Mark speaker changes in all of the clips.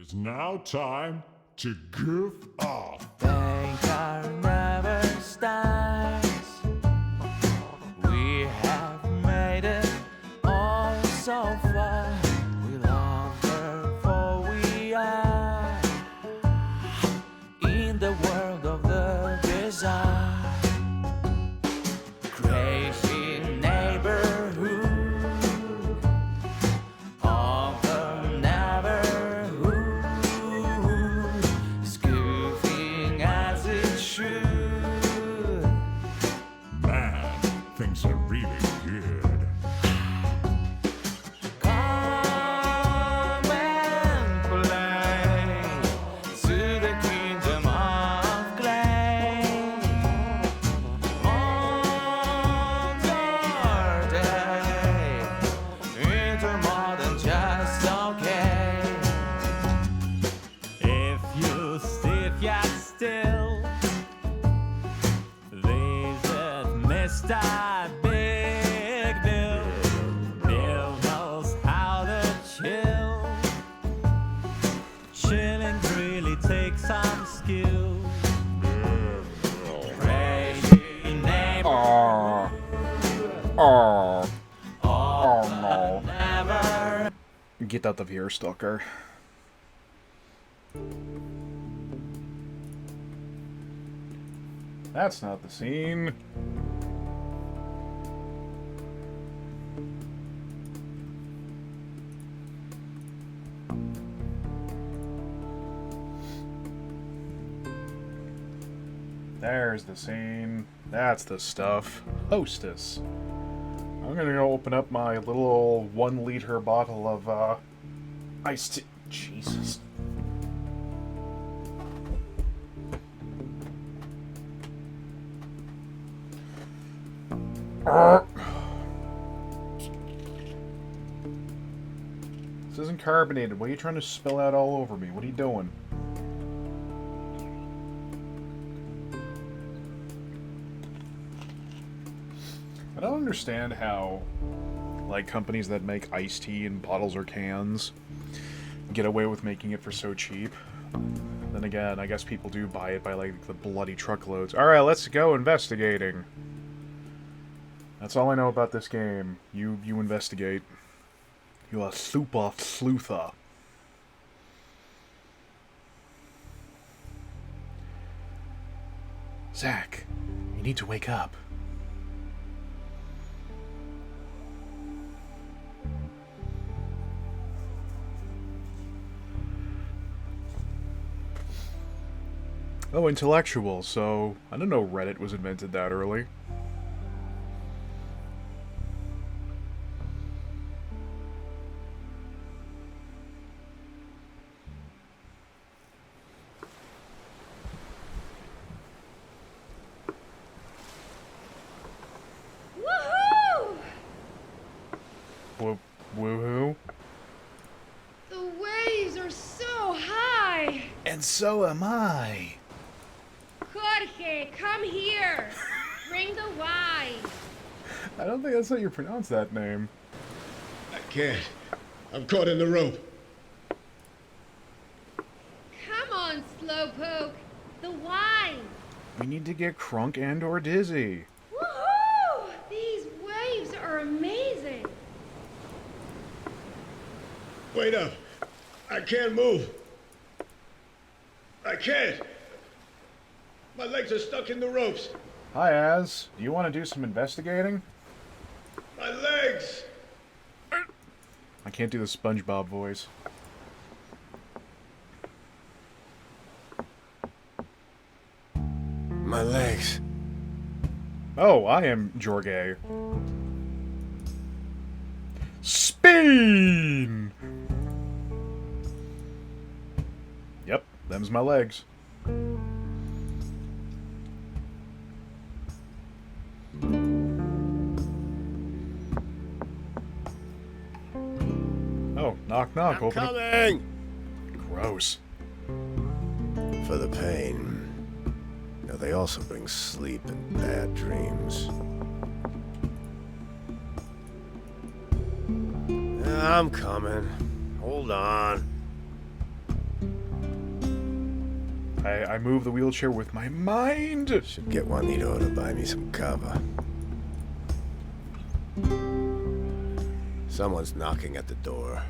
Speaker 1: is now time to goof off.
Speaker 2: Think our never starts. We have made it all so far. We love her for we are in the world of the bizarre. Crazy neighborhood of the neighborhood, goofing as it should.
Speaker 1: Man, things are really good.
Speaker 2: Come and play to the kingdom of clay. On your day, into modern just okay. If you sit yet still, there's that Mr. Big Bill. Bill knows how to chill. Chilling really takes some skill. Crazy neighbor.
Speaker 3: Oh
Speaker 2: Oh never.
Speaker 3: no. Get out of here, stalker. That's not the scene. There's the scene. That's the stuff. Hostess. I'm gonna go open up my little 1-liter bottle of iced tea. Jesus. This isn't carbonated. What are you trying to spill out all over me? What are you doing? I don't understand how, like, companies that make iced tea in bottles or cans get away with making it for so cheap. Then again, I guess people do buy it by, like, the bloody truckloads. Alright, let's go investigating. That's all I know about this game. You investigate. You are super sleuther. Zach, you need to wake up. Oh, intellectual, so I didn't know Reddit was invented that early.
Speaker 4: Woohoo!
Speaker 3: Woohoo.
Speaker 4: The waves are so high!
Speaker 3: And so am I.
Speaker 4: Jorge, come here! Bring the wine!
Speaker 3: I don't think that's how you pronounce that name.
Speaker 5: I can't. I'm caught in the rope.
Speaker 4: Come on, Slowpoke! The wine!
Speaker 3: We need to get crunk and or dizzy.
Speaker 4: Woohoo! These waves are amazing!
Speaker 5: Wait up. I can't move. I can't. My legs are stuck in the ropes.
Speaker 3: Hi, Az. Do you want to do some investigating?
Speaker 5: My legs!
Speaker 3: I can't do the SpongeBob voice.
Speaker 5: My legs.
Speaker 3: Oh, I am Jorge. Spin! Yep, them's my legs. Oh, knock knock, open up.
Speaker 5: Coming!
Speaker 3: Gross.
Speaker 5: For the pain. Now they also bring sleep and bad dreams. I'm coming. Hold on.
Speaker 3: I move the wheelchair with my mind.
Speaker 5: Should get Juanito to buy me some cava. Someone's knocking at the door.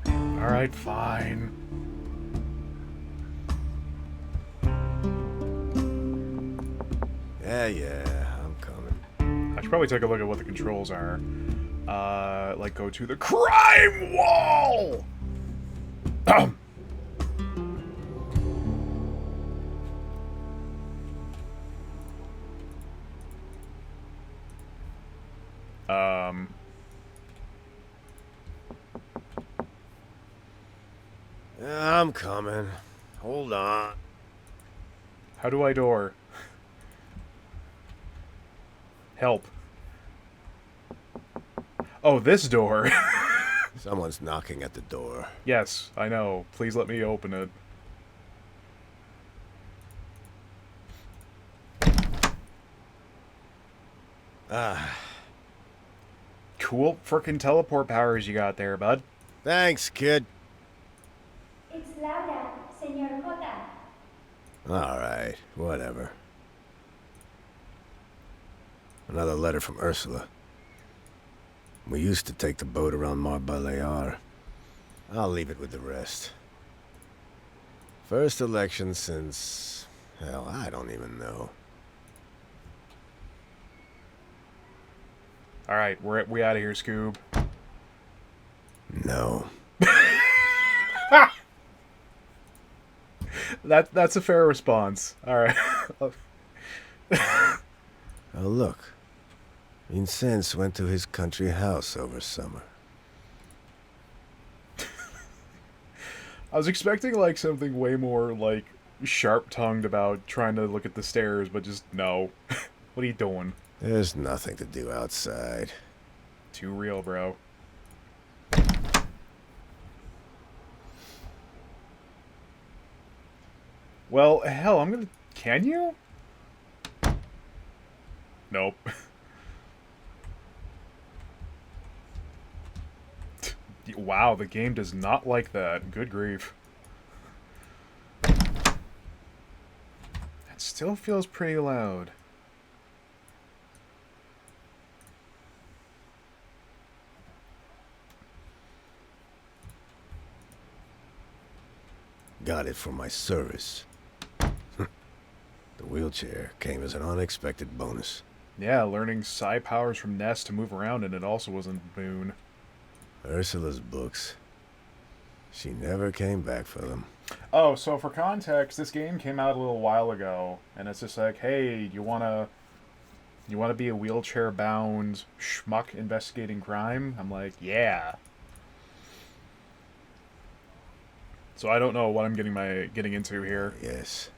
Speaker 3: All right, fine.
Speaker 5: Yeah, I'm coming.
Speaker 3: I should probably take a look at what the controls are. Like go to the crime wall.
Speaker 5: I'm coming. Hold on.
Speaker 3: How do I door? Help. Oh, this door.
Speaker 5: Someone's knocking at the door.
Speaker 3: Yes, I know. Please let me open it. Cool frickin' teleport powers you got there, bud.
Speaker 5: Thanks, kid.
Speaker 6: It's Laura, Señor Jota.
Speaker 5: Alright, whatever. Another letter from Ursula. We used to take the boat around Mar Balear. I'll leave it with the rest. First election since... hell, I don't even know.
Speaker 3: Alright, we out of here, Scoob.
Speaker 5: No.
Speaker 3: That's a fair response. Alright.
Speaker 5: Oh, look. Vincent went to his country house over summer.
Speaker 3: I was expecting, like, something way more, like, sharp-tongued about trying to look at the stairs, but just, no. What are you doing?
Speaker 5: There's nothing to do outside.
Speaker 3: Too real, bro. Well, hell, I'm gonna... Can you? Nope. Wow, the game does not like that. Good grief. That still feels pretty loud.
Speaker 5: Got it for my service. The wheelchair came as an unexpected bonus.
Speaker 3: Yeah, learning psi powers from Ness to move around and it also wasn't a boon.
Speaker 5: Ursula's books. She never came back for them.
Speaker 3: Oh, so for context, this game came out a little while ago, and it's just like, hey, you wanna be a wheelchair-bound schmuck investigating crime? I'm like, yeah. So I don't know what I'm getting into here.
Speaker 5: Yes.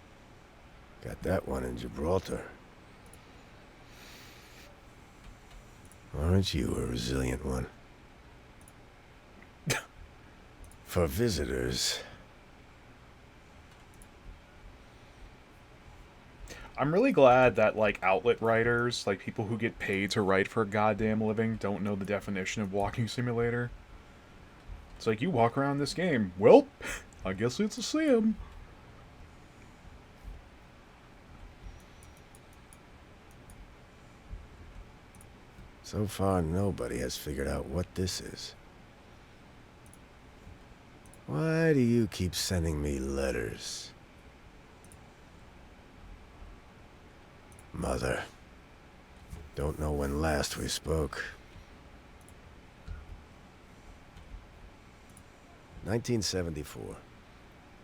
Speaker 5: Got that one in Gibraltar. Aren't you a resilient one? For visitors.
Speaker 3: I'm really glad that, like, outlet writers, like, people who get paid to write for a goddamn living, don't know the definition of walking simulator. It's like, you walk around this game. Well, I guess it's a sim.
Speaker 5: So far, nobody has figured out what this is. Why do you keep sending me letters? Mother. Don't know when last we spoke. 1974.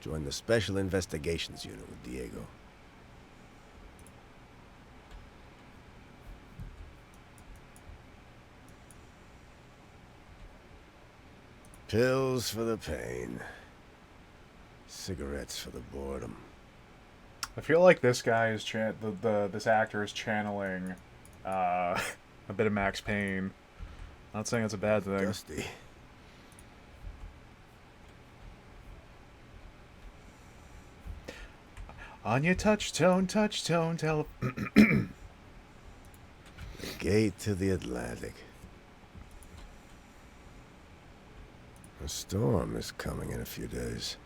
Speaker 5: Joined the Special Investigations Unit with Diego. Pills for the pain. Cigarettes for the boredom.
Speaker 3: I feel like this guy is this actor is channeling a bit of Max Payne. Not saying it's a bad thing.
Speaker 5: Dusty.
Speaker 3: On your touch-tone, tell...
Speaker 5: The gate to the Atlantic. A storm is coming in a few days.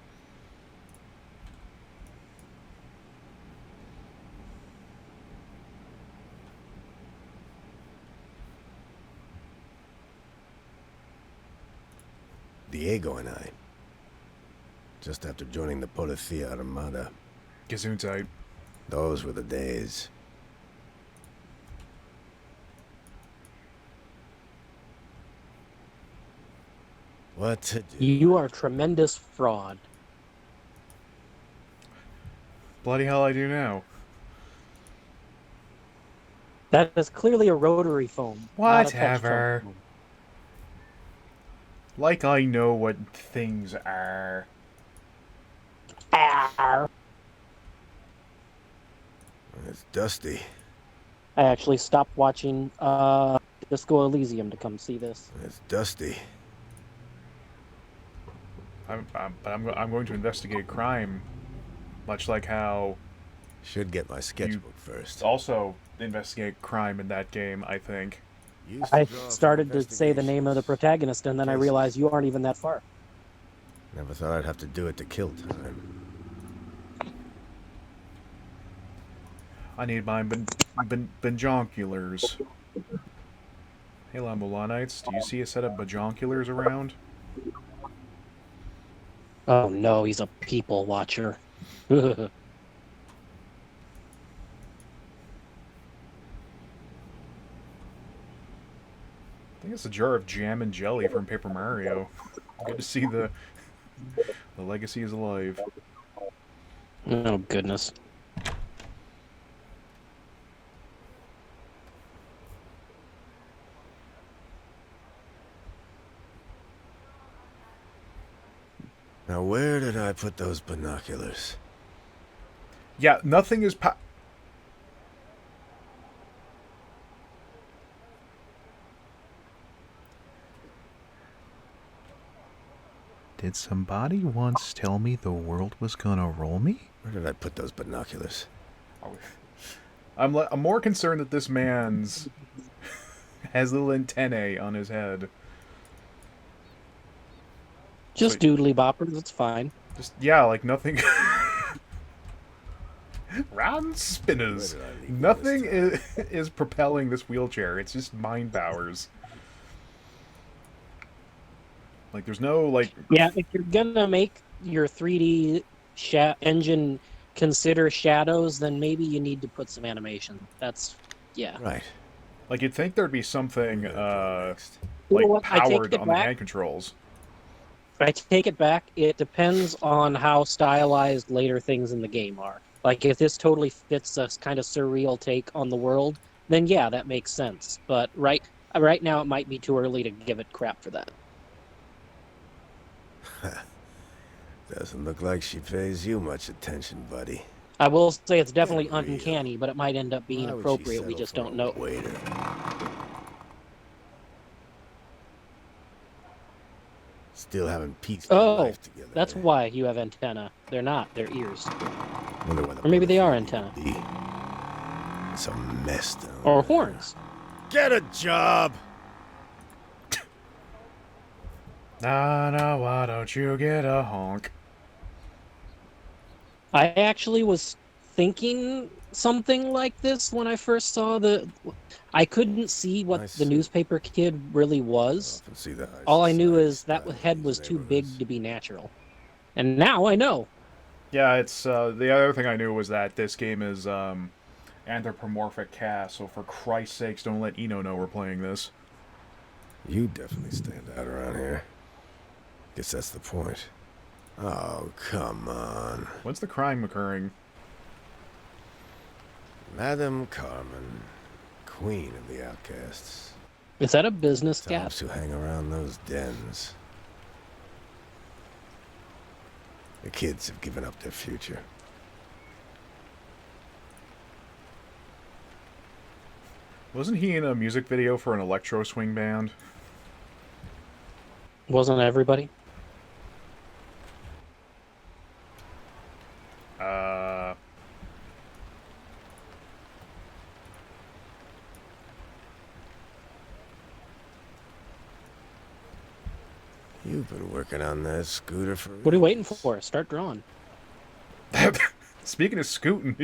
Speaker 5: Diego and I. Just after joining the Policía Armada.
Speaker 3: Gesundheit.
Speaker 5: Those were the days. What to do?
Speaker 7: You are a tremendous fraud.
Speaker 3: Bloody hell, I do now.
Speaker 7: That is clearly a rotary phone. not a touch
Speaker 3: Whatever.
Speaker 7: phone.
Speaker 3: Like I know what things are.
Speaker 7: Ow.
Speaker 5: It's dusty.
Speaker 7: I actually stopped watching Disco Elysium to come see this.
Speaker 5: It's dusty.
Speaker 3: I'm going to investigate crime, much like how
Speaker 5: Should get my sketchbook first.
Speaker 3: also investigate crime in that game. I think.
Speaker 5: Used to
Speaker 7: I
Speaker 5: draw for
Speaker 7: started to say the name of the
Speaker 5: investigations.
Speaker 7: protagonist, and then I realized you aren't even that far.
Speaker 5: Never thought I'd have to do it to kill time.
Speaker 3: I need my bajonculars. Hey, Lambolanites, do you see a set of bajonculars around?
Speaker 7: Oh no, he's a people watcher.
Speaker 3: I think it's a jar of jam and jelly from Paper Mario. Good to see the legacy is alive.
Speaker 7: Oh goodness.
Speaker 5: Now, where did I put those binoculars?
Speaker 3: Yeah, nothing is Did somebody once tell me the world was gonna roll me?
Speaker 5: Where did I put those binoculars?
Speaker 3: I'm more concerned that this man's has little antennae on his head.
Speaker 7: Just
Speaker 3: So-
Speaker 7: doodly boppers, it's fine.
Speaker 3: Just yeah, like nothing. Round spinners.
Speaker 5: Where did I leave
Speaker 3: Nothing
Speaker 5: this
Speaker 3: is propelling this wheelchair. It's just mind powers. Like there's no like.
Speaker 7: Yeah, if you're gonna make your 3D engine consider shadows, then maybe you need to put some animation. That's, yeah.
Speaker 5: Right.
Speaker 3: Like you'd think there'd be something
Speaker 5: Where did I go next?
Speaker 7: You know
Speaker 3: like
Speaker 7: what? I take
Speaker 3: powered
Speaker 7: it
Speaker 3: on the
Speaker 7: back.
Speaker 3: hand controls.
Speaker 7: I take it back. It depends on how stylized later things in the game are. Like, if this totally fits a kind of surreal take on the world, then yeah, that makes sense. But right now, it might be too early to give it crap for that.
Speaker 5: Doesn't look like she pays you much attention, buddy.
Speaker 7: I will say it's definitely
Speaker 5: Get real.
Speaker 7: uncanny, but it might end up being
Speaker 5: Why would she
Speaker 7: appropriate. We
Speaker 5: settle
Speaker 7: just
Speaker 5: for
Speaker 7: don't
Speaker 5: a
Speaker 7: know.
Speaker 5: Waiter. Still haven't pieced their
Speaker 7: Oh,
Speaker 5: life together.
Speaker 7: that's
Speaker 5: eh?
Speaker 7: why you have antenna. They're not. They're ears.
Speaker 5: Wonder why the
Speaker 7: Or maybe they are
Speaker 5: police
Speaker 7: antenna.
Speaker 5: be. It's a mess down
Speaker 7: Or
Speaker 5: there.
Speaker 7: horns.
Speaker 5: Get a job!
Speaker 3: Nah, why don't you get a honk?
Speaker 7: I actually was thinking something like this when I first saw the. I couldn't see what
Speaker 5: I
Speaker 7: the
Speaker 5: see.
Speaker 7: newspaper kid really was.
Speaker 5: Often see the high
Speaker 7: All I knew
Speaker 5: society
Speaker 7: is that
Speaker 5: style in
Speaker 7: head
Speaker 5: these
Speaker 7: was too big
Speaker 5: neighborhoods.
Speaker 7: to be natural. And now I know.
Speaker 3: Yeah, it's the other thing I knew was that this game is anthropomorphic cast. So for Christ's sakes, don't let Eno know we're playing this.
Speaker 5: You definitely stand out around here. Guess that's the point. Oh, come on.
Speaker 3: When's the crime occurring?
Speaker 5: Madame Carmen, queen of the outcasts.
Speaker 7: Is that a business gap?
Speaker 5: Types who hang around those dens. The kids have given up their future.
Speaker 3: Wasn't he in a music video for an electro swing band?
Speaker 7: Wasn't everybody?
Speaker 3: Uh,
Speaker 5: You've been working on that scooter for
Speaker 7: What are you waiting
Speaker 5: years.
Speaker 7: for? Start drawing.
Speaker 3: speaking of scooting,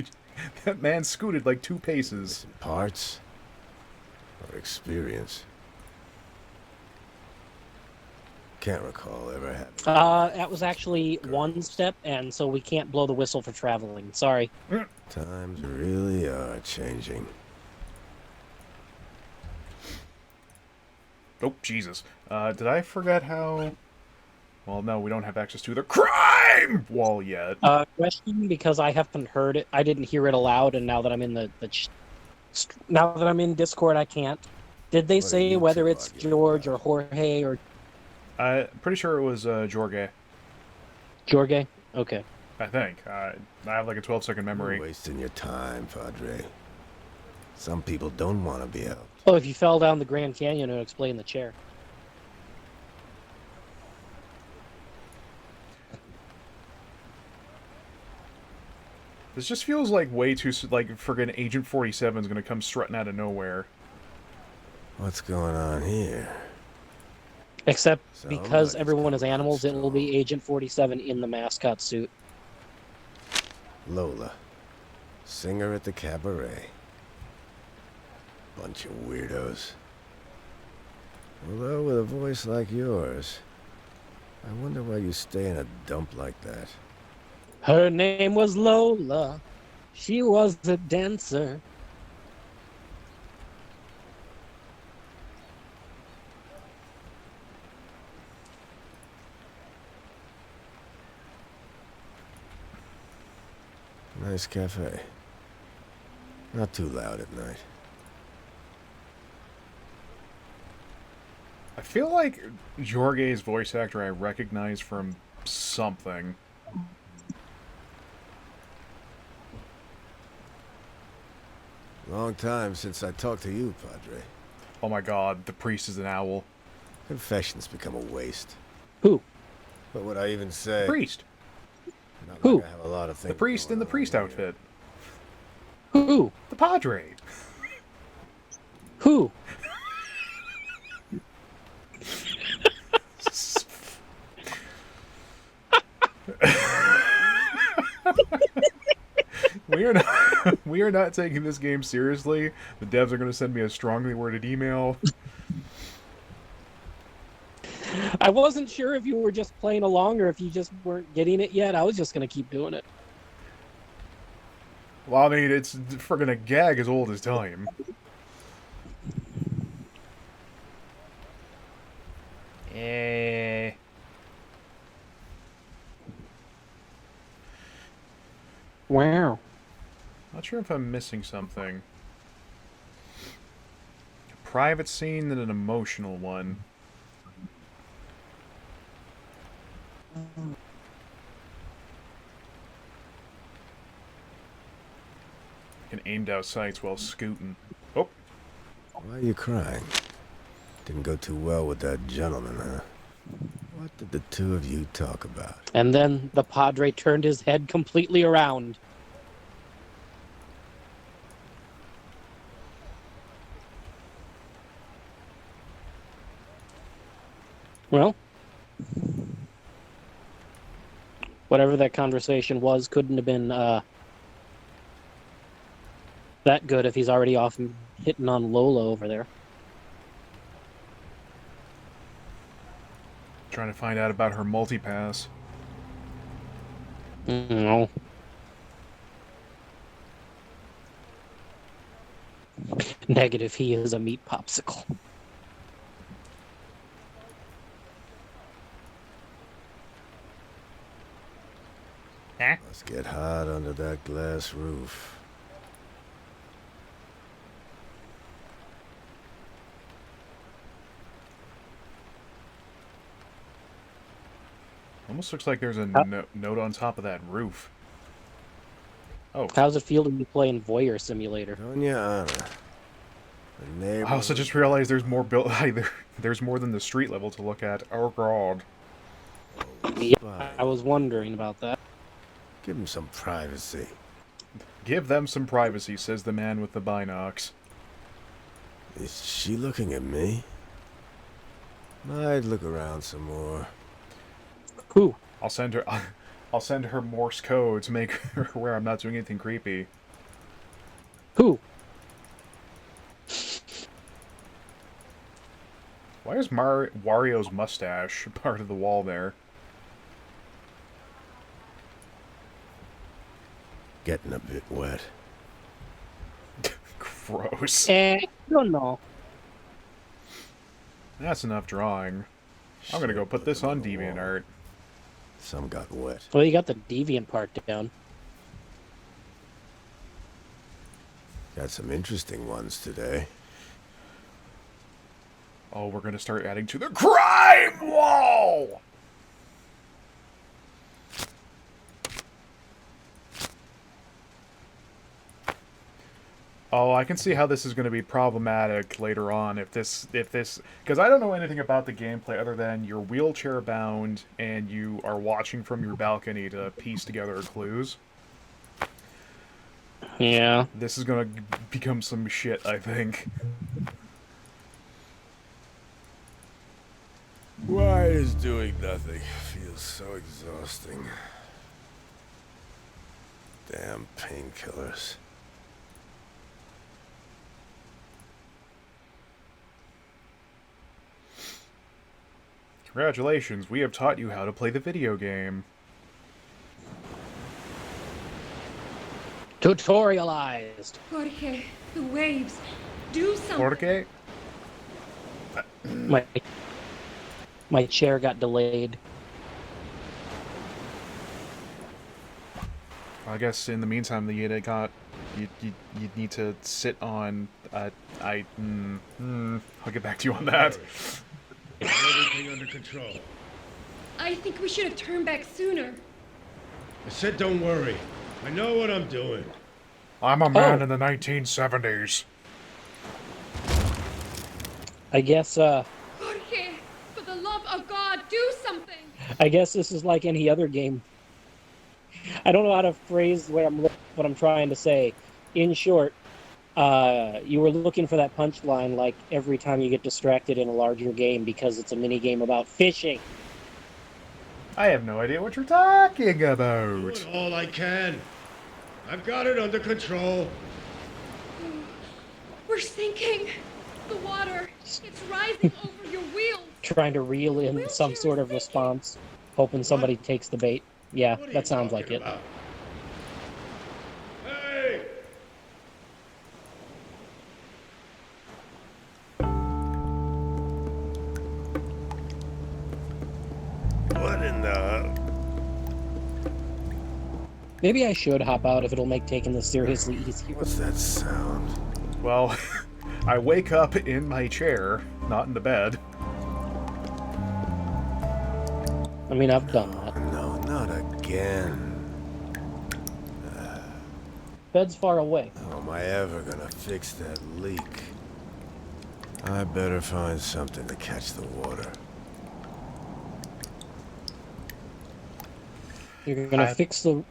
Speaker 3: that man scooted like 2 paces.
Speaker 5: Parts or experience? can't recall ever having.
Speaker 7: That was actually one step, and so we can't blow the whistle for traveling. Sorry.
Speaker 5: Times really are changing.
Speaker 3: Oh, Jesus. Did I forget how... Well, no, we don't have access to the crime wall yet.
Speaker 7: Question, because I haven't heard it. I didn't hear it aloud, and now that I'm in now that I'm in Discord, I can't. Did they
Speaker 5: What are
Speaker 7: say
Speaker 5: you
Speaker 7: whether
Speaker 5: two
Speaker 7: it's
Speaker 5: arguing
Speaker 7: George or
Speaker 5: about?
Speaker 7: Jorge or
Speaker 3: Pretty sure it was Jorge.
Speaker 7: Jorge? Okay.
Speaker 3: I think. I have like a 12-second memory.
Speaker 5: You're wasting your time, Padre. Some people don't want to be helped.
Speaker 7: Oh, if you fell down the Grand Canyon, it would explain the chair.
Speaker 3: This just feels like way too... Like, friggin' Agent 47 is gonna come strutting out of nowhere.
Speaker 5: What's going on here?
Speaker 7: Except
Speaker 5: Sounds
Speaker 7: because
Speaker 5: like it's
Speaker 7: everyone is
Speaker 5: coming on
Speaker 7: animals, it will be
Speaker 5: strong.
Speaker 7: Agent 47 in the mascot suit.
Speaker 5: Lola, singer at the cabaret. Bunch of weirdos. Although with a voice like yours, I wonder why you stay in a dump like that.
Speaker 7: Her name was Lola. She was a dancer.
Speaker 5: Nice cafe. Not too loud at night.
Speaker 3: I feel like Jorge's voice actor I recognize from something.
Speaker 5: Long time since I talked to you, Padre.
Speaker 3: Oh my god, the priest is an owl.
Speaker 5: Confessions become a waste.
Speaker 7: Who?
Speaker 5: What would I even say?
Speaker 3: Priest!
Speaker 5: Not
Speaker 7: Who?
Speaker 5: Like I have a lot of things
Speaker 3: The priest in
Speaker 5: going
Speaker 3: the
Speaker 5: on
Speaker 3: priest
Speaker 5: here.
Speaker 3: outfit.
Speaker 7: Who?
Speaker 3: The Padre!
Speaker 7: Who?
Speaker 3: We are not taking this game seriously. The devs are going to send me a strongly worded email.
Speaker 7: I wasn't sure if you were just playing along or if you just weren't getting it yet. I was just going to keep doing it.
Speaker 3: Well, I mean, it's friggin' a gag as old as time.
Speaker 7: Wow.
Speaker 3: Not sure if I'm missing something. A private scene and an emotional one. Can aimed out sights while scooting. Oh,
Speaker 5: Why are you crying? Didn't go too well with that gentleman, huh? What did the two of you talk about?
Speaker 7: And then the Padre turned his head completely around. Well, whatever that conversation was couldn't have been that good if he's already off and hitting on Lola over there.
Speaker 3: trying to find out about her multipass.
Speaker 7: No. Negative, he is a meat popsicle.
Speaker 5: Must get hot under that glass roof.
Speaker 3: Almost looks like there's a note on top of that roof. Oh,
Speaker 7: How's it feel to be playing Voyeur Simulator?
Speaker 5: Doña Ana. The neighbor.
Speaker 3: I also just realized there's more built. There's more than the street level to look at. Oh god.
Speaker 7: Yeah, I was wondering about that.
Speaker 5: Give him some privacy.
Speaker 3: Give them some privacy, says the man with the binocs.
Speaker 5: Is she looking at me? Might look around some more.
Speaker 7: Who?
Speaker 3: I'll send her. I'll send her Morse code to make her aware I'm not doing anything creepy.
Speaker 7: Who?
Speaker 3: Why is Wario's mustache part of the wall there?
Speaker 5: Getting a bit wet.
Speaker 3: Gross.
Speaker 7: I don't know.
Speaker 3: That's enough drawing. I'm gonna go put this on DeviantArt.
Speaker 5: Some got wet.
Speaker 7: Well, you got the deviant part down.
Speaker 5: Got some interesting ones today.
Speaker 3: Oh, we're gonna start adding to the crime wall! Oh, I can see how this is going to be problematic later on if this, because I don't know anything about the gameplay other than you're wheelchair bound and you are watching from your balcony to piece together clues.
Speaker 7: Yeah.
Speaker 3: This is going to become some shit, I think.
Speaker 5: Why is doing nothing? Feels so exhausting. Damn painkillers.
Speaker 3: Congratulations, we have taught you how to play the video game.
Speaker 7: Tutorialized.
Speaker 4: Jorge, the waves. Do something.
Speaker 3: Jorge?
Speaker 7: My chair got delayed.
Speaker 3: I guess in the meantime, you need to sit on. I'll get back to you on that.
Speaker 8: Everything under control.
Speaker 4: I think we should have turned back sooner.
Speaker 8: I said don't worry. I know what I'm doing.
Speaker 3: I'm a man in the 1970s.
Speaker 7: I guess,
Speaker 4: Jorge, for the love of God, do something.
Speaker 7: I guess this is like any other game. I don't know how to phrase what I'm trying to say. In short, you were looking for that punchline like every time you get distracted in a larger game because it's a mini game about fishing.
Speaker 3: I have no idea what you're talking about.
Speaker 8: Doing all I can. I've got it under control.
Speaker 4: We're sinking. The water, it's rising over your wheels.
Speaker 7: Trying to reel in some sort of response, hoping somebody takes the bait. Yeah,
Speaker 8: What are you
Speaker 7: that sounds like
Speaker 8: talking
Speaker 7: it.
Speaker 8: about? Hey!
Speaker 5: What in the...
Speaker 7: Maybe I should hop out if it'll make taking this seriously easier.
Speaker 5: What's that sound?
Speaker 3: Well, I wake up in my chair, not in the bed.
Speaker 7: I mean, I've done that.
Speaker 5: No, not again.
Speaker 7: Bed's far away.
Speaker 5: How am I ever gonna fix that leak? I better find something to catch the water.
Speaker 7: You're gonna fix the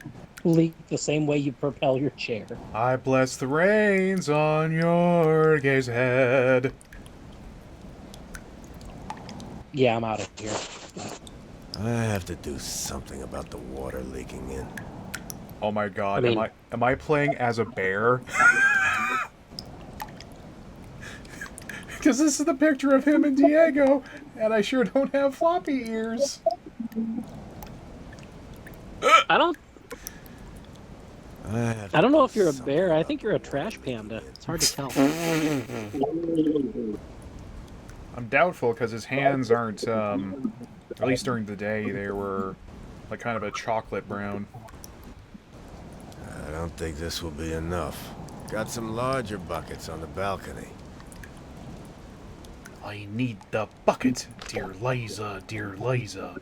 Speaker 7: leak the same way you propel your chair.
Speaker 3: I bless the rains on your gaze head.
Speaker 7: Yeah, I'm out of here.
Speaker 5: I have to do something about the water leaking in.
Speaker 3: Oh my god,
Speaker 7: I mean-
Speaker 3: am I playing as a bear? Because this is the picture of him and Diego, and I sure don't have floppy ears.
Speaker 7: I don't
Speaker 5: have
Speaker 7: I don't
Speaker 5: to
Speaker 7: know
Speaker 5: do
Speaker 7: if you're a
Speaker 5: something
Speaker 7: bear. I
Speaker 5: about
Speaker 7: think you're a
Speaker 5: the
Speaker 7: trash
Speaker 5: water
Speaker 7: panda.
Speaker 5: leaking in.
Speaker 7: It's hard to tell.
Speaker 3: I'm doubtful because his hands aren't, at least during the day, they were like kind of a chocolate brown.
Speaker 5: I don't think this will be enough. Got some larger buckets on the balcony.
Speaker 3: I need the bucket, dear Liza, dear Liza.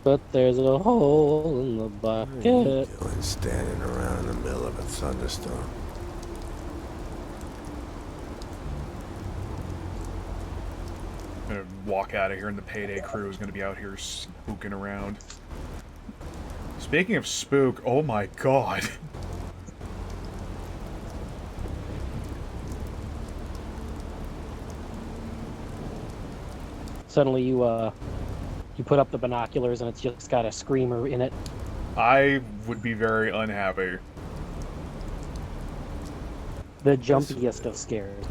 Speaker 7: But there's a hole in the
Speaker 5: What are you
Speaker 7: bucket.
Speaker 5: doing standing around in the middle of a thunderstorm?
Speaker 3: I'm gonna walk out of here and the payday crew is gonna be out here spooking around. Speaking of spook, oh my god.
Speaker 7: Suddenly you put up the binoculars and it's just got a screamer in it.
Speaker 3: I would be very unhappy.
Speaker 7: The jumpiest of scares.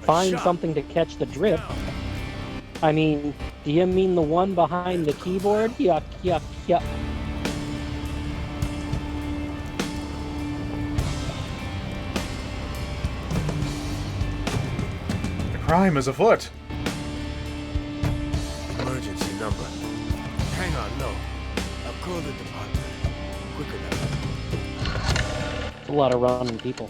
Speaker 7: find
Speaker 5: Shot.
Speaker 7: something to catch the drift. I mean, do you mean the one behind the keyboard? Yuck, yuck, yuck.
Speaker 3: The crime is afoot.
Speaker 5: Emergency number. Hang on, no. I'll call the department. Quicker now.
Speaker 7: It's a lot of running people.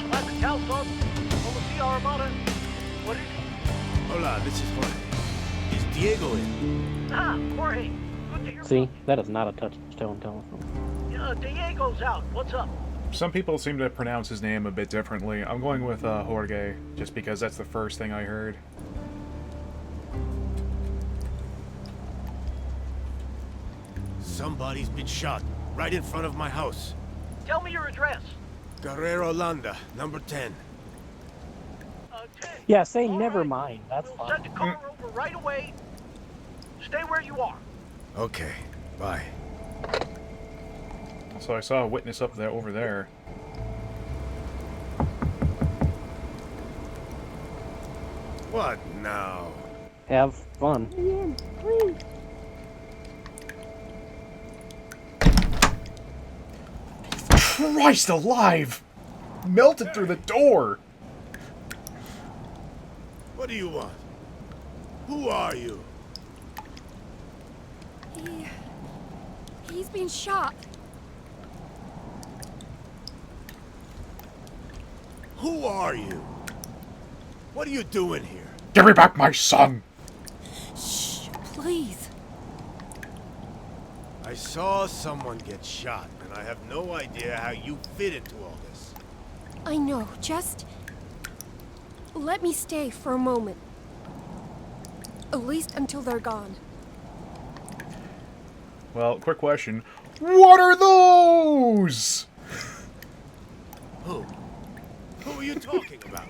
Speaker 9: Classic House on the Armada. What is he?
Speaker 5: Hola, this is Jorge. Is Diego in?
Speaker 9: Ah, Jorge. Good to hear
Speaker 7: See,
Speaker 9: from
Speaker 7: that is not a touch-tone telephone.
Speaker 9: you. Diego's out. What's up?
Speaker 3: Some people seem to pronounce his name a bit differently. I'm going with Jorge, just because that's the first thing I heard.
Speaker 5: Somebody's been shot right in front of my house.
Speaker 9: Tell me your address.
Speaker 5: Guerrero Landa, number 10.
Speaker 9: 10.
Speaker 7: Yeah, say
Speaker 9: All
Speaker 7: never
Speaker 9: right.
Speaker 7: mind. That's
Speaker 9: We'll
Speaker 7: fine.
Speaker 9: send a car over right away. Stay where you are.
Speaker 5: Okay, bye.
Speaker 3: So I saw a witness up there, over there.
Speaker 5: What now?
Speaker 7: Have fun.
Speaker 3: Christ alive! Melted through the door!
Speaker 5: What do you want? Who are you?
Speaker 4: He's been shot.
Speaker 5: Who are you? What are you doing here?
Speaker 3: Give me back my son!
Speaker 4: Shh, please.
Speaker 5: I saw someone get shot, and I have no idea how you fit into all this.
Speaker 4: I know, just let me stay for a moment. At least until they're gone.
Speaker 3: Well, quick question. What are those?
Speaker 5: Who? Who are you talking about?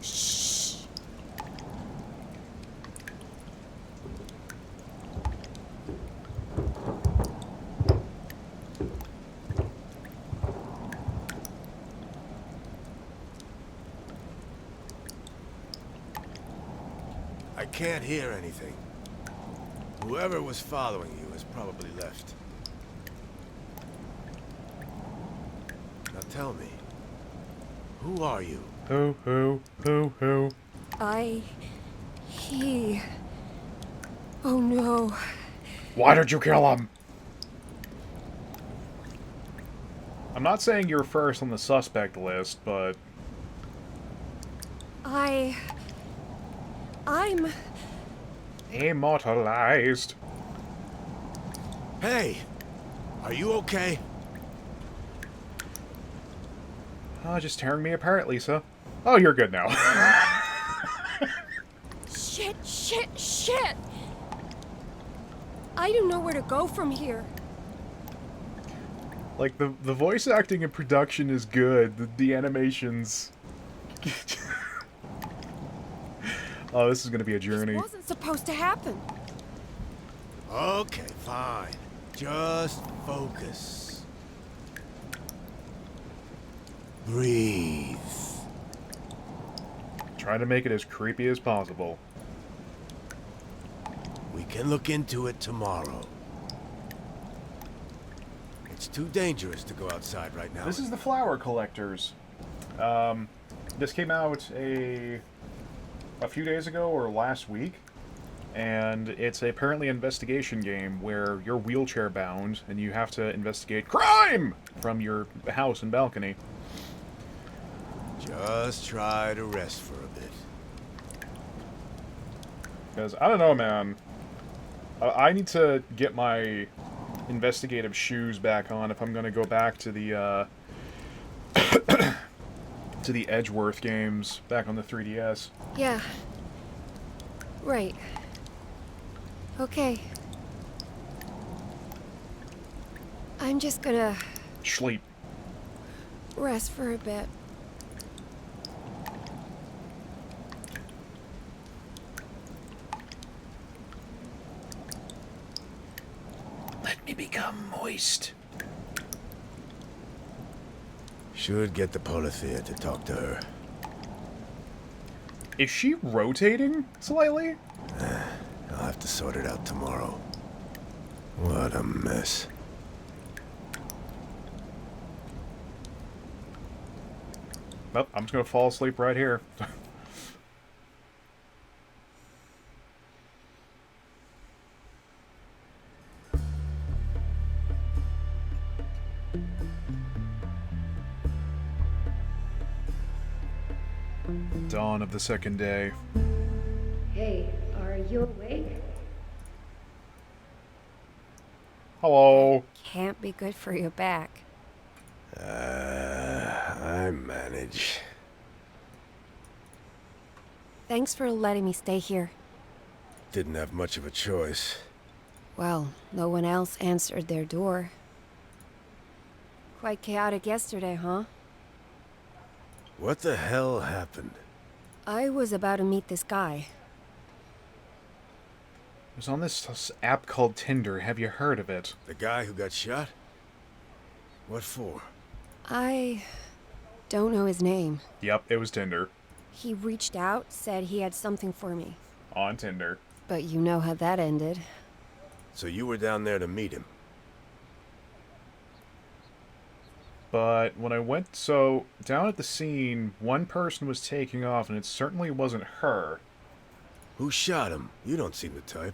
Speaker 4: Shh.
Speaker 5: I can't hear anything. Whoever was following you has probably left. Now tell me, who are you?
Speaker 3: Who?
Speaker 4: He... Oh no.
Speaker 3: Why did you kill him? I'm not saying you're first on the suspect list, but...
Speaker 4: I'm...
Speaker 3: Immortalized.
Speaker 5: Hey! Are you okay?
Speaker 3: Oh, just tearing me apart, Lisa. Oh, you're good now.
Speaker 4: Shit! I don't know where to go from here.
Speaker 3: Like, the voice acting and production is good. The animations... Oh, this is gonna be a journey.
Speaker 4: This wasn't supposed to happen.
Speaker 5: Okay, fine. Just focus. Breathe.
Speaker 3: Try to make it as creepy as possible.
Speaker 5: We can look into it tomorrow. It's too dangerous to go outside right now.
Speaker 3: This is the Flower Collectors. This came out a few days ago or last week, and it's apparently an investigation game where you're wheelchair bound and you have to investigate crime from your house and balcony.
Speaker 5: Just try to rest for a bit.
Speaker 3: Because, I don't know, man. I need to get my investigative shoes back on if I'm going to go back to the, to the Edgeworth games back on the 3DS.
Speaker 4: Yeah. Right. Okay. I'm just gonna
Speaker 3: Sleep.
Speaker 4: rest for a bit.
Speaker 3: Let me become moist.
Speaker 5: Should get the Polithia to talk to her.
Speaker 3: Is she rotating slightly?
Speaker 5: I'll have to sort it out tomorrow. What a mess.
Speaker 3: Well, I'm just gonna fall asleep right here. Dawn of the second day.
Speaker 4: Hey, are you awake?
Speaker 3: Hello.
Speaker 4: Can't be good for your back.
Speaker 5: I manage.
Speaker 4: Thanks for letting me stay here.
Speaker 5: Didn't have much of a choice.
Speaker 4: Well, no one else answered their door. Quite chaotic yesterday, huh?
Speaker 5: What the hell happened?
Speaker 4: I was about to meet this guy.
Speaker 3: It was on this app called Tinder. Have you heard of it?
Speaker 5: The guy who got shot? What for?
Speaker 4: I don't know his name.
Speaker 3: Yep, it was Tinder.
Speaker 4: He reached out, said he had something for me.
Speaker 3: On Tinder.
Speaker 4: But you know how that ended.
Speaker 5: So you were down there to meet him?
Speaker 3: But when I went, down at the scene, one person was taking off, and it certainly wasn't her.
Speaker 5: Who shot him? You don't seem the type.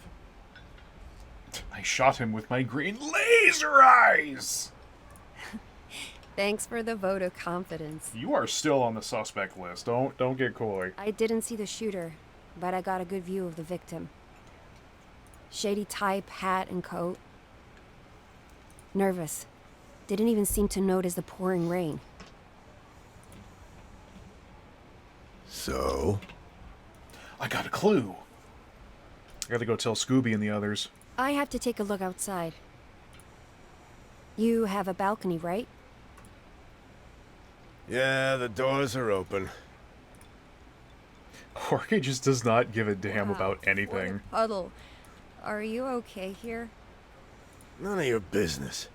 Speaker 3: I shot him with my green laser eyes!
Speaker 4: Thanks for the vote of confidence.
Speaker 3: You are still on the suspect list. Don't get coy.
Speaker 4: I didn't see the shooter, but I got a good view of the victim. Shady type, hat and coat. Nervous. Didn't even seem to notice the pouring rain.
Speaker 5: So?
Speaker 3: I got a clue. I gotta go tell Scooby and the others.
Speaker 4: I have to take a look outside. You have a balcony, right?
Speaker 5: Yeah, the doors are open.
Speaker 3: Jorge just does not give a damn about anything.
Speaker 4: What a puddle. Are you okay here?
Speaker 5: None of your business.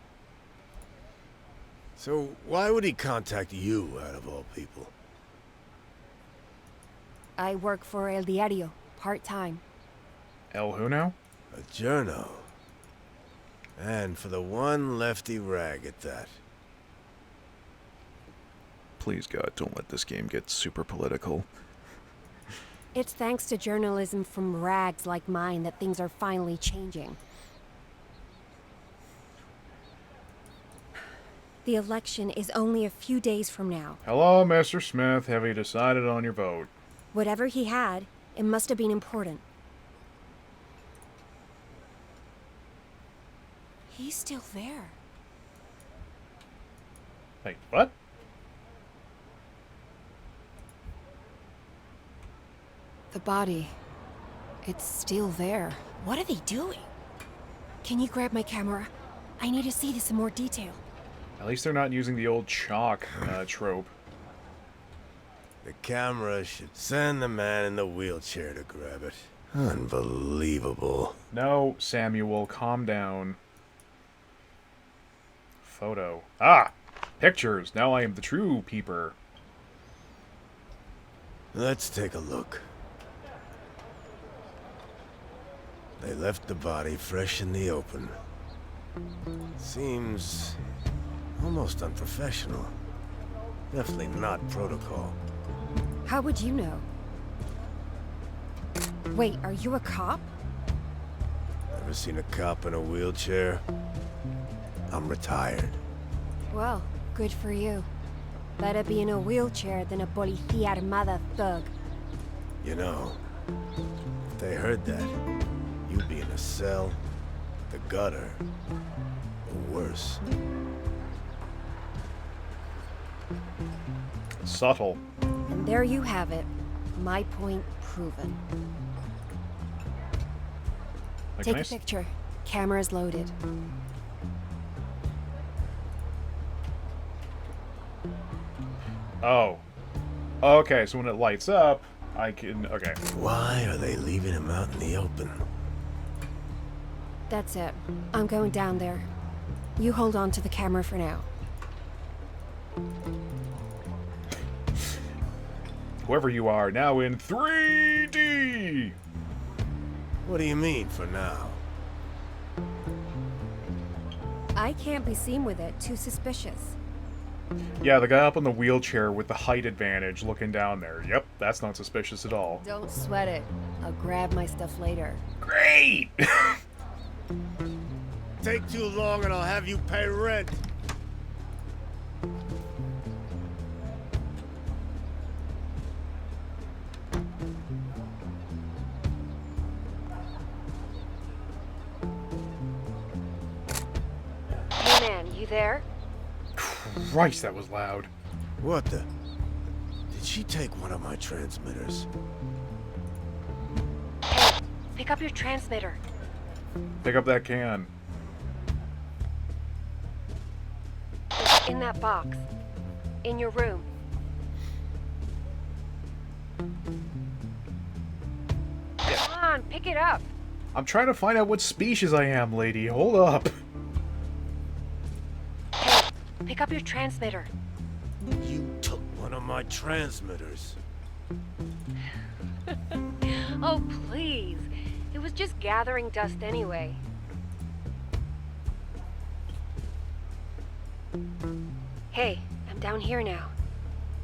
Speaker 5: So why would he contact you, out of all people?
Speaker 4: I work for El Diario, part-time.
Speaker 3: El who now?
Speaker 5: A journo. And for the one lefty rag at that.
Speaker 3: Please, God, don't let this game get super political.
Speaker 4: It's thanks to journalism from rags like mine that things are finally changing. The election is only a few days from now.
Speaker 3: Hello, Mr. Smith. Have you decided on your vote?
Speaker 4: Whatever he had, it must have been important. He's still there.
Speaker 3: Wait, what?
Speaker 4: The body. It's still there. What are they doing? Can you grab my camera? I need to see this in more detail.
Speaker 3: At least they're not using the old chalk trope.
Speaker 5: The camera should send the man in the wheelchair to grab it. Unbelievable.
Speaker 3: No, Samuel, calm down. Photo. Ah! Pictures! Now I am the true peeper.
Speaker 5: Let's take a look. They left the body fresh in the open. Seems almost unprofessional. Definitely not protocol.
Speaker 4: How would you know? Wait, are you a cop?
Speaker 5: Ever seen a cop in a wheelchair? I'm retired.
Speaker 4: Well, good for you. Better be in a wheelchair than a policía armada thug.
Speaker 5: You know, if they heard that, you'd be in a cell, the gutter, or worse.
Speaker 3: Subtle.
Speaker 4: And there you have it. My point proven.
Speaker 3: Like,
Speaker 4: Take
Speaker 3: nice.
Speaker 4: a picture. Camera's loaded.
Speaker 3: Oh. Okay, so when it lights up, I can... Okay.
Speaker 5: Why are they leaving him out in the open?
Speaker 4: That's it. I'm going down there. You hold on to the camera for now.
Speaker 3: whoever you are, now in 3D!
Speaker 5: What do you mean, for now?
Speaker 4: I can't be seen with it. Too suspicious.
Speaker 3: Yeah, the guy up in the wheelchair with the height advantage looking down there. Yep, that's not suspicious at all.
Speaker 4: Don't sweat it. I'll grab my stuff later.
Speaker 3: Great!
Speaker 5: Take too long and I'll have you pay rent.
Speaker 4: Hey man, you there?
Speaker 3: Christ, that was loud.
Speaker 5: What the? Did she take one of my transmitters?
Speaker 4: Hey, pick up your transmitter.
Speaker 3: Pick up that can.
Speaker 4: It's in that box. In your room. Come on, pick it up.
Speaker 3: I'm trying to find out what species I am, lady. Hold up.
Speaker 4: Hey, pick up your transmitter.
Speaker 5: You took one of my transmitters.
Speaker 4: Oh, please. It was just gathering dust anyway. Hey, I'm down here now.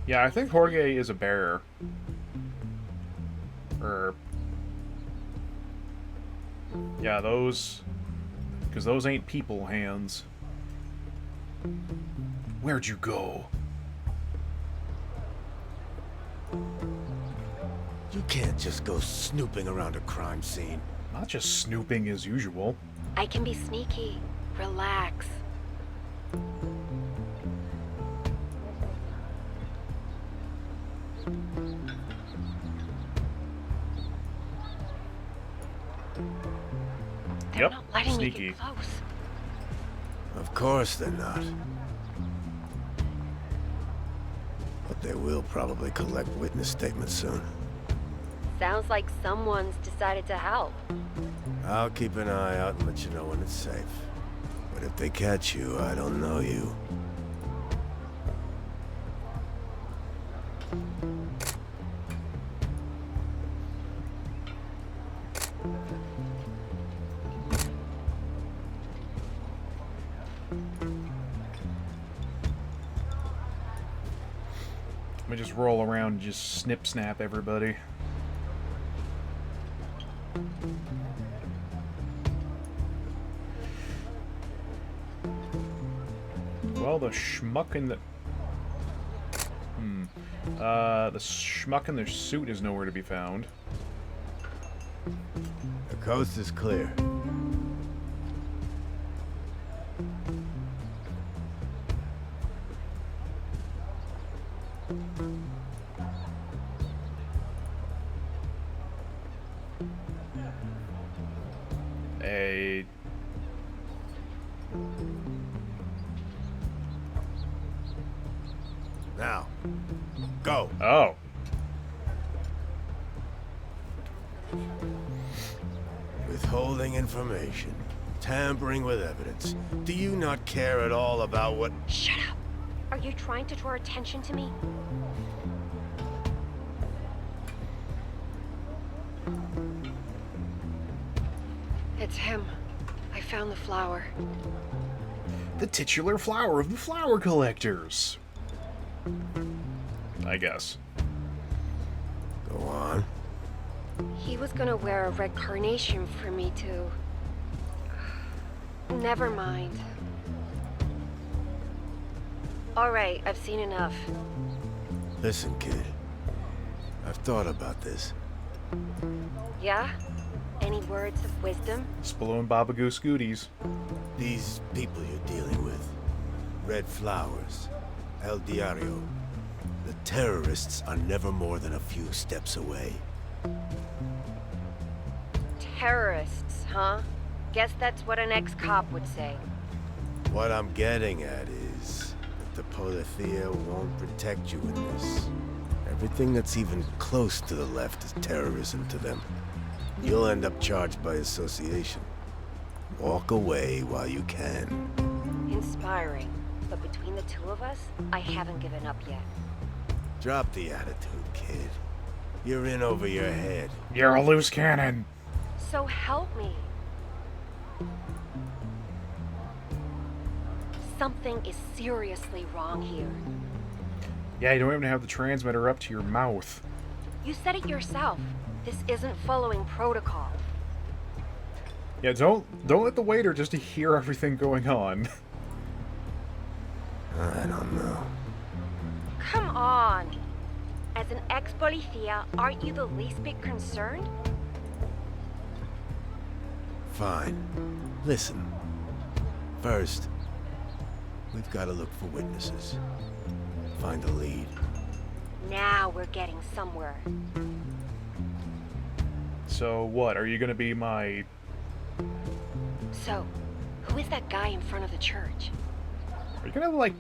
Speaker 3: Yeah, I think Jorge is a bear. Yeah, those... Because those ain't people hands. Where'd you go?
Speaker 5: You can't just go snooping around a crime scene.
Speaker 3: Not just snooping as usual.
Speaker 4: I can be sneaky. Relax. They're
Speaker 3: Yep,
Speaker 4: not letting
Speaker 3: sneaky.
Speaker 4: me get close.
Speaker 5: Of course they're not. But they will probably collect witness statements soon.
Speaker 4: Sounds like someone's decided to help.
Speaker 5: I'll keep an eye out and let you know when it's safe. But if they catch you, I don't know you.
Speaker 3: Let me just roll around and just snip-snap everybody. Well, the schmuck in the... the schmuck in their suit is nowhere to be found.
Speaker 5: The coast is clear. Now, go.
Speaker 3: Oh.
Speaker 5: Withholding information, tampering with evidence. Do you not care at all about what...
Speaker 4: Shut up. Are you trying to draw attention to me? It's him. I found the flower.
Speaker 3: The titular flower of the flower collectors. I guess.
Speaker 5: Go on.
Speaker 4: He was gonna wear a red carnation for me to... Never mind. Alright, I've seen enough.
Speaker 5: Listen, kid. I've thought about this.
Speaker 4: Yeah? Any words of wisdom?
Speaker 3: Spallone Baba Goose Goodies.
Speaker 5: These people you're dealing with. Red Flowers. El Diario. The terrorists are never more than a few steps away.
Speaker 4: Terrorists, huh? Guess that's what an ex-cop would say.
Speaker 5: What I'm getting at is that the Policía won't protect you in this. Everything that's even close to the left is terrorism to them. You'll end up charged by association. Walk away while you can.
Speaker 4: Inspiring. But between the two of us, I haven't given up yet.
Speaker 5: Drop the attitude, kid. You're in over your head.
Speaker 3: You're a loose cannon.
Speaker 4: So help me. Something is seriously wrong here.
Speaker 3: Yeah, you don't even have the transmitter up to your mouth.
Speaker 4: You said it yourself. This isn't following protocol.
Speaker 3: Yeah, don't let the waiter just hear everything going on.
Speaker 5: I don't know.
Speaker 4: Come on. As an ex-policia, aren't you the least bit concerned?
Speaker 5: Fine. Listen. First, we've got to look for witnesses. Find a lead.
Speaker 4: Now we're getting somewhere.
Speaker 3: So what? Are you gonna be my...
Speaker 4: So, who is that guy in front of the church?
Speaker 3: Are you gonna, like,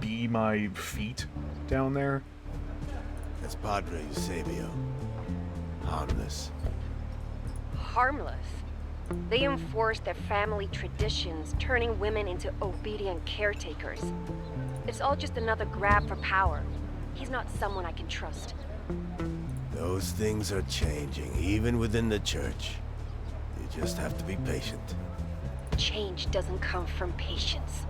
Speaker 3: be my feet down there?
Speaker 5: That's Padre Eusebio. Harmless.
Speaker 4: Harmless. They enforce their family traditions, turning women into obedient caretakers. It's all just another grab for power. He's not someone I can trust.
Speaker 5: Those things are changing, even within the church. You just have to be patient.
Speaker 4: Change doesn't come from patience.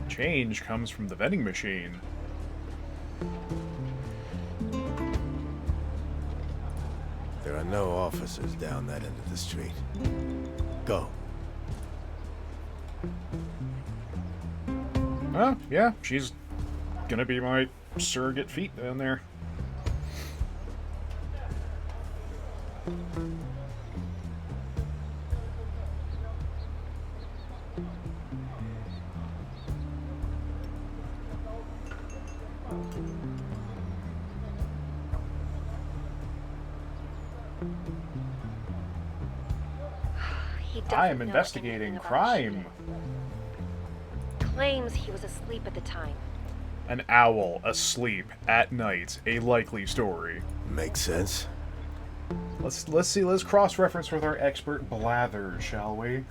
Speaker 3: Change comes from the vending machine.
Speaker 5: There are no officers down that end of the street. Go.
Speaker 3: Oh, yeah, she's gonna be my surrogate feet down there. I am investigating crime.
Speaker 4: Claims he was asleep at the time.
Speaker 3: An owl asleep at night. A likely story.
Speaker 5: Makes sense.
Speaker 3: Let's see. Let's cross-reference with our expert Blather, shall we?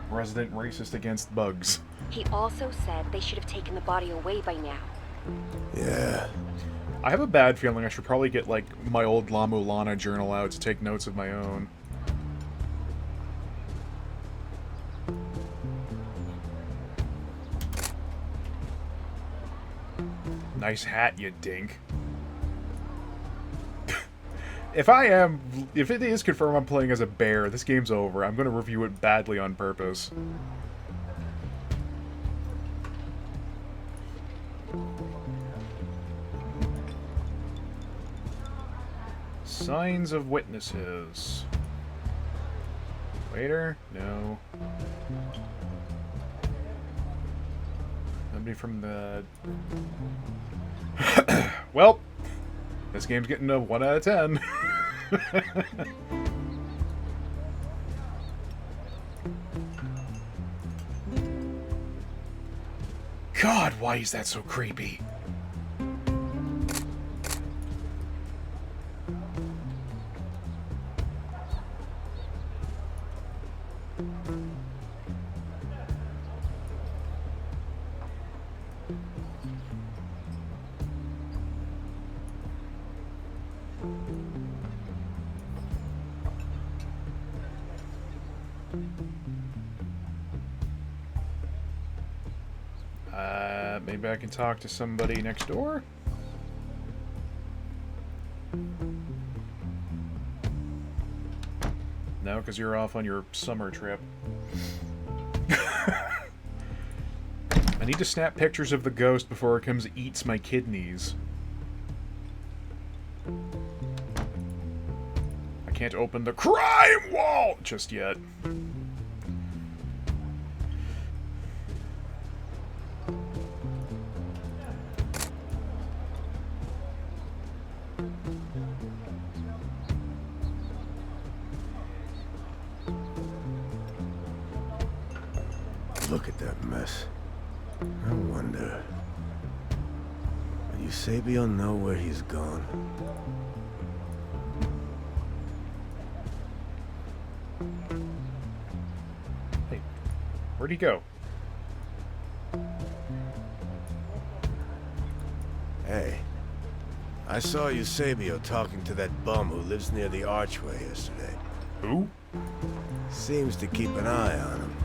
Speaker 3: Resident racist against bugs.
Speaker 4: He also said they should have taken the body away by now.
Speaker 5: Yeah.
Speaker 3: I have a bad feeling I should probably get, like, my old La Mulana journal out to take notes of my own. Nice hat, you dink. If it is confirmed I'm playing as a bear, this game's over. I'm gonna review it badly on purpose. Signs of witnesses. Waiter? No. Nobody from the... Well, this game's getting a 1 out of 10. God, why is that so creepy? Maybe I can talk to somebody next door? No, because you're off on your summer trip. I need to snap pictures of the ghost before it comes and eats my kidneys. I can't open the crime wall just yet.
Speaker 5: Look at that mess. I wonder... Will Eusebio know where he's gone?
Speaker 3: Hey, where'd he go?
Speaker 5: Hey, I saw Eusebio talking to that bum who lives near the archway yesterday.
Speaker 3: Who?
Speaker 5: Seems to keep an eye on him.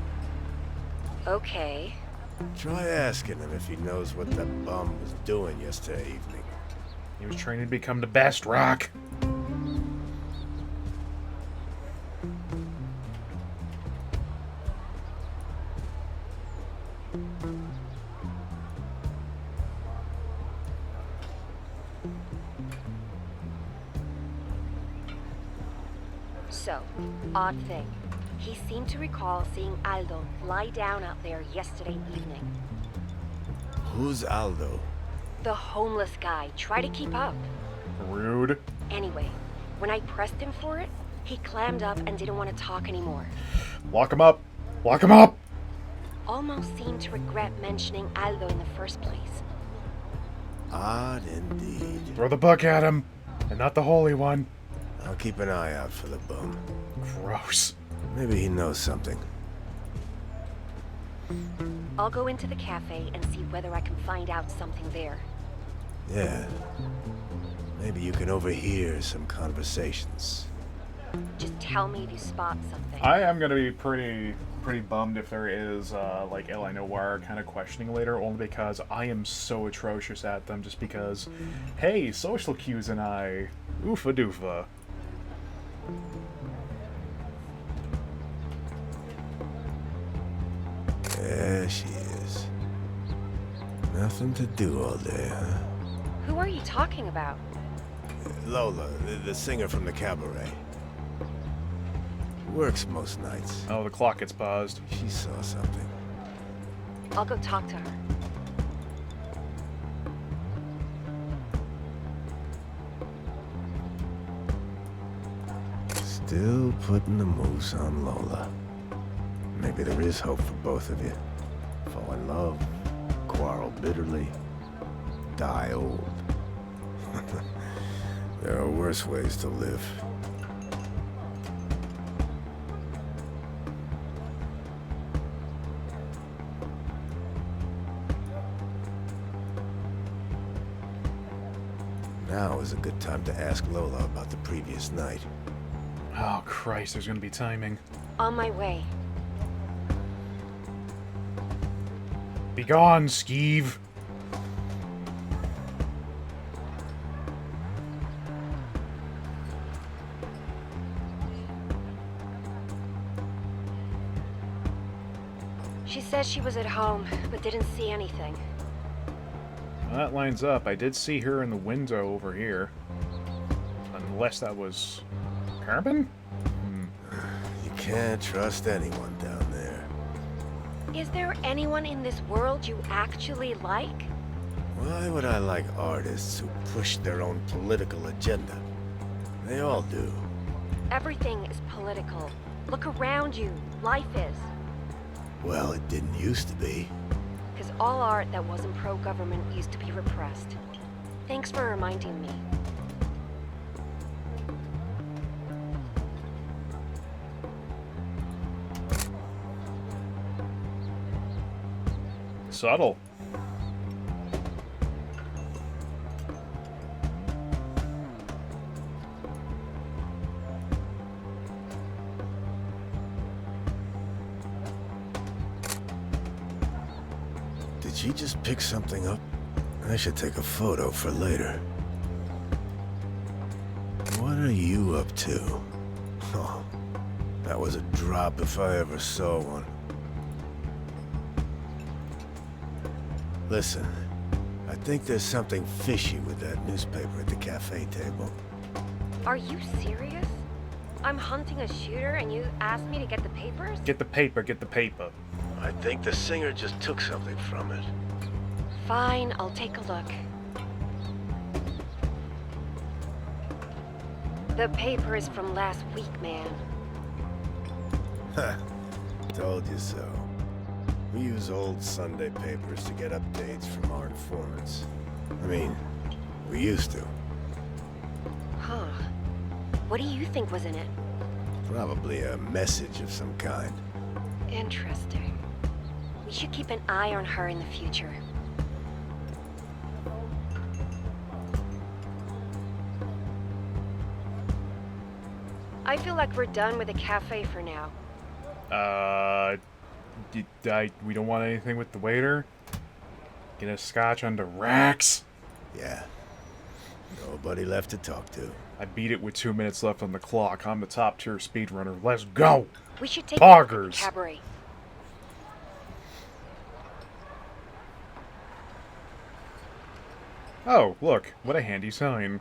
Speaker 4: Okay.
Speaker 5: Try asking him if he knows what that bum was doing yesterday evening.
Speaker 3: He was training to become the best, Rock.
Speaker 4: So, odd thing. He seemed to recall seeing Aldo lie down out there yesterday evening.
Speaker 5: Who's Aldo?
Speaker 4: The homeless guy. Try to keep up.
Speaker 3: Rude.
Speaker 4: Anyway, when I pressed him for it, he clammed up and didn't want to talk anymore.
Speaker 3: Lock him up. Lock him up.
Speaker 4: Almost seemed to regret mentioning Aldo in the first place.
Speaker 5: Odd indeed.
Speaker 3: Throw the book at him. And not the holy one.
Speaker 5: I'll keep an eye out for the bum.
Speaker 3: Gross.
Speaker 5: Maybe he knows something.
Speaker 4: I'll go into the cafe and see whether I can find out something there.
Speaker 5: Yeah. Maybe you can overhear some conversations.
Speaker 4: Just tell me if you spot something.
Speaker 3: I am gonna be pretty bummed if there is like L.A. Noire kind of questioning later, only because I am so atrocious at them. Just because, hey, social cues and I, oofa doofa.
Speaker 5: There she is. Nothing to do all day, huh?
Speaker 4: Who are you talking about?
Speaker 5: Lola, the singer from the cabaret. Works most nights.
Speaker 3: Oh, the clock gets paused.
Speaker 5: She saw something.
Speaker 4: I'll go talk to her.
Speaker 5: Still putting the moves on Lola. Maybe there is hope for both of you. Fall in love, quarrel bitterly, die old. There are worse ways to live. Now is a good time to ask Lola about the previous night.
Speaker 3: Oh, Christ, there's gonna be timing.
Speaker 4: On my way.
Speaker 3: Be gone, Skeeve.
Speaker 4: She said she was at home, but didn't see anything.
Speaker 3: Well, that lines up. I did see her in the window over here. Unless that was... Carbon?
Speaker 5: You can't trust anyone down there.
Speaker 4: Is there anyone in this world you actually like?
Speaker 5: Why would I like artists who push their own political agenda? They all do.
Speaker 4: Everything is political. Look around you. Life is.
Speaker 5: Well, it didn't used to be.
Speaker 4: Because all art that wasn't pro-government used to be repressed. Thanks for reminding me.
Speaker 3: Subtle.
Speaker 5: Did she just pick something up? I should take a photo for later. What are you up to? Oh, that was a drop if I ever saw one. Listen, I think there's something fishy with that newspaper at the cafe table.
Speaker 4: Are you serious? I'm hunting a shooter and you asked me to get the papers?
Speaker 3: Get the paper, get the paper.
Speaker 5: I think the singer just took something from it.
Speaker 4: Fine, I'll take a look. The paper is from last week, man.
Speaker 5: Ha! Told you so. We use old Sunday papers to get updates from our informants. I mean, we used to.
Speaker 4: Huh. What do you think was in it?
Speaker 5: Probably a message of some kind.
Speaker 4: Interesting. We should keep an eye on her in the future. I feel like we're done with the cafe for now.
Speaker 3: We don't want anything with the waiter? Get a scotch on the racks?
Speaker 5: Yeah. Nobody left to talk to.
Speaker 3: I beat it with 2 minutes left on the clock. I'm the top tier speedrunner. Let's go!
Speaker 4: We should take a look at the
Speaker 3: Poggers.
Speaker 4: cabaret.
Speaker 3: Oh, look. What a handy sign.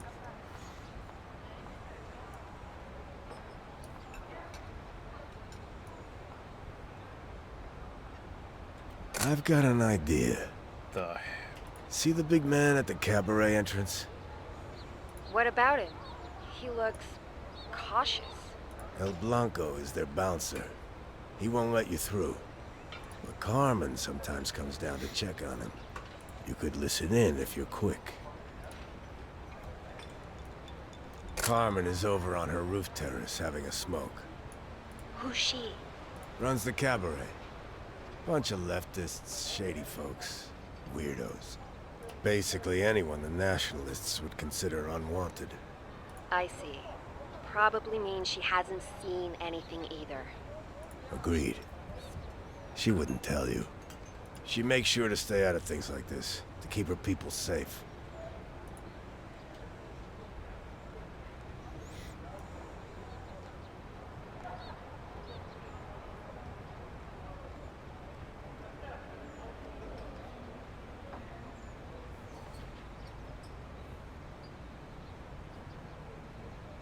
Speaker 5: I've got an idea.
Speaker 3: The...
Speaker 5: See the big man at the cabaret entrance?
Speaker 4: What about him? He looks cautious.
Speaker 5: El Blanco is their bouncer. He won't let you through. But Carmen sometimes comes down to check on him. You could listen in if you're quick. Carmen is over on her roof terrace having a smoke.
Speaker 4: Who's she?
Speaker 5: Runs the cabaret. Bunch of leftists, shady folks, weirdos. Basically anyone the nationalists would consider unwanted.
Speaker 4: I see. Probably means she hasn't seen anything either.
Speaker 5: Agreed. She wouldn't tell you. She makes sure to stay out of things like this, to keep her people safe.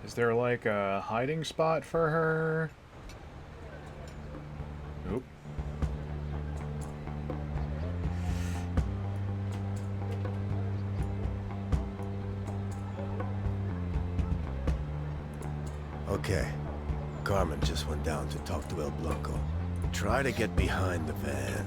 Speaker 3: Is there like a hiding spot for her? Nope.
Speaker 5: Okay. Carmen just went down to talk to El Blanco. Try to get behind the van.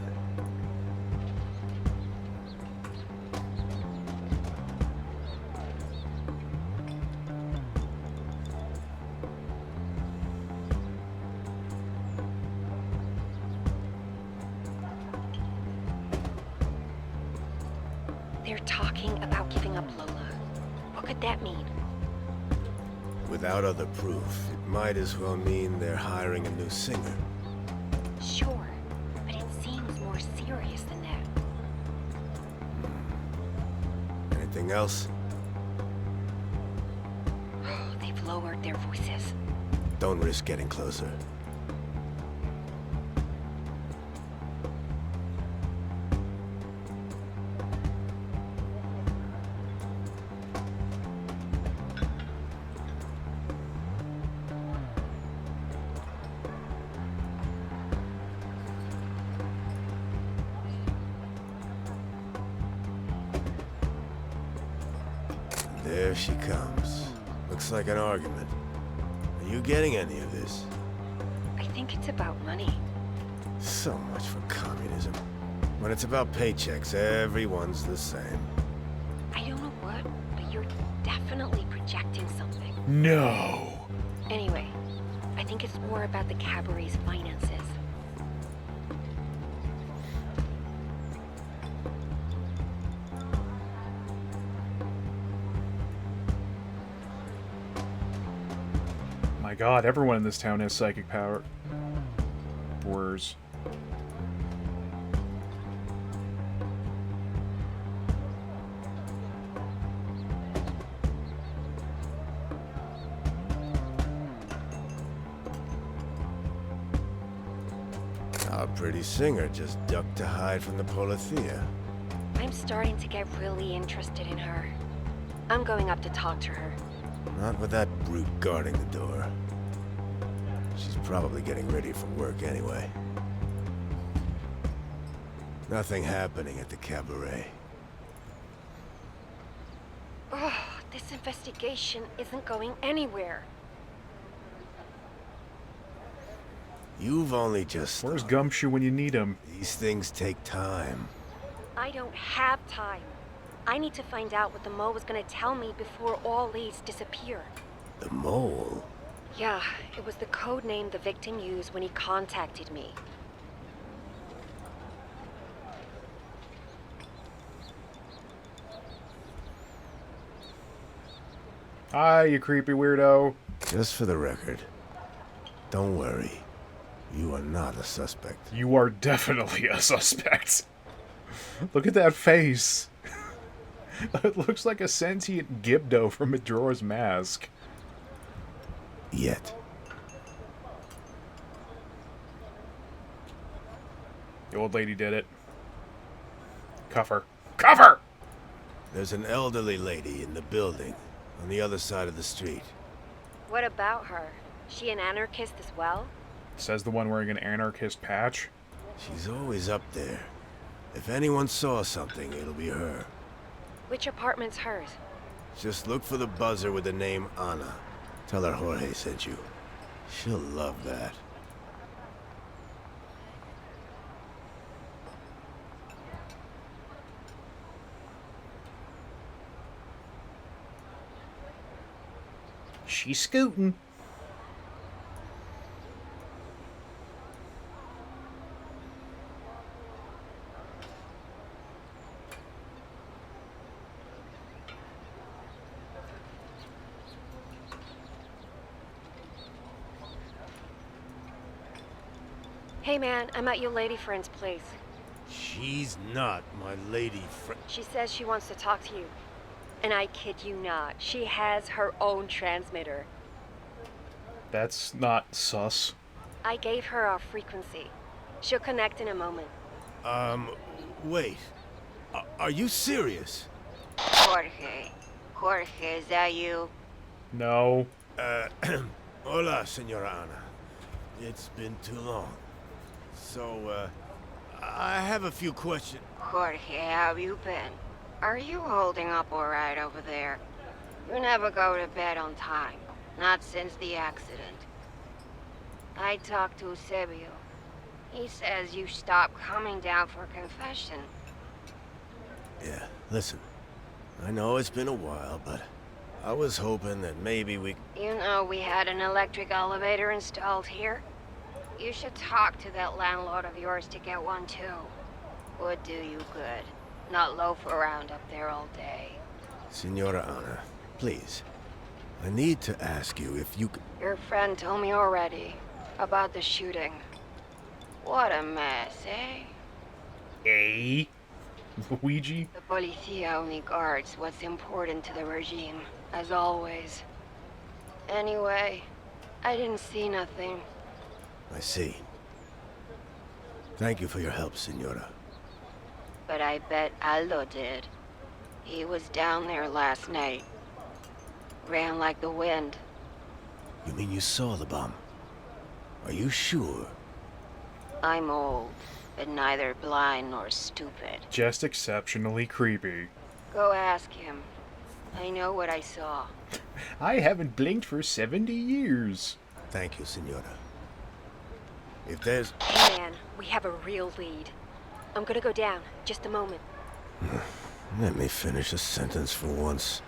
Speaker 4: They're talking about giving up Lola. What could that mean?
Speaker 5: Without other proof, it might as well mean they're hiring a new singer.
Speaker 4: Sure, but it seems more serious than that.
Speaker 5: Anything else?
Speaker 4: They've lowered their voices.
Speaker 5: Don't risk getting closer. There she comes. Looks like an argument. Are you getting any of this?
Speaker 4: I think it's about money.
Speaker 5: So much for communism. When it's about paychecks, everyone's the same.
Speaker 4: I don't know what, but you're definitely projecting something.
Speaker 3: No!
Speaker 4: Anyway, I think it's more about the cabaret's finances.
Speaker 3: My god, everyone in this town has psychic power. Wars.
Speaker 5: Our pretty singer just ducked to hide from the Polithea.
Speaker 4: I'm starting to get really interested in her. I'm going up to talk to her.
Speaker 5: Not with that brute guarding the door. She's probably getting ready for work anyway. Nothing happening at the cabaret.
Speaker 4: Oh, this investigation isn't going anywhere.
Speaker 5: You've only just
Speaker 3: Where's
Speaker 5: started.
Speaker 3: Gumshoe when you need him?
Speaker 5: These things take time.
Speaker 4: I don't have time. I need to find out what the mole was gonna tell me before all these disappear.
Speaker 5: The mole?
Speaker 4: Yeah, it was the code name the victim used when he contacted me.
Speaker 3: Hi, you creepy weirdo.
Speaker 5: Just for the record, Don't worry. You are not a suspect.
Speaker 3: You are definitely a suspect. Look at that face. It looks like a sentient Gibdo from Majora's Mask.
Speaker 5: Yet.
Speaker 3: The old lady did it. Cuff her. Cuff her!
Speaker 5: There's an elderly lady in the building on the other side of the street.
Speaker 4: What about her? She an anarchist as well?
Speaker 3: Says the one wearing an anarchist patch.
Speaker 5: She's always up there. If anyone saw something, it'll be her.
Speaker 4: Which apartment's hers?
Speaker 5: Just look for the buzzer with the name Anna. Tell her Jorge sent you. She'll love that.
Speaker 3: She's scooting.
Speaker 4: Hey man, I'm at your lady friend's place.
Speaker 5: She's not my lady friend.
Speaker 4: She says she wants to talk to you. And I kid you not, she has her own transmitter.
Speaker 3: That's not sus.
Speaker 4: I gave her our frequency. She'll connect in a moment.
Speaker 5: Wait. Are you serious?
Speaker 10: Jorge. Jorge, is that you?
Speaker 3: No.
Speaker 5: Hola, Senora Ana. It's been too long. So, I have a few questions.
Speaker 10: Jorge, how have you been? Are you holding up alright over there? You never go to bed on time. Not since the accident. I talked to Eusebio. He says you stopped coming down for confession.
Speaker 5: Yeah, listen. I know it's been a while, but I was hoping that maybe we...
Speaker 10: You know we had an electric elevator installed here? You should talk to that landlord of yours to get one too. Would do you good. Not loaf around up there all day.
Speaker 5: Senora Ana, please. I need to ask you if you could...
Speaker 10: Your friend told me already about the shooting. What a mess, eh?
Speaker 3: A? Luigi?
Speaker 10: The policia only guards what's important to the regime, as always. Anyway, I didn't see nothing.
Speaker 5: I see. Thank you for your help, Senora.
Speaker 10: But I bet Aldo did. He was down there last night. Ran like the wind.
Speaker 5: You mean you saw the bomb? Are you sure?
Speaker 10: I'm old, but neither blind nor stupid.
Speaker 3: Just exceptionally creepy.
Speaker 10: Go ask him. I know what I saw.
Speaker 3: I haven't blinked for 70 years.
Speaker 5: Thank you, Senora. If there's...
Speaker 4: Hey man, we have a real lead. I'm gonna go down. Just a moment.
Speaker 5: Let me finish a sentence for once.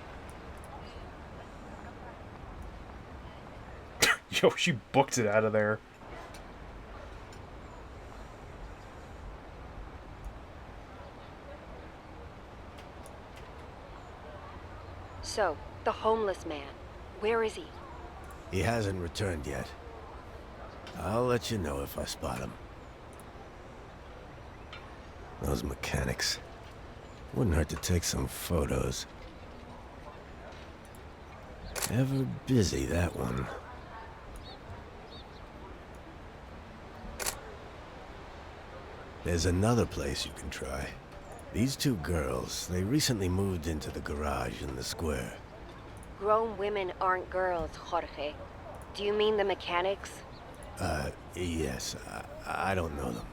Speaker 3: Yo, she booked it out of there.
Speaker 4: So, the homeless man. Where is he?
Speaker 5: He hasn't returned yet. I'll let you know if I spot him. Those mechanics. Wouldn't hurt to take some photos. Ever busy, that one. There's another place you can try. These two girls, they recently moved into the garage in the square.
Speaker 4: Grown women aren't girls, Jorge. Do you mean the mechanics?
Speaker 5: Yes. I don't know them.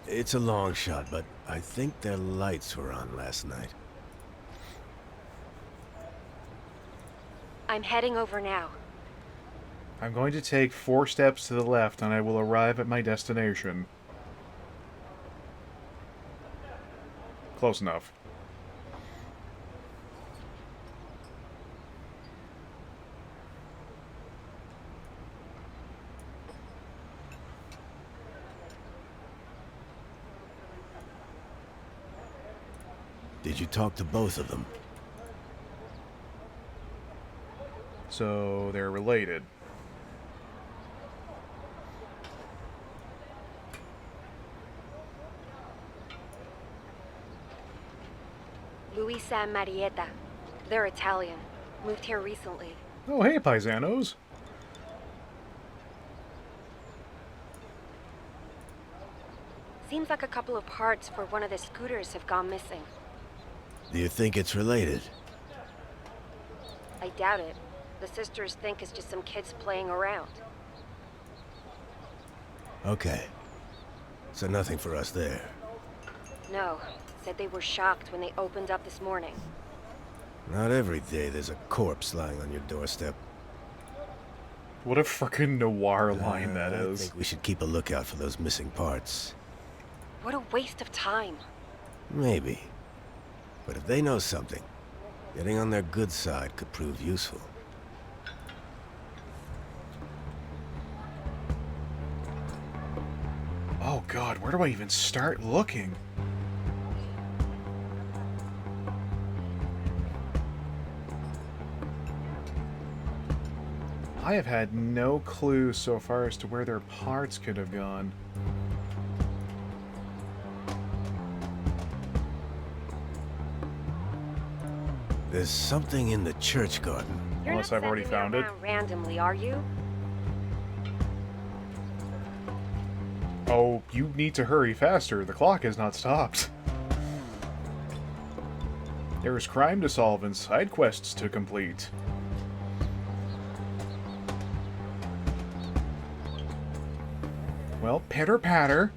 Speaker 5: It's a long shot, but I think their lights were on last night.
Speaker 4: I'm heading over now.
Speaker 3: I'm going to take 4 steps to the left and I will arrive at my destination. Close enough.
Speaker 5: Did you talk to both of them?
Speaker 3: So they're related.
Speaker 4: Luisa and Marietta. They're Italian. Moved here recently.
Speaker 3: Oh, hey, paisanos.
Speaker 4: Seems like a couple of parts for one of the scooters have gone missing.
Speaker 5: Do you think it's related?
Speaker 4: I doubt it. The sisters think it's just some kids playing around.
Speaker 5: Okay. So nothing for us there.
Speaker 4: No. Said they were shocked when they opened up this morning.
Speaker 5: Not every day there's a corpse lying on your doorstep.
Speaker 3: What a frickin' noir line that
Speaker 5: I
Speaker 3: is.
Speaker 5: think we should keep a lookout for those missing parts.
Speaker 4: What a waste of time.
Speaker 5: Maybe. But if they know something, getting on their good side could prove useful.
Speaker 3: Oh god, where do I even start looking? I have had no clue so far as to where their parts could have gone.
Speaker 5: There's something in the church garden.
Speaker 4: You're
Speaker 3: Unless
Speaker 4: not
Speaker 3: I've already
Speaker 4: sending
Speaker 3: found
Speaker 4: them
Speaker 3: it.
Speaker 4: around randomly, are you?
Speaker 3: Oh, you need to hurry faster. The clock has not stopped. There is crime to solve and side quests to complete. Well, pitter patter.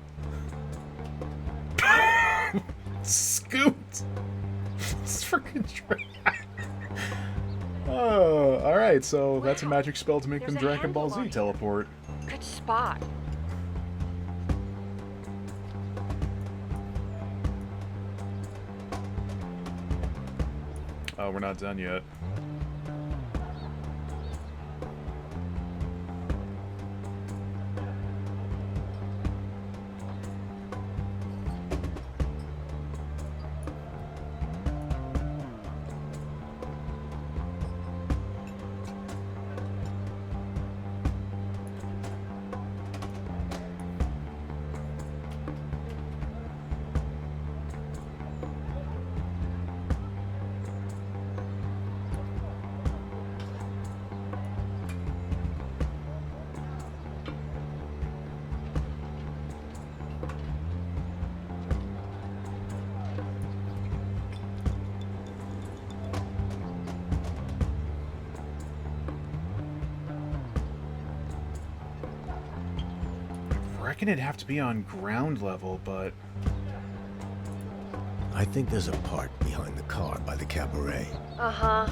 Speaker 3: Scoot! It's freaking trash. Oh, alright, so that's a magic spell to make
Speaker 4: There's
Speaker 3: them
Speaker 4: a
Speaker 3: Dragon Ball
Speaker 4: handle on
Speaker 3: Z
Speaker 4: here.
Speaker 3: teleport.
Speaker 4: Good spot.
Speaker 3: Oh, we're not done yet. I reckon it'd have to be on ground level, but
Speaker 5: I think there's a part behind the car by the cabaret.
Speaker 4: Uh-huh.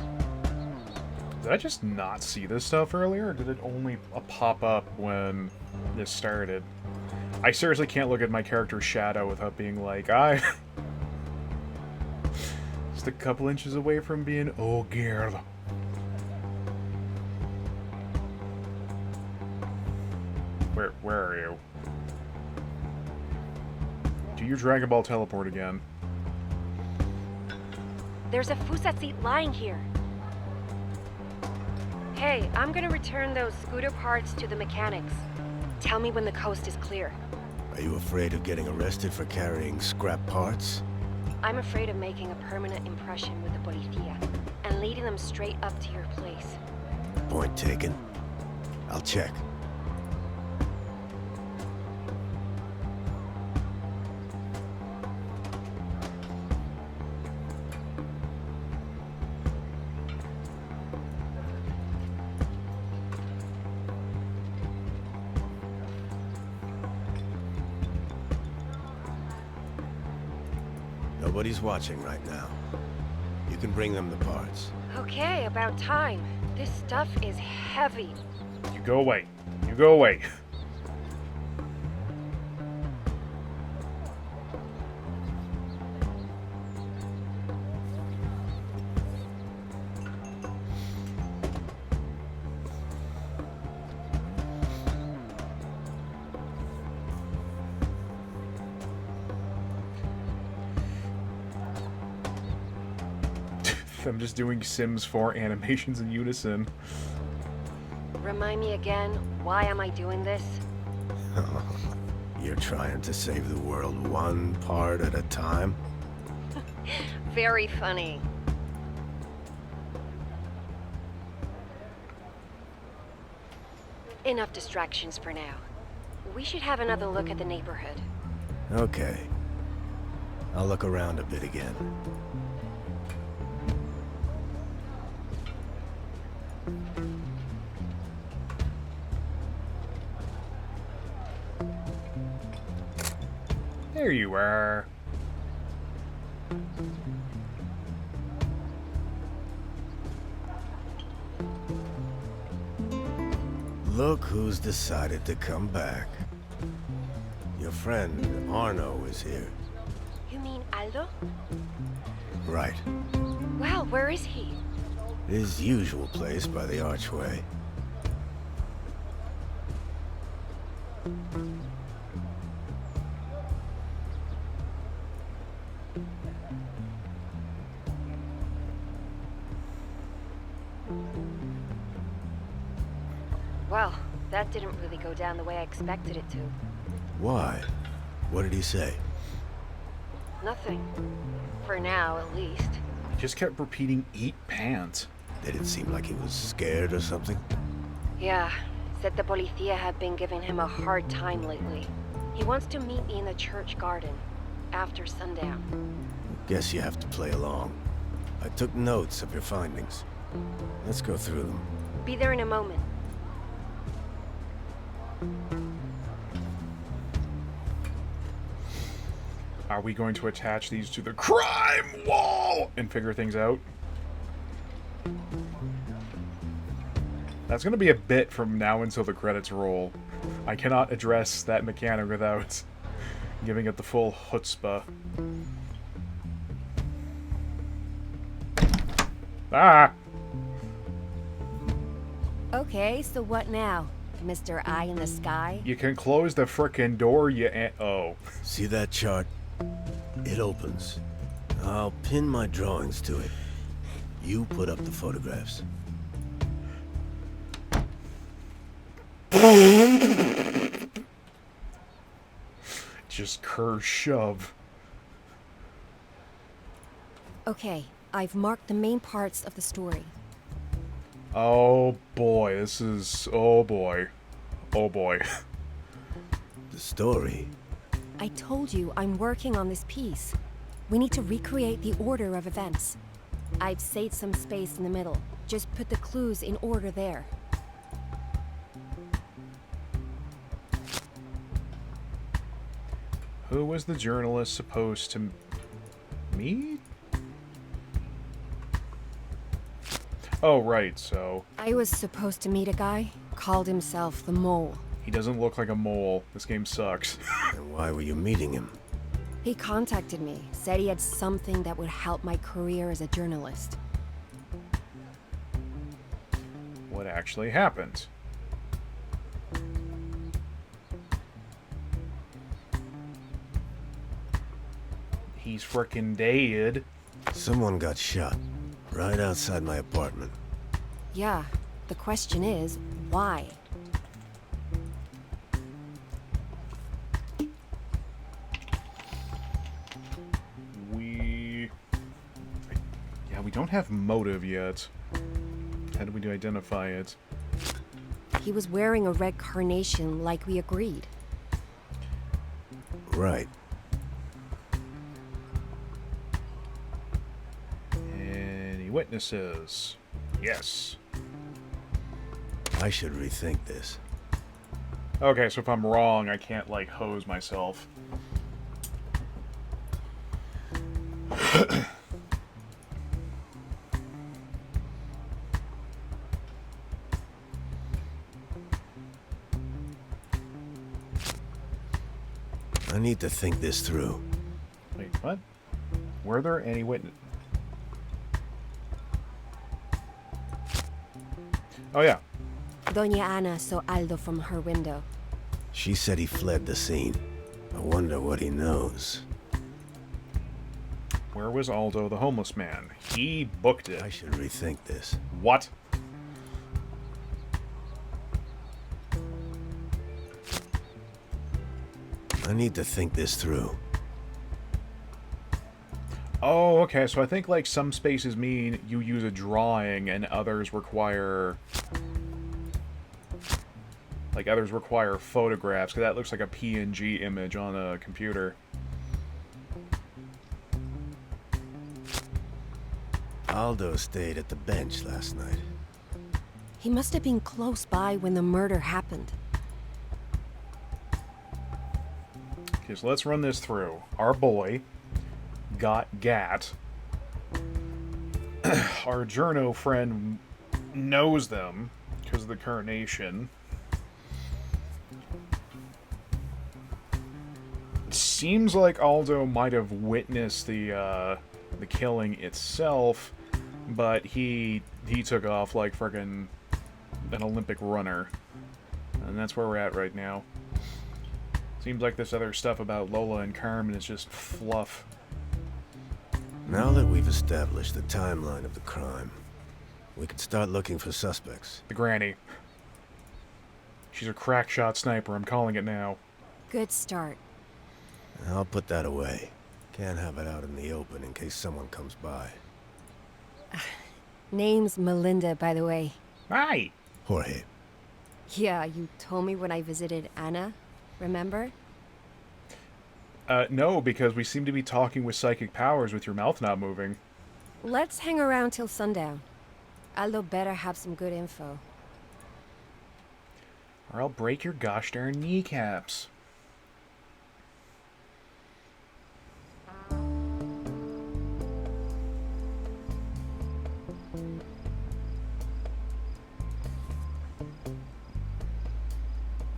Speaker 3: did I just not see this stuff earlier, or did it only pop up when this started? I seriously can't look at my character's shadow without being like, just a couple inches away from being oh girl. Where are you? Do your Dragon Ball teleport again?
Speaker 4: There's a Fusa seat lying here. Hey, I'm gonna return those scooter parts to the mechanics. Tell me when the coast is clear.
Speaker 5: Are you afraid of getting arrested for carrying scrap parts?
Speaker 4: I'm afraid of making a permanent impression with the Policía and leading them straight up to your place.
Speaker 5: Point taken. I'll check. Nobody's watching right now. You can bring them the parts.
Speaker 4: Okay, about time. This stuff is heavy.
Speaker 3: You go away. You go away. I'm just doing Sims 4 animations in unison.
Speaker 4: Remind me again, why am I doing this?
Speaker 5: You're trying to save the world one part at a time?
Speaker 4: very funny. Enough distractions for now. We should have another look at the neighborhood.
Speaker 5: Okay. I'll look around a bit again.
Speaker 3: There you are.
Speaker 5: Look who's decided to come back. Your friend Arno is here.
Speaker 4: You mean Aldo?
Speaker 5: Right.
Speaker 4: Well, where is he?
Speaker 5: His usual place by the archway.
Speaker 4: Well, that didn't really go down the way I expected it to.
Speaker 5: Why? What did he say?
Speaker 4: Nothing. For now, at least.
Speaker 3: He just kept repeating, eat pants.
Speaker 5: Did it seem like he was scared or something?
Speaker 4: Yeah, said the policia had been giving him a hard time lately. He wants to meet me in the church garden, after sundown.
Speaker 5: Guess you have to play along. I took notes of your findings. Let's go through them.
Speaker 4: Be there in a moment.
Speaker 3: Are we going to attach these to the crime wall and figure things out? That's going to be a bit from now until the credits roll. I cannot address that mechanic without giving it the full chutzpah. Ah!
Speaker 4: Okay, so what now? Mr. Eye in the Sky?
Speaker 3: You can close the frickin' door, oh.
Speaker 5: See that chart? It opens. I'll pin my drawings to it. You put up the photographs.
Speaker 3: Just curve shove.
Speaker 4: Okay, I've marked the main parts of the story.
Speaker 3: Oh boy, this is... oh boy. Oh boy.
Speaker 5: The story?
Speaker 4: I told you I'm working on this piece. We need to recreate the order of events. I've saved some space in the middle. Just put the clues in order there.
Speaker 3: Who was the journalist supposed to meet? Oh, right, so...
Speaker 4: I was supposed to meet a guy, called himself the Mole.
Speaker 3: He doesn't look like a mole. This game sucks.
Speaker 5: And why were you meeting him?
Speaker 4: He contacted me, said he had something that would help my career as a journalist.
Speaker 3: What actually happened? He's frickin' dead.
Speaker 5: Someone got shot. Right outside my apartment.
Speaker 4: Yeah, the question is, why?
Speaker 3: We don't have motive yet. How do we identify it?
Speaker 4: He was wearing a red carnation like we agreed.
Speaker 5: Right.
Speaker 3: Any witnesses? Yes.
Speaker 5: I should rethink this.
Speaker 3: Okay, so if I'm wrong, I can't, like, hose myself.
Speaker 5: I need to think this through.
Speaker 3: Wait, what? Were there any witnesses? Oh, yeah.
Speaker 4: Doña Ana saw Aldo from her window.
Speaker 5: She said he fled the scene. I wonder what he knows.
Speaker 3: Where was Aldo the homeless man? He booked it.
Speaker 5: I should rethink this.
Speaker 3: What?
Speaker 5: I need to think this through.
Speaker 3: Oh, okay, so I think, like, some spaces mean you use a drawing and others require... Like, others require photographs, because that looks like a PNG image on a computer.
Speaker 5: Aldo stayed at the bench last night.
Speaker 4: He must have been close by when the murder happened.
Speaker 3: Okay, so let's run this through. Our boy got Gat. Our journo friend knows them because of the Carnation. Seems like Aldo might have witnessed the killing itself, but he took off like friggin' an Olympic runner. And that's where we're at right now. Seems like this other stuff about Lola and Carmen is just fluff.
Speaker 5: Now that we've established the timeline of the crime, we can start looking for suspects.
Speaker 3: The granny. She's a crack shot sniper, I'm calling it now.
Speaker 4: Good start.
Speaker 5: I'll put that away. Can't have it out in the open in case someone comes by.
Speaker 4: Name's Melinda, by the way.
Speaker 3: Hi!
Speaker 5: Jorge.
Speaker 4: Yeah, you told me when I visited Anna. Remember?
Speaker 3: No, because we seem to be talking with psychic powers with your mouth not moving.
Speaker 4: Let's hang around till sundown. Aldo better have some good info.
Speaker 3: Or I'll break your gosh darn kneecaps.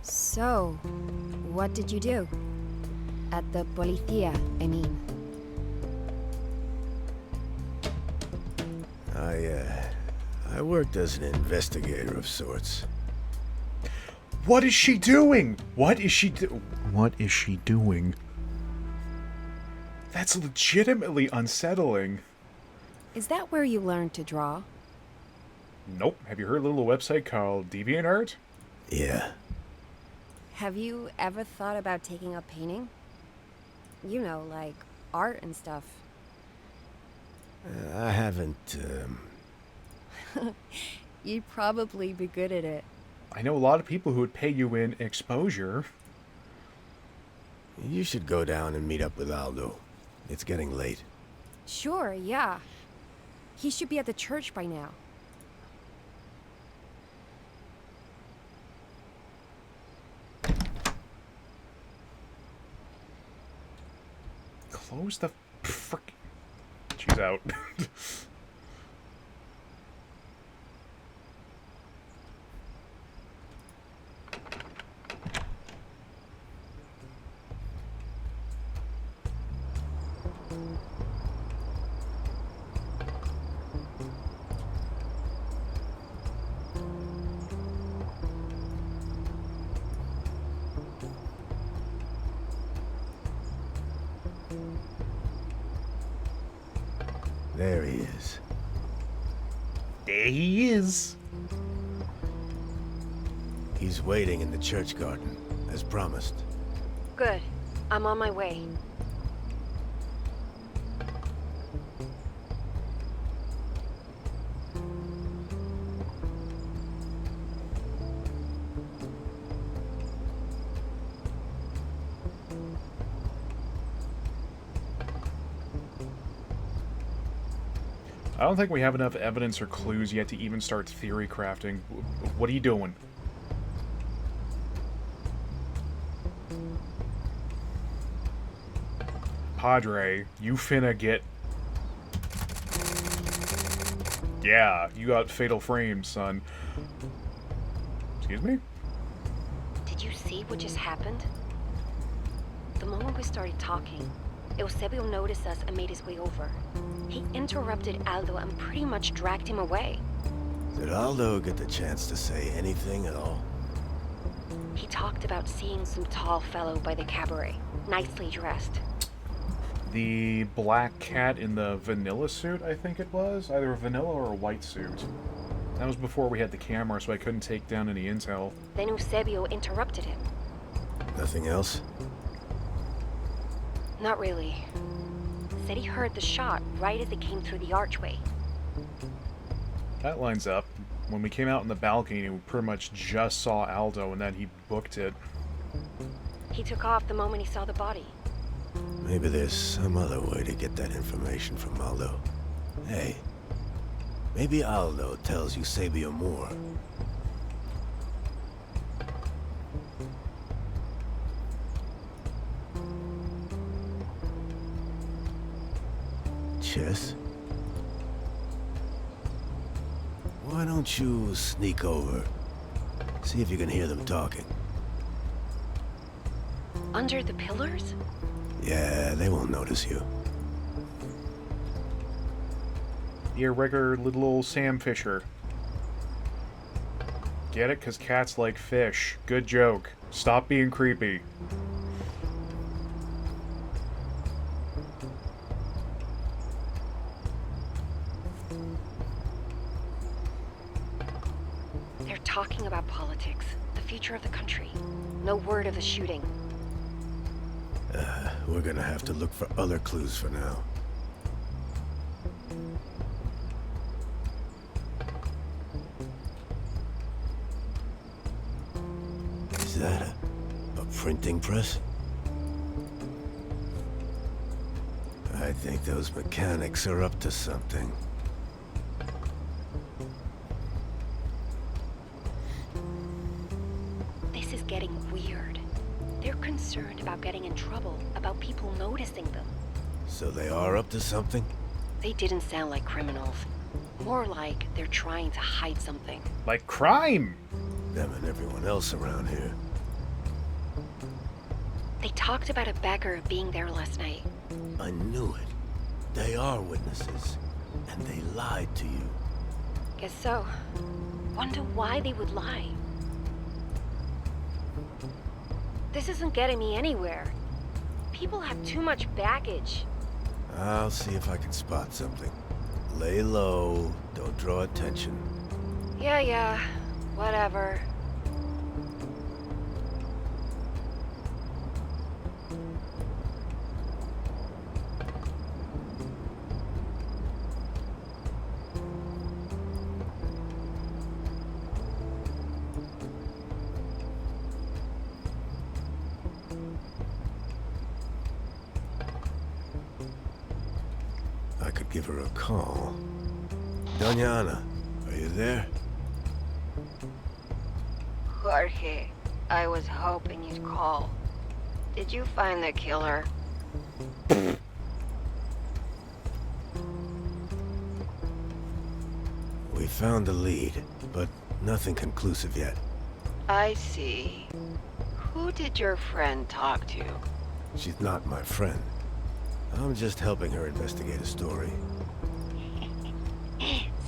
Speaker 4: So, what did you do? At the policía, I mean.
Speaker 5: I worked as an investigator of sorts.
Speaker 3: What is she doing? What is she doing? That's legitimately unsettling.
Speaker 4: Is that where you learned to draw?
Speaker 3: Nope. Have you heard of a little website called DeviantArt?
Speaker 5: Yeah.
Speaker 4: Have you ever thought about taking up painting? You know, like art and stuff.
Speaker 5: I haven't,
Speaker 4: You'd probably be good at it.
Speaker 3: I know a lot of people who would pay you in exposure.
Speaker 5: You should go down and meet up with Aldo. It's getting late.
Speaker 4: Sure, yeah. He should be at the church by now.
Speaker 3: Close the frick. She's out.
Speaker 5: There he is.
Speaker 3: There he is.
Speaker 5: He's waiting in the church garden, as promised.
Speaker 4: Good. I'm on my way.
Speaker 3: I don't think we have enough evidence or clues yet to even start theory crafting. What are you doing? Padre, you finna get... Yeah, you got fatal frames, son. Excuse me?
Speaker 4: Did you see what just happened? The moment we started talking, Eusebio noticed us and made his way over. He interrupted Aldo and pretty much dragged him away.
Speaker 5: Did Aldo get the chance to say anything at all?
Speaker 4: He talked about seeing some tall fellow by the cabaret, nicely dressed.
Speaker 3: The black cat in the vanilla suit, I think it was? Either a vanilla or a white suit. That was before we had the camera, so I couldn't take down any intel.
Speaker 4: Then Eusebio interrupted him.
Speaker 5: Nothing else?
Speaker 4: Not really. said he heard the shot right as they came through the archway.
Speaker 3: That lines up. When we came out in the balcony, we pretty much just saw Aldo, and then he booked it.
Speaker 4: He took off the moment he saw the body.
Speaker 5: Maybe there's some other way to get that information from Aldo. Hey, maybe Aldo tells Eusebio more. Chess? Why don't you sneak over? See if you can hear them talking.
Speaker 4: Under the pillars?
Speaker 5: Yeah, they won't notice you.
Speaker 3: You're a regular little old Sam Fisher. Get it? 'Cause cats like fish. Good joke. Stop being creepy.
Speaker 4: They're talking about politics, the future of the country. No word of the shooting.
Speaker 5: We're gonna have to look for other clues for now. Is that a printing press? I think those mechanics are up to something.
Speaker 4: This is getting weird. They're concerned about getting in trouble, about people noticing them.
Speaker 5: So they are up to something?
Speaker 4: They didn't sound like criminals. More like they're trying to hide something.
Speaker 3: Like crime!
Speaker 5: Them and everyone else around here.
Speaker 4: They talked about a beggar being there last night.
Speaker 5: I knew it. They are witnesses. And they lied to you.
Speaker 4: Guess so. Wonder why they would lie. This isn't getting me anywhere. People have too much baggage.
Speaker 5: I'll see if I can spot something. Lay low, don't draw attention.
Speaker 4: Yeah, whatever.
Speaker 5: I could give her a call. Doña Ana, are you there?
Speaker 10: Jorge, I was hoping you'd call. Did you find the killer?
Speaker 5: We found a lead, but nothing conclusive yet.
Speaker 10: I see. Who did your friend talk to?
Speaker 5: She's not my friend. I'm just helping her investigate a story.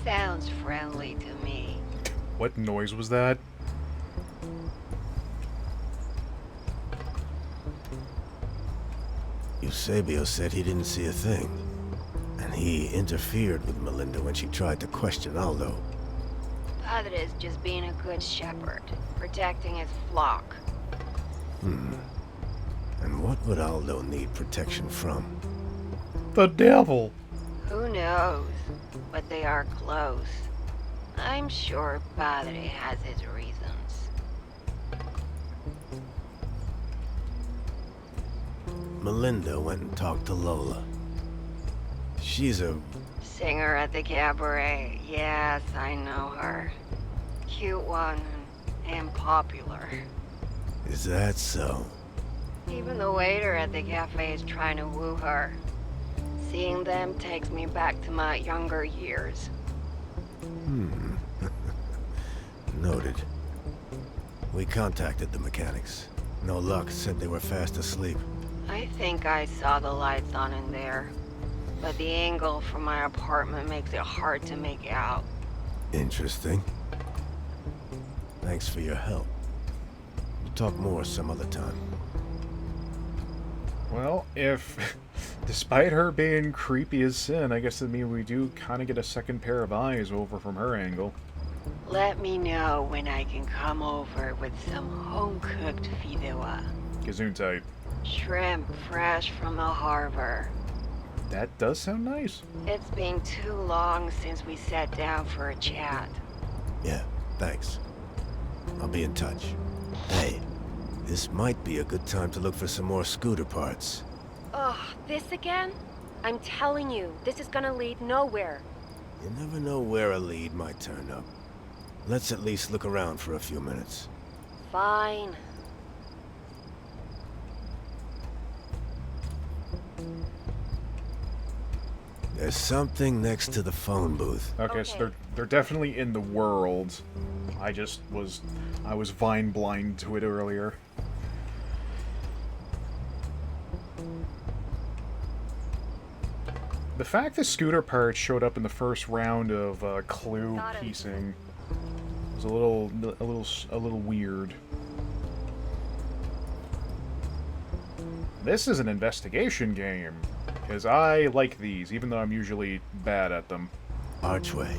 Speaker 10: Sounds friendly to me.
Speaker 3: What noise was that?
Speaker 5: Eusebio said he didn't see a thing. And he interfered with Melinda when she tried to question Aldo.
Speaker 10: Padre's just being a good shepherd, protecting his flock.
Speaker 5: And what would Aldo need protection from?
Speaker 3: The devil!
Speaker 10: Who knows? But they are close. I'm sure Padre has his reasons.
Speaker 5: Melinda went and talked to Lola. She's a...
Speaker 10: Singer at the cabaret. Yes, I know her. Cute one and popular.
Speaker 5: Is that so?
Speaker 10: Even the waiter at the cafe is trying to woo her. Seeing them takes me back to my younger years.
Speaker 5: Noted. We contacted the mechanics. No luck, said they were fast asleep.
Speaker 10: I think I saw the lights on in there. But the angle from my apartment makes it hard to make out.
Speaker 5: Interesting. Thanks for your help. We'll talk more some other time.
Speaker 3: Well, if... despite her being creepy as sin, I guess that means we do kind of get a second pair of eyes over from her angle.
Speaker 10: Let me know when I can come over with some home-cooked fideuà.
Speaker 3: Gesundheit.
Speaker 10: Shrimp fresh from the harbor.
Speaker 3: That does sound nice.
Speaker 10: It's been too long since we sat down for a chat.
Speaker 5: Yeah, thanks. I'll be in touch. Hey, this might be a good time to look for some more scooter parts.
Speaker 4: Ugh, this again? I'm telling you, this is gonna lead nowhere.
Speaker 5: You never know where a lead might turn up. Let's at least look around for a few minutes.
Speaker 4: Fine.
Speaker 5: There's something next to the phone booth.
Speaker 3: Okay, so they're definitely in the world. I was vine blind to it earlier. The fact that scooter parts showed up in the first round of Clue piecing was a little weird. This is an investigation game, because I like these, even though I'm usually bad at them.
Speaker 5: Archway.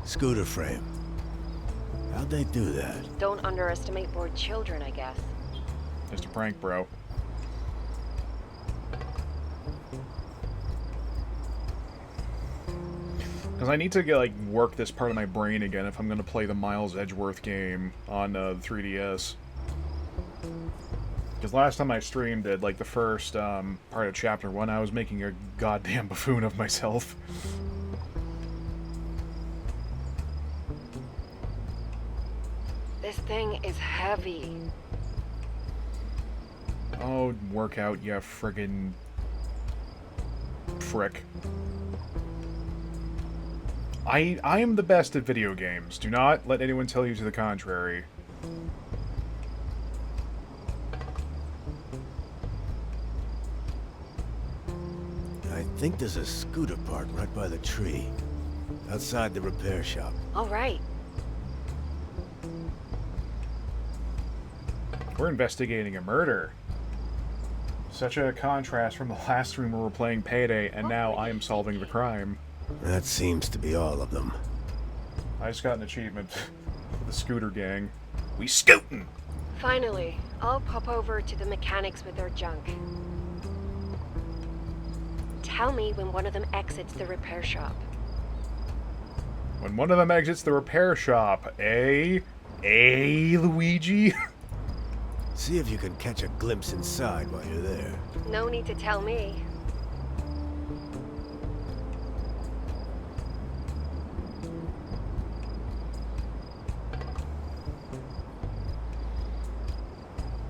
Speaker 5: Scooter frame. How'd they do that?
Speaker 4: Don't underestimate bored children, I guess.
Speaker 3: Just a prank, bro. Because I need to get, like, work this part of my brain again if I'm going to play the Miles Edgeworth game on the 3DS. Because last time I streamed it, like, the first part of Chapter 1, I was making a goddamn buffoon of myself.
Speaker 4: This thing is heavy.
Speaker 3: Oh, workout, yeah, friggin' frick. I am the best at video games. Do not let anyone tell you to the contrary.
Speaker 5: I think there's a scooter park right by the tree. Outside the repair shop.
Speaker 4: All right.
Speaker 3: We're investigating a murder. Such a contrast from the last stream where we're playing Payday, and now I am solving the crime.
Speaker 5: That seems to be all of them.
Speaker 3: I just got an achievement for the scooter gang. We scootin'!
Speaker 4: Finally, I'll pop over to the mechanics with their junk. Tell me when one of them exits the repair shop.
Speaker 3: When one of them exits the repair shop, Luigi?
Speaker 5: See if you can catch a glimpse inside while you're there.
Speaker 4: No need to tell me.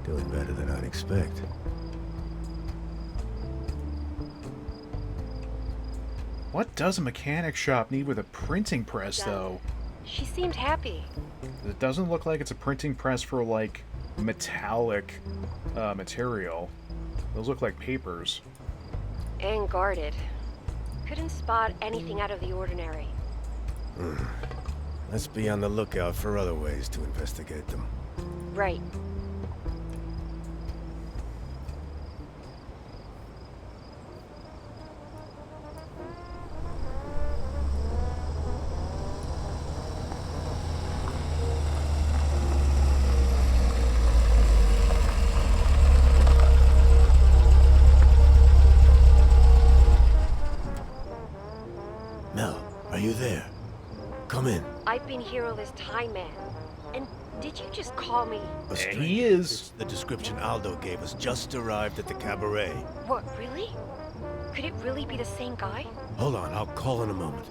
Speaker 5: Doing better than I'd expect.
Speaker 3: What does a mechanic shop need with a printing press, though?
Speaker 4: She seemed happy.
Speaker 3: It doesn't look like it's a printing press for, like, metallic material. Those look like papers.
Speaker 4: And guarded. Couldn't spot anything out of the ordinary.
Speaker 5: Let's be on the lookout for other ways to investigate them.
Speaker 4: Right.
Speaker 5: Mel, are you there? Come in.
Speaker 4: I've been here all this time, man. And did you just call me?
Speaker 5: A stranger.
Speaker 3: He is.
Speaker 5: The description Aldo gave us just arrived at the cabaret.
Speaker 4: What, really? Could it really be the same guy?
Speaker 5: Hold on, I'll call in a moment.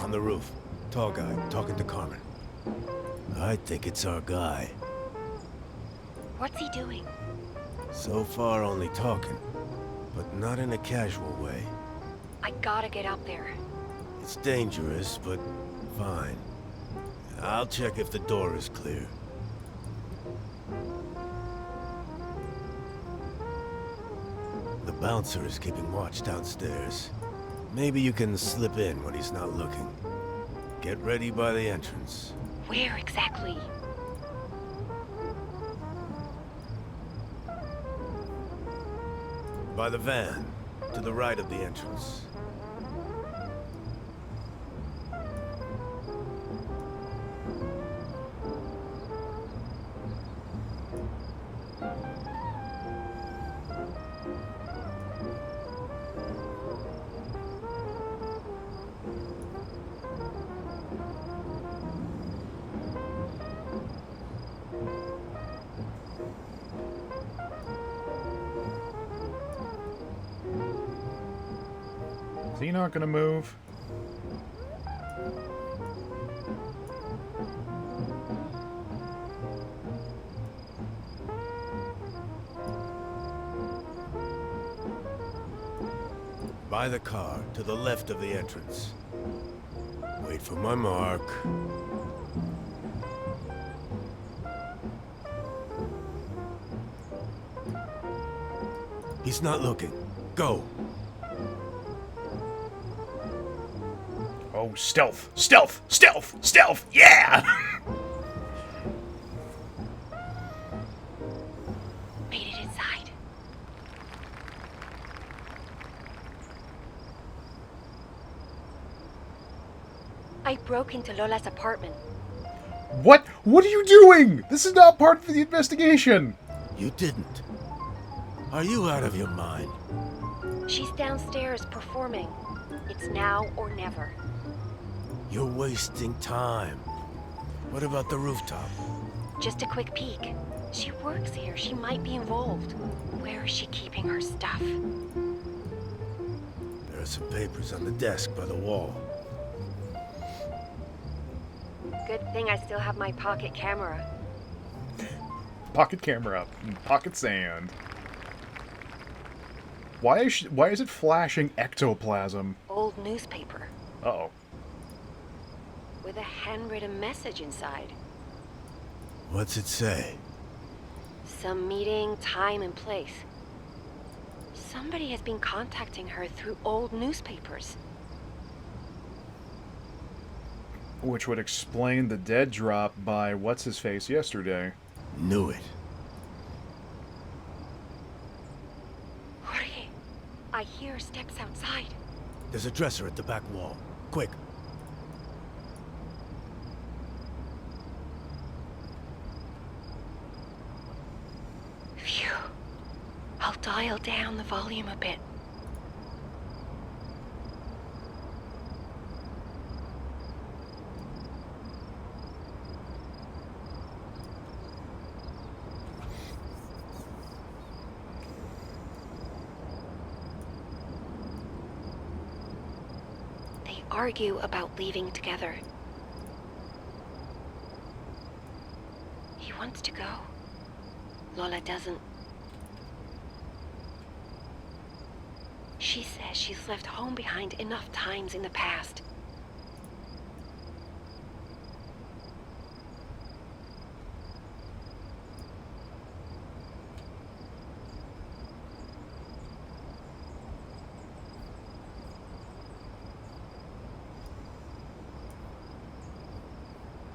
Speaker 5: On the roof. Tall guy, talking to Carmen. I think it's our guy.
Speaker 4: What's he doing?
Speaker 5: So far, only talking. But not in a casual way.
Speaker 4: I gotta get up there.
Speaker 5: It's dangerous, but fine. I'll check if the door is clear. The bouncer is keeping watch downstairs. Maybe you can slip in when he's not looking. Get ready by the entrance.
Speaker 4: Where exactly?
Speaker 5: By the van, to the right of the entrance.
Speaker 3: Is he not gonna move?
Speaker 5: By the car, to the left of the entrance. Wait for my mark. He's not looking. Go.
Speaker 3: Oh, stealth! Stealth! Stealth! Stealth! Yeah!
Speaker 4: Made it inside. I broke into Lola's apartment.
Speaker 3: What? What are you doing? This is not part of the investigation!
Speaker 5: You didn't. Are you out of your mind?
Speaker 4: She's downstairs performing. It's now or never.
Speaker 5: You're wasting time. What about the rooftop?
Speaker 4: Just a quick peek. She works here. She might be involved. Where is she keeping her stuff?
Speaker 5: There are some papers on the desk by the wall.
Speaker 4: Good thing I still have my pocket camera.
Speaker 3: Pocket camera. Pocket sand. Why is it flashing ectoplasm?
Speaker 4: Old newspaper.
Speaker 3: Uh-oh.
Speaker 4: With a handwritten message inside.
Speaker 5: What's it say?
Speaker 4: Some meeting, time and place. Somebody has been contacting her through old newspapers.
Speaker 3: Which would explain the dead drop by what's-his-face yesterday.
Speaker 5: Knew it.
Speaker 4: Jorge, I hear steps outside.
Speaker 5: There's a dresser at the back wall. Quick.
Speaker 4: Phew. I'll dial down the volume a bit. They argue about leaving together. He wants to go. Lola doesn't. She says she's left home behind enough times in the past.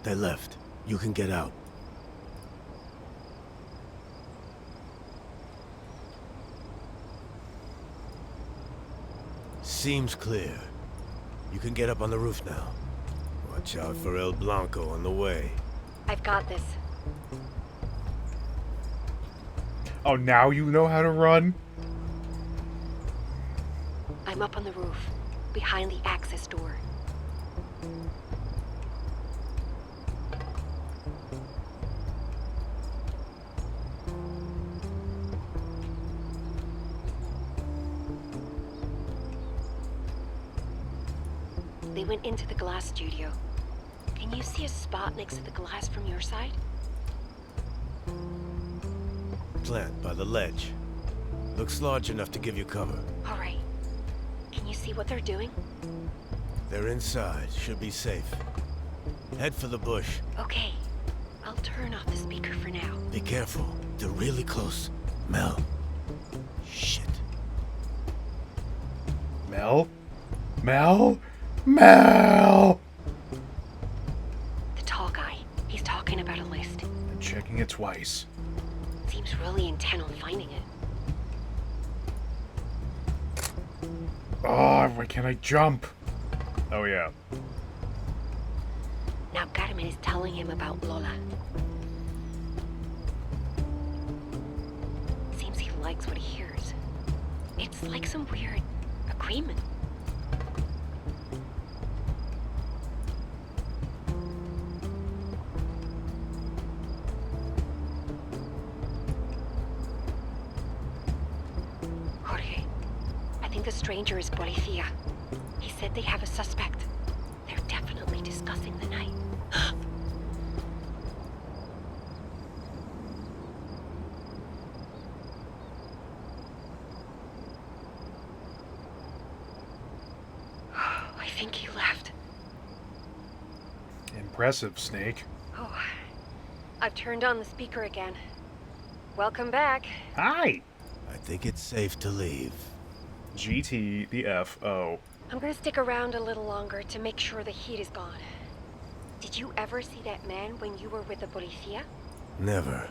Speaker 5: They left. You can get out. Seems clear. You can get up on the roof now. Watch out for El Blanco on the way.
Speaker 4: I've got this.
Speaker 3: Oh, now you know how to run?
Speaker 4: I'm up on the roof, behind the access door. They went into the glass studio. Can you see a spot next to the glass from your side?
Speaker 5: Plant by the ledge. Looks large enough to give you cover.
Speaker 4: All right. Can you see what they're doing?
Speaker 5: They're inside. Should be safe. Head for the bush.
Speaker 4: Okay. I'll turn off the speaker for now.
Speaker 5: Be careful. They're really close. Mel. Shit.
Speaker 3: Mel? Mel? Mel!
Speaker 4: The tall guy. He's talking about a list.
Speaker 3: I'm checking it twice.
Speaker 4: Seems really intent on finding it.
Speaker 3: Oh, why can't I jump? Oh, yeah.
Speaker 4: Now Carmen is telling him about Lola. Seems he likes what he hears. It's like some weird agreement. Jorge, I think the stranger is Policía. He said they have a suspect. They're definitely discussing the night. I think he left.
Speaker 3: Impressive, Snake.
Speaker 4: Oh, I've turned on the speaker again. Welcome back.
Speaker 3: Hi!
Speaker 5: I think it's safe to leave.
Speaker 3: GT the F-O.
Speaker 4: I'm gonna stick around a little longer to make sure the heat is gone. Did you ever see that man when you were with the Policía?
Speaker 5: Never.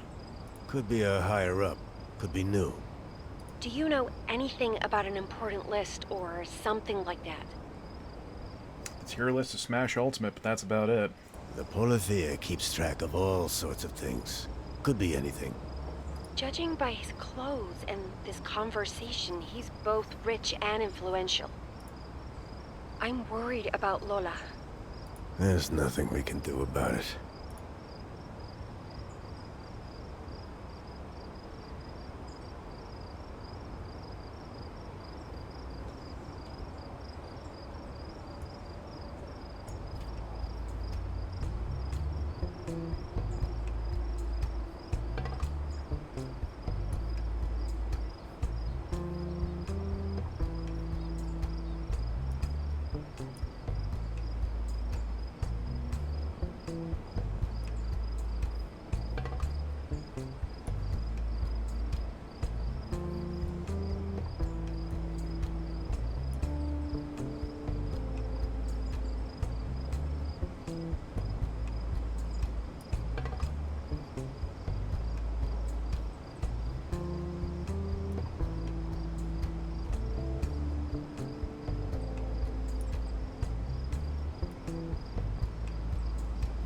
Speaker 5: Could be a higher up. Could be new.
Speaker 4: Do you know anything about an important list or something like that?
Speaker 3: The tier list is Smash Ultimate, but that's about it.
Speaker 5: The Policía keeps track of all sorts of things. Could be anything.
Speaker 4: Judging by his clothes and this conversation, he's both rich and influential. I'm worried about Lola.
Speaker 5: There's nothing we can do about it.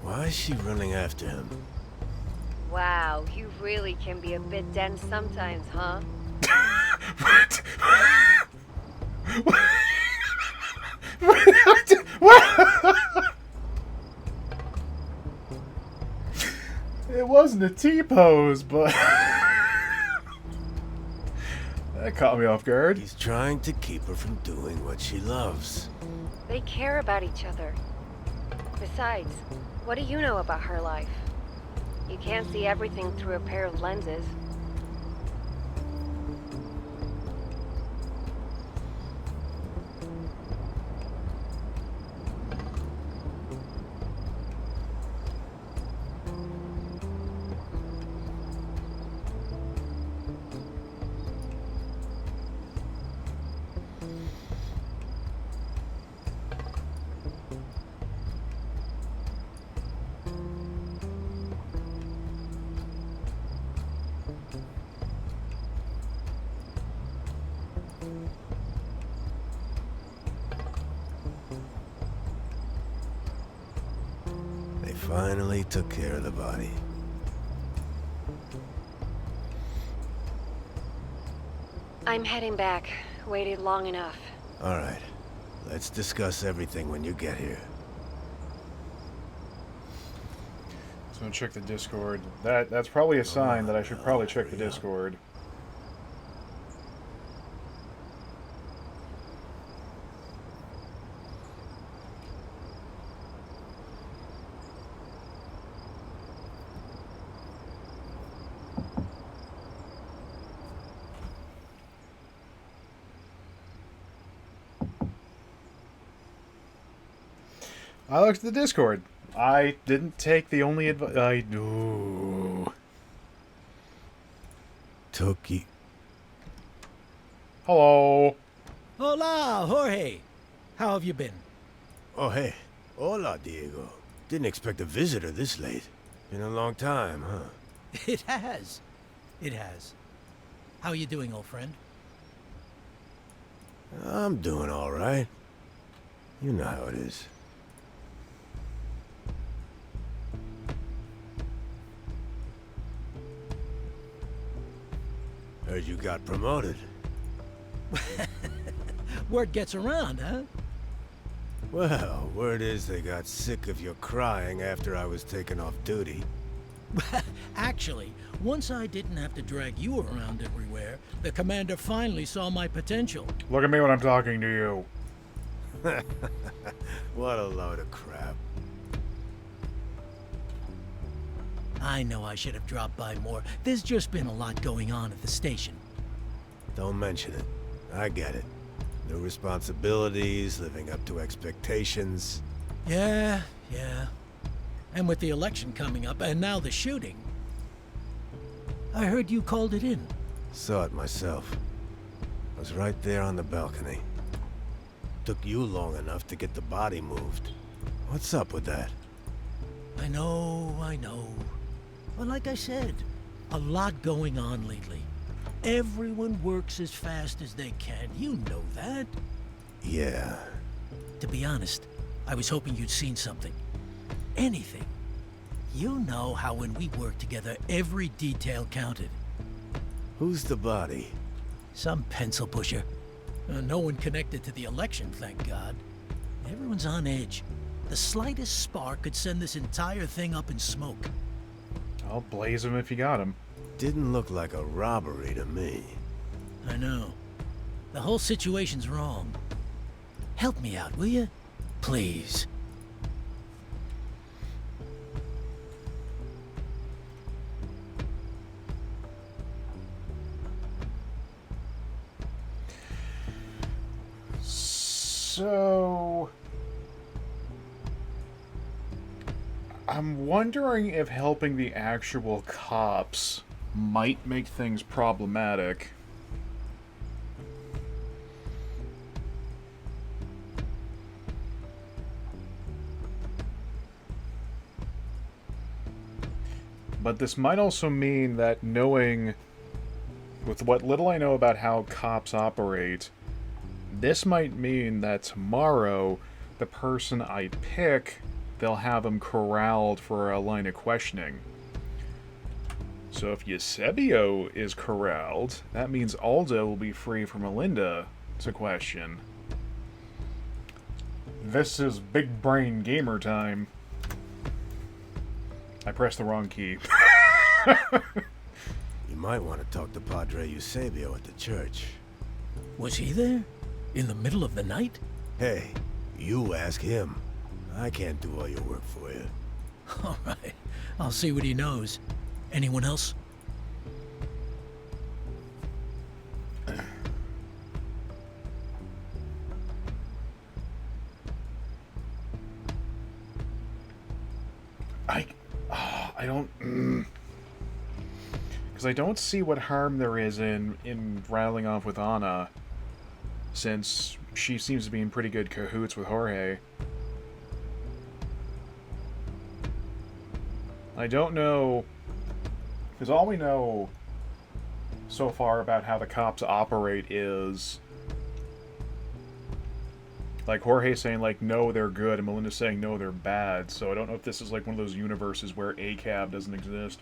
Speaker 5: Why is she running after him?
Speaker 4: Wow, you really can be a bit dense sometimes, huh?
Speaker 3: What? What? It wasn't a T-pose, but that caught me off guard.
Speaker 5: He's trying to keep her from doing what she loves.
Speaker 4: They care about each other. Besides, what do you know about her life? You can't see everything through a pair of lenses.
Speaker 5: They finally took care of the body.
Speaker 4: I'm heading back. Waited long enough.
Speaker 5: All right. Let's discuss everything when you get here.
Speaker 3: So I'm gonna check the Discord. That's probably a sign that I should probably check the Discord. I looked at the Discord. I didn't take the only advice. I do.
Speaker 5: Toki.
Speaker 3: Hello.
Speaker 11: Hola, Jorge. How have you been?
Speaker 5: Oh, hey. Hola, Diego. Didn't expect a visitor this late. Been a long time, huh?
Speaker 11: It has. It has. How are you doing, old friend?
Speaker 5: I'm doing all right. You know how it is. Heard you got promoted.
Speaker 11: Word gets around, huh?
Speaker 5: Well, word is they got sick of your crying after I was taken off duty.
Speaker 11: Actually, once I didn't have to drag you around everywhere, the commander finally saw my potential.
Speaker 3: Look at me when I'm talking to you.
Speaker 5: What a load of crap.
Speaker 11: I know I should have dropped by more. There's just been a lot going on at the station.
Speaker 5: Don't mention it. I get it. New responsibilities, living up to expectations.
Speaker 11: Yeah. And with the election coming up, and now the shooting. I heard you called it in.
Speaker 5: Saw it myself. I was right there on the balcony. Took you long enough to get the body moved. What's up with that?
Speaker 11: I know. But like I said, a lot going on lately. Everyone works as fast as they can. You know that.
Speaker 5: Yeah.
Speaker 11: To be honest, I was hoping you'd seen something. Anything. You know how when we worked together, every detail counted.
Speaker 5: Who's the body?
Speaker 11: Some pencil pusher. No one connected to the election, thank God. Everyone's on edge. The slightest spark could send this entire thing up in smoke.
Speaker 3: I'll blaze him if you got him.
Speaker 5: Didn't look like a robbery to me.
Speaker 11: I know. The whole situation's wrong. Help me out, will you? Please.
Speaker 3: So... I'm wondering if helping the actual cops might make things problematic. But this might also mean that knowing, with what little I know about how cops operate, this might mean that tomorrow, the person I pick, they'll have him corralled for a line of questioning. So if Eusebio is corralled, that means Aldo will be free for Melinda to question. This is big brain gamer time. I pressed the wrong key.
Speaker 5: You might want to talk to Padre Eusebio at the church.
Speaker 11: Was he there? In the middle of the night?
Speaker 5: Hey, you ask him. I can't do all your work for you.
Speaker 11: All right. I'll see what he knows. Anyone else?
Speaker 3: I don't... Because I don't see what harm there is in rattling off with Anna, since she seems to be in pretty good cahoots with Jorge. I don't know, because all we know so far about how the cops operate is, like, Jorge saying, like, no, they're good, and Melinda saying, no, they're bad. So I don't know if this is, like, one of those universes where ACAB doesn't exist.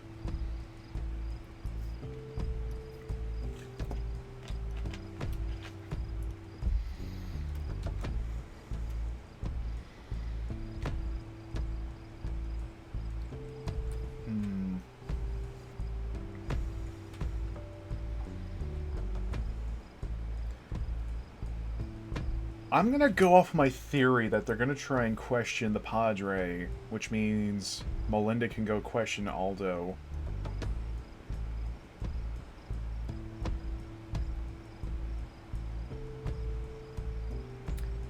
Speaker 3: I'm gonna go off my theory that they're gonna try and question the Padre, which means Melinda can go question Aldo.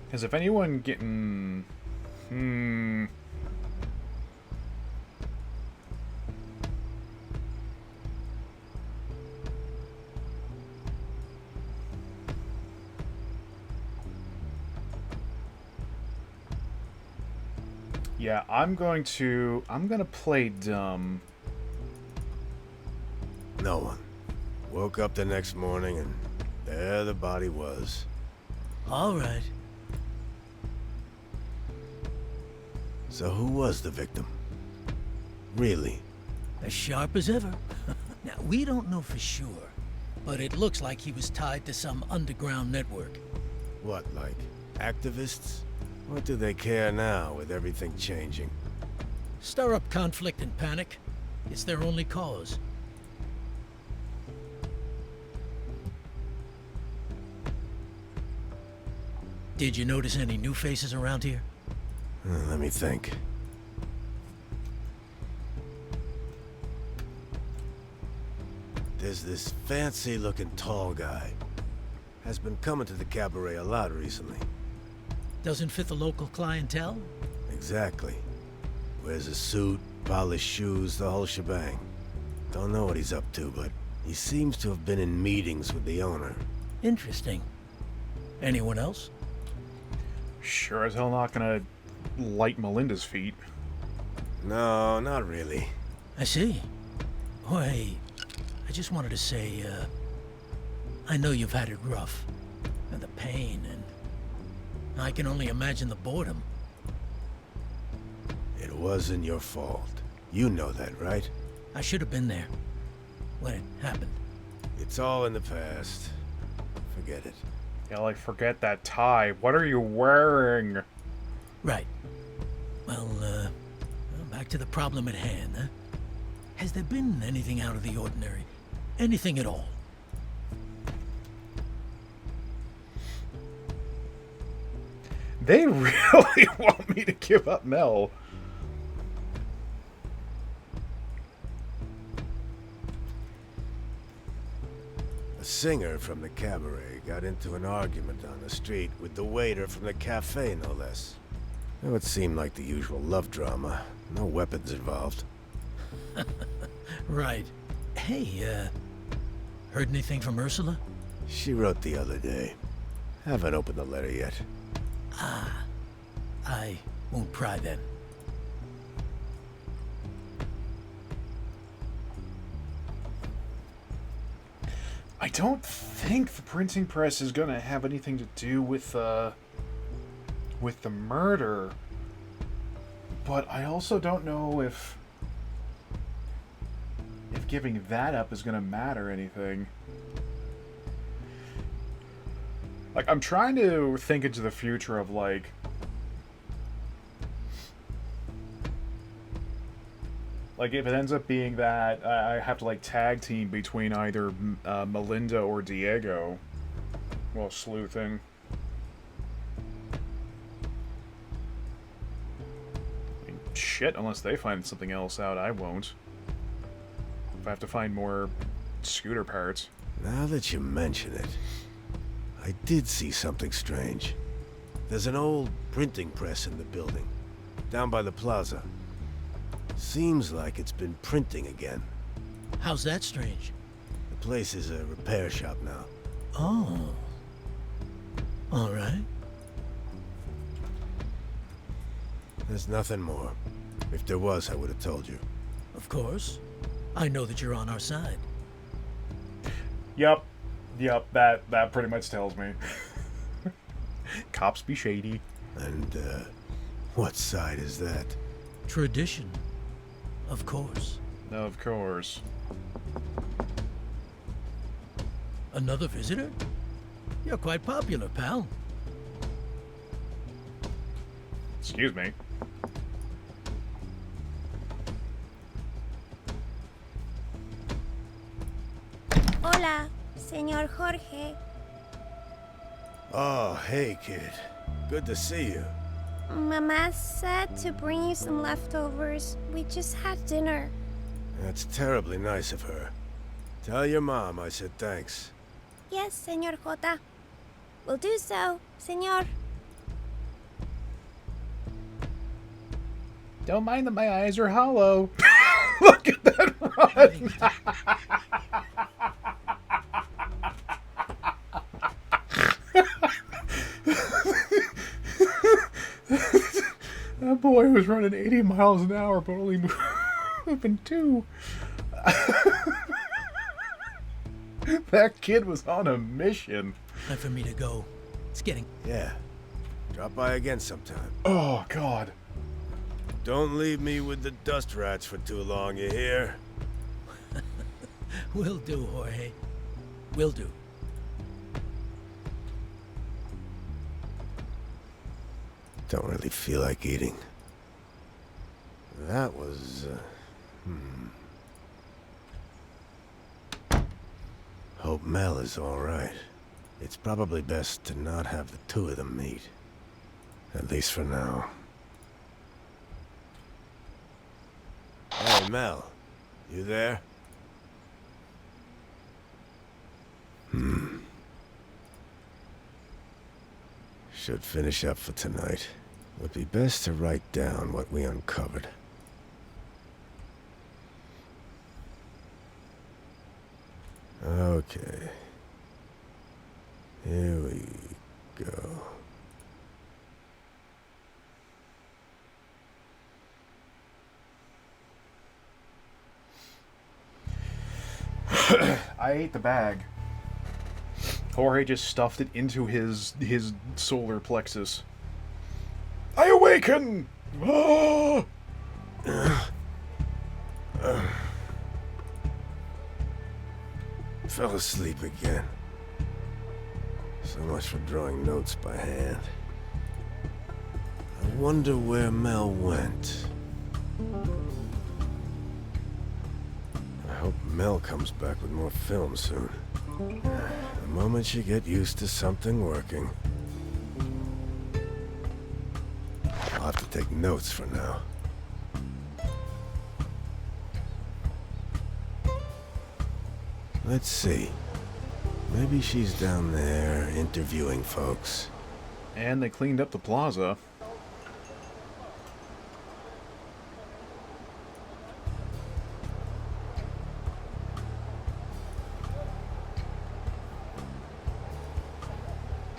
Speaker 3: Because if anyone getting... Yeah, I'm gonna play dumb.
Speaker 5: No one. Woke up the next morning and there the body was.
Speaker 11: All right.
Speaker 5: So who was the victim? Really?
Speaker 11: As sharp as ever. Now, we don't know for sure, but it looks like he was tied to some underground network.
Speaker 5: What, like activists? What do they care now with everything changing?
Speaker 11: Stir up conflict and panic. It's their only cause. Did you notice any new faces around here?
Speaker 5: Let me think. There's this fancy-looking tall guy. Has been coming to the cabaret a lot recently.
Speaker 11: Doesn't fit the local clientele?
Speaker 5: Exactly. Wears a suit, polished shoes, the whole shebang. Don't know what he's up to, but he seems to have been in meetings with the owner.
Speaker 11: Interesting. Anyone else?
Speaker 3: Sure as hell not gonna light Melinda's feet.
Speaker 5: No, not really.
Speaker 11: I see. Oh, hey, I just wanted to say, I know you've had it rough. And the pain, and I can only imagine the boredom.
Speaker 5: It wasn't your fault. You know that, right?
Speaker 11: I should have been there when it happened.
Speaker 5: It's all in the past. Forget it.
Speaker 3: Yeah, like, forget that tie. What are you wearing?
Speaker 11: Right. Well, back to the problem at hand, huh? Has there been anything out of the ordinary? Anything at all?
Speaker 3: They really want me to give up Mel.
Speaker 5: A singer from the cabaret got into an argument on the street with the waiter from the cafe, no less. It would seem like the usual love drama. No weapons involved.
Speaker 11: Right. Hey, heard anything from Ursula?
Speaker 5: She wrote the other day. Haven't opened the letter yet.
Speaker 11: Ah. I won't pry then.
Speaker 3: I don't think the printing press is gonna have anything to do with the murder. But I also don't know if giving that up is gonna matter anything. Like, I'm trying to think into the future of, like, if it ends up being that I have to, like, tag team between either Melinda or Diego while sleuthing. I mean, shit, unless they find something else out, I won't. If I have to find more scooter parts.
Speaker 5: Now that you mention it, I did see something strange. There's an old printing press in the building, down by the plaza. Seems like it's been printing again.
Speaker 11: How's that strange?
Speaker 5: The place is a repair shop now.
Speaker 11: Oh. All right.
Speaker 5: There's nothing more. If there was, I would have told you.
Speaker 11: Of course. I know that you're on our side.
Speaker 3: Yep, that pretty much tells me. Cops be shady.
Speaker 5: And, what side is that?
Speaker 11: Tradition. Of course.
Speaker 3: Of course.
Speaker 11: Another visitor? You're quite popular, pal.
Speaker 3: Excuse me.
Speaker 6: Hola, señor Jorge.
Speaker 5: Oh, hey, kid. Good to see you.
Speaker 6: Mama said to bring you some leftovers. We just had dinner.
Speaker 5: That's terribly nice of her. Tell your mom I said thanks.
Speaker 6: Yes, señor Jota. Will do so, señor.
Speaker 3: Don't mind that my eyes are hollow. Look at that run. That boy was running 80 miles an hour, but only moving 2. That kid was on a mission.
Speaker 11: Time for me to go. It's getting...
Speaker 5: Yeah. Drop by again sometime.
Speaker 3: Oh, God.
Speaker 5: Don't leave me with the dust rats for too long, you hear?
Speaker 11: Will do, Jorge. Will do.
Speaker 5: Don't really feel like eating. That was, Hope Mel is alright. It's probably best to not have the two of them meet. At least for now. Hey, Mel. You there? Should finish up for tonight. Would be best to write down what we uncovered. Okay. Here we go.
Speaker 3: I ate the bag. Jorge just stuffed it into his solar plexus. I awaken! Ah!
Speaker 5: Fell asleep again. So much for drawing notes by hand. I wonder where Mel went. I hope Mel comes back with more film soon. The moment you get used to something working. I'll have to take notes for now. Let's see. Maybe she's down there interviewing folks.
Speaker 3: And they cleaned up the plaza.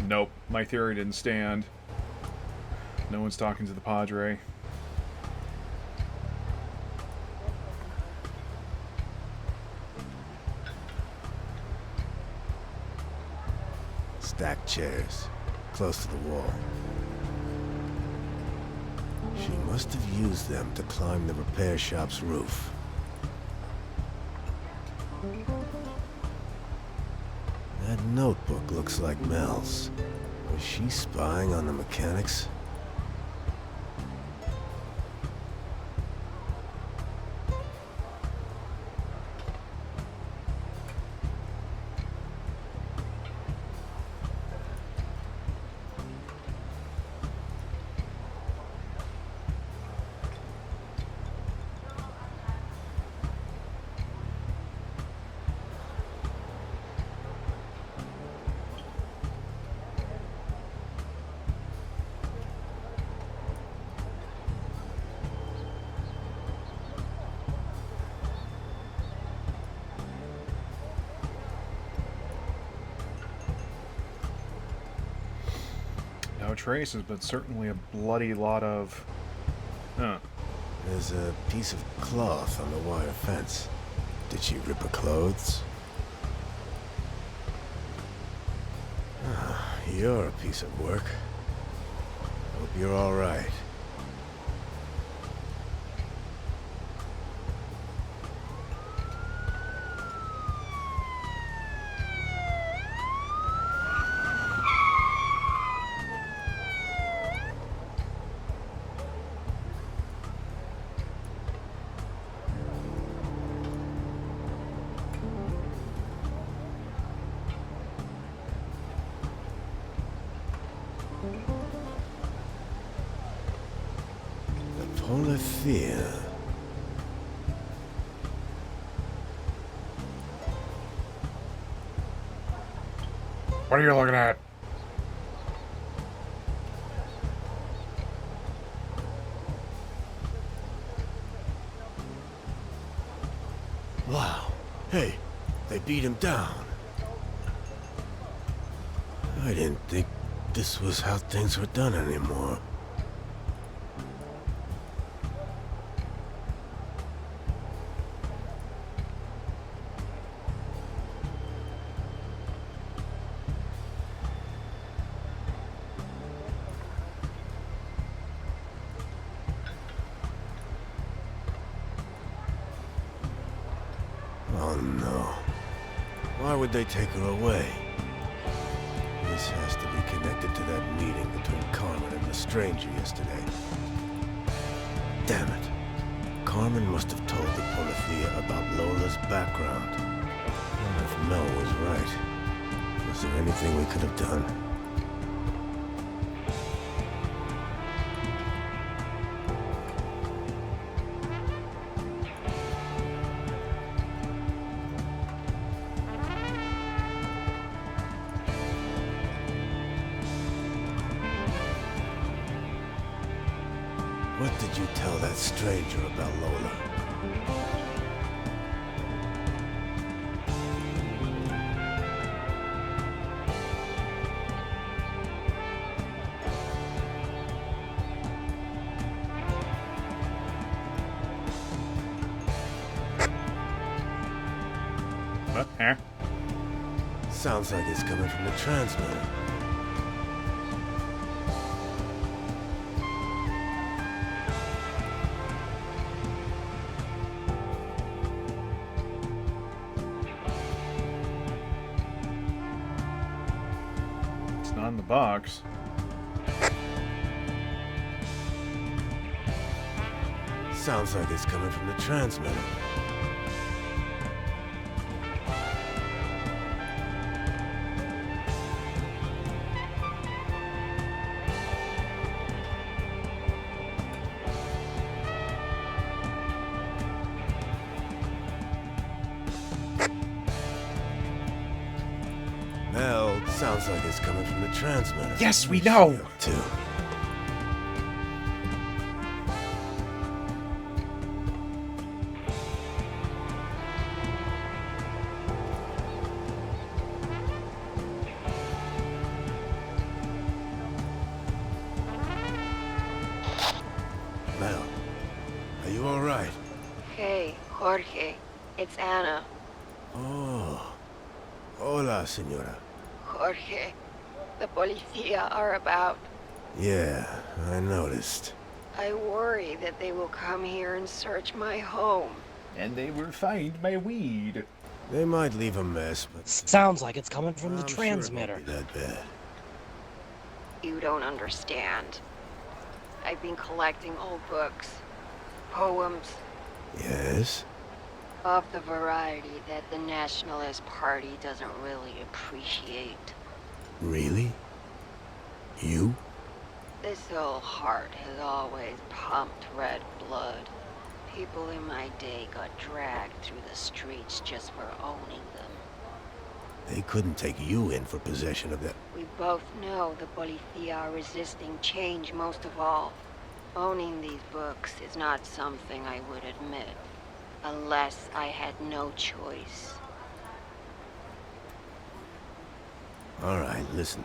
Speaker 3: Nope, my theory didn't stand. No one's talking to the Padre.
Speaker 5: Stacked chairs, close to the wall. She must have used them to climb the repair shop's roof. That notebook looks like Mel's. Was she spying on the mechanics?
Speaker 3: No traces, but certainly a bloody lot of... Huh.
Speaker 5: There's a piece of cloth on the wire fence. Did she rip her clothes? Ah, you're a piece of work. Hope you're all right. Polythea.
Speaker 3: What are you looking at?
Speaker 5: Wow. Hey, they beat him down. I didn't think this was how things were done anymore. Why would they take her away? This has to be connected to that meeting between Carmen and the stranger yesterday. Damn it. Carmen must have told the Polithia about Lola's background. I wonder if Mel was right. Was there anything we could have done? What did you tell that stranger about Lola?
Speaker 3: What? Huh?
Speaker 5: Sounds like it's coming from the transmitter.
Speaker 3: It's not in the box.
Speaker 5: Sounds like it's coming from the transmitter. Mel, sounds like it's coming from the transmitter.
Speaker 3: Yes, we know!
Speaker 5: Too. Mel, are you all right?
Speaker 10: Hey, Jorge. It's Anna.
Speaker 5: Oh. Hola, señora.
Speaker 10: Jorge, the policía are about.
Speaker 5: Yeah, I noticed.
Speaker 10: I worry that they will come here and search my home.
Speaker 3: And they will find my weed.
Speaker 5: They might leave a mess, but
Speaker 7: Sounds like it's coming from the
Speaker 5: I'm
Speaker 7: transmitter.
Speaker 5: Sure it won't be that bad.
Speaker 10: You don't understand. I've been collecting old books, poems,
Speaker 5: Yes?
Speaker 10: of the variety that the Nationalist Party doesn't really appreciate.
Speaker 5: Really? You?
Speaker 10: This old heart has always pumped red blood. People in my day got dragged through the streets just for owning them.
Speaker 5: They couldn't take you in for possession of that.
Speaker 10: We both know the Policía are resisting change most of all. Owning these books is not something I would admit, unless I had no choice.
Speaker 5: All right, listen.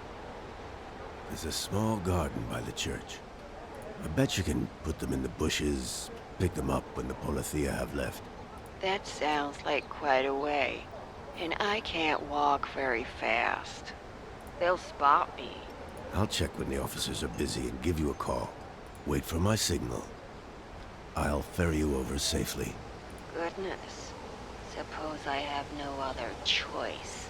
Speaker 5: There's a small garden by the church. I bet you can put them in the bushes, pick them up when the Polithia have left.
Speaker 10: That sounds like quite a way, and I can't walk very fast. They'll spot me.
Speaker 5: I'll check when the officers are busy and give you a call. Wait for my signal. I'll ferry you over safely.
Speaker 10: Goodness. Suppose I have no other choice.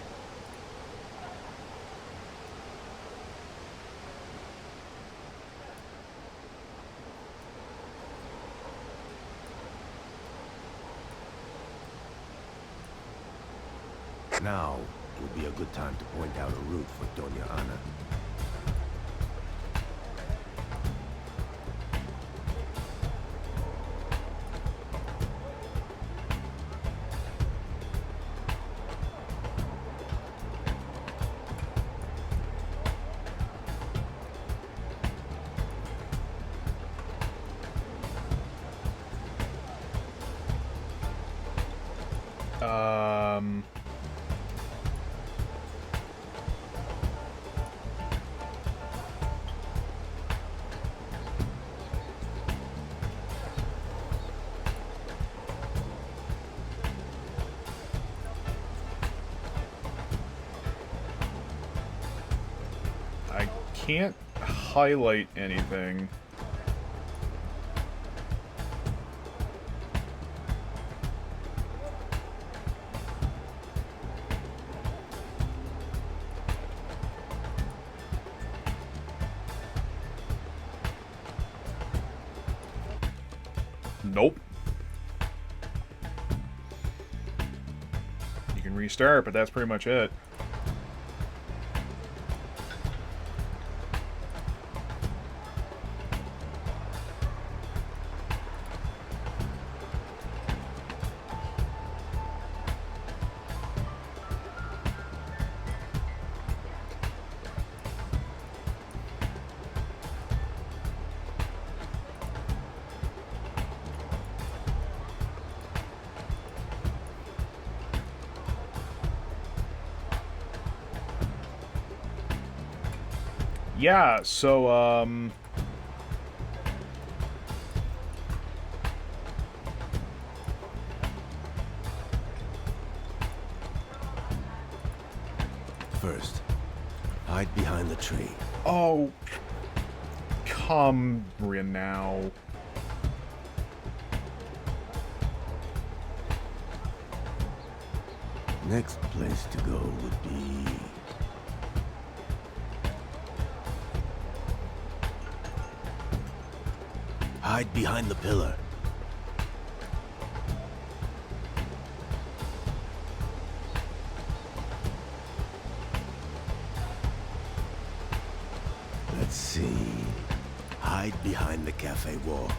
Speaker 5: Now would be a good time to point out a route for Doña Ana.
Speaker 3: I can't highlight anything. Nope. You can restart, but that's pretty much it. Yeah, so,
Speaker 5: First, hide behind the tree.
Speaker 3: Oh, come now.
Speaker 5: Next place to go would be... hide behind the pillar. Let's see. Hide behind the cafe wall.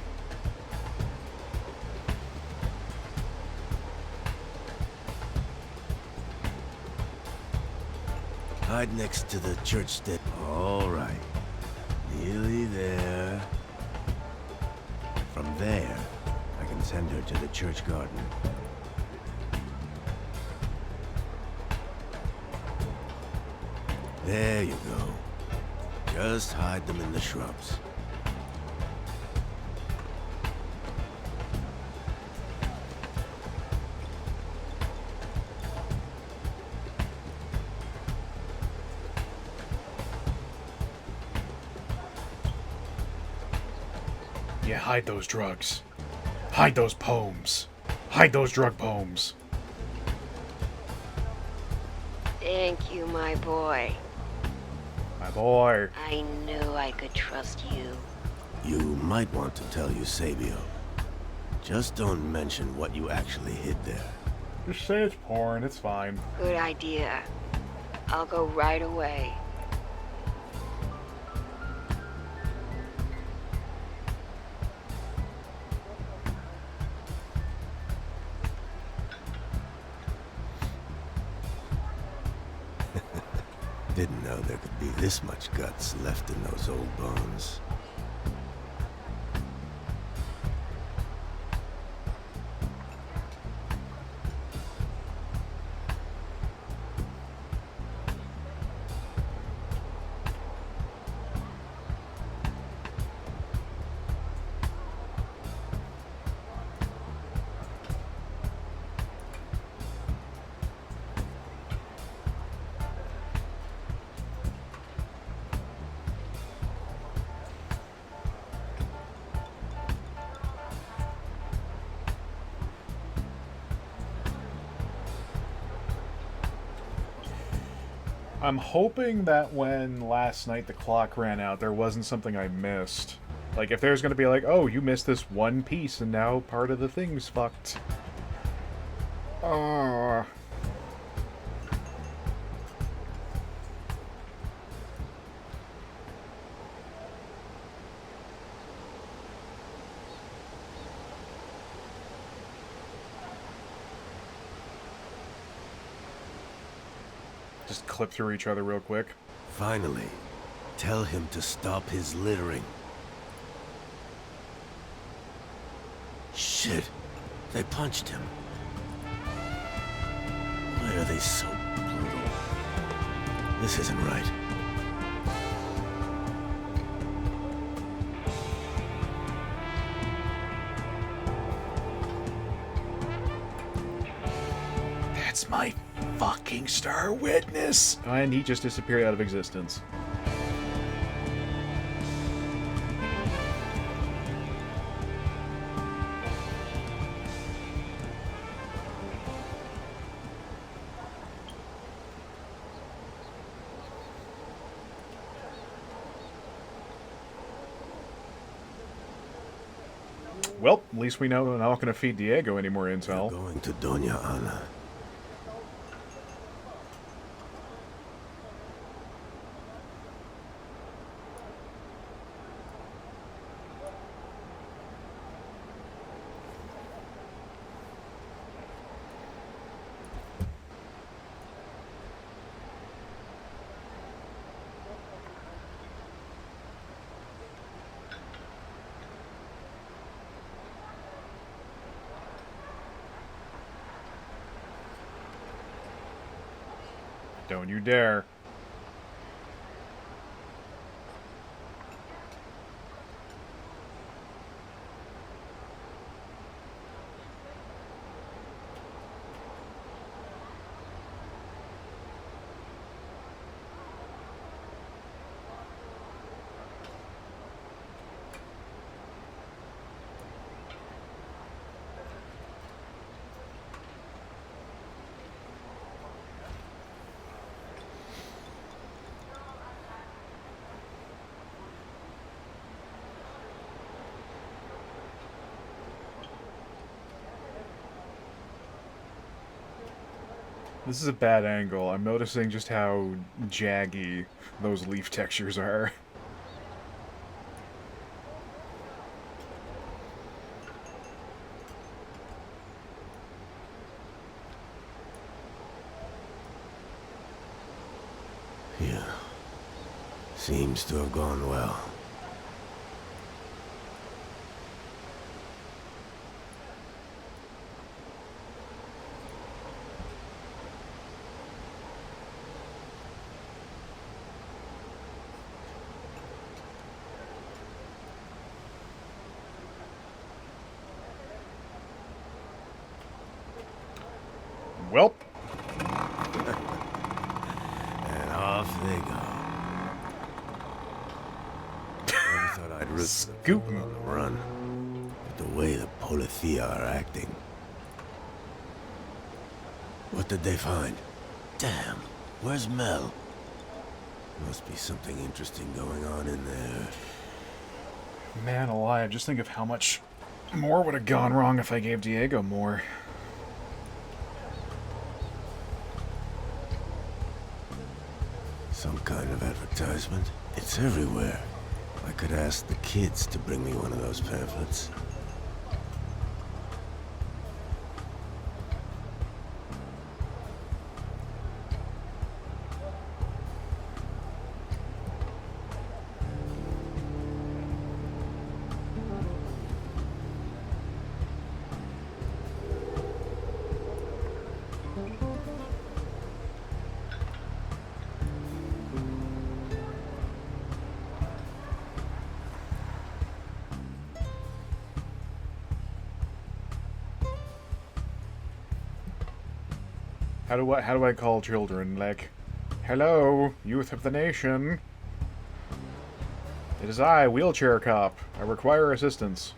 Speaker 5: Hide next to the church step. All right. Nearly there. From there, I can send her to the church garden. There you go. Just hide them in the shrubs.
Speaker 3: Yeah, hide those drugs. Hide those poems. Hide those drug poems.
Speaker 10: Thank you, my boy.
Speaker 3: My boy.
Speaker 10: I knew I could trust you.
Speaker 5: You might want to tell Eusebio. Just don't mention what you actually hid there.
Speaker 3: Just say it's porn, it's fine.
Speaker 10: Good idea. I'll go right away.
Speaker 5: Didn't know there could be this much guts left in those old bones.
Speaker 3: I'm hoping that when last night the clock ran out, there wasn't something I missed. Like, if there's gonna be like, oh, you missed this one piece and now part of the thing's fucked. Just clip through each other real quick.
Speaker 5: Finally, tell him to stop his littering. Shit, they punched him. Why are they so brutal? This isn't right.
Speaker 3: That's my fucking star witness! And he just disappeared out of existence. Well, at least we know we're not going to feed Diego any more
Speaker 5: You're
Speaker 3: intel.
Speaker 5: going to Doña Ana.
Speaker 3: Don't you dare. This is a bad angle. I'm noticing just how jaggy those leaf textures are.
Speaker 5: Yeah. Seems to have gone well.
Speaker 3: Welp.
Speaker 5: And off they go. Never thought I'd risk
Speaker 3: Scootin'.
Speaker 5: on the run. But the way the Polithia are acting. What did they find? Damn, where's Mel? Must be something interesting going on in there.
Speaker 3: Man alive, just think of how much more would have gone wrong if I gave Diego more.
Speaker 5: Some kind of advertisement. It's everywhere. I could ask the kids to bring me one of those pamphlets.
Speaker 3: How do I call children? Like, hello, youth of the nation. It is I, Wheelchair Cop. I require assistance.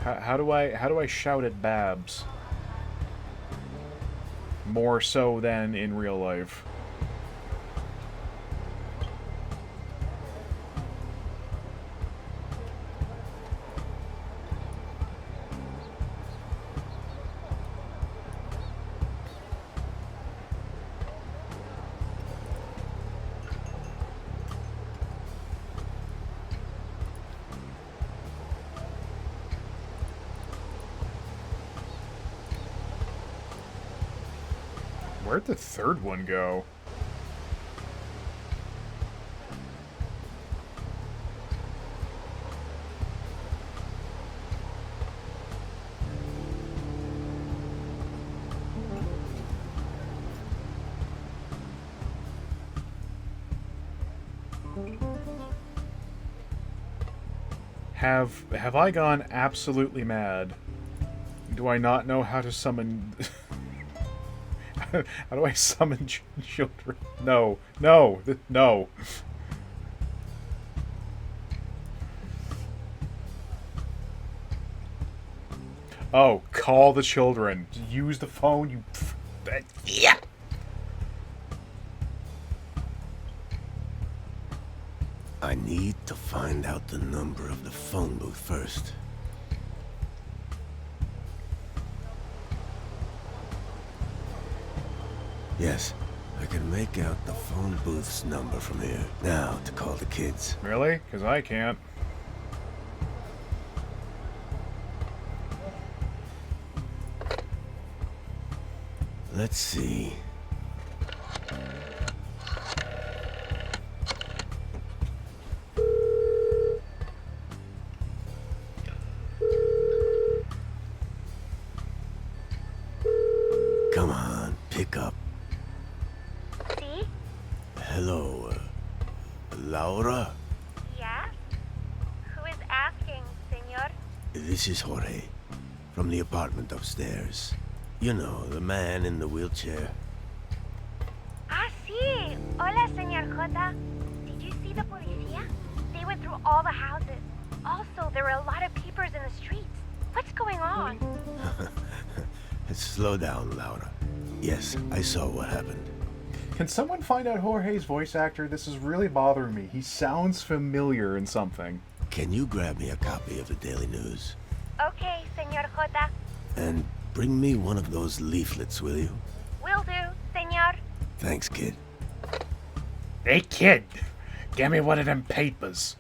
Speaker 3: How do I shout at Babs? More so than in real life. Where'd the third one go? Have I gone absolutely mad? Do I not know how to summon... How do I summon children? No. No. No. Oh, call the children. Use the phone, you... Yeah!
Speaker 5: I need to find out the number of the phone booth first. Yes, I can make out the phone booth's number from here. Now to call the kids.
Speaker 3: Really? Because I can't.
Speaker 5: Let's see. Come on, pick up.
Speaker 6: See?
Speaker 5: Hello, Laura?
Speaker 6: Yes? Who is asking, senor?
Speaker 5: This is Jorge, from the apartment upstairs. You know, the man in the wheelchair.
Speaker 6: Ah, sí. Hola, senor Jota. Did you see the policía? They went through all the houses. Also, there were a lot of peepers in the streets. What's going on?
Speaker 5: Slow down, Laura. Yes, I saw what happened.
Speaker 3: Can someone find out Jorge's voice actor? This is really bothering me. He sounds familiar in something.
Speaker 5: Can you grab me a copy of the Daily News?
Speaker 6: Okay, senor Jota.
Speaker 5: And bring me one of those leaflets, will you?
Speaker 6: Will do, senor.
Speaker 5: Thanks, kid.
Speaker 3: Hey, kid. Give me one of them papers.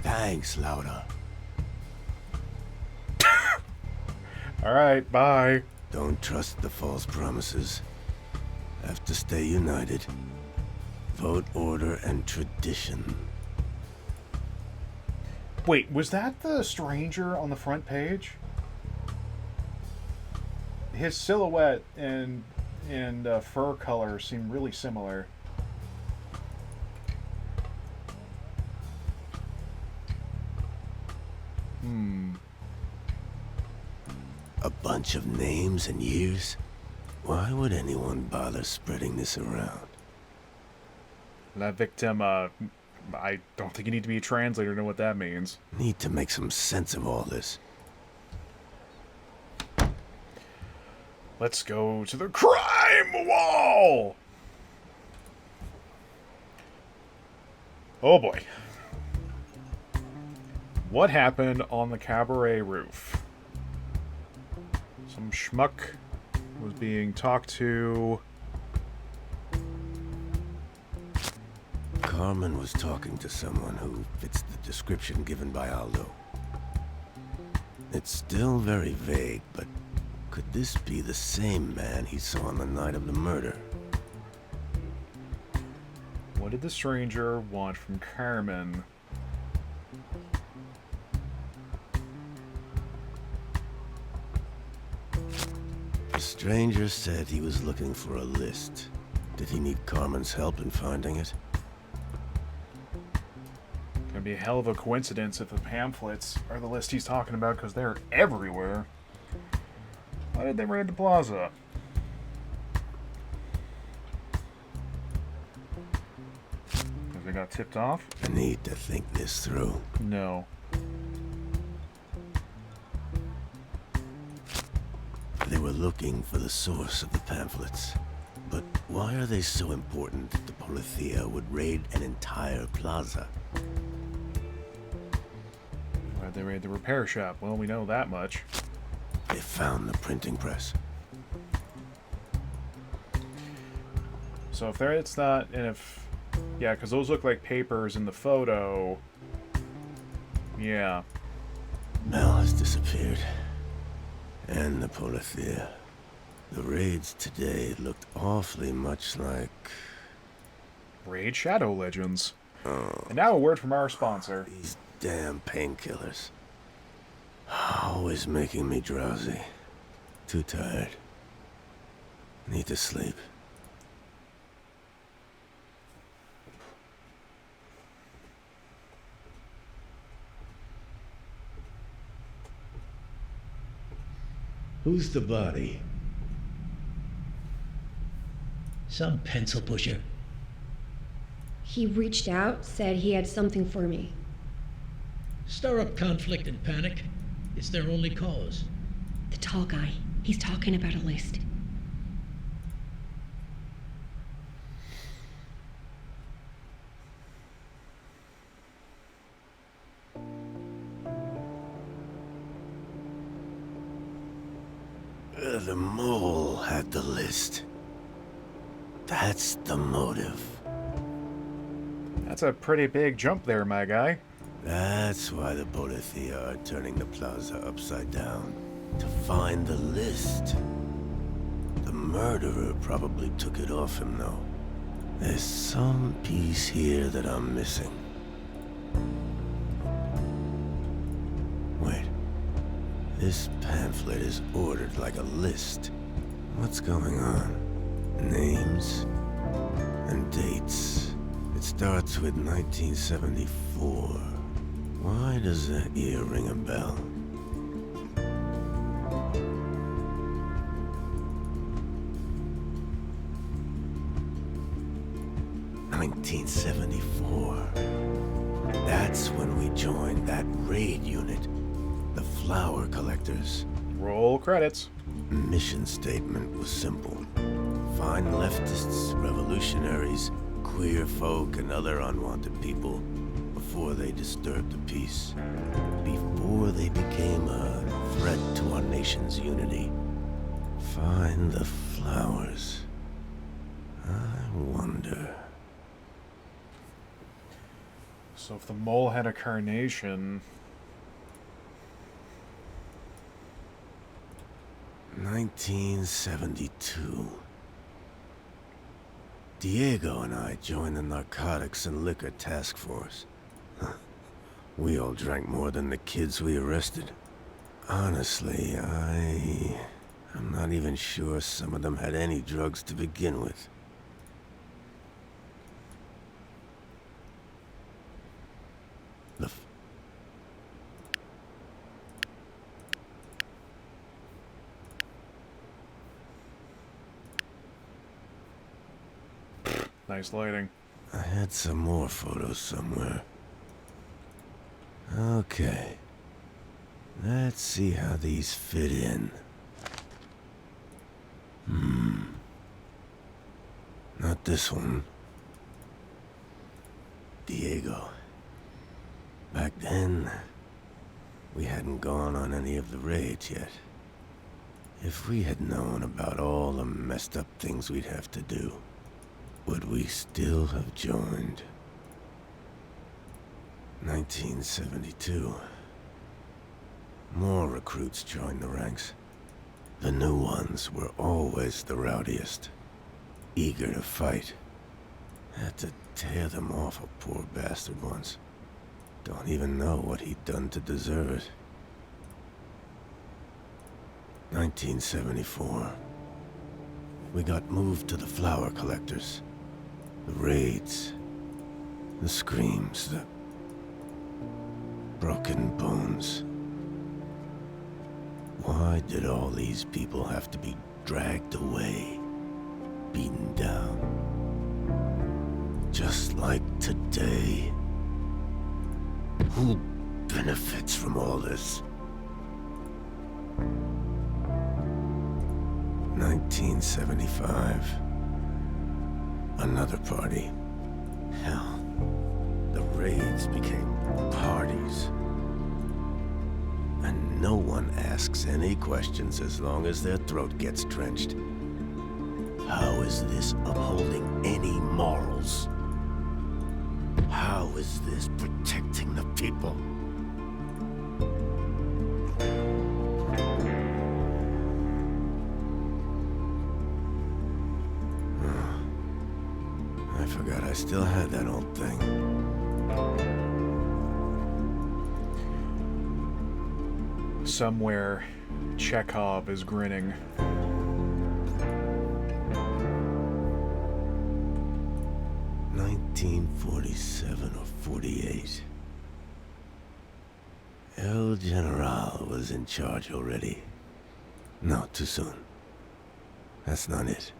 Speaker 5: Thanks, Laura.
Speaker 3: Alright, bye.
Speaker 5: Don't trust the false promises. Have to stay united. Vote, order, and tradition.
Speaker 3: Wait, was that the stranger on the front page? His silhouette and fur color seem really similar.
Speaker 5: A bunch of names and years? Why would anyone bother spreading this around?
Speaker 3: La victima. I don't think you need to be a translator to know what that means.
Speaker 5: Need to make some sense of all this.
Speaker 3: Let's go to the crime wall! Oh boy. What happened on the cabaret roof? Some schmuck was being talked to.
Speaker 5: Carmen was talking to someone who fits the description given by Aldo. It's still very vague, but could this be the same man he saw on the night of the murder?
Speaker 3: What did the stranger want from Carmen?
Speaker 5: The stranger said he was looking for a list. Did he need Carmen's help in finding it?
Speaker 3: Gonna be a hell of a coincidence if the pamphlets are the list he's talking about, because they're everywhere. Why did they raid the plaza? Because they got tipped off?
Speaker 5: I need to think this through.
Speaker 3: No.
Speaker 5: They were looking for the source of the pamphlets. But why are they so important that the Polithia would raid an entire plaza?
Speaker 3: Why'd they raid the repair shop? Well, we know that much.
Speaker 5: They found the printing press.
Speaker 3: So if there it's not, and if... Yeah, because those look like papers in the photo. Yeah.
Speaker 5: Mel has disappeared. And the Polithia. The raids today looked awfully much like...
Speaker 3: Raid Shadow Legends. And now a word from our sponsor.
Speaker 5: These damn painkillers. Always making me drowsy. Too tired. Need to sleep.
Speaker 8: Who's the body?
Speaker 11: Some pencil pusher.
Speaker 12: He reached out, said he had something for me.
Speaker 11: Stir up conflict and panic. It's their only cause.
Speaker 12: The tall guy. He's talking about a list.
Speaker 5: The mole had the list. That's the motive.
Speaker 3: That's a pretty big jump there, my guy.
Speaker 5: That's why the Polithia are turning the plaza upside down. To find the list. The murderer probably took it off him, though. There's some piece here that I'm missing. Wait. This pamphlet is ordered like a list. What's going on? Names and dates. It starts with 1974. Why does that year ring a bell? '74. That's when we joined that raid unit. The Flower Collectors.
Speaker 3: Roll credits.
Speaker 5: Mission statement was simple. Find leftists, revolutionaries, queer folk, and other unwanted people before they disturbed the peace. Before they became a threat to our nation's unity. Find the flowers. I wonder...
Speaker 3: So if the mole had a carnation...
Speaker 5: 1972. Diego and I joined the Narcotics and Liquor Task Force. We all drank more than the kids we arrested. Honestly, I'm not even sure some of them had any drugs to begin with.
Speaker 3: Nice lighting.
Speaker 5: I had some more photos somewhere. Okay. Let's see how these fit in. Not this one. Diego. Back then, we hadn't gone on any of the raids yet. If we had known about all the messed up things we'd have to do, would we still have joined? 1972. More recruits joined the ranks. The new ones were always the rowdiest, eager to fight. Had to tear them off a poor bastard once. Don't even know what he'd done to deserve it. 1974. We got moved to the Flower Collectors. The raids. The screams, the broken bones. Why did all these people have to be dragged away, beaten down? Just like today. Who benefits from all this? 1975. Another party. Hell, the raids became parties. And no one asks any questions as long as their throat gets drenched. How is this upholding any morals? How is this protecting the people? I forgot I still had that old thing.
Speaker 3: Somewhere, Chekhov is grinning.
Speaker 5: '47 or 48. El General was in charge already. No, too soon. That's not it.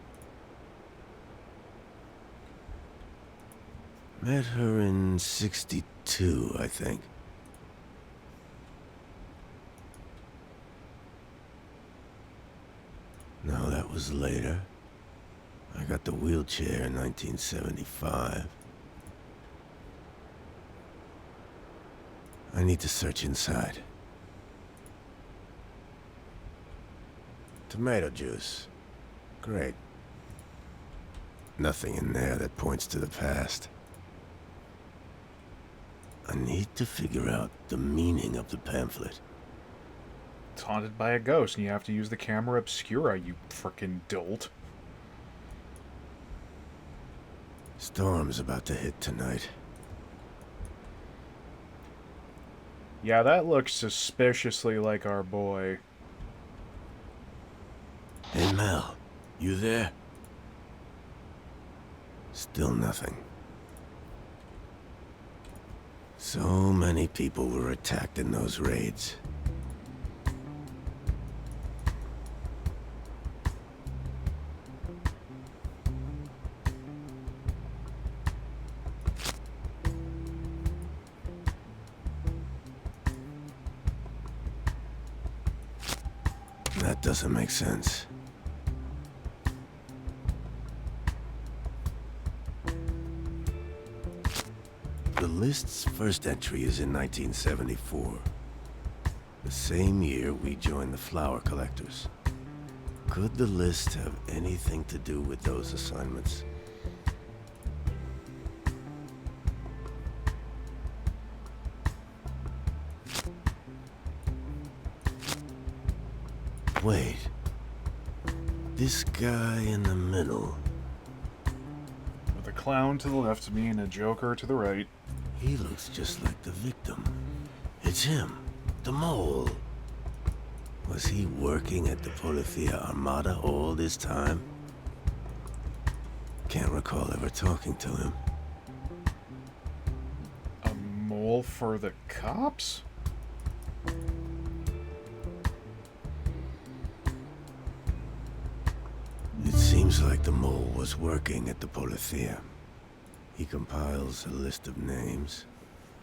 Speaker 5: Met her in 62, I think. No, that was later. I got the wheelchair in 1975. I need to search inside. Tomato juice. Great. Nothing in there that points to the past. I need to figure out the meaning of the pamphlet.
Speaker 3: It's haunted by a ghost, and you have to use the camera obscura, you frickin' dolt.
Speaker 5: Storm's about to hit tonight.
Speaker 3: Yeah, that looks suspiciously like our boy.
Speaker 5: Hey, Mel. You there? Still nothing. So many people were attacked in those raids. That doesn't make sense. The list's first entry is in 1974. The same year we joined the Flower Collectors. Could the list have anything to do with those assignments? Wait. This guy in the middle.
Speaker 3: With a clown to the left of me and a joker to the right.
Speaker 5: He looks just like the victim. It's him, the mole. Was he working at the Polifia Armada all this time? Can't recall ever talking to him.
Speaker 3: A mole for the cops?
Speaker 5: It seems like the mole was working at the Polifia. He compiles a list of names,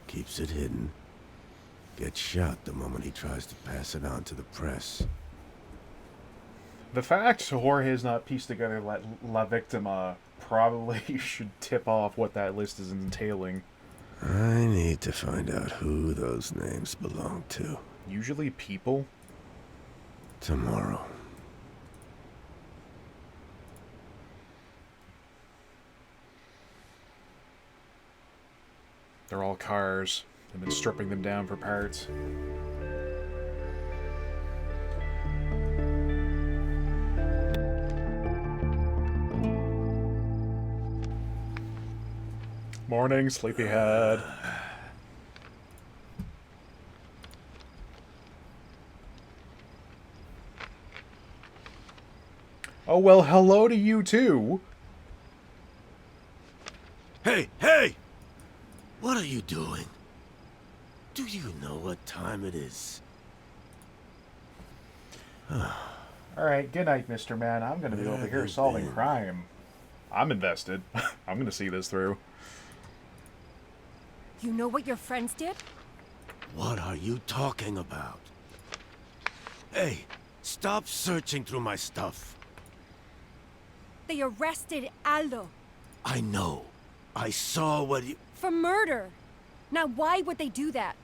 Speaker 5: keeps it hidden, gets shot the moment he tries to pass it on to the press.
Speaker 3: The fact Jorge has not pieced together La Victima probably should tip off what that list is entailing.
Speaker 5: I need to find out who those names belong to.
Speaker 3: Usually people?
Speaker 5: Tomorrow.
Speaker 3: They're all cars. They've been stripping them down for parts. Morning, sleepyhead. Oh, well, hello to you, too.
Speaker 5: Hey, hey! What are you doing? Do you know what time it is?
Speaker 3: Alright, good night, Mr. Man. I'm gonna be over here solving crime. I'm invested. I'm gonna see this through.
Speaker 6: You know what your friends did?
Speaker 5: What are you talking about? Hey, stop searching through my stuff.
Speaker 6: They arrested Aldo.
Speaker 5: I know. I saw what you...
Speaker 6: For murder. Now why would they do that?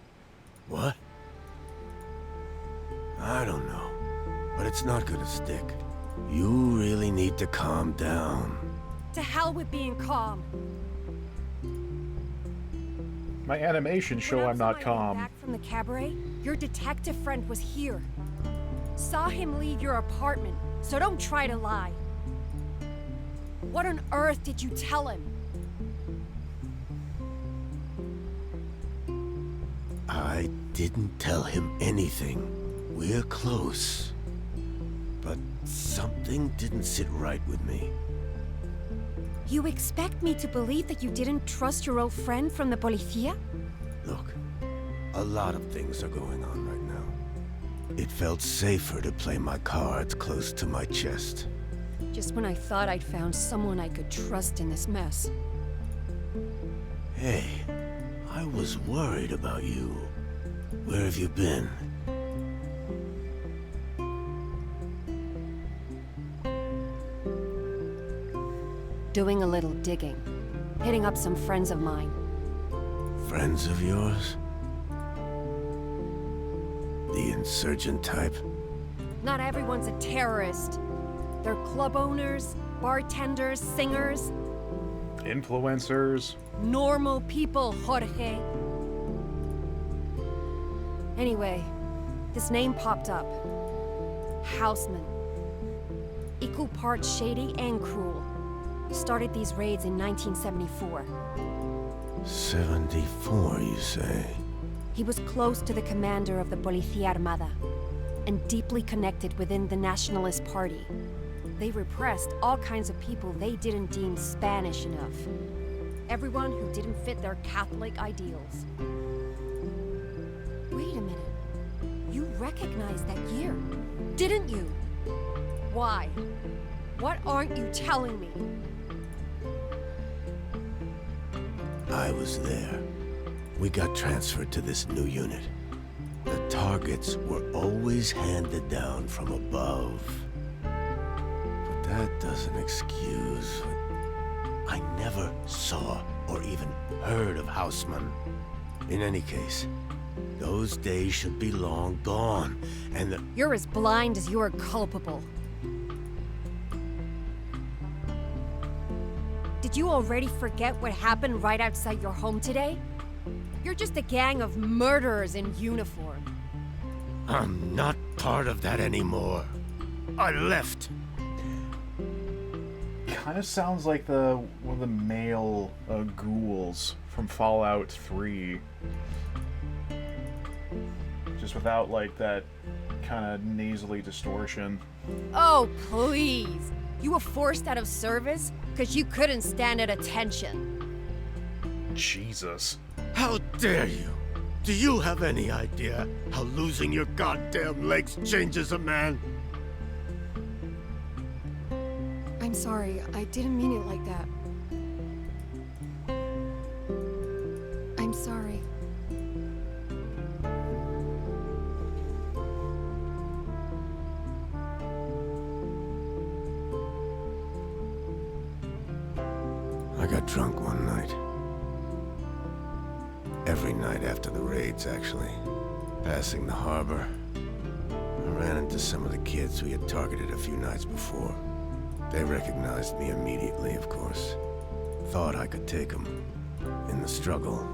Speaker 5: What? I don't know. But it's not gonna stick. You really need to calm down.
Speaker 6: To hell with being calm.
Speaker 3: My animations show I'm not calm.
Speaker 6: Back from the cabaret, your detective friend was here. Saw him leave your apartment, so don't try to lie. What on earth did you tell him?
Speaker 5: I didn't tell him anything. We're close. But something didn't sit right with me.
Speaker 6: You expect me to believe that you didn't trust your old friend from the Policía?
Speaker 5: Look, a lot of things are going on right now. It felt safer to play my cards close to my chest.
Speaker 12: Just when I thought I'd found someone I could trust in this mess.
Speaker 5: Hey, I was worried about you. Where have you been?
Speaker 12: Doing a little digging. Hitting up some friends of mine.
Speaker 5: Friends of yours? The insurgent type?
Speaker 12: Not everyone's a terrorist. They're club owners, bartenders, singers.
Speaker 3: Influencers.
Speaker 12: Normal people, Jorge. Anyway, this name popped up. Houseman. Equal parts shady and cruel. Started these raids in 1974.
Speaker 5: 74, you say?
Speaker 12: He was close to the commander of the Policía Armada, and deeply connected within the Nationalist Party. They repressed all kinds of people they didn't deem Spanish enough. Everyone who didn't fit their Catholic ideals. Wait a minute. You recognized that year, didn't you? Why? What aren't you telling me?
Speaker 5: I was there. We got transferred to this new unit. The targets were always handed down from above. But that doesn't excuse... I never saw or even heard of Houseman. In any case, those days should be long gone, and the...
Speaker 12: You're as blind as you are culpable. Did you already forget what happened right outside your home today? You're just a gang of murderers in uniform.
Speaker 5: I'm not part of that anymore. I left.
Speaker 3: Kind of sounds like one of the male ghouls from Fallout 3. Just without, like, that kind of nasally distortion.
Speaker 12: Oh, please. You were forced out of service because you couldn't stand at attention.
Speaker 3: Jesus.
Speaker 5: How dare you? Do you have any idea how losing your goddamn legs changes a man?
Speaker 12: I'm sorry. I didn't mean it like that. I'm sorry.
Speaker 5: I got drunk one night. Every night after the raids, actually. Passing the harbor, I ran into some of the kids we had targeted a few nights before. They recognized me immediately, of course. Thought I could take them. In the struggle,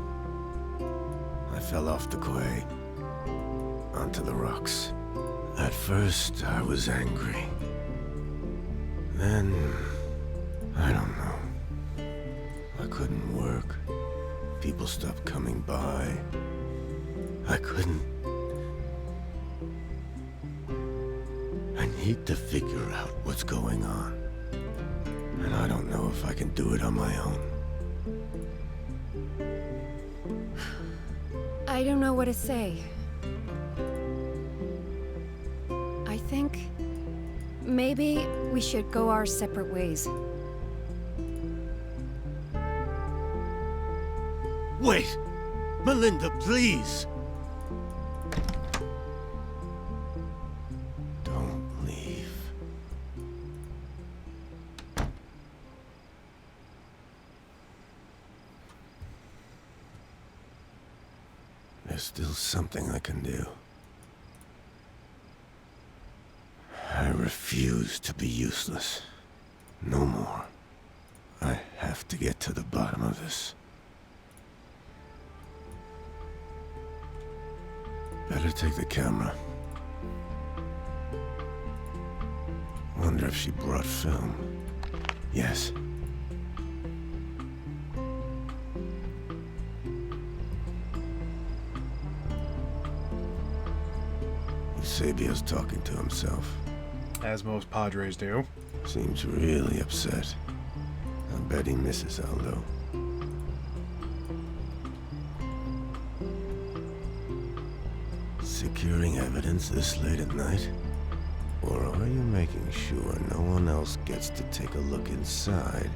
Speaker 5: I fell off the quay, onto the rocks. At first, I was angry. Then, I don't know. I couldn't work. People stopped coming by. I couldn't. I need to figure out what's going on. And I don't know if I can do it on my own.
Speaker 12: I don't know what to say. I think maybe we should go our separate ways.
Speaker 5: Wait! Melinda, please! Don't leave. There's still something I can do. I refuse to be useless. No more. I have to get to the bottom of this. Better take the camera. Wonder if she brought film. Yes. Eusebio's talking to himself.
Speaker 3: As most Padres do.
Speaker 5: Seems really upset. I bet he misses Aldo. securing evidence this late at night? Or are you making sure no one else gets to take a look inside?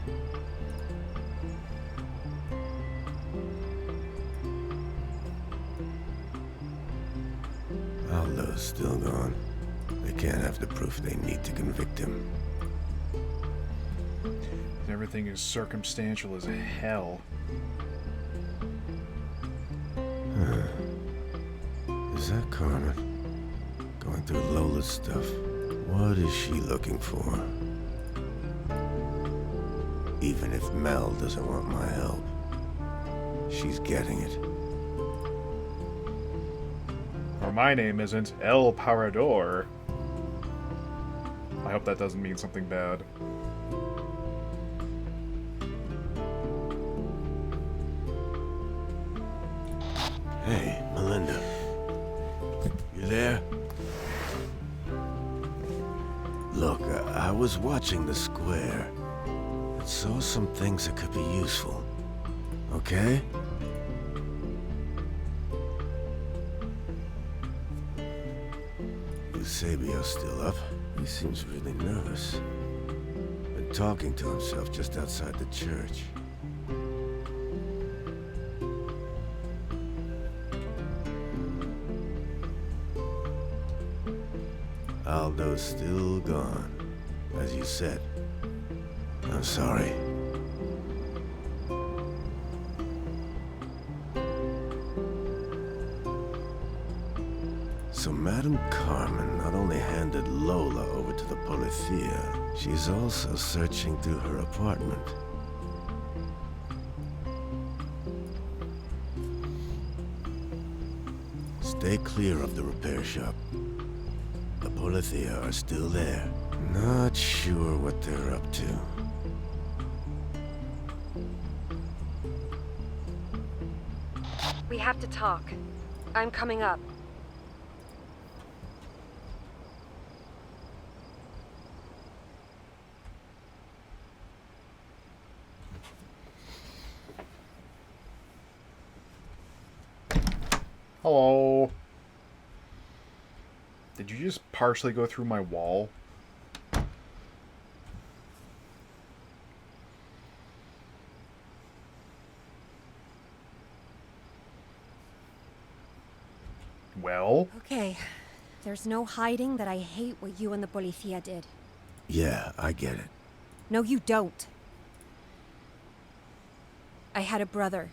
Speaker 5: Aldo's still gone. They can't have the proof they need to convict him.
Speaker 3: Everything is circumstantial as hell.
Speaker 5: Is that Carmen? Going through Lola's stuff. What is she looking for? Even if Mel doesn't want my help, she's getting it.
Speaker 3: Or my name isn't El Parador. I hope that doesn't mean something bad.
Speaker 5: Hey, Melinda. You there? Look, I was watching the square and saw some things that could be useful. Okay? Eusebio's still up. He seems really nervous. Been talking to himself just outside the church. Aldo's still gone, as you said. I'm sorry. So Madame Carmen not only handed Lola over to the Policía, she's also searching through her apartment. Stay clear of the repair shop. The Policía are still there. Not sure what they're up to.
Speaker 4: We have to talk. I'm coming up.
Speaker 3: Hello. Did you just partially go through my wall? Well?
Speaker 12: Okay. There's no hiding that I hate what you and the Policía did.
Speaker 5: Yeah, I get it.
Speaker 12: No, you don't. I had a brother.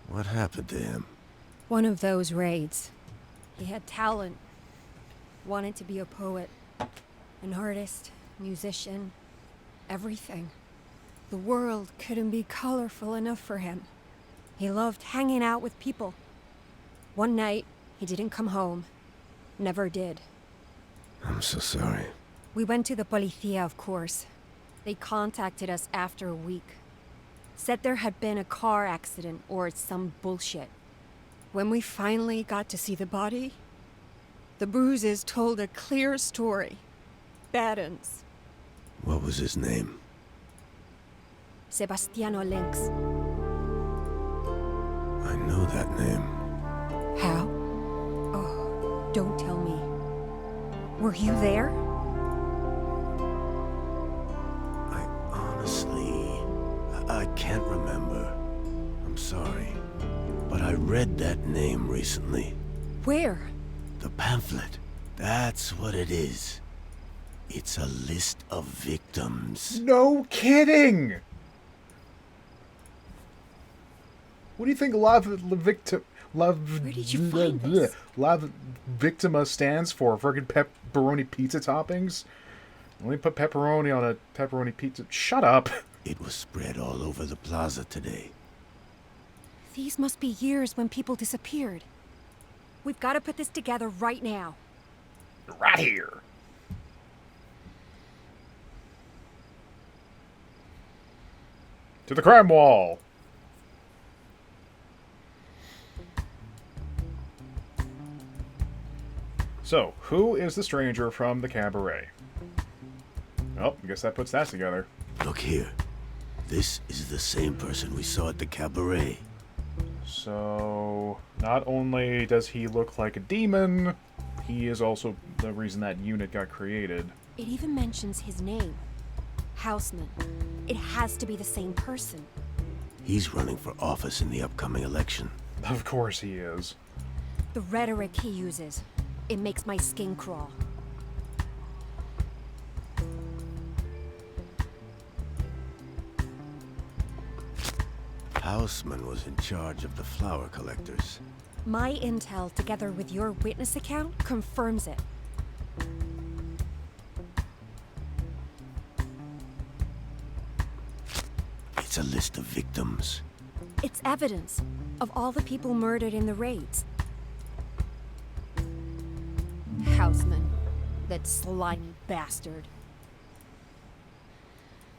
Speaker 5: What happened to him?
Speaker 12: One of those raids. He had talent. Wanted to be a poet. An artist, musician, everything. The world couldn't be colorful enough for him. He loved hanging out with people. One night, he didn't come home. Never did.
Speaker 5: I'm so sorry.
Speaker 12: We went to the Policía, of course. They contacted us after a week. Said there had been a car accident or some bullshit. When we finally got to see the body, the bruises told a clear story. Bad ends.
Speaker 5: What was his name?
Speaker 12: Sebastiano Lynx.
Speaker 5: I know that name.
Speaker 12: How? Oh, don't tell me. Were you there?
Speaker 5: I can't remember. I'm sorry. But I read that name recently.
Speaker 12: Where?
Speaker 5: The pamphlet. That's what it is. It's a list of victims.
Speaker 3: No kidding! What do you think
Speaker 12: Where did you find this?
Speaker 3: Love Victima stands for? Friggin' pepperoni pizza toppings? Let me put pepperoni on a pepperoni pizza. Shut up!
Speaker 5: It was spread all over the plaza today.
Speaker 12: These must be years when people disappeared. We've got to put this together right now.
Speaker 3: Right here. To the crime wall. So, who is the stranger from the cabaret? Oh, I guess that puts that together.
Speaker 5: Look here. This is the same person we saw at the cabaret.
Speaker 3: So, not only does he look like a demon, he is also the reason that unit got created.
Speaker 12: It even mentions his name. Houseman. It has to be the same person.
Speaker 5: He's running for office in the upcoming election.
Speaker 3: Of course he is.
Speaker 12: The rhetoric he uses, it makes my skin crawl.
Speaker 5: Houseman was in charge of the flower collectors.
Speaker 12: My intel, together with your witness account, confirms it.
Speaker 5: It's a list of victims.
Speaker 12: It's evidence of all the people murdered in the raids. Houseman, that slimy bastard.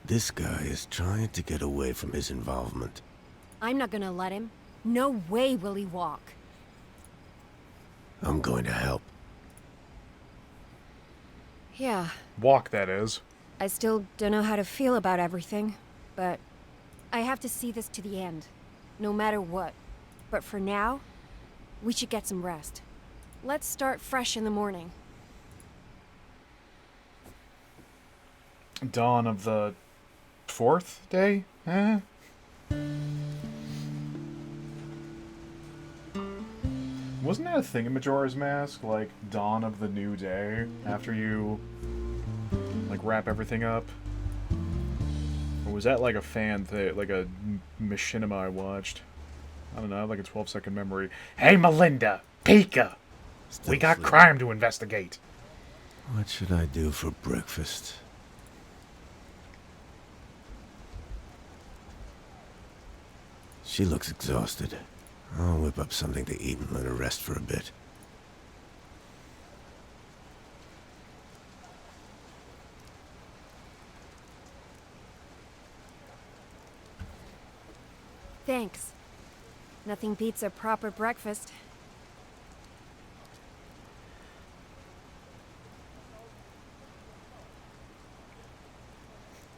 Speaker 5: This guy is trying to get away from his involvement.
Speaker 12: I'm not gonna let him. No way will he walk.
Speaker 5: I'm going to help.
Speaker 12: Yeah,
Speaker 3: Walk, that is.
Speaker 12: I still don't know how to feel about everything, but I have to see this to the end, no matter what. But for now, we should get some rest. Let's start fresh in the morning.
Speaker 3: Dawn of the 4th day? Eh? Wasn't that a thing in Majora's Mask? Like, Dawn of the New Day? After you, like, wrap everything up? Or was that like a fan thing, like a machinima I watched? I don't know, I have like a 12-second memory. Hey, Melinda! Pika! We got crime to investigate!
Speaker 5: What should I do for breakfast? She looks exhausted. I'll whip up something to eat and let her rest for a bit.
Speaker 12: Thanks. Nothing beats a proper breakfast.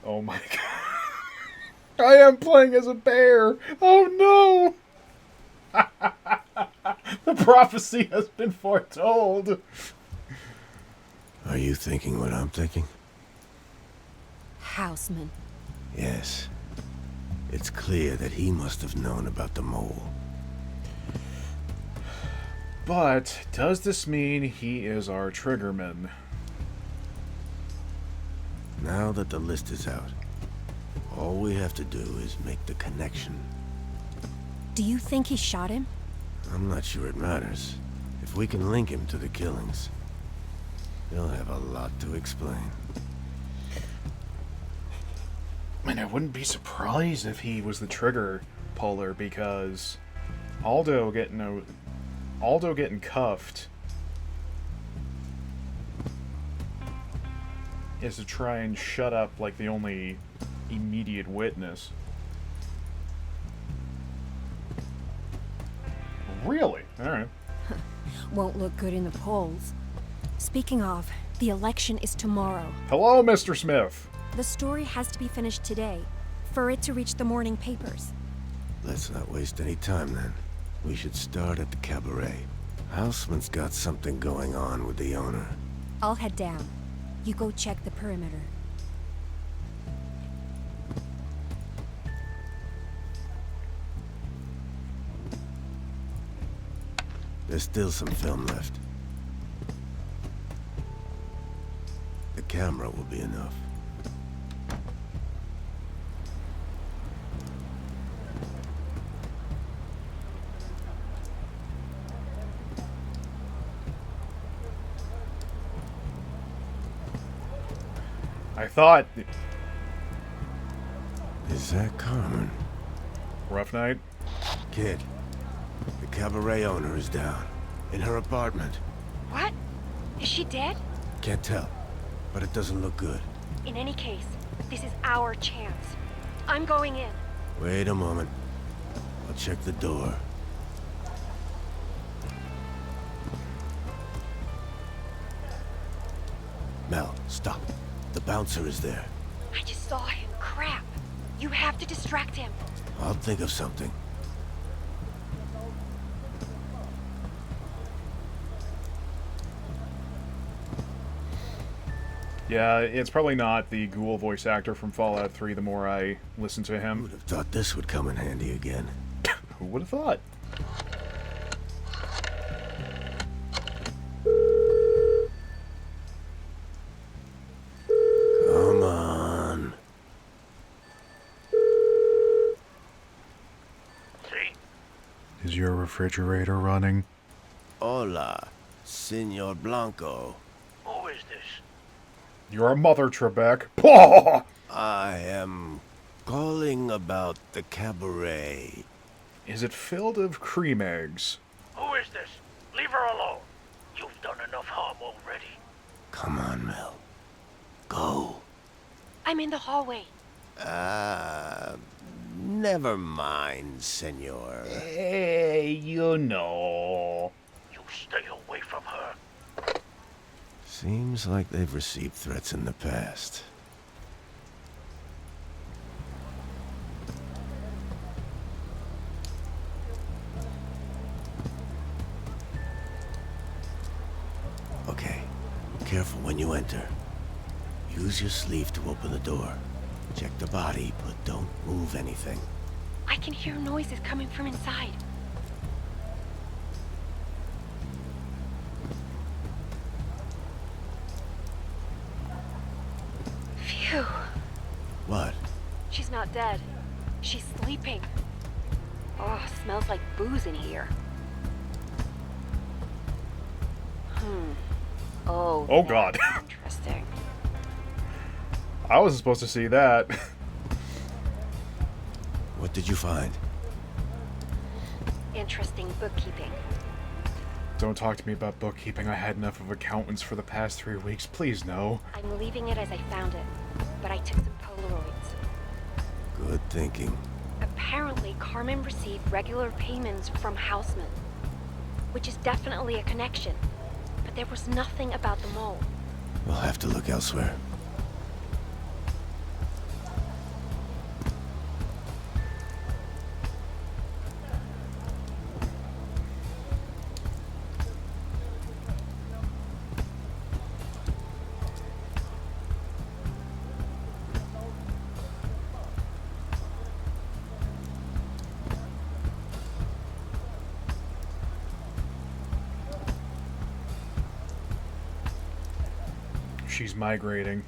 Speaker 3: Oh my god. I am playing as a bear! Oh no! The prophecy has been foretold!
Speaker 5: Are you thinking what I'm thinking?
Speaker 12: Houseman.
Speaker 5: Yes. It's clear that he must have known about the mole.
Speaker 3: But, does this mean he is our triggerman?
Speaker 5: Now that the list is out, all we have to do is make the connection.
Speaker 12: Do you think he shot him?
Speaker 5: I'm not sure it matters. If we can link him to the killings, he'll have a lot to explain.
Speaker 3: And I wouldn't be surprised if he was the trigger puller, because Aldo getting cuffed is to try and shut up like the only immediate witness. Really? Alright.
Speaker 12: Won't look good in the polls. Speaking of, the election is tomorrow.
Speaker 3: Hello, Mr. Smith!
Speaker 12: The story has to be finished today, for it to reach the morning papers.
Speaker 5: Let's not waste any time then. We should start at the cabaret. Houseman's got something going on with the owner.
Speaker 12: I'll head down. You go check the perimeter.
Speaker 5: There's still some film left. The camera will be enough.
Speaker 3: I thought...
Speaker 5: Is that Carmen?
Speaker 3: Rough night?
Speaker 5: Kid, the cabaret owner is down. In her apartment.
Speaker 4: What? Is she dead?
Speaker 5: Can't tell, but it doesn't look good.
Speaker 4: In any case, this is our chance. I'm going in.
Speaker 5: Wait a moment. I'll check the door. Mel, stop. The bouncer is there.
Speaker 4: I just saw him. Crap. You have to distract him.
Speaker 5: I'll think of something.
Speaker 3: Yeah, it's probably not the ghoul voice actor from Fallout 3 the more I listen to him.
Speaker 5: Who would have thought this would come in handy again?
Speaker 3: Who would have thought?
Speaker 5: Come on.
Speaker 3: Is your refrigerator running?
Speaker 5: Hola, Senor Blanco.
Speaker 9: Who is this?
Speaker 3: Your mother, Trebek.
Speaker 5: I am calling about the cabaret.
Speaker 3: Is it filled of cream eggs?
Speaker 9: Who is this? Leave her alone. You've done enough harm already.
Speaker 5: Come on, Mel. Go.
Speaker 4: I'm in the hallway.
Speaker 5: Never mind, senor.
Speaker 3: Hey, you know.
Speaker 9: You stay away from her.
Speaker 5: Seems like they've received threats in the past. Okay, careful when you enter. Use your sleeve to open the door. Check the body, but don't move anything.
Speaker 4: I can hear noises coming from inside. Phew.
Speaker 5: What?
Speaker 4: She's not dead. She's sleeping. Oh, smells like booze in here. Oh.
Speaker 3: Oh, God.
Speaker 4: Interesting.
Speaker 3: I wasn't supposed to see that.
Speaker 5: What did you find?
Speaker 4: Interesting bookkeeping.
Speaker 3: Don't talk to me about bookkeeping. I had enough of accountants for the past 3 weeks. Please, no.
Speaker 4: I'm leaving it as I found it, but I took some Polaroids.
Speaker 5: Good thinking.
Speaker 4: Apparently, Carmen received regular payments from Houseman, which is definitely a connection, but there was nothing about the mole.
Speaker 5: We'll have to look elsewhere.
Speaker 3: She's migrating.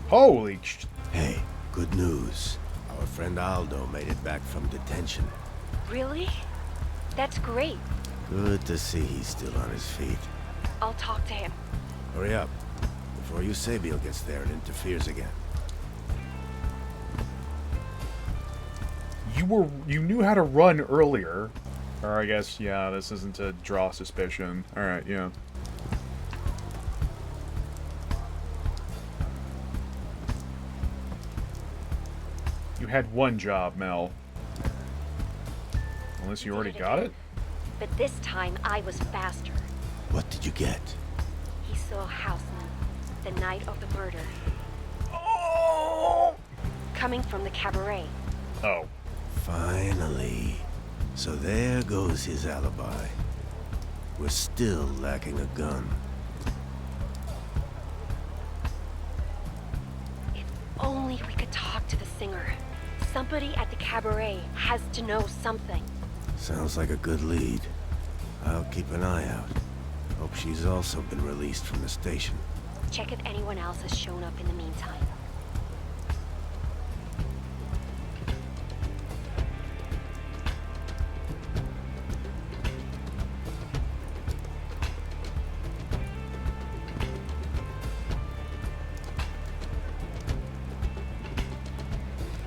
Speaker 3: Holy sh...
Speaker 5: Hey, good news. Our friend Aldo made it back from detention.
Speaker 4: Really? That's great.
Speaker 5: Good to see he's still on his feet.
Speaker 4: I'll talk to him.
Speaker 5: Hurry up, before Eusebio gets there and interferes again.
Speaker 3: You knew how to run earlier. Or I guess, yeah, this isn't to draw suspicion. Alright, yeah. You had one job, Mel. Unless you already got it?
Speaker 4: But this time I was faster.
Speaker 5: What did you get?
Speaker 4: He saw Houseman the night of the murder.
Speaker 3: Oh!
Speaker 4: Coming from the cabaret.
Speaker 3: Oh.
Speaker 5: Finally. So there goes his alibi. We're still lacking a gun.
Speaker 4: If only we could talk to the singer. Somebody at the cabaret has to know something.
Speaker 5: Sounds like a good lead. I'll keep an eye out. Hope she's also been released from the station.
Speaker 4: Check if anyone else has shown up in the meantime.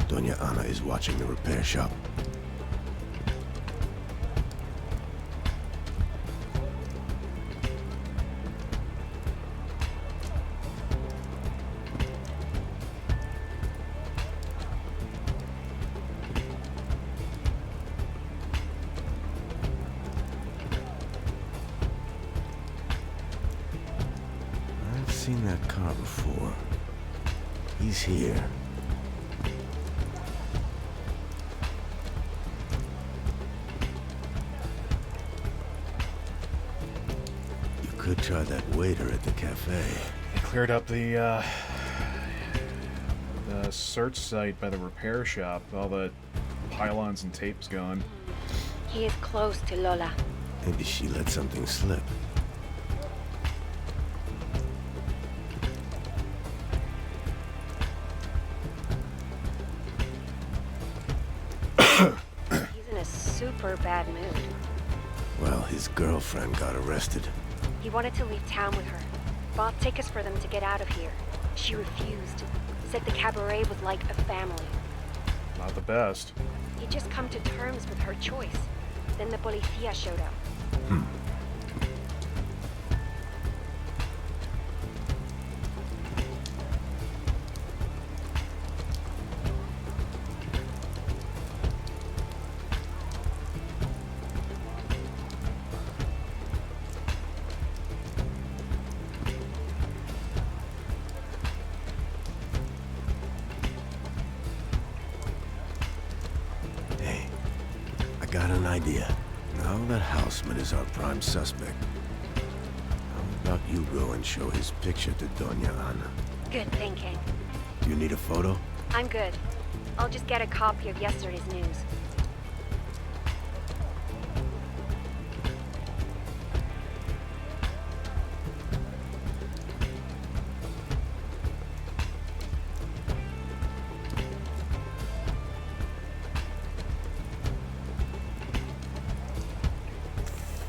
Speaker 5: Doña Ana is watching the repair shop. I've seen that car before. He's here. Could try that waiter at the cafe.
Speaker 3: They cleared up the search site by the repair shop. All the pylons and tape's gone.
Speaker 4: He is close to Lola.
Speaker 5: Maybe she let something slip.
Speaker 4: He's in a super bad mood.
Speaker 5: Well, his girlfriend got arrested.
Speaker 4: He wanted to leave town with her. Bought tickets for them to get out of here. She refused. Said the cabaret was like a family.
Speaker 3: Not the best.
Speaker 4: He'd just come to terms with her choice. Then the policía showed up.
Speaker 5: Hey, I got an idea. Now that Houseman is our prime suspect, how about you go and show his picture to Doña Ana?
Speaker 4: Good thinking.
Speaker 5: Do you need a photo?
Speaker 4: I'm good. I'll just get a copy of yesterday's news.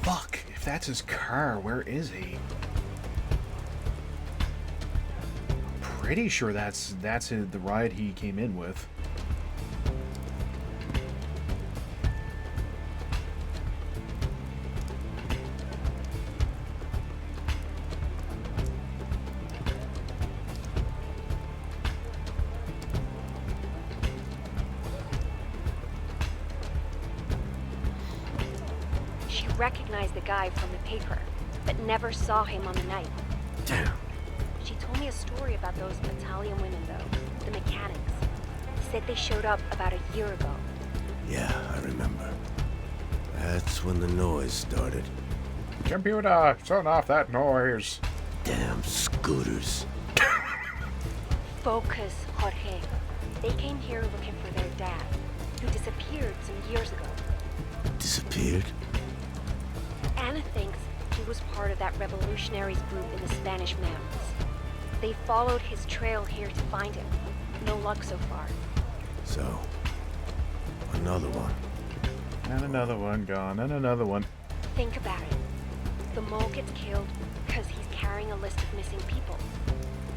Speaker 3: Fuck, if that's his car, where is he? Pretty sure that's the ride he came in with.
Speaker 4: She recognized the guy from the paper, but never saw him on the night.
Speaker 5: Damn.
Speaker 4: She told me a story about those Italian women, though, the mechanics. Said they showed up about a year ago.
Speaker 5: Yeah, I remember. That's when the noise started.
Speaker 3: Computer, turn off that noise.
Speaker 5: Damn scooters.
Speaker 4: Focus, Jorge. They came here looking for their dad, who disappeared some years ago.
Speaker 5: Disappeared?
Speaker 4: Anna thinks he was part of that revolutionaries group in the Spanish mountains. They followed his trail here to find him. No luck so far.
Speaker 5: So, another one.
Speaker 3: And another one gone, and another one.
Speaker 4: Think about it. The mole gets killed because he's carrying a list of missing people.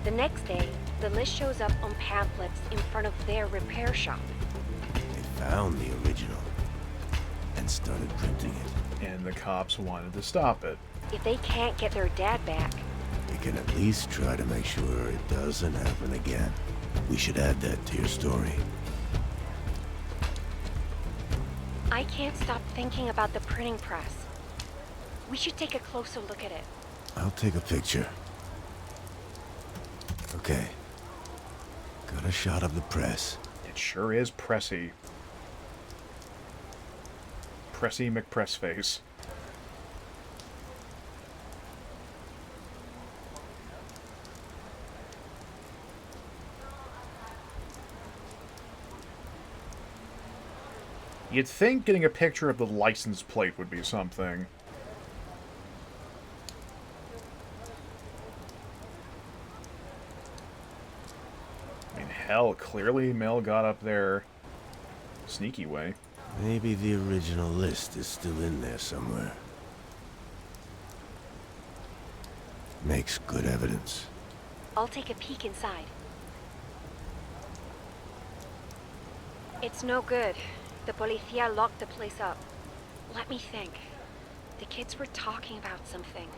Speaker 4: The next day, the list shows up on pamphlets in front of their repair shop.
Speaker 5: They found the original and started printing it.
Speaker 3: And the cops wanted to stop it.
Speaker 4: If they can't get their dad back,
Speaker 5: We can at least try to make sure it doesn't happen again. We should add that to your story.
Speaker 4: I can't stop thinking about the printing press. We should take a closer look at it.
Speaker 5: I'll take a picture. Okay. Got a shot of the press.
Speaker 3: It sure is pressy. Pressy McPressface. You'd think getting a picture of the license plate would be something. I mean, hell, clearly Mel got up there sneaky way.
Speaker 5: Maybe the original list is still in there somewhere. Makes good evidence.
Speaker 4: I'll take a peek inside. It's no good. The policía locked the place up. Let me think. The kids were talking about something.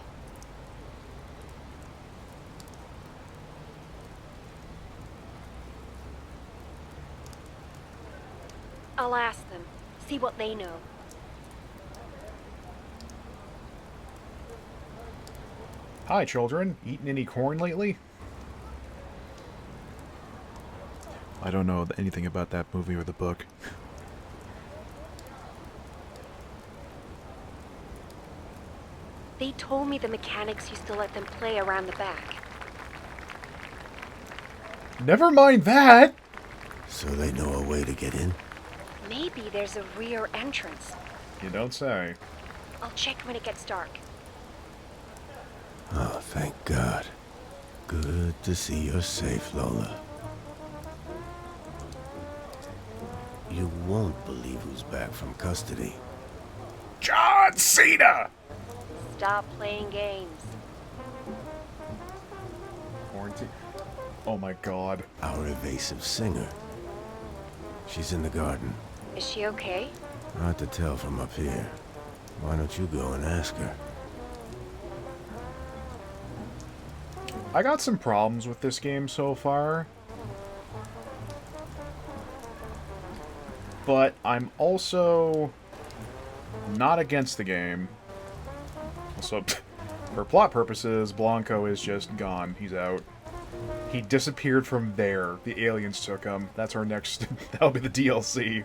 Speaker 4: I'll ask them. See what they know.
Speaker 3: Hi, children. Eaten any corn lately? I don't know anything about that movie or the book.
Speaker 4: They told me the mechanics used to let them play around the back.
Speaker 3: Never mind that!
Speaker 5: So they know a way to get in?
Speaker 4: Maybe there's a rear entrance.
Speaker 3: You don't say.
Speaker 4: I'll check when it gets dark.
Speaker 5: Oh, thank God. Good to see you're safe, Lola. You won't believe who's back from custody.
Speaker 3: John Cena!
Speaker 4: Stop playing games.
Speaker 3: Quarantine. Oh my God.
Speaker 5: Our evasive singer. She's in the garden.
Speaker 4: Is she okay?
Speaker 5: Hard to tell from up here. Why don't you go and ask her?
Speaker 3: I got some problems with this game so far. But I'm also not against the game. Also, for plot purposes, Blanco is just gone. He's out. He disappeared from there. The aliens took him. That's our next... That'll be the DLC.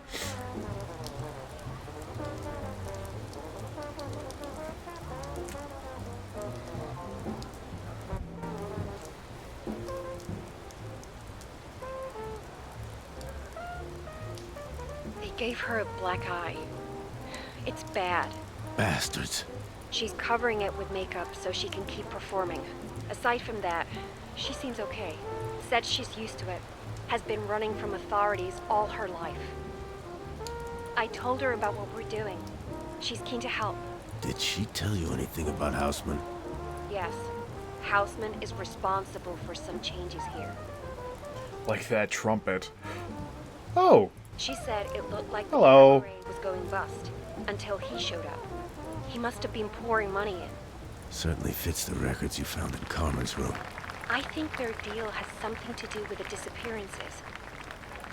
Speaker 4: They gave her a black eye. It's bad.
Speaker 5: Bastards.
Speaker 4: She's covering it with makeup so she can keep performing. Aside from that, she seems okay. Said she's used to it. Has been running from authorities all her life. I told her about what we're doing. She's keen to help.
Speaker 5: Did she tell you anything about Houseman?
Speaker 4: Yes. Houseman is responsible for some changes here.
Speaker 3: Like that trumpet. Oh!
Speaker 4: She said it looked like
Speaker 3: Hello.
Speaker 4: the cabaret was going bust until he showed up. He must have been pouring money in.
Speaker 5: Certainly fits the records you found in Carmen's room.
Speaker 4: I think their deal has something to do with the disappearances.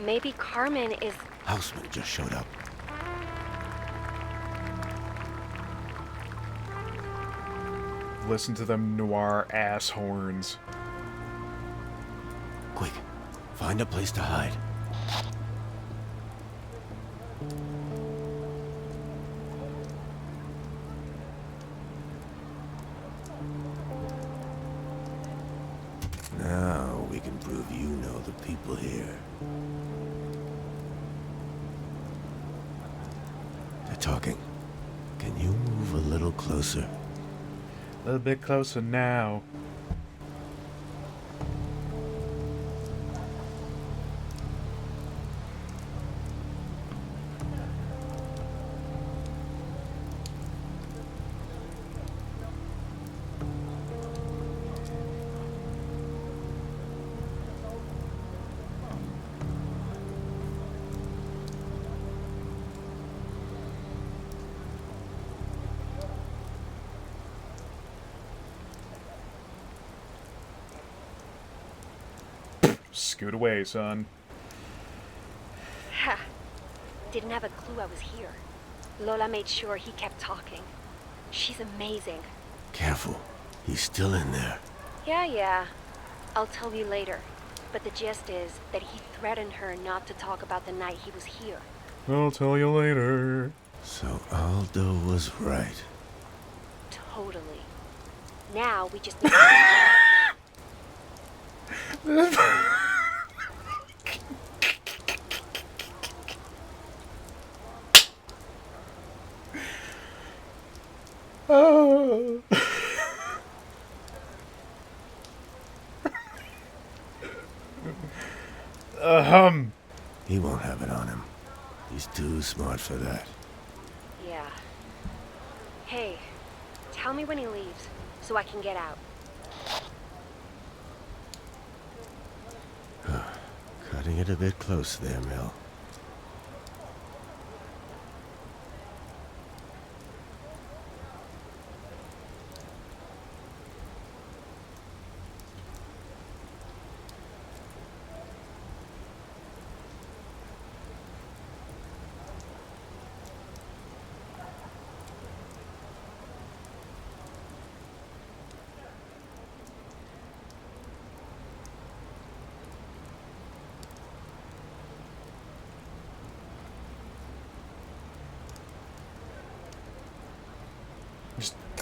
Speaker 4: Maybe Carmen is...
Speaker 5: Houseman just showed up.
Speaker 3: Listen to them noir ass horns.
Speaker 5: Quick, find a place to hide. Now we can prove you know the people here. They're talking. Can you move a little closer?
Speaker 3: A little bit closer now. Scoot away, son.
Speaker 4: Ha! Didn't have a clue I was here. Lola made sure he kept talking. She's amazing.
Speaker 5: Careful. He's still in there.
Speaker 4: Yeah. I'll tell you later. But the gist is that he threatened her not to talk about the night he was here.
Speaker 3: I'll tell you later.
Speaker 5: So Aldo was right.
Speaker 4: Totally. Now we just...
Speaker 3: Oh.
Speaker 5: He won't have it on him. He's too smart for that.
Speaker 4: Yeah. Hey, tell me when he leaves, so I can get out.
Speaker 5: Cutting it a bit close there, Mel.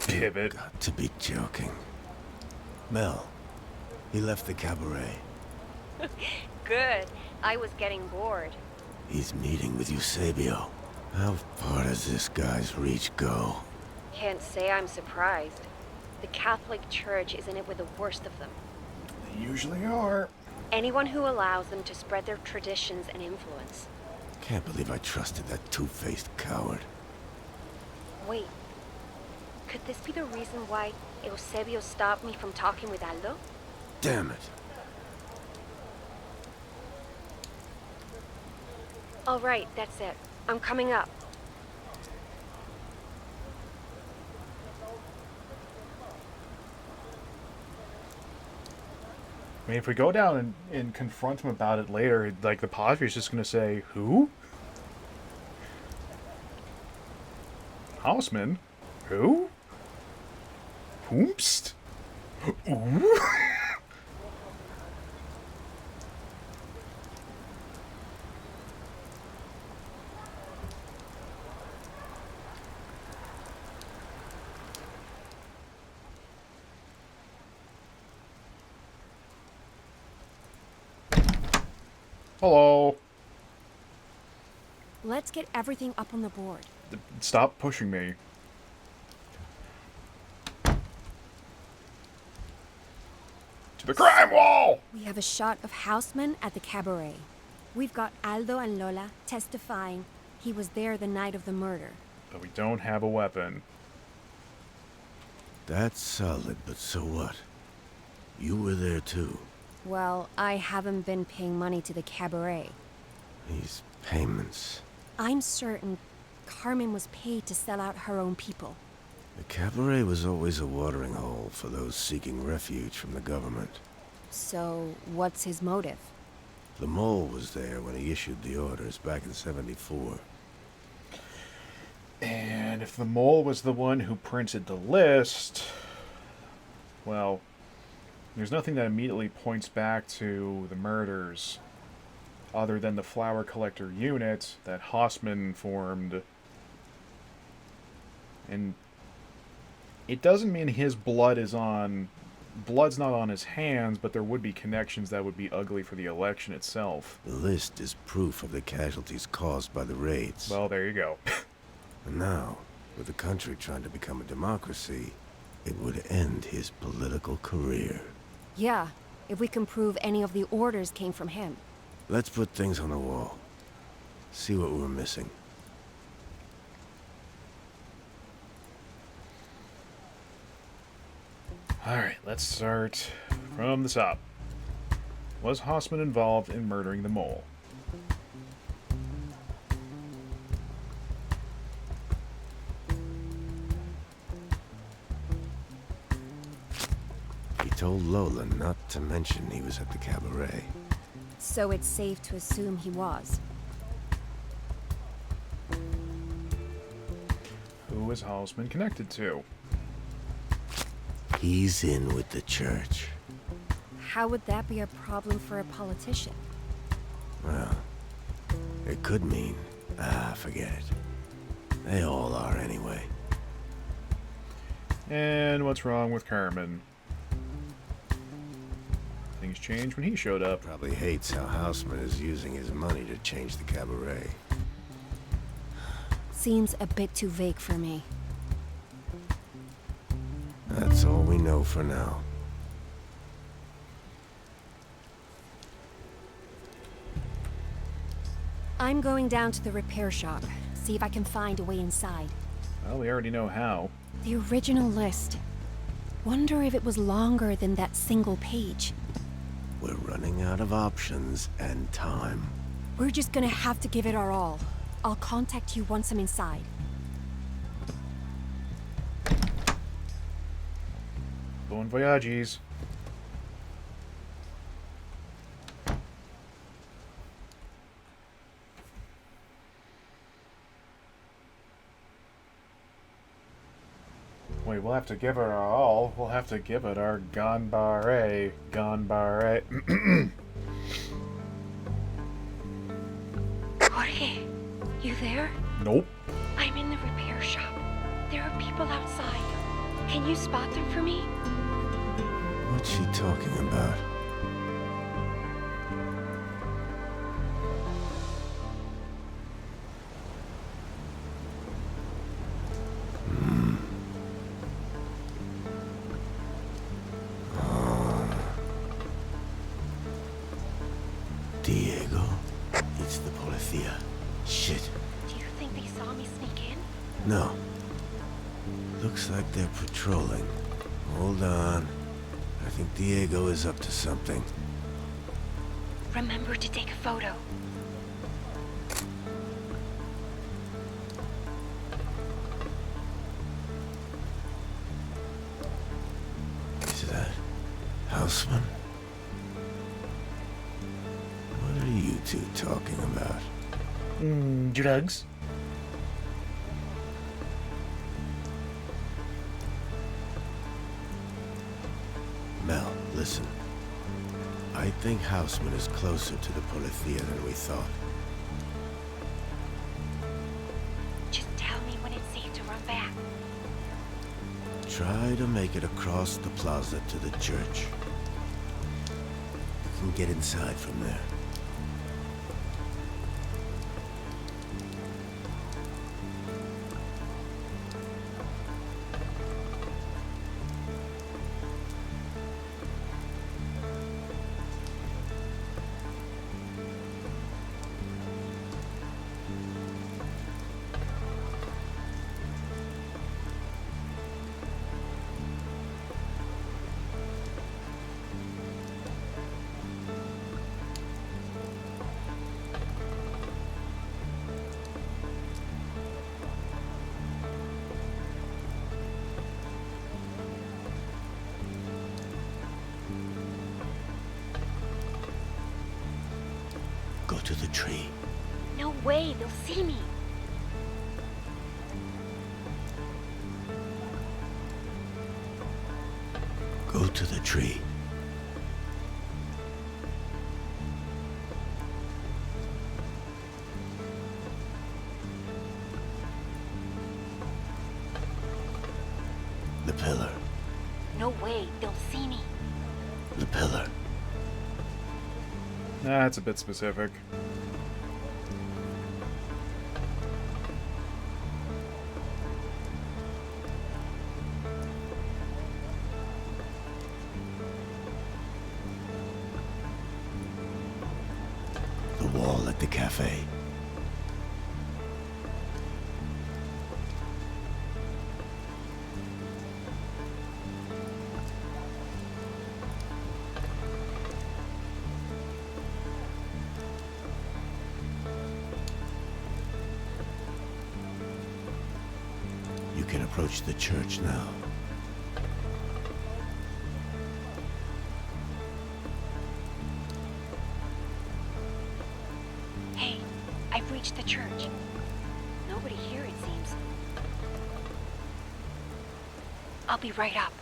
Speaker 3: Pivot.
Speaker 5: Got to be joking. Mel, he left the cabaret.
Speaker 4: Good. I was getting bored.
Speaker 5: He's meeting with Eusebio. How far does this guy's reach go?
Speaker 4: Can't say I'm surprised. The Catholic Church is in it with the worst of them.
Speaker 3: They usually are.
Speaker 4: Anyone who allows them to spread their traditions and influence.
Speaker 5: Can't believe I trusted that two-faced coward.
Speaker 4: Wait. Could this be the reason why Eusebio stopped me from talking with Aldo?
Speaker 5: Damn it.
Speaker 4: All right, that's it. I'm coming up.
Speaker 3: I mean, if we go down and confront him about it later, like, the Padre's just gonna say, who? Houseman? Who? Whoomst? Ooh? Hello.
Speaker 12: Let's get everything up on the board.
Speaker 3: Stop pushing me. To the crime wall!
Speaker 12: We have a shot of Houseman at the cabaret. We've got Aldo and Lola testifying he was there the night of the murder.
Speaker 3: But we don't have a weapon.
Speaker 5: That's solid, but so what? You were there too.
Speaker 12: Well, I haven't been paying money to the cabaret.
Speaker 5: These payments.
Speaker 12: I'm certain Carmen was paid to sell out her own people.
Speaker 5: The cabaret was always a watering hole for those seeking refuge from the government.
Speaker 12: So, what's his motive?
Speaker 5: The mole was there when he issued the orders back in '74.
Speaker 3: And if the mole was the one who printed the list, well, there's nothing that immediately points back to the murders other than the flower collector unit that Hausman formed. And it doesn't mean his blood's not on his hands, but there would be connections that would be ugly for the election itself.
Speaker 5: The list is proof of the casualties caused by the raids.
Speaker 3: Well, there you go.
Speaker 5: And now, with the country trying to become a democracy, it would end his political career.
Speaker 12: Yeah, if we can prove any of the orders came from him.
Speaker 5: Let's put things on the wall. See what we're missing.
Speaker 3: Alright, let's start from the top. Was Hausman involved in murdering the mole?
Speaker 5: He told Lola not to mention he was at the cabaret.
Speaker 12: So it's safe to assume he was.
Speaker 3: Who was Hausman connected to?
Speaker 5: He's in with the church.
Speaker 12: How would that be a problem for a politician?
Speaker 5: Well, it could mean... forget it. They all are anyway.
Speaker 3: And what's wrong with Carmen? Things changed when he showed up.
Speaker 5: Probably hates how Houseman is using his money to change the cabaret.
Speaker 12: Seems a bit too vague for me.
Speaker 5: That's all we know for now.
Speaker 12: I'm going down to the repair shop, see if I can find a way inside.
Speaker 3: Well, we already know how.
Speaker 12: The original list. Wonder if it was longer than that single page.
Speaker 5: We're running out of options and time.
Speaker 12: We're just gonna have to give it our all. I'll contact you once I'm inside.
Speaker 3: Bon voyages. Wait, we'll have to give it our all. We'll have to give it our ganbare. Ganbare.
Speaker 4: Jorge, you there?
Speaker 3: Nope.
Speaker 4: I'm in the repair shop. There are people outside. Can you spot them for me?
Speaker 5: What's she talking about? Diego, it's the Policía. Shit.
Speaker 4: Do you think they saw me sneak in?
Speaker 5: No. Looks like they're patrolling. Hold on. I think Diego is up to something.
Speaker 4: Remember to take a photo.
Speaker 5: Is that Houseman? What are you two talking about?
Speaker 13: Drugs.
Speaker 5: Mel, listen. I think Houseman is closer to the Policía than we thought.
Speaker 4: Just tell me when it's safe to run back.
Speaker 5: Try to make it across the plaza to the church. You can get inside from there. Go to the tree.
Speaker 4: No way, they'll see me.
Speaker 5: Go to the tree. The pillar.
Speaker 4: No way, they'll see me.
Speaker 5: The pillar.
Speaker 3: That's a bit specific.
Speaker 5: The wall at the cafe. You can approach the church now.
Speaker 4: Hey, I've reached the church. Nobody here, it seems. I'll be right up.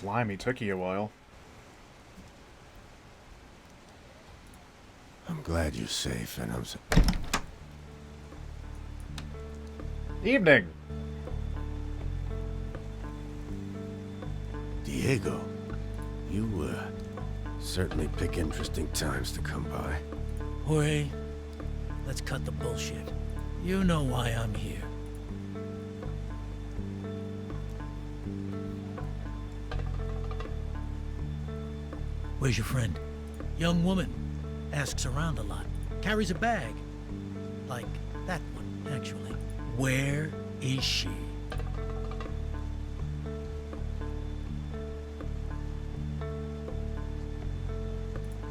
Speaker 3: Blimey, took you a while.
Speaker 5: I'm glad you're safe, and I'm
Speaker 3: Evening!
Speaker 5: Diego, you, certainly pick interesting times to come by.
Speaker 11: Jorge, let's cut the bullshit. You know why I'm here. Where's your friend? Young woman. Asks around a lot. carries a bag. Like that one, actually. Where is she?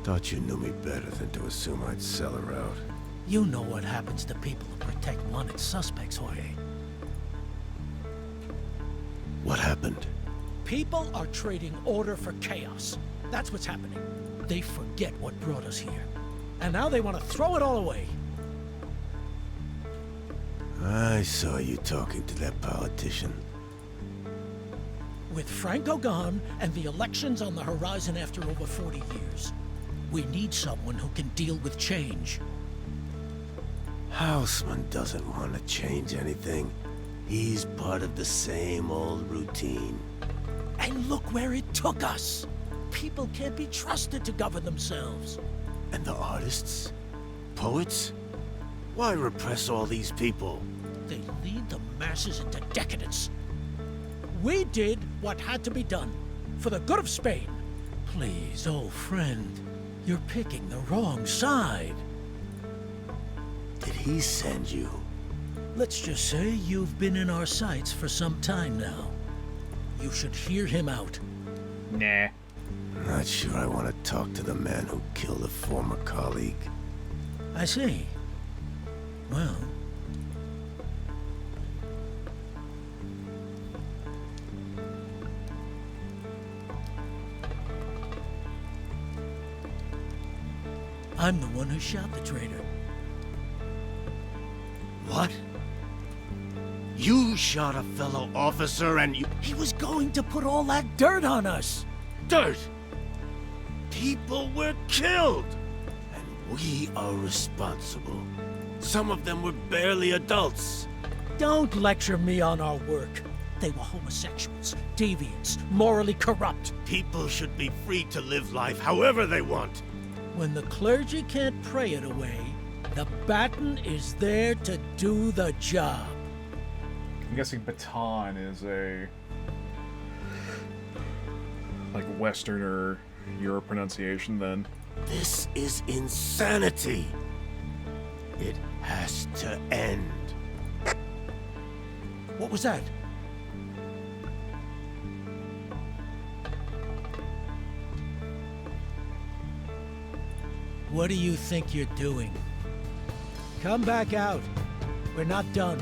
Speaker 5: Thought you knew me better than to assume I'd sell her out.
Speaker 11: You know what happens to people who protect wanted suspects, Jorge.
Speaker 5: What happened?
Speaker 11: People are trading order for chaos. That's what's happening. They forget what brought us here. And now they want to throw it all away.
Speaker 5: I saw you talking to that politician.
Speaker 11: With Franco gone and the elections on the horizon after over 40 years, we need someone who can deal with change.
Speaker 5: Houseman doesn't want to change anything. He's part of the same old routine.
Speaker 11: And look where it took us. People can't be trusted to govern themselves.
Speaker 5: And the artists? Poets? Why repress all these people?
Speaker 11: They lead the masses into decadence. We did what had to be done, for the good of Spain. Please, old friend, you're picking the wrong side.
Speaker 5: Did he send you?
Speaker 11: Let's just say you've been in our sights for some time now. You should hear him out.
Speaker 3: Nah.
Speaker 5: Not sure I want to talk to the man who killed a former colleague.
Speaker 11: I see. Well... I'm the one who shot the traitor.
Speaker 5: What? You shot a fellow officer and you...
Speaker 11: He was going to put all that dirt on us!
Speaker 5: Dirt! People were killed! And we are responsible. Some of them were barely adults.
Speaker 11: Don't lecture me on our work. They were homosexuals, deviants, morally corrupt.
Speaker 5: People should be free to live life however they want.
Speaker 11: When the clergy can't pray it away, the baton is there to do the job.
Speaker 3: I'm guessing baton is a... like Westerner Euro pronunciation then.
Speaker 5: This is insanity. It has to end.
Speaker 11: What was that? What do you think you're doing? Come back out. We're not done.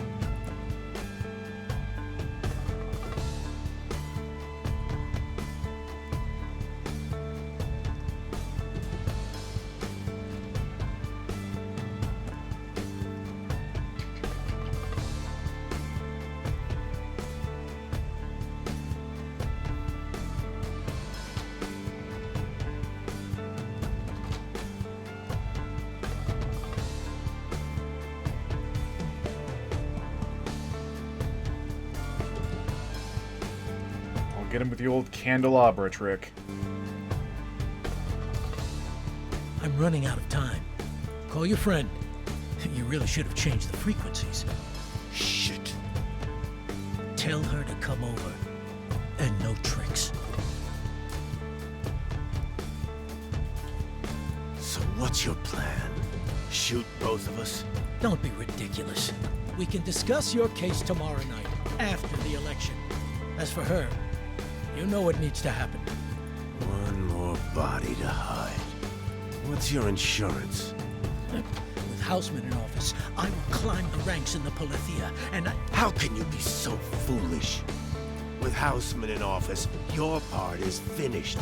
Speaker 3: Get him with the old candelabra trick.
Speaker 11: I'm running out of time. Call your friend. You really should have changed the frequencies.
Speaker 5: Shit.
Speaker 11: Tell her to come over. And no tricks.
Speaker 5: So what's your plan? Shoot both of us?
Speaker 11: Don't be ridiculous. We can discuss your case tomorrow night, after the election. As for her, you know what needs to happen.
Speaker 5: One more body to hide. What's your insurance?
Speaker 11: With Houseman in office, I will climb the ranks in the Polithia, and
Speaker 5: How can you be so foolish? With Houseman in office, your part is finished.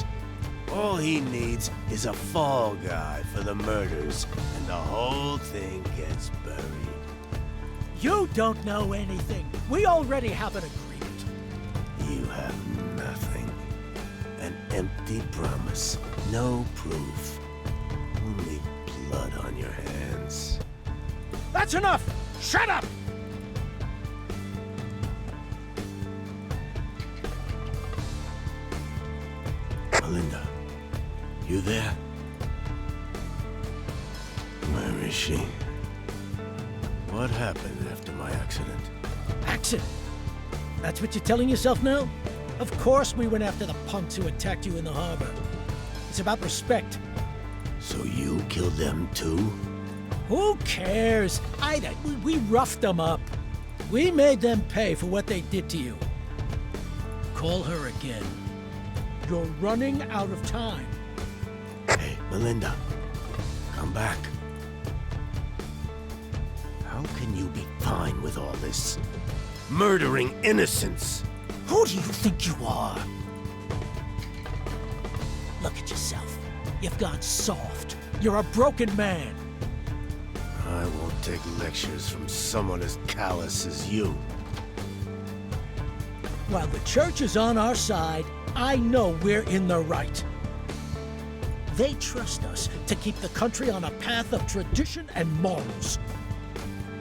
Speaker 5: All he needs is a fall guy for the murders, and the whole thing gets buried.
Speaker 11: You don't know anything. We already have an agreement.
Speaker 5: You have nothing. An empty promise. No proof. Only blood on your hands.
Speaker 11: That's enough! Shut up!
Speaker 5: Melinda, you there? Where is she? What happened after my accident?
Speaker 11: Accident? That's what you're telling yourself now? Of course we went after the punks who attacked you in the harbor. It's about respect.
Speaker 5: So you killed them too?
Speaker 11: Who cares? We roughed them up. We made them pay for what they did to you. Call her again. You're running out of time.
Speaker 5: Hey, Melinda. Come back. How can you be fine with all this? Murdering innocents!
Speaker 11: Who do you think you are? Look at yourself. You've gone soft. You're a broken man.
Speaker 5: I won't take lectures from someone as callous as you.
Speaker 11: While the church is on our side, I know we're in the right. They trust us to keep the country on a path of tradition and morals.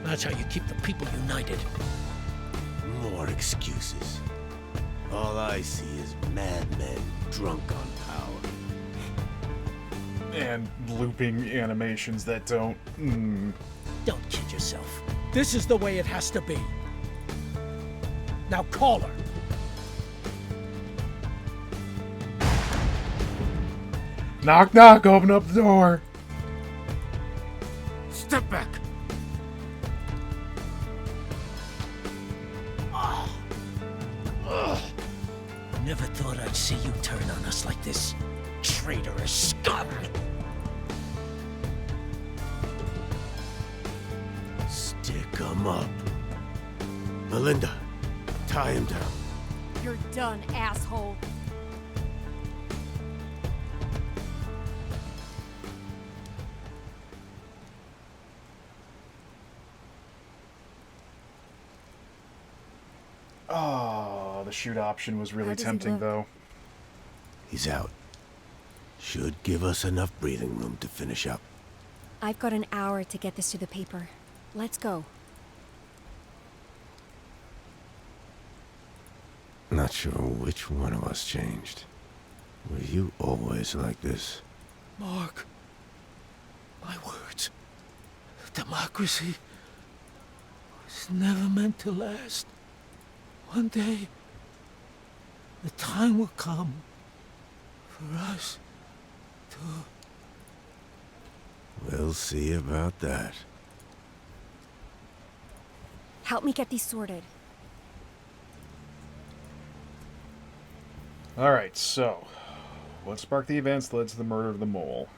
Speaker 11: That's how you keep the people united.
Speaker 5: More excuses. All I see is madmen drunk on power.
Speaker 3: And looping animations that don't...
Speaker 11: Don't kid yourself. This is the way it has to be. Now call her.
Speaker 3: Knock, knock, open up the door.
Speaker 5: Step back.
Speaker 11: Never thought I'd see you turn on us like this. Traitorous scum!
Speaker 5: Stick 'em up. Melinda, tie him down.
Speaker 12: You're done, asshole.
Speaker 3: Oh, the shoot option was really tempting, though.
Speaker 5: He's out. Should give us enough breathing room to finish up.
Speaker 12: I've got an hour to get this to the paper. Let's go.
Speaker 5: Not sure which one of us changed. Were you always like this?
Speaker 11: Mark, my words. Democracy was never meant to last. One day, the time will come for us to...
Speaker 5: We'll see about that.
Speaker 12: Help me get these sorted.
Speaker 3: Alright, so... what sparked the events that led to the murder of the mole?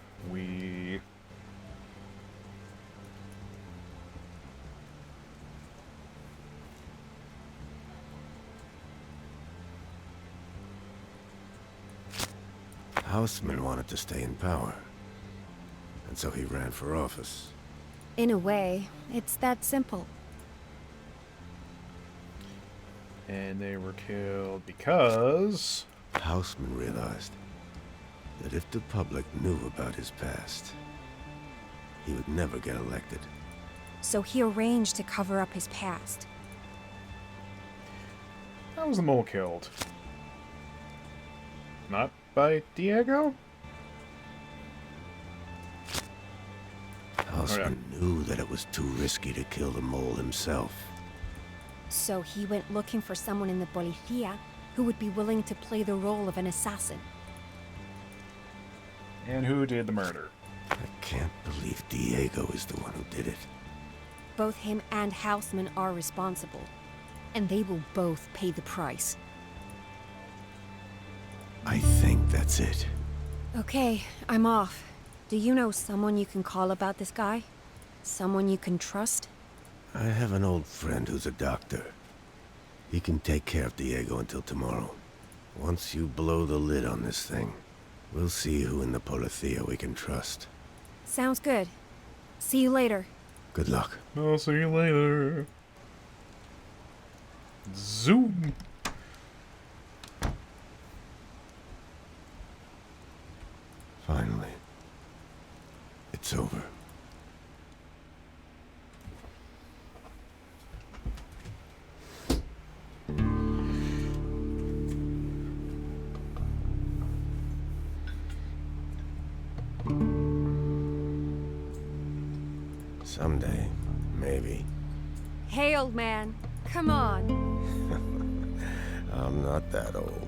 Speaker 5: Houseman wanted to stay in power. And so he ran for office.
Speaker 12: In a way, it's that simple.
Speaker 3: And they were killed because...
Speaker 5: Houseman realized that if the public knew about his past, he would never get elected.
Speaker 12: So he arranged to cover up his past.
Speaker 3: How was the mole killed? Not by Diego?
Speaker 5: Houseman knew that it was too risky to kill the mole himself.
Speaker 12: So he went looking for someone in the Policía who would be willing to play the role of an assassin.
Speaker 3: And who did the murder?
Speaker 5: I can't believe Diego is the one who did it.
Speaker 12: Both him and Houseman are responsible, and they will both pay the price.
Speaker 5: I think that's it.
Speaker 12: Okay, I'm off. Do you know someone you can call about this guy? Someone you can trust?
Speaker 5: I have an old friend who's a doctor. He can take care of Diego until tomorrow. Once you blow the lid on this thing, we'll see who in the Policía we can trust.
Speaker 12: Sounds good. See you later.
Speaker 5: Good luck.
Speaker 3: I'll see you later. Zoom.
Speaker 5: Finally. It's over. Someday, maybe.
Speaker 12: Hey, old man. Come on.
Speaker 5: I'm not that old.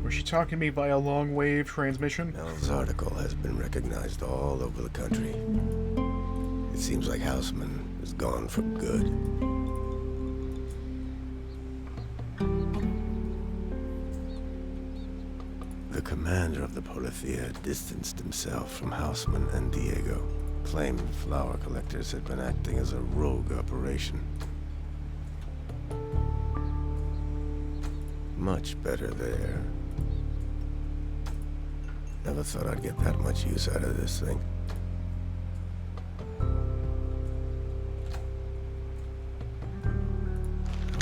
Speaker 3: Was she talking to me via long-wave transmission?
Speaker 5: Mel's article has been recognized all over the country. It seems like Houseman is gone for good. The commander of the Polythea distanced himself from Houseman and Diego, claimed flower collectors had been acting as a rogue operation. Much better there. Never thought I'd get that much use out of this thing.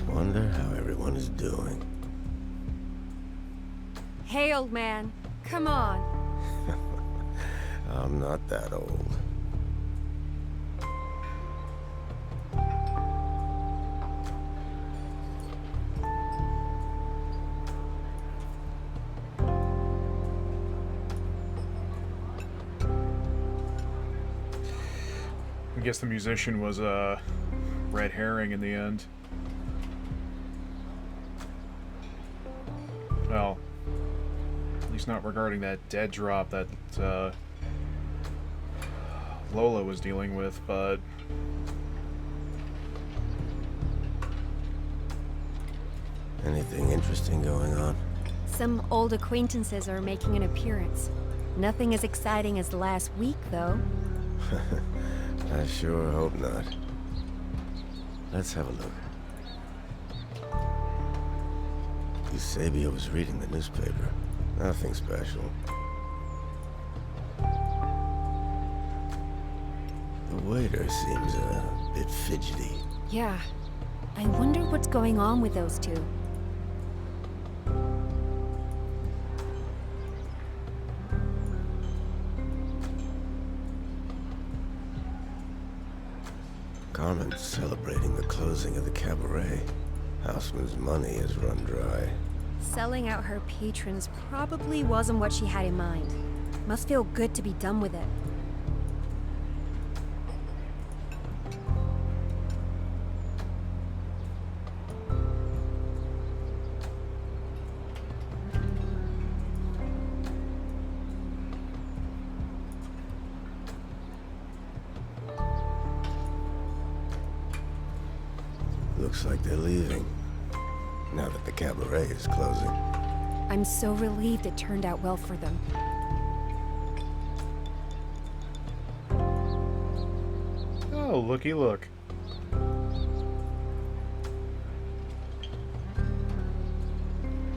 Speaker 5: I wonder how everyone is doing.
Speaker 12: Hey, old man. Come on.
Speaker 5: I'm not that old.
Speaker 3: I guess the musician was a red herring in the end. Well, at least not regarding that dead drop that Lola was dealing with, but...
Speaker 5: Anything interesting going on?
Speaker 12: Some old acquaintances are making an appearance. Nothing as exciting as last week, though.
Speaker 5: I sure hope not. Let's have a look. Eusebio was reading the newspaper. Nothing special. The waiter seems a bit fidgety.
Speaker 12: Yeah. I wonder what's going on with those two.
Speaker 5: Carmen's celebrating the closing of the cabaret. Houseman's money has run dry.
Speaker 12: Selling out her patrons probably wasn't what she had in mind. Must feel good to be done with it.
Speaker 5: Looks like they're leaving, now that the cabaret is closing.
Speaker 12: I'm so relieved it turned out well for them.
Speaker 3: Oh, looky look.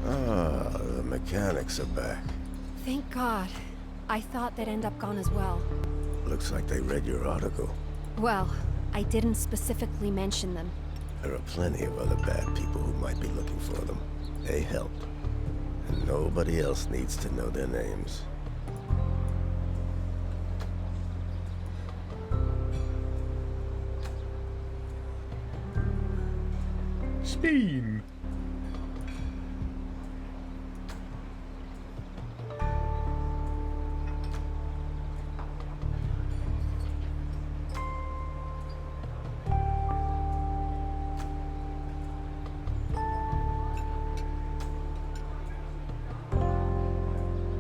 Speaker 5: Ah, the mechanics are back.
Speaker 12: Thank God. I thought they'd end up gone as well.
Speaker 5: Looks like they read your article.
Speaker 12: Well, I didn't specifically mention them.
Speaker 5: There are plenty of other bad people who might be looking for them. They helped. And nobody else needs to know their names.
Speaker 3: Spin!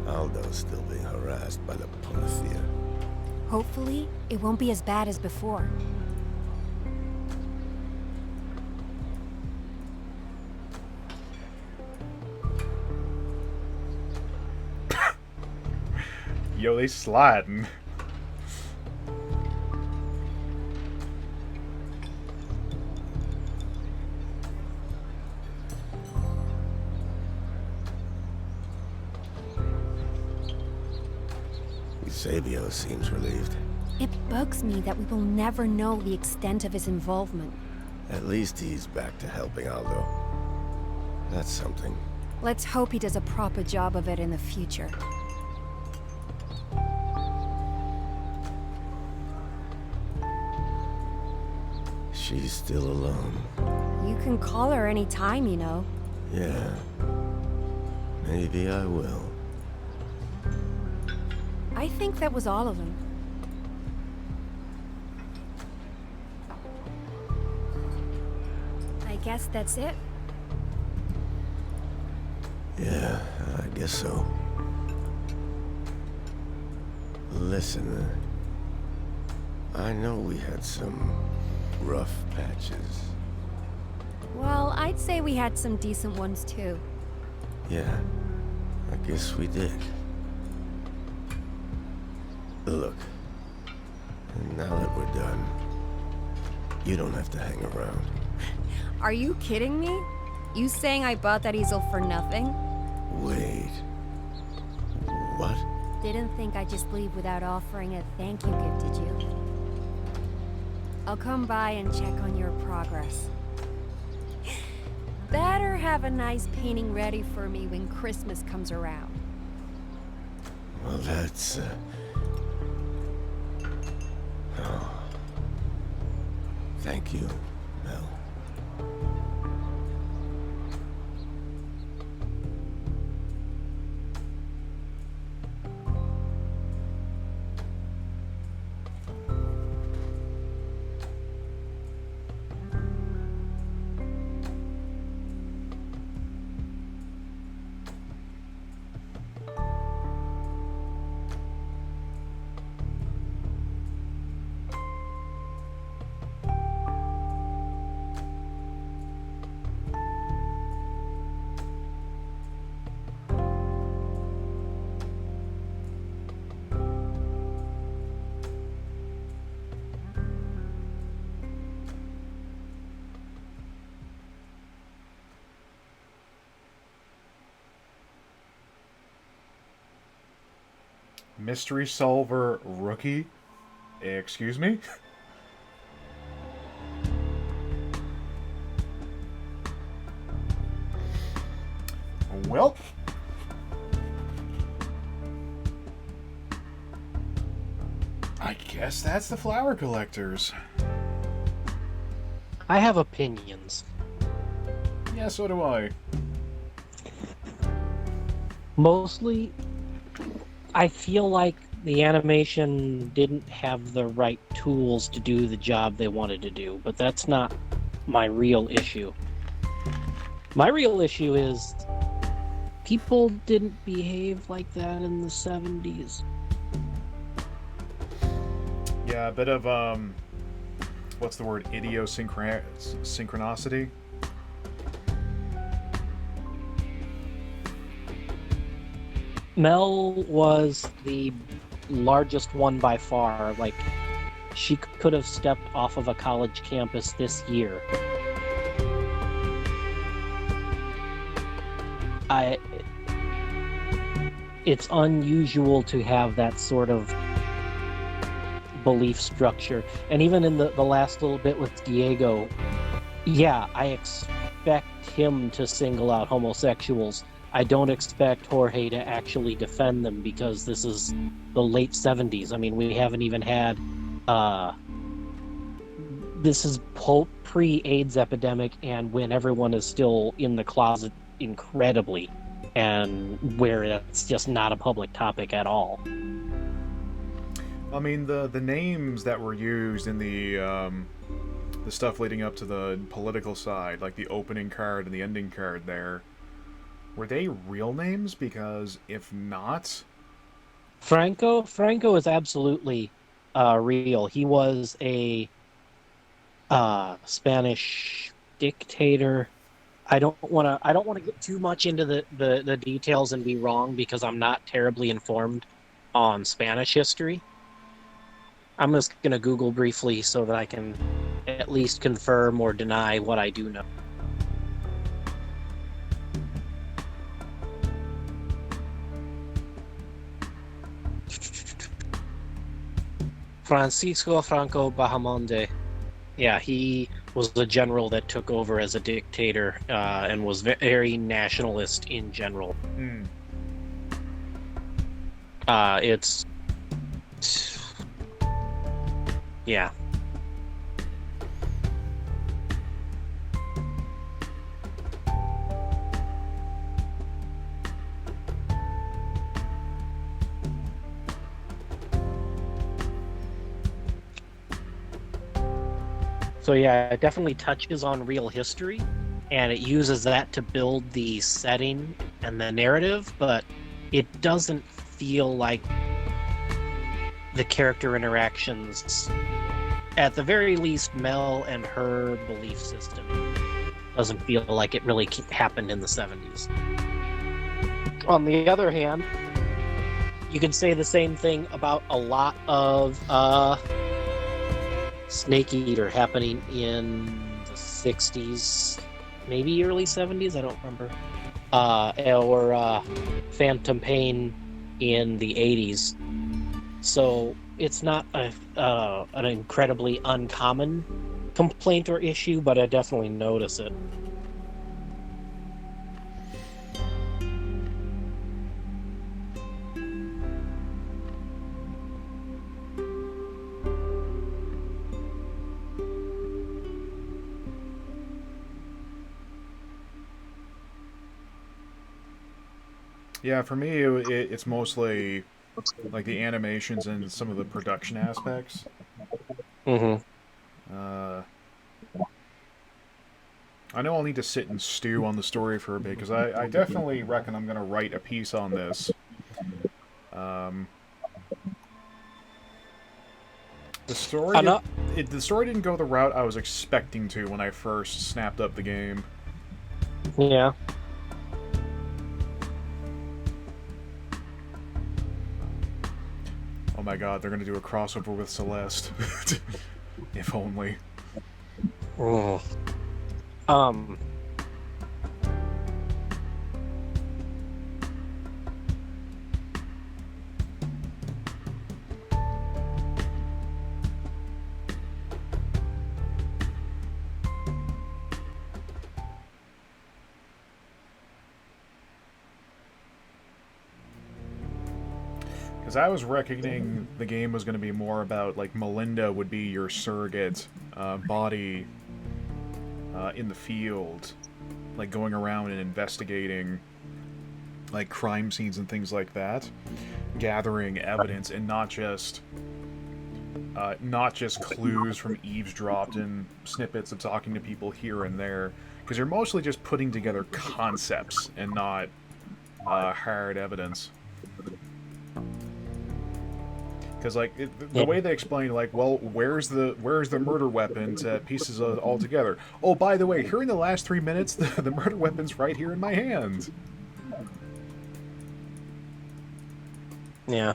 Speaker 5: Aldo's still being harassed by the Polythea.
Speaker 12: Hopefully, it won't be as bad as before.
Speaker 3: Yo, they sliding.
Speaker 5: Eusebio seems relieved.
Speaker 12: It bugs me that we will never know the extent of his involvement.
Speaker 5: At least he's back to helping Aldo. That's something.
Speaker 12: Let's hope he does a proper job of it in the future.
Speaker 5: She's still alone.
Speaker 12: You can call her any time, you know.
Speaker 5: Yeah. Maybe I will.
Speaker 12: I think that was all of them. I guess that's it.
Speaker 5: Yeah, I guess so. Listen, I know we had some rough patches.
Speaker 12: Well, I'd say we had some decent ones too.
Speaker 5: Yeah, I guess we did. Look, now that we're done, you don't have to hang around.
Speaker 12: Are you kidding me? You saying I bought that easel for nothing?
Speaker 5: Wait. What?
Speaker 12: Didn't think I'd just leave without offering a thank you gift, did you? I'll come by and check on your progress. Better have a nice painting ready for me when Christmas comes around.
Speaker 5: Well, that's, Oh. Thank you, Mel.
Speaker 3: Mystery Solver Rookie? Excuse me? Well. I guess that's the flower collectors.
Speaker 7: I have opinions.
Speaker 3: Yeah, so do I.
Speaker 7: Mostly, I feel like the animation didn't have the right tools to do the job they wanted to do, but that's not my real issue. My real issue is people didn't behave like that in the 70s.
Speaker 3: Yeah, a bit of, what's the word? Synchronicity?
Speaker 7: Mel was the largest one by far. Like, she could have stepped off of a college campus this year. It's unusual to have that sort of belief structure. And even in the last little bit with Diego, yeah, I expect him to single out homosexuals. I don't expect Jorge to actually defend them because this is the late 70s. I mean, we haven't even had... this is pre-AIDS epidemic, and when everyone is still in the closet incredibly, and where it's just not a public topic at all.
Speaker 3: I mean, the names that were used in the stuff leading up to the political side, like the opening card and the ending card there, were they real names? Because if not...
Speaker 7: Franco is absolutely real. He was a Spanish dictator. I don't want to get too much into the details and be wrong because I'm not terribly informed on Spanish history. I'm just going to Google briefly so that I can at least confirm or deny what I do know. Francisco Franco Bahamonde. Yeah, he was the general that took over as a dictator and was very nationalist in general. Yeah. So yeah, it definitely touches on real history, and it uses that to build the setting and the narrative, but it doesn't feel like the character interactions, at the very least, Mel and her belief system doesn't feel like it really happened in the 70s. On the other hand, you can say the same thing about a lot of Snake Eater happening in the 60s, maybe early 70s, I don't remember. Or Phantom Pain in the 80s. So it's not an incredibly uncommon complaint or issue, but I definitely notice it.
Speaker 3: Yeah, for me, it's mostly like the animations and some of the production aspects.
Speaker 7: Mm-hmm.
Speaker 3: I know I'll need to sit and stew on the story for a bit, because I definitely reckon I'm going to write a piece on this. The story the story didn't go the route I was expecting to when I first snapped up the game.
Speaker 7: Yeah.
Speaker 3: Oh my god, they're going to do a crossover with Celeste. If only.
Speaker 7: Oh.
Speaker 3: Because I was reckoning the game was going to be more about, like, Melinda would be your surrogate body in the field, like, going around and investigating, like, crime scenes and things like that, gathering evidence, and not just clues from eavesdropped and snippets of talking to people here and there, because you're mostly just putting together concepts and not hard evidence. Because, like, the way they explain, like, well, where's the murder weapon to pieces all together? Oh, by the way, here in the last 3 minutes, the murder weapon's right here in my hand.
Speaker 7: Yeah.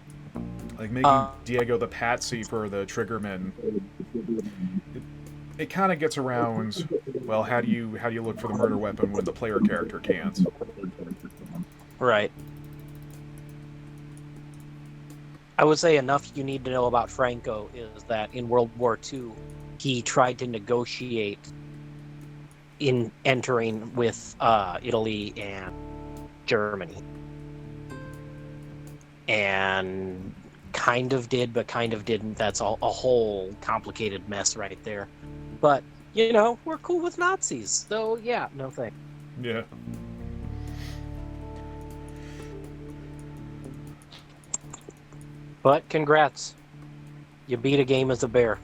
Speaker 3: Like, making Diego the patsy for the triggerman. It kind of gets around, well, how do you look for the murder weapon when the player character can't?
Speaker 7: Right. I would say enough you need to know about Franco is that in World War II, he tried to negotiate in entering with Italy and Germany. And kind of did, but kind of didn't. That's a whole complicated mess right there. But, you know, we're cool with Nazis. So, yeah, no thanks.
Speaker 3: Yeah.
Speaker 7: But congrats. You beat a game as a bear.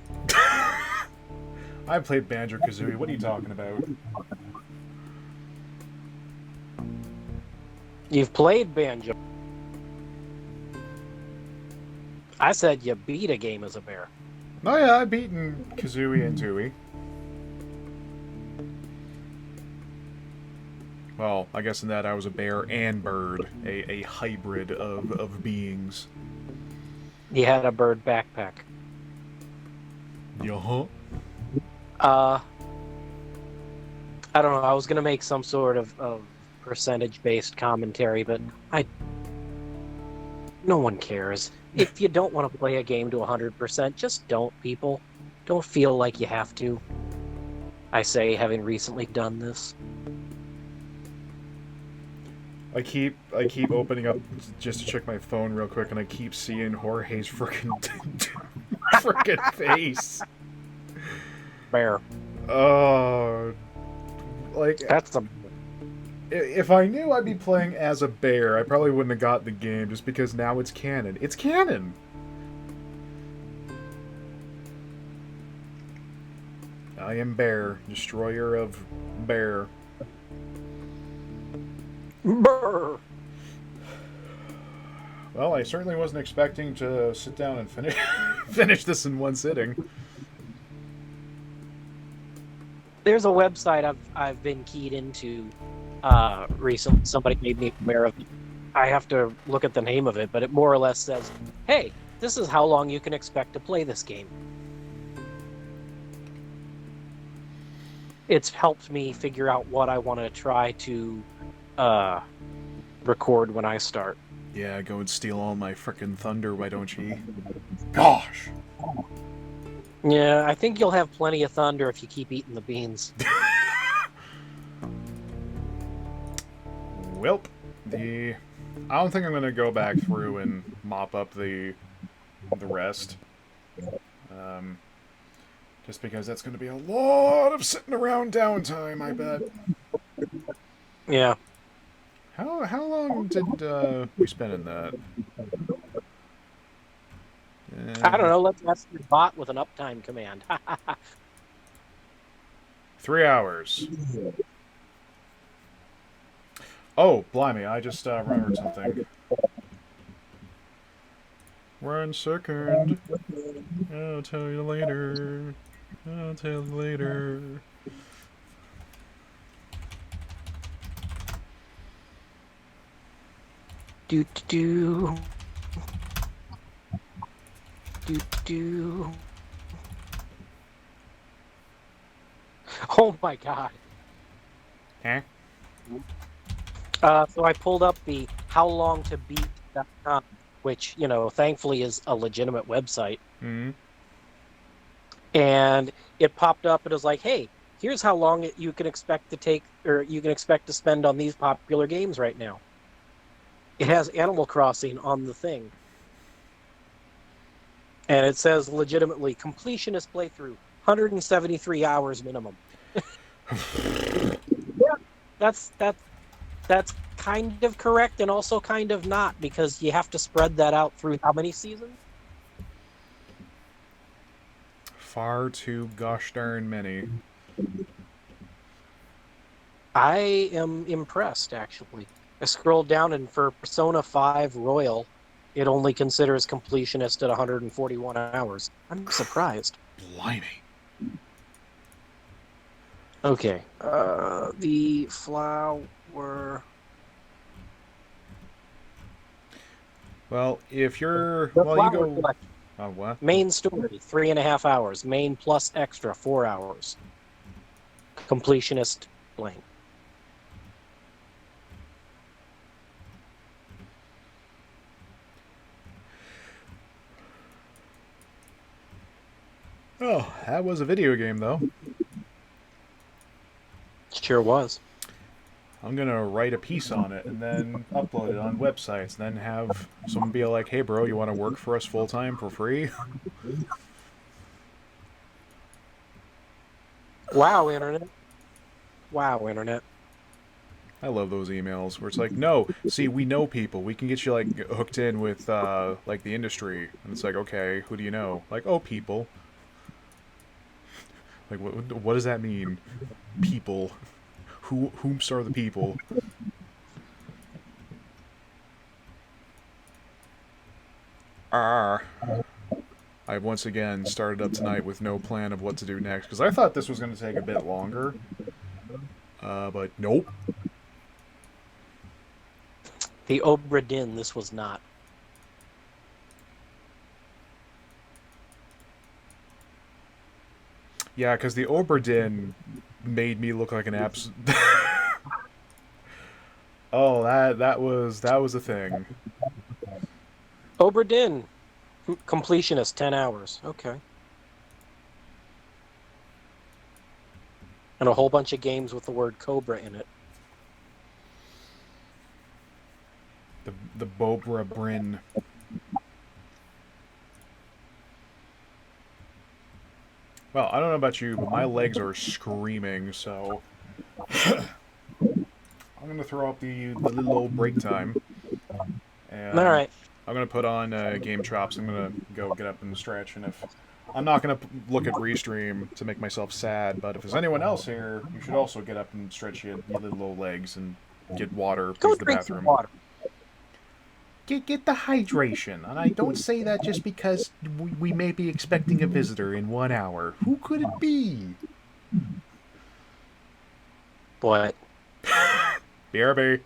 Speaker 3: I played Banjo-Kazooie. What are you talking about?
Speaker 7: You've played Banjo. I said you beat a game as a bear.
Speaker 3: Oh yeah, I've beaten Kazooie and Tooie. Well, I guess in that I was a bear and bird. A hybrid of beings.
Speaker 7: You had a bird backpack.
Speaker 3: Yeah.
Speaker 7: I don't know. I was gonna make some sort of percentage-based commentary, but no one cares. If you don't want to play a game to 100%, just don't, people. Don't feel like you have to. I say, having recently done this.
Speaker 3: I keep opening up just to check my phone real quick, and I keep seeing Jorge's frickin' face.
Speaker 7: Bear.
Speaker 3: Like,
Speaker 7: that's a.
Speaker 3: If I knew I'd be playing as a bear, I probably wouldn't have got the game, just because now it's canon. It's canon! I am Bear, destroyer of Bear.
Speaker 7: Brr.
Speaker 3: Well, I certainly wasn't expecting to sit down and finish this in one sitting.
Speaker 7: There's a website I've been keyed into recently. Somebody made me aware of it. I have to look at the name of it, but it more or less says, hey, this is how long you can expect to play this game. It's helped me figure out what I want to try to record when I start.
Speaker 3: Yeah, go and steal all my frickin' thunder, why don't you? Gosh!
Speaker 7: Yeah, I think you'll have plenty of thunder if you keep eating the beans.
Speaker 3: Welp, I don't think I'm gonna go back through and mop up the rest. Just because that's gonna be a lot of sitting around downtime, I bet.
Speaker 7: Yeah.
Speaker 3: How long did we spend in that?
Speaker 7: I don't know. Let's ask your bot with an uptime command.
Speaker 3: 3 hours. Oh, blimey, I just remembered something. 1 second. I'll tell you later. I'll tell you later.
Speaker 7: Do do do do. Oh my god.
Speaker 3: Huh?
Speaker 7: So I pulled up the howlongtobeat.com, which, you know, thankfully is a legitimate website.
Speaker 3: Mm-hmm.
Speaker 7: And it popped up and it was like, hey, here's how long you can expect to take, or you can expect to spend on these popular games right now. It has Animal Crossing on the thing. And it says legitimately, completionist playthrough, 173 hours minimum. Yeah, that's kind of correct and also kind of not, because you have to spread that out through how many seasons?
Speaker 3: Far too gosh darn many.
Speaker 7: I am impressed, actually. I scrolled down, and for Persona 5 Royal, it only considers completionist at 141 hours. I'm surprised.
Speaker 3: Blimey.
Speaker 7: Okay. The flower...
Speaker 3: Well, if you're... Well, you go... Oh, what?
Speaker 7: Main story, 3.5 hours. Main plus extra, 4 hours. Completionist, blank.
Speaker 3: Oh, that was a video game, though.
Speaker 7: Sure was.
Speaker 3: I'm gonna write a piece on it and then upload it on websites, and then have someone be like, hey bro, you want to work for us full-time for free?
Speaker 7: Wow, Internet. Wow, Internet.
Speaker 3: I love those emails where it's like, no, see, we know people. We can get you, like, hooked in with, like, the industry. And it's like, okay, who do you know? Like, oh, people. Like, what does that mean? People. Whomst are the people? I've once again started up tonight with no plan of what to do next, because I thought this was going to take a bit longer. But nope.
Speaker 7: The Obra Dinn, this was not.
Speaker 3: Yeah, because the Obra Dinn made me look like an abs. Oh, that was a thing.
Speaker 7: Obra Dinn, completionist, 10 hours. Okay. And a whole bunch of games with the word Cobra in it.
Speaker 3: The Bobra Bryn. Well, I don't know about you, but my legs are screaming, so I'm gonna throw up the little old break time. And
Speaker 7: all right.
Speaker 3: I'm gonna put on Game Chops. I'm gonna go get up and stretch, and if I'm not gonna look at Restream to make myself sad, but if there's anyone else here, you should also get up and stretch your little old legs and get water,
Speaker 7: Go
Speaker 3: use the
Speaker 7: drink
Speaker 3: bathroom.
Speaker 7: some water.
Speaker 3: Get the hydration. And I don't say that just because we may be expecting a visitor in 1 hour. Who could it be?
Speaker 7: What?
Speaker 3: BRB.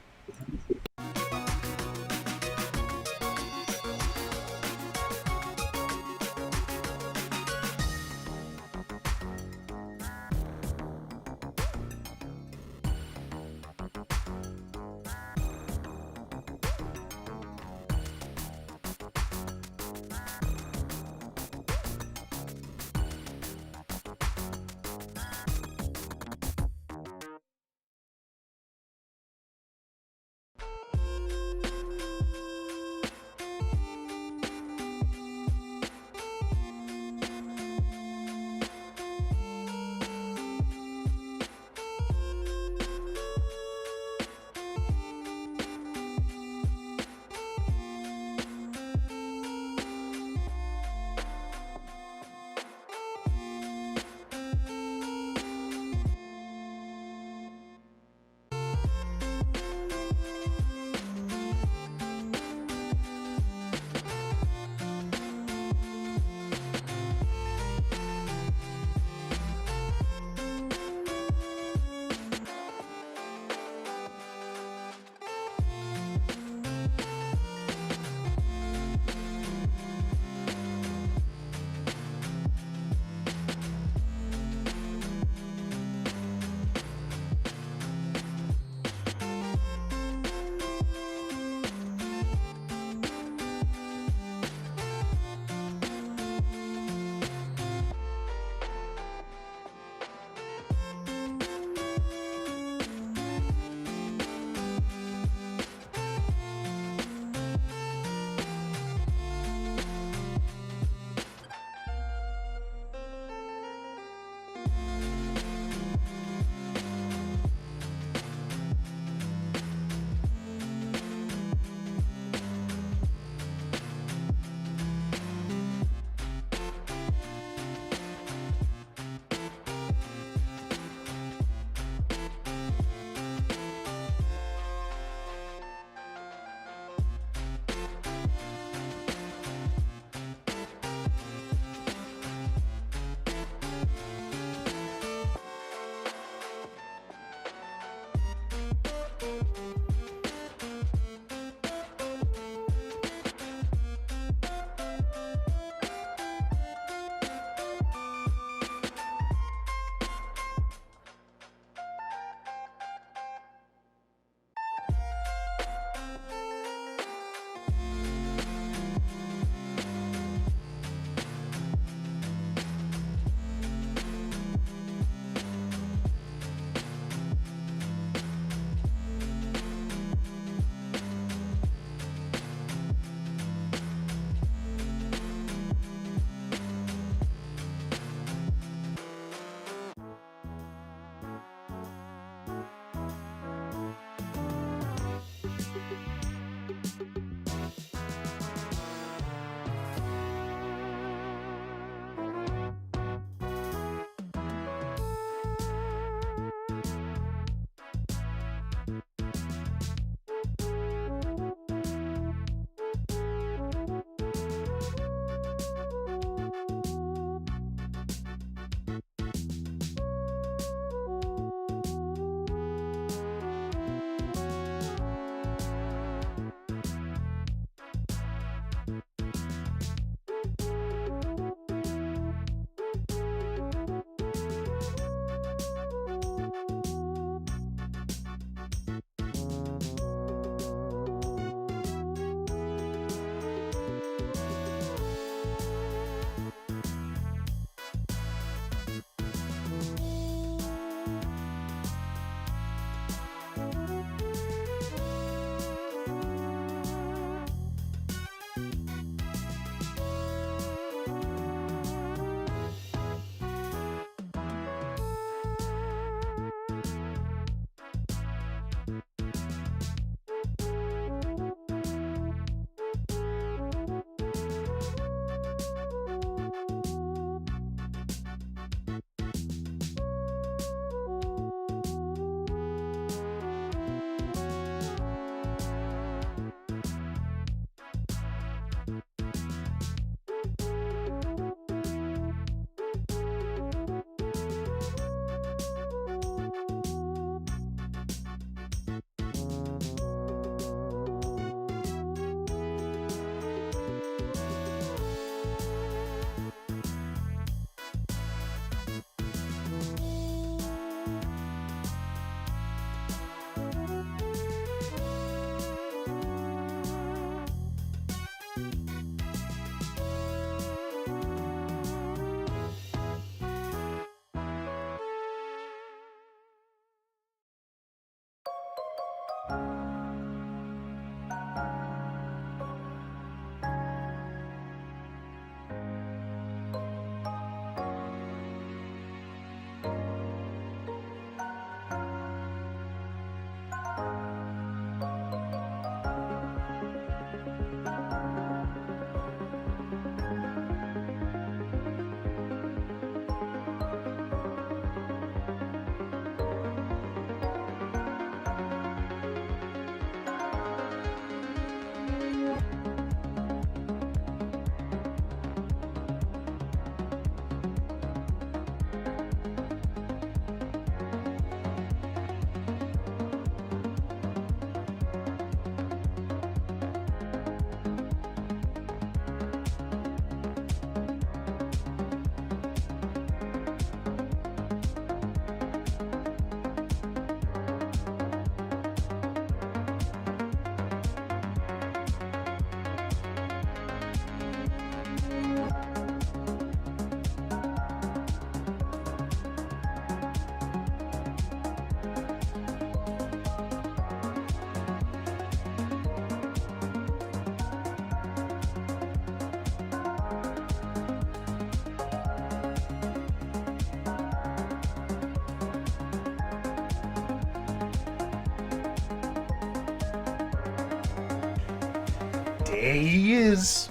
Speaker 13: There he is.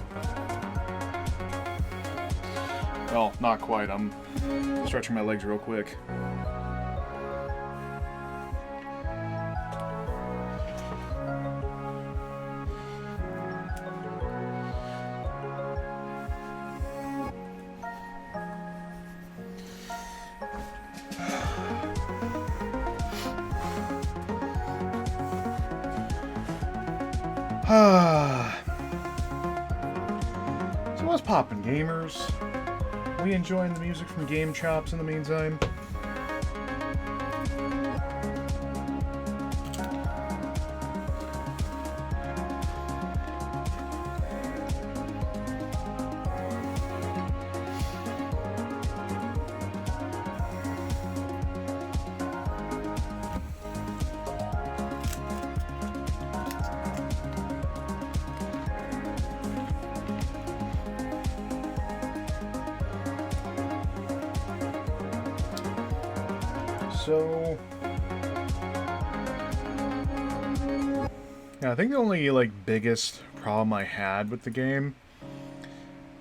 Speaker 3: Well, not quite. I'm stretching my legs real quick. So what's poppin', gamers? We enjoying the music from Game Chops in the meantime? So, yeah, I think the only, like, biggest problem I had with the game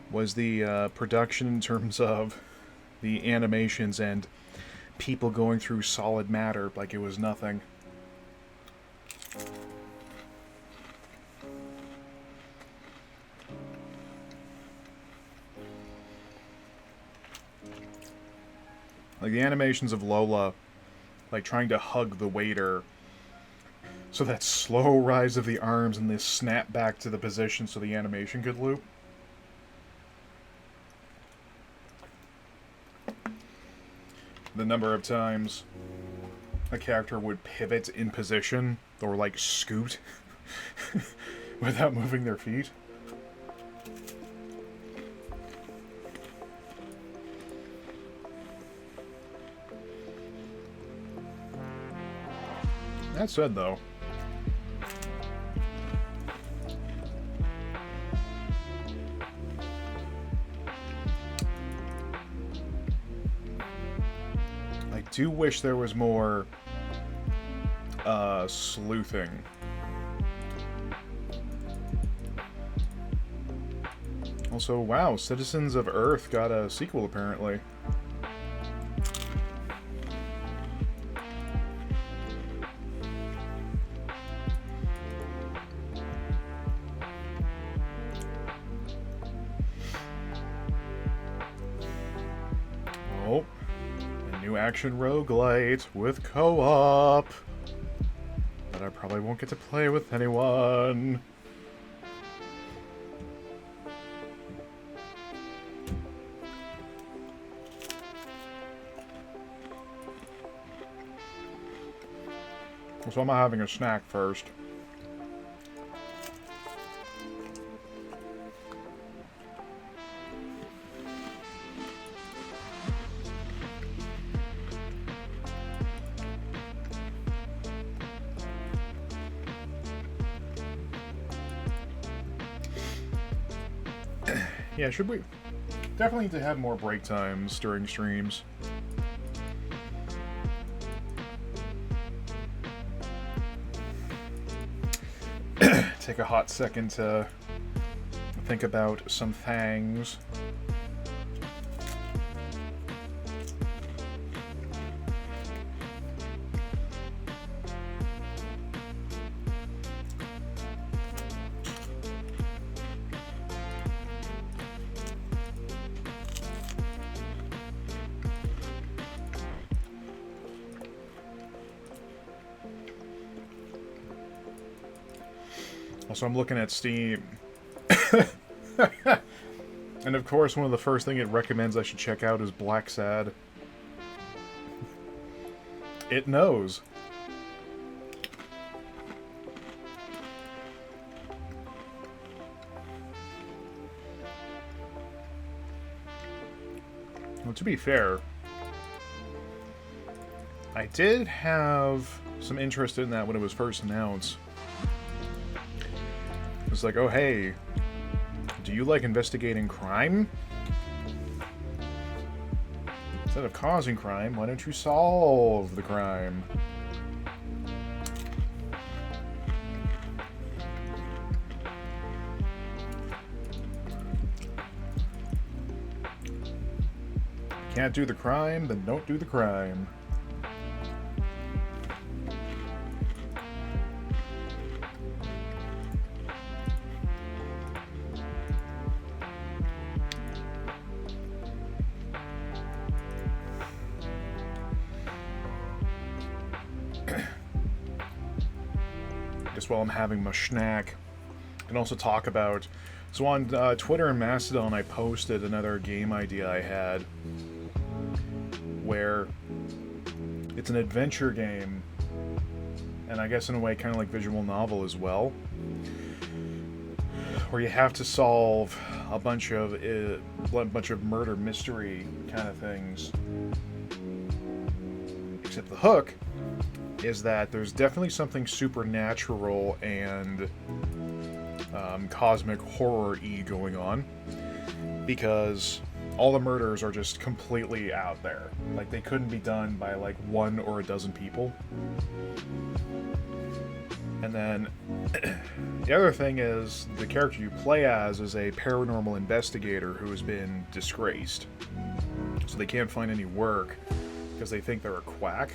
Speaker 3: was the production in terms of the animations and people going through solid matter like it was nothing. Like, the animations of Lola, like, trying to hug the waiter. So that slow rise of the arms and this snap back to the position so the animation could loop. The number of times a character would pivot in position, or, like, scoot, without moving their feet. That said, though, I do wish there was more sleuthing. Also, wow, Citizens of Earth got a sequel apparently. Oh, a new action roguelite with co-op that I probably won't get to play with anyone. So I'm having a snack first. Yeah, should we? Definitely need to have more break times during streams. Take a hot second to think about some things. Also, I'm looking at Steam. And of course, one of the first things it recommends I should check out is Black Sad. It knows. Well, to be fair, I did have some interest in that when it was first announced. It's like, oh hey, do you like investigating crime? Instead of causing crime, why don't you solve the crime? can't do the crime, then don't do the crime. Just while I'm having my snack, I can also talk about. So on Twitter and Mastodon, I posted another game idea I had, where it's an adventure game, and I guess in a way kind of like visual novel as well, where you have to solve a bunch of murder mystery kind of things. Except the hook is that there's definitely something supernatural and cosmic horror-y going on, because all the murders are just completely out there. Like, they couldn't be done by like 1 or a dozen people. And then the other thing is, the character you play as is a paranormal investigator who has been disgraced, so they can't find any work because they think they're a quack.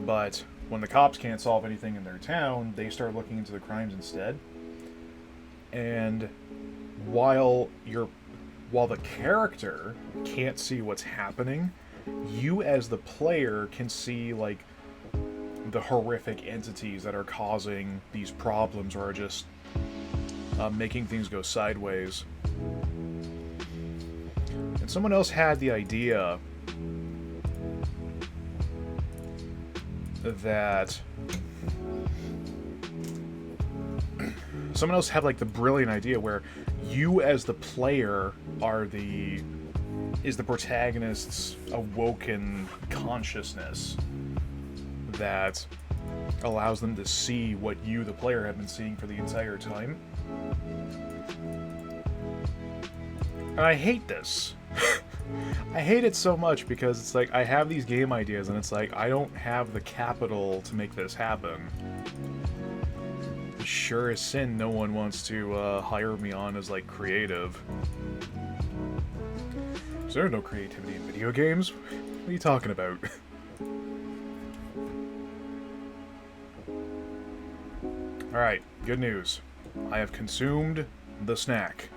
Speaker 3: But when the cops can't solve anything in their town, they start looking into the crimes instead. And while the character can't see what's happening, you as the player can see like the horrific entities that are causing these problems, or are just making things go sideways. And someone else had the idea that like the brilliant idea where you as the player is the protagonist's awoken consciousness that allows them to see what you, the player, have been seeing for the entire time. And I hate this. I hate it so much because it's like I have these game ideas and it's like I don't have the capital to make this happen. Sure as sin, no one wants to hire me on as like creative. Is there no creativity in video games? What are you talking about? Alright, good news. I have consumed the snack.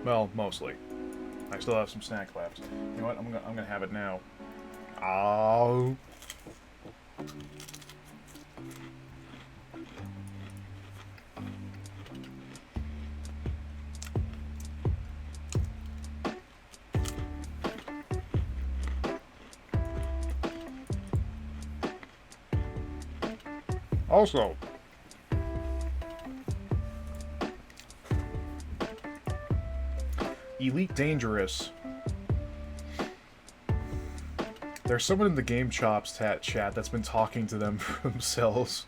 Speaker 3: Well, mostly. I still have some snack left. You know what? I'm gonna have it now. Oh. Also, Elite Dangerous. There's someone in the Game Chops chat that's been talking to them for themselves.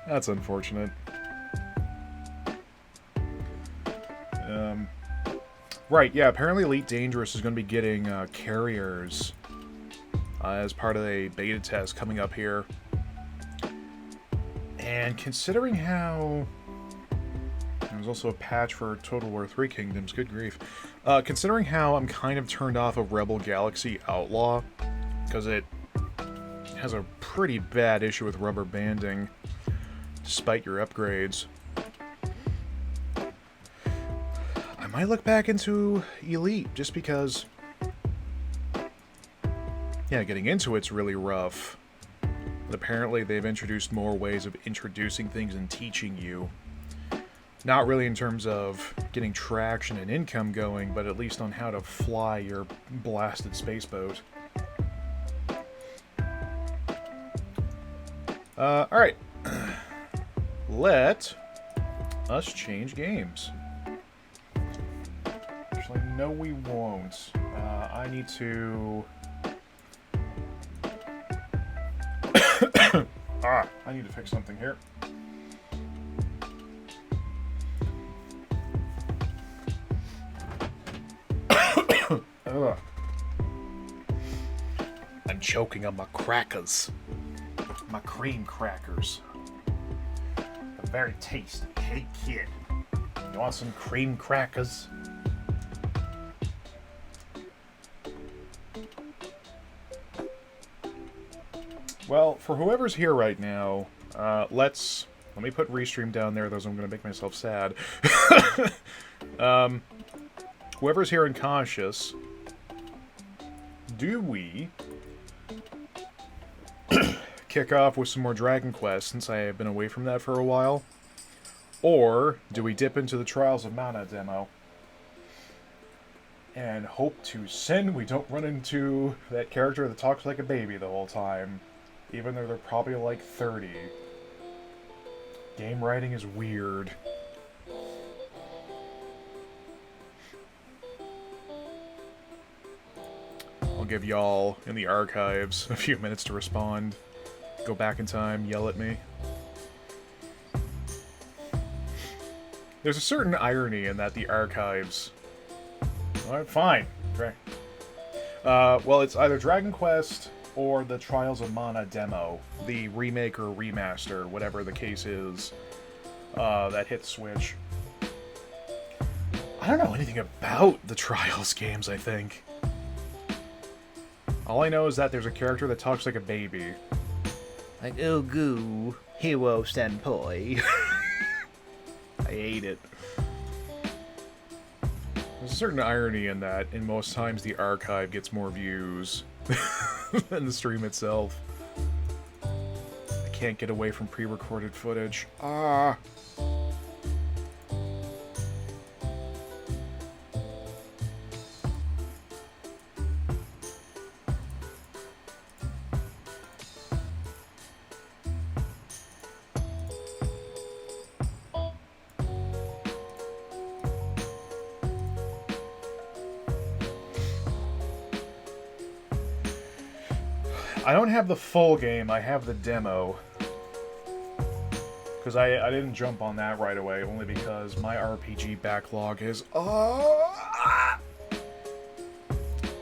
Speaker 3: That's unfortunate. Right, yeah, apparently Elite Dangerous is going to be getting carriers as part of a beta test coming up here. And considering how... There's also a patch for Total War 3 Kingdoms, good grief. Considering how I'm kind of turned off of Rebel Galaxy Outlaw, because it has a pretty bad issue with rubber banding, despite your upgrades. I might look back into Elite, just because... Yeah, getting into it's really rough. But apparently they've introduced more ways of introducing things and teaching you. Not really in terms of getting traction and income going, but at least on how to fly your blasted space boat. Alright. Let us change games. Actually, no we won't. I need to... I need to fix something here. I'm choking on my crackers. My cream crackers. A very tasty. Hey, kid. You want some cream crackers? Well, for whoever's here right now, let me put Restream down there, otherwise I'm going to make myself sad. Whoever's here unconscious, do we kick off with some more Dragon Quest, since I have been away from that for a while? Or do we dip into the Trials of Mana demo and hope to sin we don't run into that character that talks like a baby the whole time, even though they're probably like 30? Game writing is weird. I'll give y'all in the archives a few minutes to respond. Go back in time, yell at me. There's a certain irony in that the archives... Alright, fine. Well, it's either Dragon Quest or the Trials of Mana demo. The remake or remaster, whatever the case is, that hit Switch. I don't know anything about the Trials games, I think. All I know is that there's a character that talks like a baby.
Speaker 13: Like, oh goo, hero senpai.
Speaker 3: I hate it. There's a certain irony in that, and most times the archive gets more views than the stream itself. I can't get away from pre-recorded footage. Ah. I don't have the full game, I have the demo. Because I didn't jump on that right away, only because my RPG backlog is...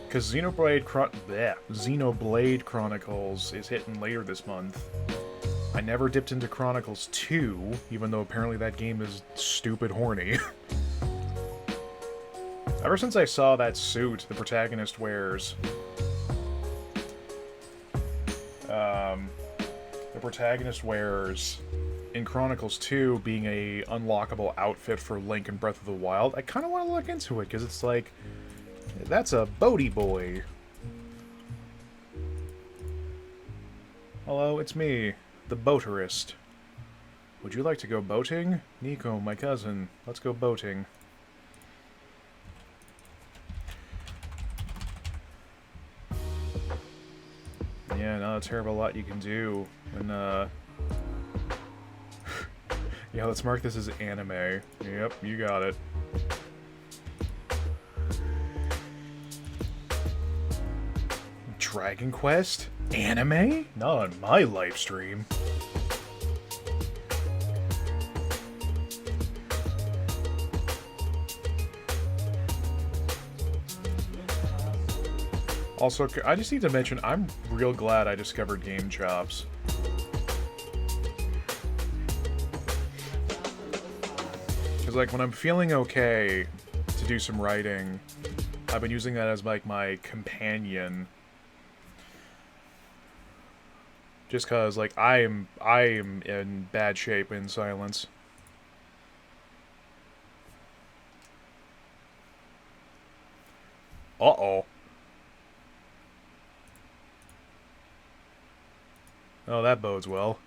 Speaker 3: Because Xenoblade Chronicles is hitting later this month. I never dipped into Chronicles 2, even though apparently that game is stupid horny. Ever since I saw that suit the protagonist wears... the protagonist wears in Chronicles 2 being a unlockable outfit for Link in Breath of the Wild, I kind of want to look into it, because it's like, that's a boaty boy. Hello, it's me, the boaterist. Would you like to go boating? Nico, my cousin, let's go boating. Yeah, not a terrible lot you can do when, yeah, let's mark this as anime. Yep, you got it. Dragon Quest? Anime? Not on my live stream. Also, I just need to mention, I'm real glad I discovered Game Chops. Because, like, when I'm feeling okay to do some writing, I've been using that as, like, my companion. Just because, like, I am in bad shape in silence. Uh-oh. Oh, that bodes well.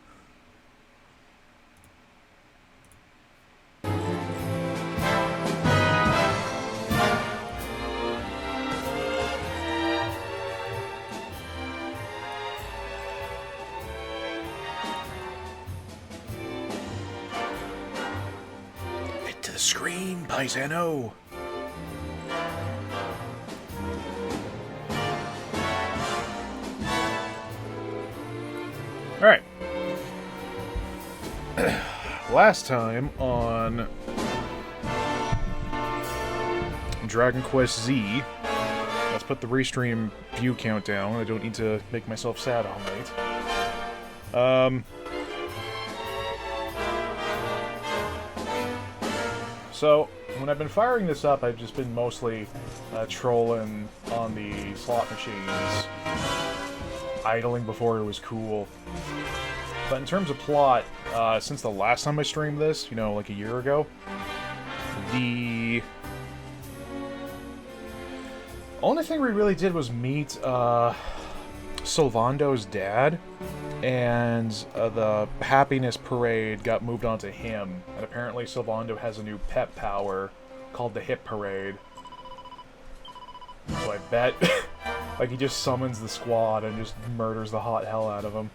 Speaker 3: Hit to the screen, paisano! Alright. Last time on Dragon Quest Z, let's put the restream view count down. I don't need to make myself sad all night. So, when I've been firing this up, I've just been mostly trolling on the slot machines. Idling before it was cool. But in terms of plot, since the last time I streamed this, you know, like a year ago, the only thing we really did was meet Sylvando's dad, and the happiness parade got moved on to him, and apparently Sylvando has a new pet power called the Hip Parade. So I bet like he just summons the squad and just murders the hot hell out of them.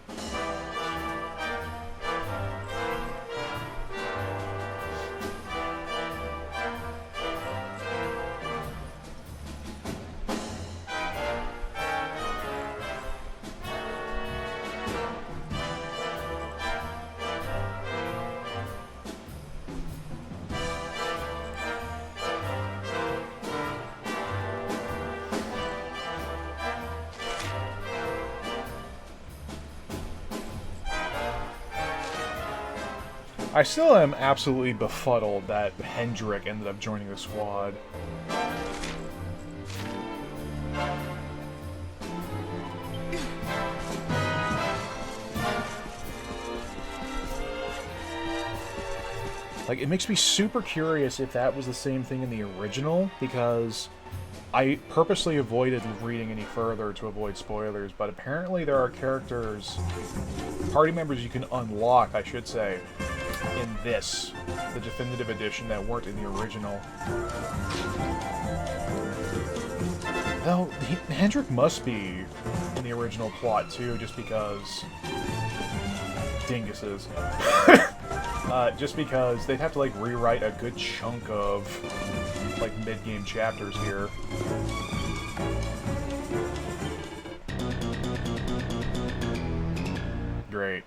Speaker 3: I still am absolutely befuddled that Hendrik ended up joining the squad. Like, it makes me super curious if that was the same thing in the original, because I purposely avoided reading any further to avoid spoilers, but apparently there are characters, party members you can unlock, I should say, in this, the definitive edition, that weren't in the original. Though, Hendrik must be in the original plot too, just because... dinguses. Just because they'd have to, like, rewrite a good chunk of, like, mid-game chapters here. Great.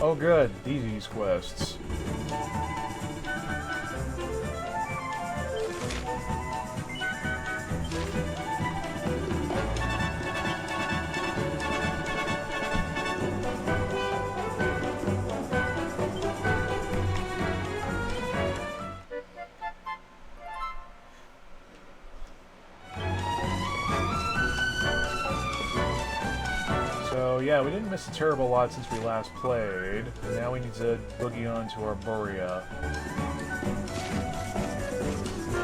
Speaker 3: Oh good, these quests. So yeah, we didn't miss a terrible lot since we last played, and now we need to boogie on to Arborea.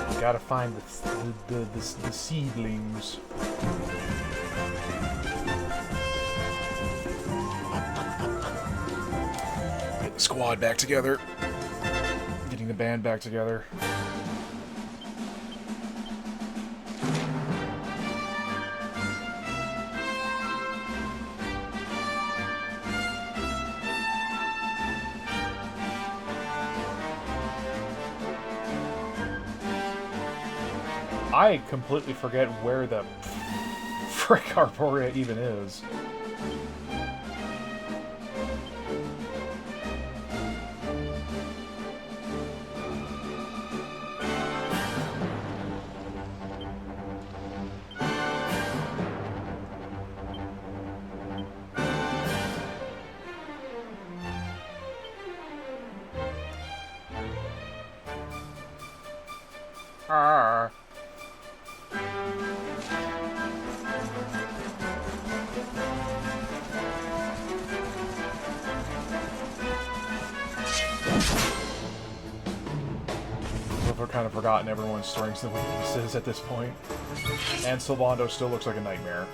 Speaker 3: We gotta find the seedlings. Get the squad back together. Getting the band back together. I completely forget where the frick Arborea even is. Arr. I've kind of forgotten everyone's strengths and weaknesses at this point. And Sylvando still looks like a nightmare.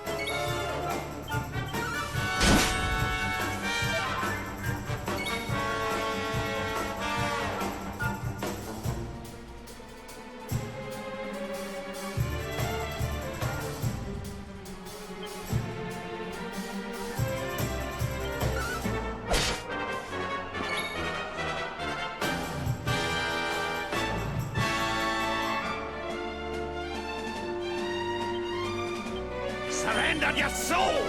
Speaker 9: Surrender your soul!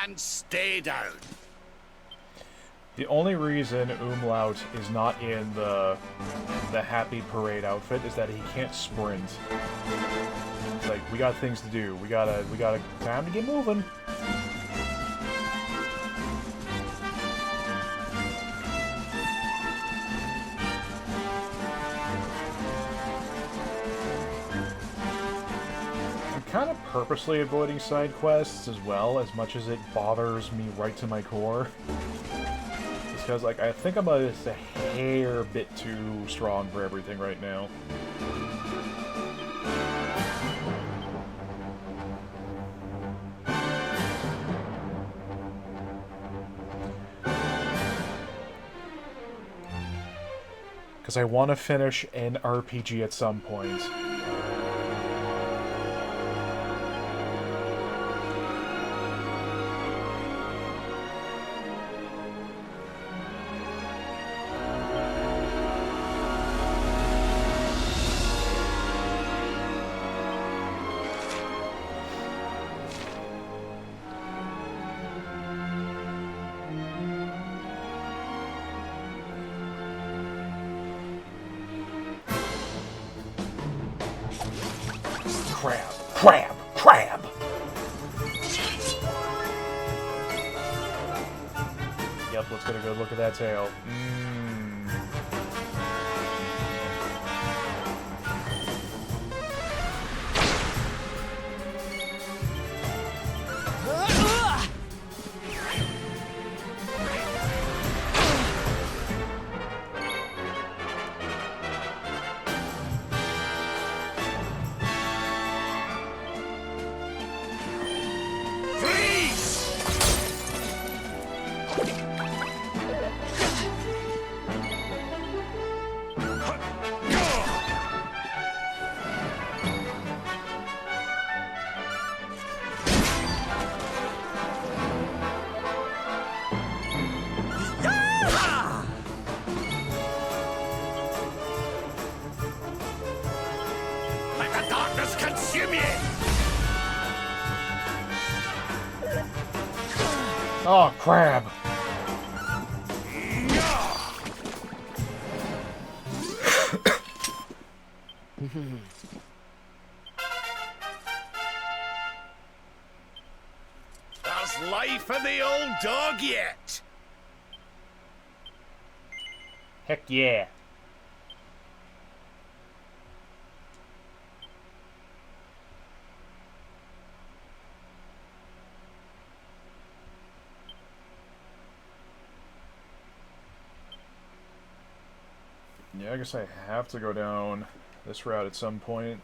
Speaker 9: And
Speaker 8: and stay down.
Speaker 3: The only reason Umlaut is not in the Happy Parade outfit is that he can't sprint. It's like, we got things to do. We gotta time to get moving. I'm kind of purposely avoiding side quests as well, as much as it bothers me right to my core. Because, like, I think I'm just a hair bit too strong for everything right now. Because I want to finish an RPG at some point. Crab! Yep, let's get a good look at that tail. Oh, crab!
Speaker 8: How's life for the old dog yet?
Speaker 3: Heck yeah! Yeah, I guess I have to go down this route at some point.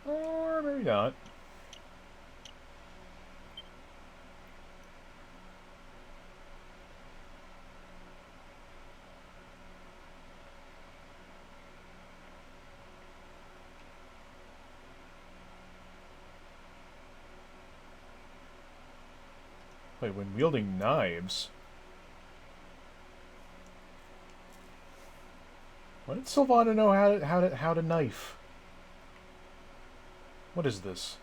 Speaker 3: Or maybe not. Wait, when wielding knives? When did Sylvana know how to knife? What is this?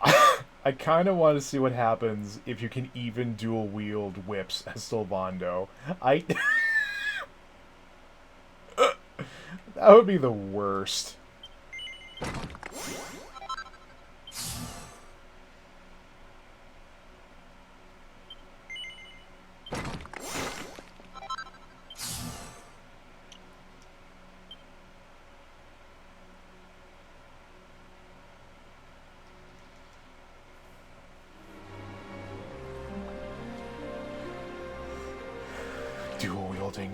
Speaker 3: I kind of want to see what happens if you can even dual wield whips as Sylvando. That would be the worst. Dual wielding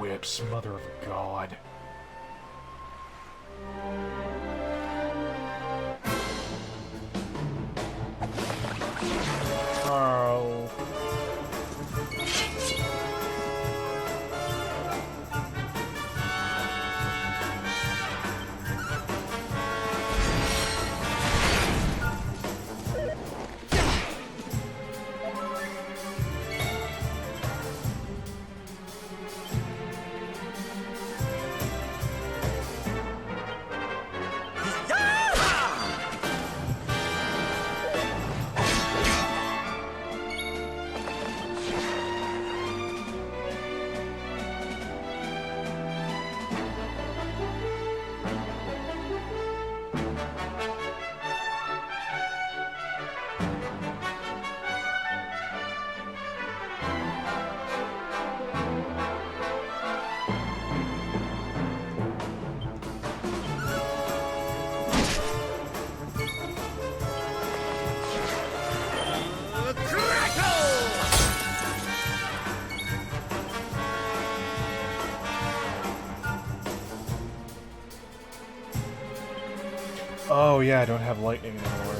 Speaker 3: whips, mother of God. Oh. Oh yeah, I don't have lightning anymore.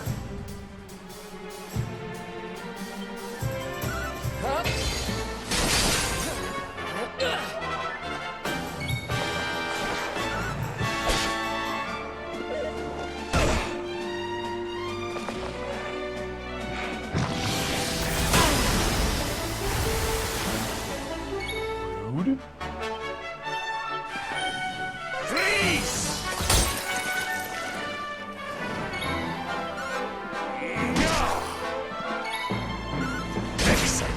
Speaker 3: Rude?
Speaker 9: Freeze! Excellent.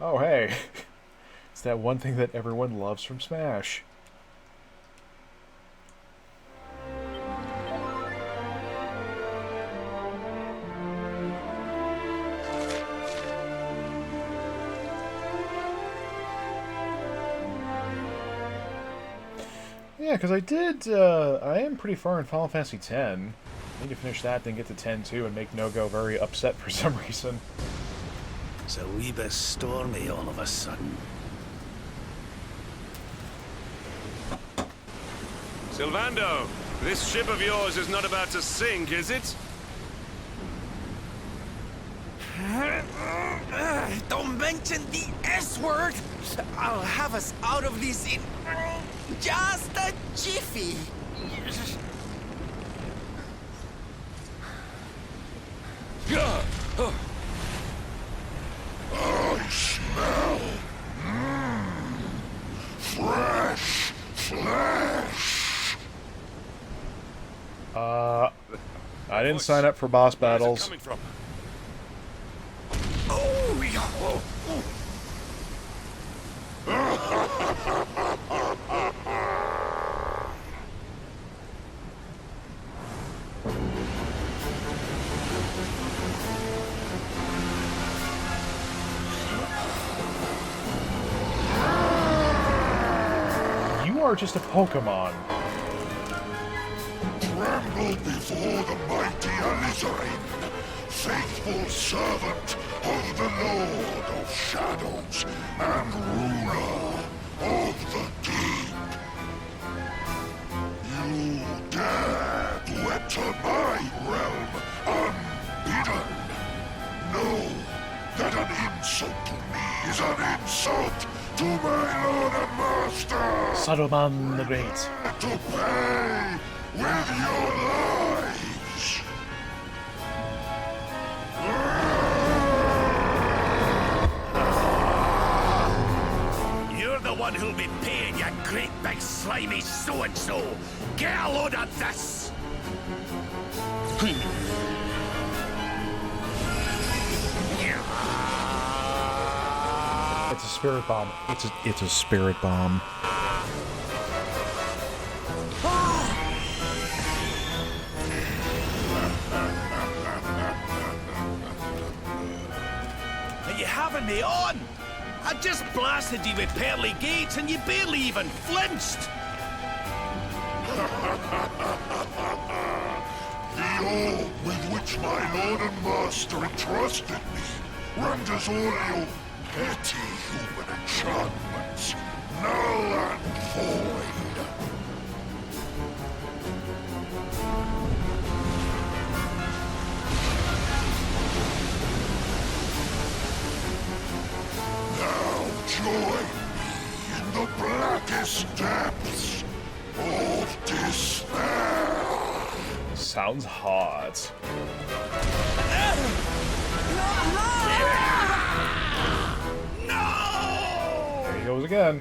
Speaker 3: Oh, hey. It's that one thing that everyone loves from Smash. Yeah, because I am pretty far in Final Fantasy X. I need to finish that, then get to 10 too, and make No-Go very upset for some reason.
Speaker 9: It's a wee bit stormy all of a sudden.
Speaker 14: Sylvando, this ship of yours is not about to sink, is it?
Speaker 2: Don't mention the S word! I'll have us out of this in just a jiffy.
Speaker 1: I smell fresh flesh.
Speaker 3: I didn't sign up for boss battles.
Speaker 14: Coming from?
Speaker 2: Oh, yeah.
Speaker 3: You are just a Pokemon.
Speaker 1: Tremble before the mighty Alizarin, faithful servant of the Lord of Shadows and ruler of the deep. You dare to enter my realm unbidden. Know that an insult to me is an insult to my lord and master.
Speaker 3: Saruman the Great.
Speaker 1: To pay with your lives.
Speaker 9: You're the one who'll be paying, you great big slimy so-and-so. Get a load of this!
Speaker 3: It's a spirit bomb. It's a spirit bomb.
Speaker 9: Are you having me on? I just blasted you with pearly gates and you barely even flinched.
Speaker 1: The orb with which my lord and master entrusted me renders all your petty human enchantments null and void. Now join me in the blackest depths of despair.
Speaker 3: Sounds hot.
Speaker 9: No!
Speaker 3: There he goes again.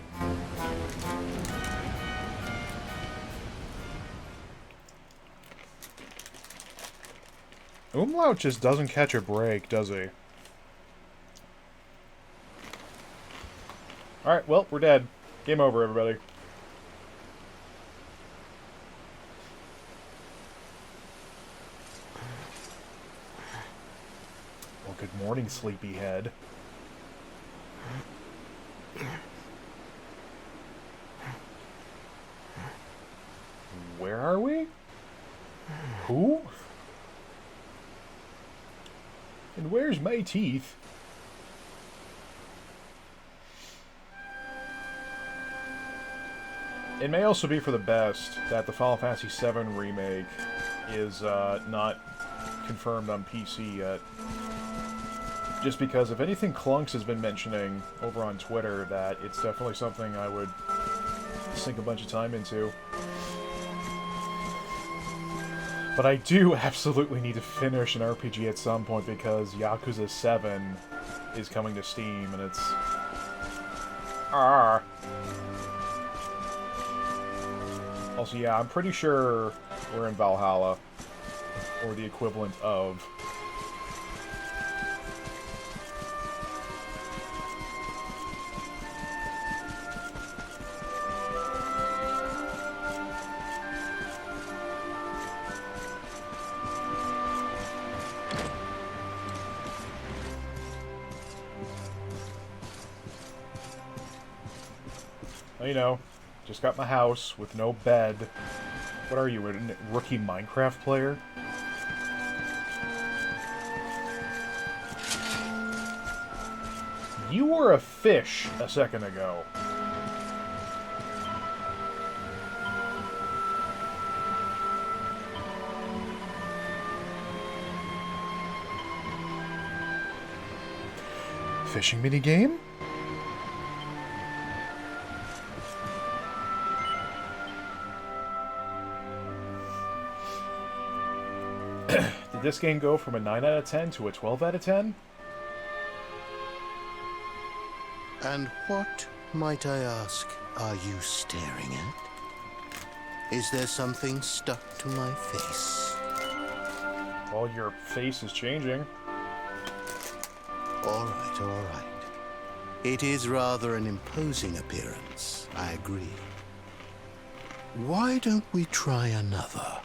Speaker 3: Umlaut just doesn't catch a break, does he? Alright, well, we're dead. Game over, everybody. Well, good morning, sleepyhead. Where are we? Who? And where's my teeth? It may also be for the best that the Final Fantasy VII Remake is not confirmed on PC yet. Just because, if anything, Clunks has been mentioning over on Twitter that it's definitely something I would sink a bunch of time into. But I do absolutely need to finish an RPG at some point because Yakuza 7 is coming to Steam and it's... Also, yeah, I'm pretty sure we're in Valhalla. Or the equivalent of... You know, just got my house with no bed. What are you, a rookie Minecraft player? You were a fish a second ago. Fishing minigame? Did this game go from a 9 out of 10 to a 12 out of 10?
Speaker 15: And what, might I ask, are you staring at? Is there something stuck to my face?
Speaker 3: Well, your face is changing.
Speaker 15: All right, all right. It is rather an imposing appearance, I agree. Why don't we try another?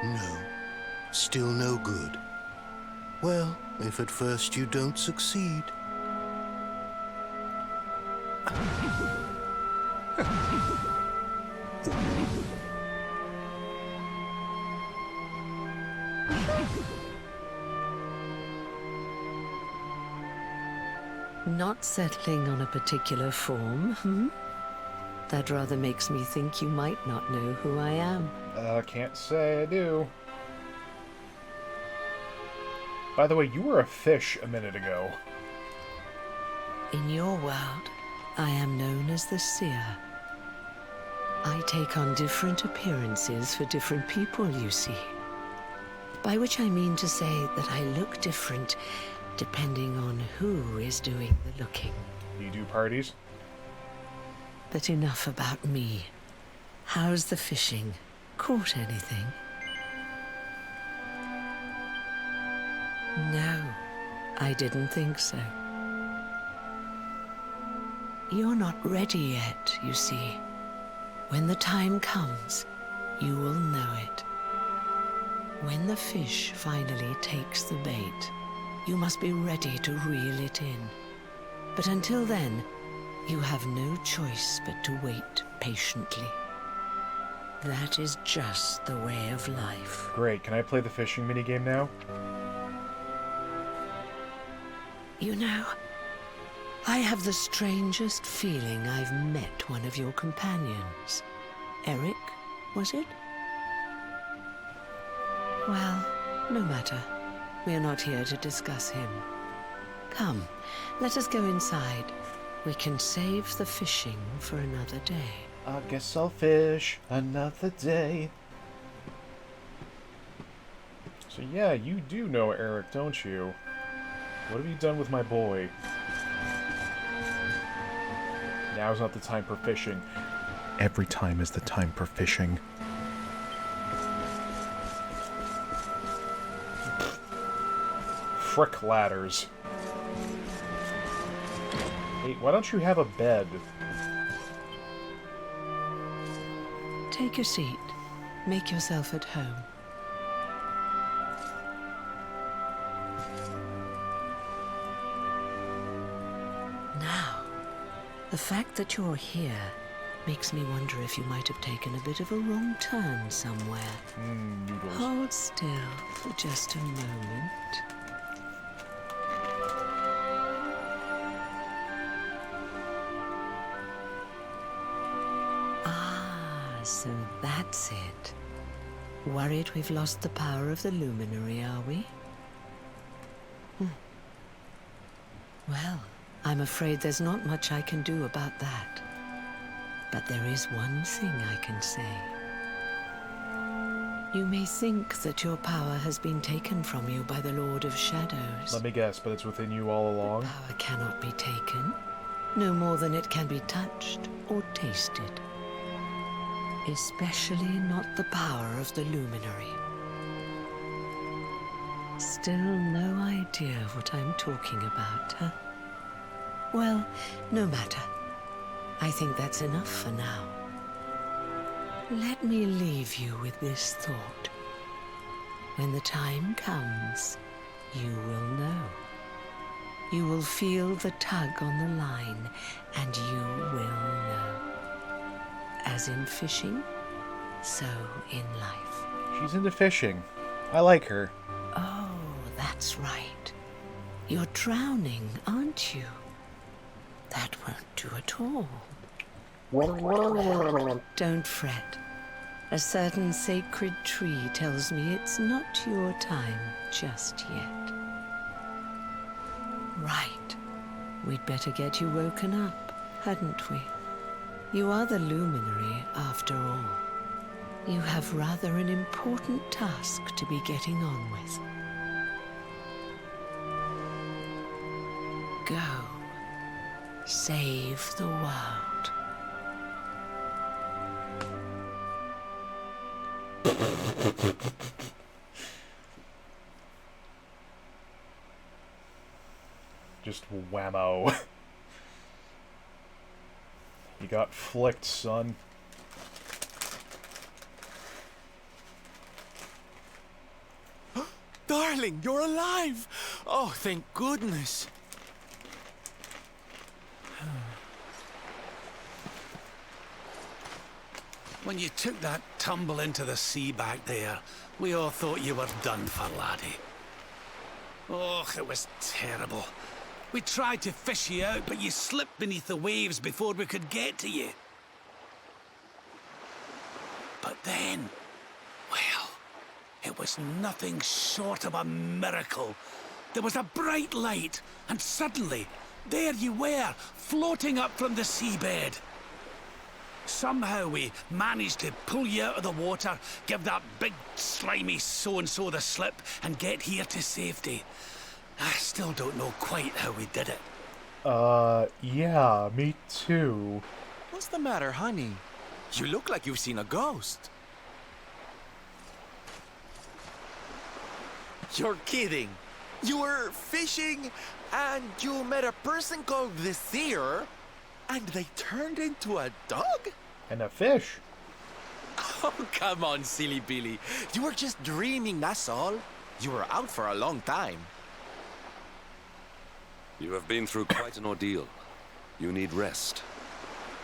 Speaker 15: No. Still no good. Well, if at first you don't succeed...
Speaker 16: Not settling on a particular form, hmm? That rather makes me think you might not know who I am.
Speaker 3: Can't say I do. By the way, you were a fish a minute ago.
Speaker 16: In your world, I am known as the Seer. I take on different appearances for different people, you see. By which I mean to say that I look different depending on who is doing the looking.
Speaker 3: You do parties?
Speaker 16: But enough about me. How's the fishing? Caught anything? No, I didn't think so. You're not ready yet, you see. When the time comes, you will know it. When the fish finally takes the bait, you must be ready to reel it in. But until then, you have no choice but to wait patiently. That is just the way of life.
Speaker 3: Great, can I play the fishing minigame now?
Speaker 16: You know, I have the strangest feeling I've met one of your companions. Eric, was it? Well, no matter. We are not here to discuss him. Come, let us go inside. We can save the fishing for another day.
Speaker 3: I guess I'll fish another day. So yeah, you do know Eric, don't you? What have you done with my boy? Now's not the time for fishing. Every time is the time for fishing. frick ladders. Hey, why don't you have a bed?
Speaker 16: Take your seat. Make yourself at home. Now, the fact that you're here makes me wonder if you might have taken a bit of a wrong turn somewhere.
Speaker 3: Noodles.
Speaker 16: Hold still for just a moment. Ah, so that's it. Worried we've lost the power of the luminary, are we? Well, I'm afraid there's not much I can do about that. But there is one thing I can say. You may think that your power has been taken from you by the Lord of Shadows.
Speaker 3: Let me guess, but it's within you all along?
Speaker 16: Power cannot be taken, no more than it can be touched or tasted. Especially not the power of the luminary. Still no idea what I'm talking about, huh? Well, no matter. I think that's enough for now. Let me leave you with this thought. When the time comes, you will know. You will feel the tug on the line, and you will know. As in fishing, so in life.
Speaker 3: She's into fishing. I like her.
Speaker 16: Oh, that's right. You're drowning, aren't you? That won't do at all. Don't fret. A certain sacred tree tells me it's not your time just yet. Right. We'd better get you woken up, hadn't we? You are the luminary, after all. You have rather an important task to be getting on with. Go. Save the world.
Speaker 3: Just whammo. You got flicked, son.
Speaker 17: Darling, you're alive! Oh, thank goodness.
Speaker 11: When you took that tumble into the sea back there, we all thought you were done for, laddie. Oh, it was terrible. We tried to fish you out, but you slipped beneath the waves before we could get to you. But then, well, it was nothing short of a miracle. There was a bright light, and suddenly, there you were, floating up from the seabed. Somehow we managed to pull you out of the water, give that big, slimy so-and-so the slip, and get here to safety. I still don't know quite how we did it.
Speaker 3: Yeah, me too.
Speaker 17: What's the matter, honey? You look like you've seen a ghost. You're kidding. You were fishing, and you met a person called the Seer, and they turned into a dog?
Speaker 3: And a fish.
Speaker 17: Oh, come on, silly Billy. You were just dreaming, that's all. You were out for a long time.
Speaker 14: You have been through quite an ordeal. You need rest.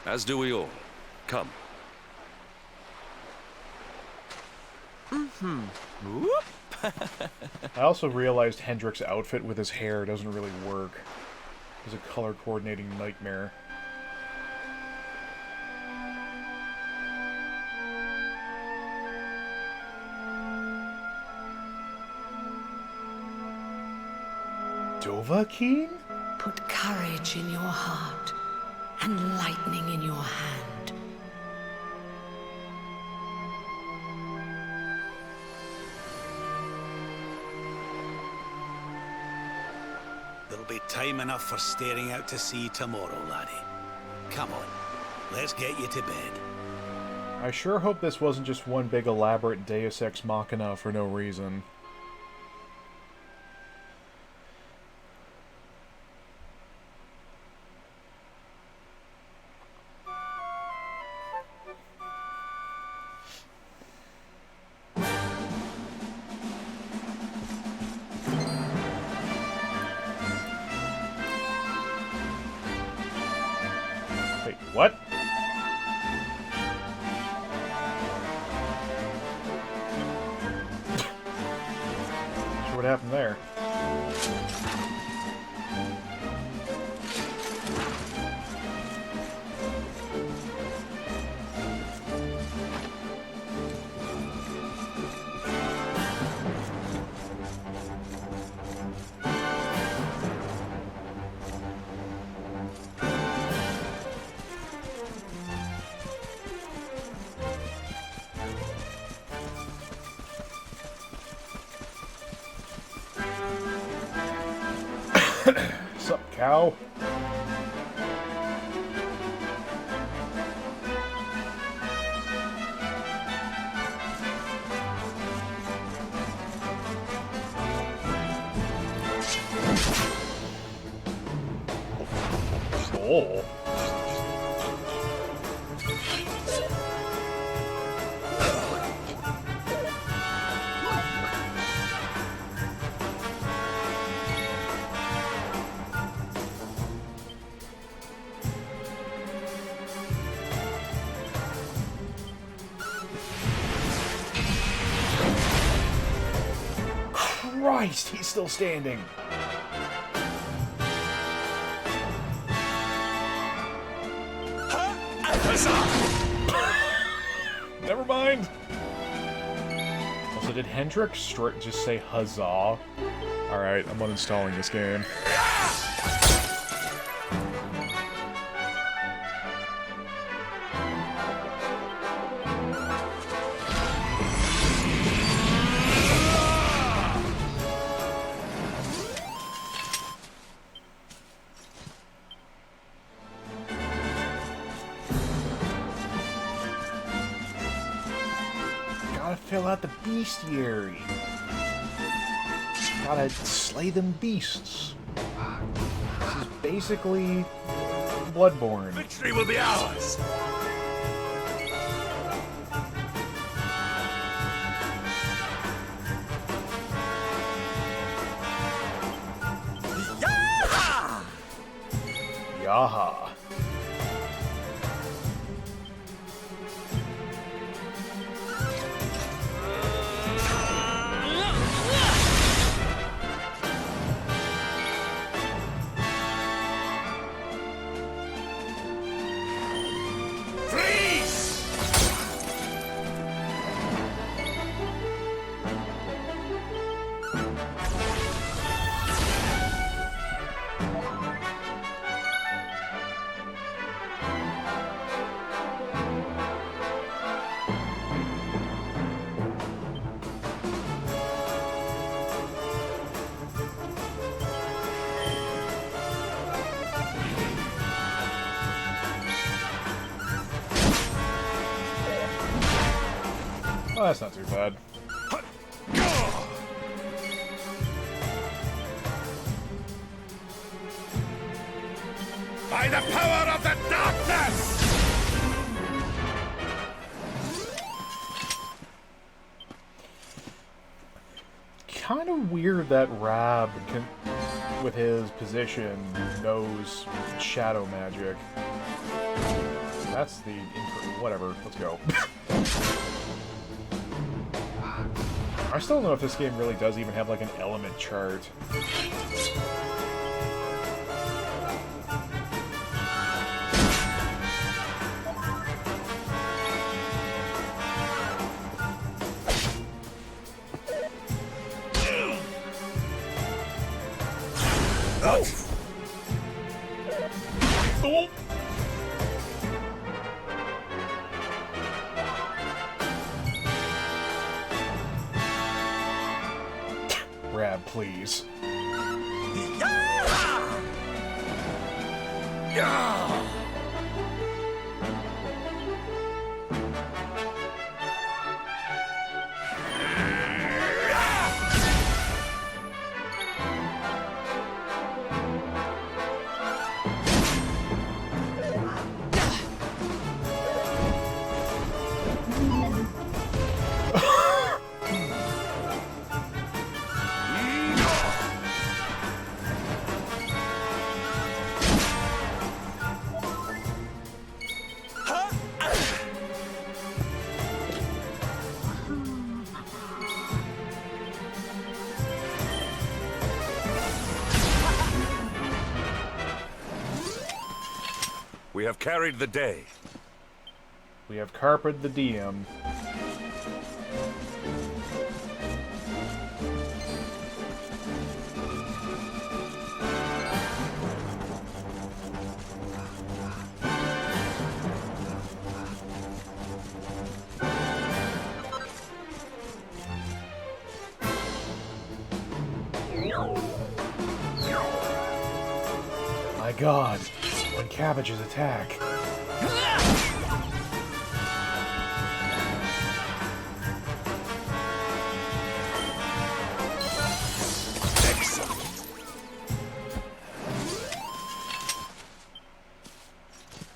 Speaker 14: As do we all. Come.
Speaker 17: Whoop.
Speaker 3: I also realized Hendrik's outfit with his hair doesn't really work. He's a color coordinating nightmare. Dovahkiin?
Speaker 16: Put courage in your heart and lightning in your hand.
Speaker 11: There'll be time enough for staring out to sea tomorrow, laddie. Come on, let's get you to bed.
Speaker 3: I sure hope this wasn't just one big elaborate Deus Ex Machina for no reason. Wait, what? Not sure what happened there. Sup, cow? Oh. Christ, he's still standing. Never mind. Also, did Hendrik just say huzzah? Alright, I'm uninstalling this game. Gotta fill out the bestiary. Gotta slay them beasts. This is basically Bloodborne.
Speaker 9: Victory will be ours! Yaha!
Speaker 3: Yaha. Oh, that's not too bad.
Speaker 9: By the power of the darkness!
Speaker 3: Kind of weird that Rab can, with his position, knows shadow magic. That's the whatever. Let's go. I still don't know if this game really does even have like an element chart. Oh. Rab, please.
Speaker 14: We have carried the day.
Speaker 3: We have carped the diem. My God, when cabbages attack.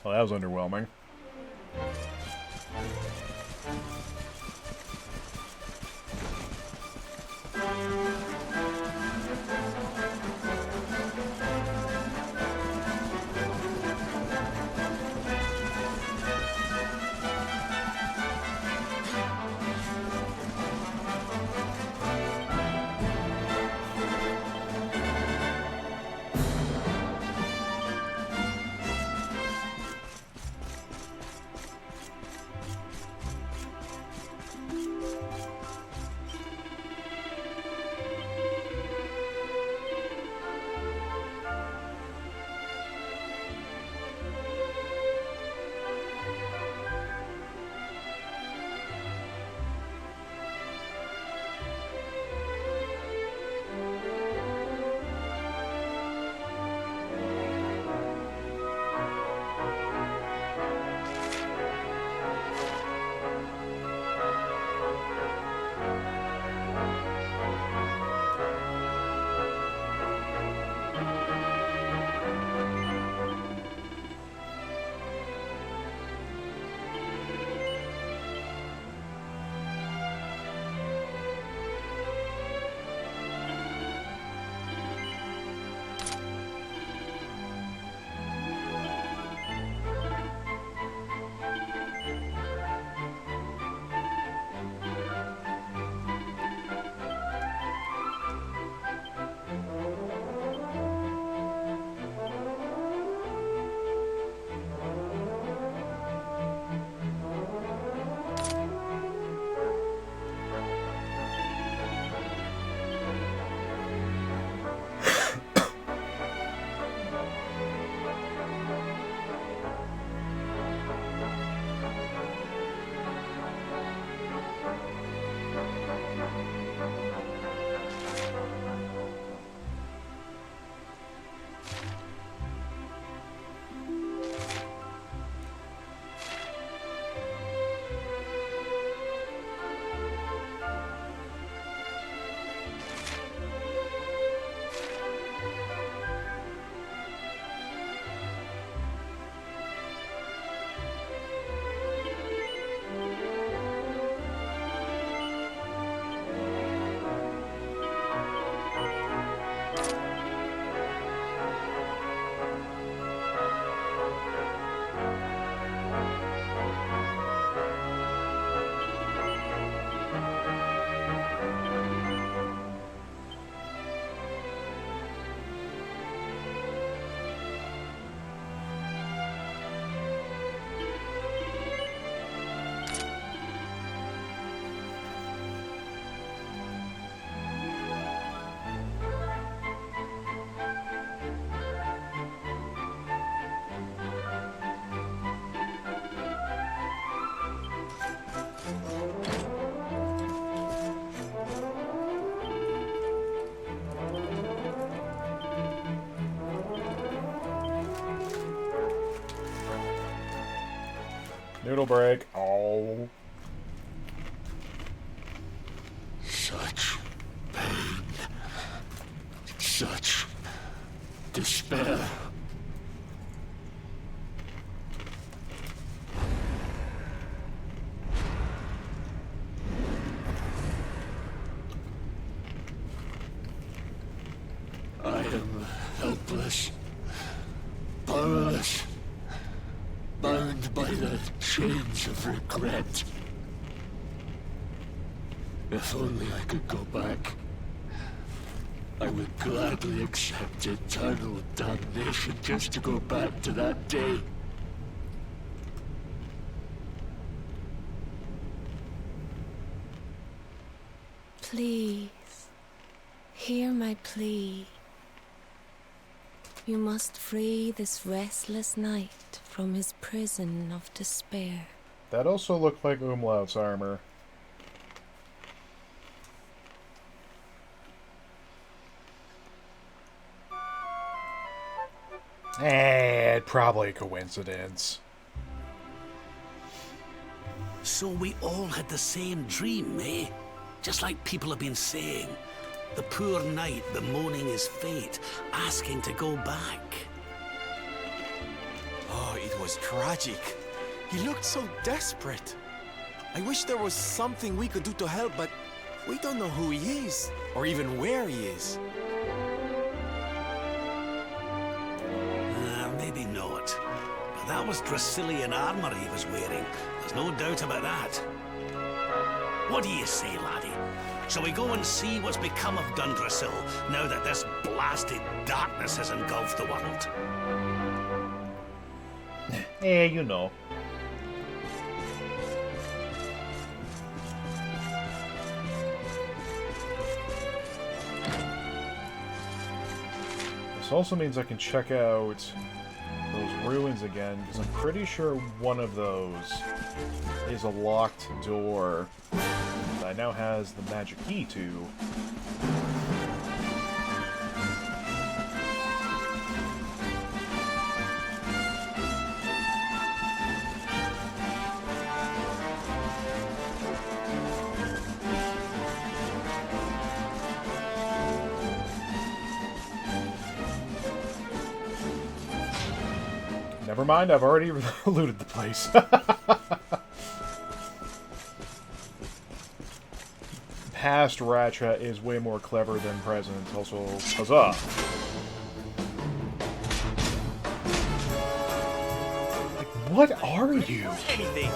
Speaker 3: Well, that was underwhelming. Noodle break. Oh.
Speaker 18: Such pain. Such despair. I am helpless, powerless, bound by the chains of regret. If only I could go back, I would gladly accept eternal damnation just to go back to that day
Speaker 16: Please, hear my plea. You must free this restless knight from his prison of despair.
Speaker 3: That also looked like Umlaut's armor. Probably a coincidence.
Speaker 9: So we all had the same dream, eh? Just like people have been saying. The poor knight bemoaning his fate, asking to go back.
Speaker 17: Oh, it was tragic. He looked so desperate. I wish there was something we could do to help, but we don't know who he is, or even where he is.
Speaker 9: Maybe not. But that was Dracilian armor he was wearing. There's no doubt about that. What do you say, laddie? Shall we go and see what's become of Dundrasil, now that this blasted darkness has engulfed the world?
Speaker 3: You know. This also means I can check out those ruins again, because I'm pretty sure one of those is a locked door that I now has the magic key to. Never mind, I've already looted the place. Past Ratchet is way more clever than present. Also, huzzah! Like, what are you?
Speaker 17: Anything.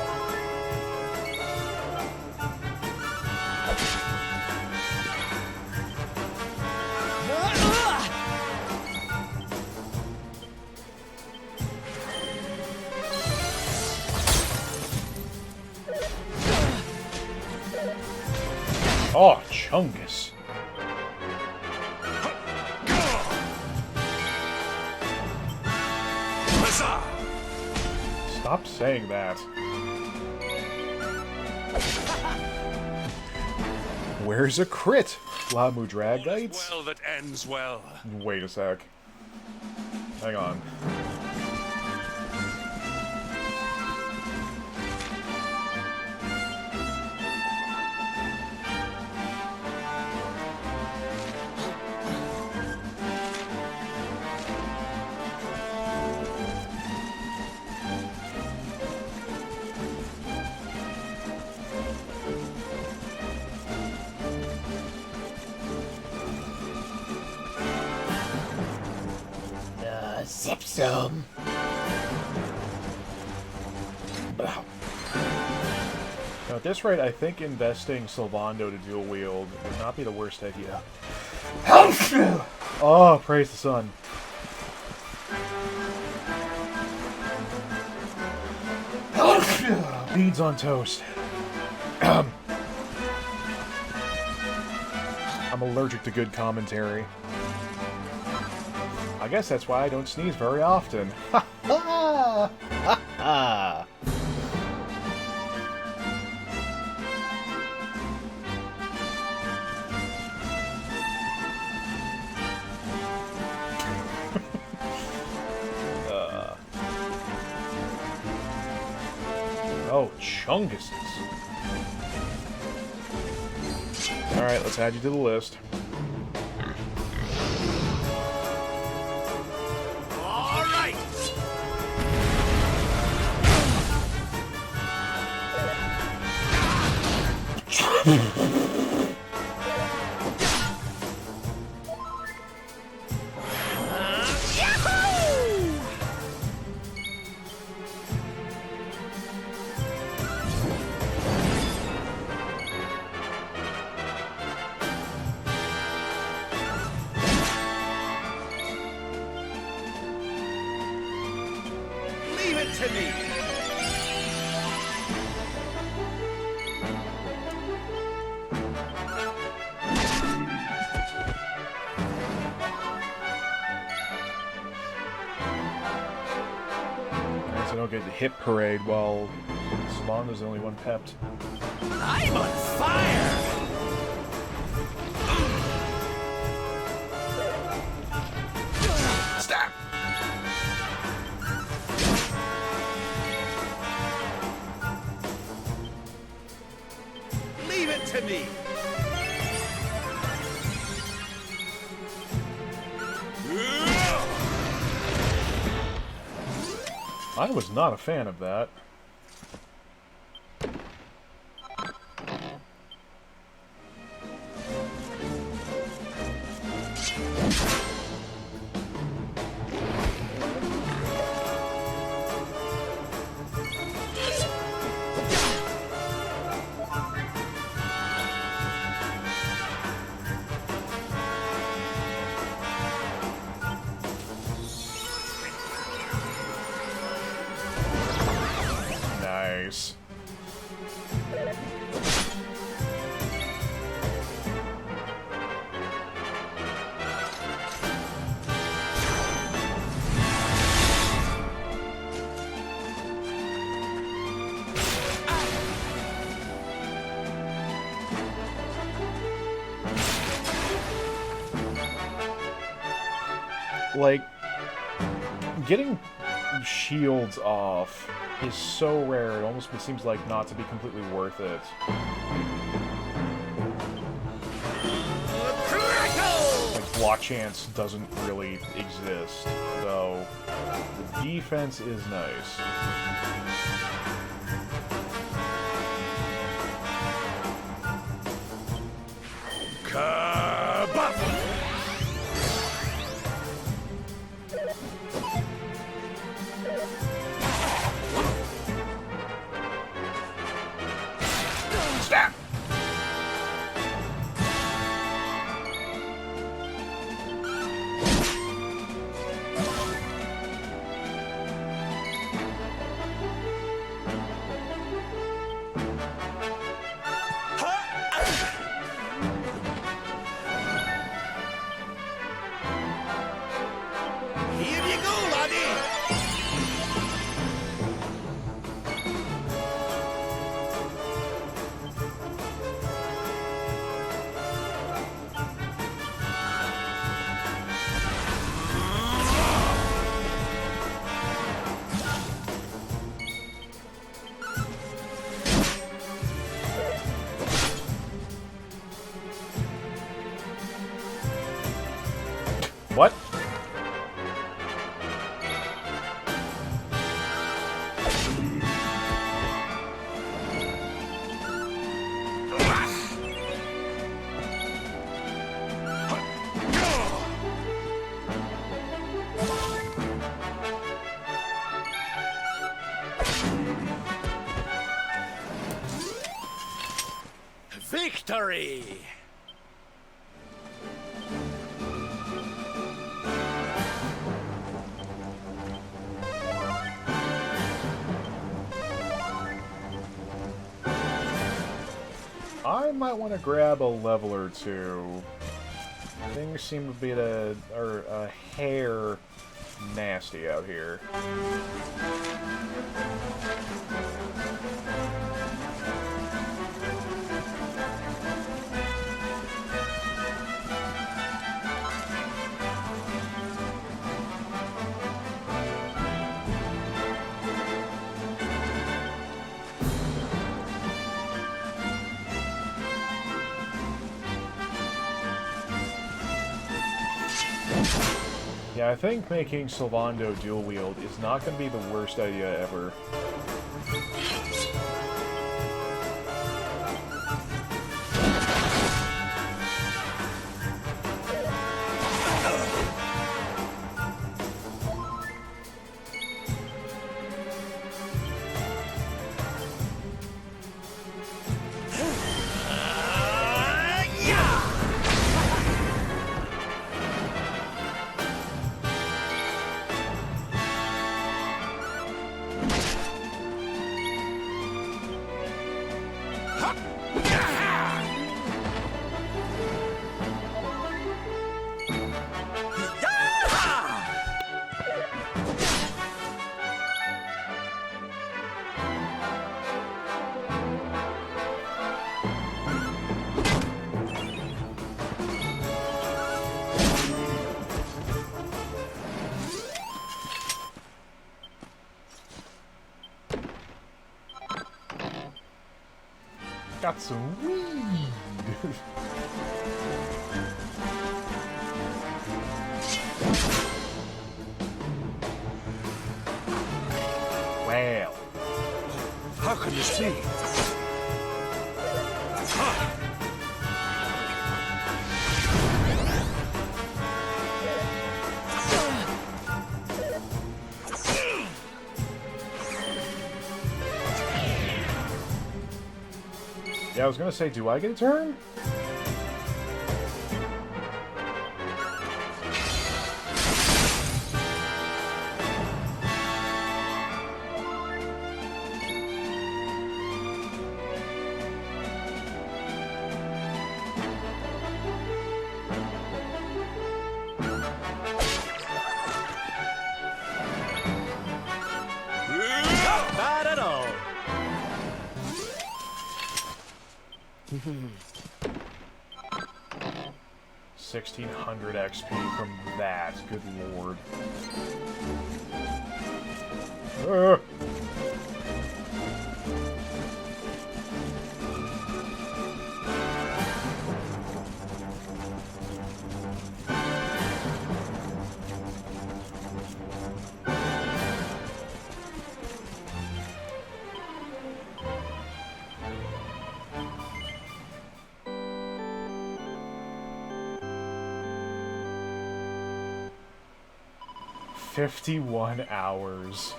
Speaker 3: Oh, Chungus. Stop saying that. Where's a crit? Lamu Dragites?
Speaker 14: Well, that ends well.
Speaker 3: Wait a sec. Hang on.
Speaker 13: Zip some.
Speaker 3: Now, at this rate, I think investing Sylvando to dual wield would not be the worst idea. Oh, praise the sun. Beads on toast. I'm allergic to good commentary. I guess that's why I don't sneeze very often. Ha ha! Ha ha! Oh, Chunguses. Alright, let's add you to the list.
Speaker 9: Leave it to me.
Speaker 3: So I don't get the hip parade while Sylvando's the only one pepped.
Speaker 9: I'm on fire! Stop! Leave it to me!
Speaker 3: I was not a fan of that. Nice. Like, getting shields off is so rare, it almost seems like not to be completely worth it. Like, block chance doesn't really exist, though the defense is nice.
Speaker 9: Kabuff! Stop! Here you go, laddie!
Speaker 3: What?
Speaker 9: Victory!
Speaker 3: I might want to grab a level or two. Things seem to be a hair nasty out here. Yeah, I think making Sylvando dual wield is not going to be the worst idea ever. Got some weed. Well.
Speaker 9: How can you see?
Speaker 3: Yeah, I was gonna say, do I get a turn?
Speaker 17: Not at all.
Speaker 3: 1600 XP from that. Good lord. "51 hours.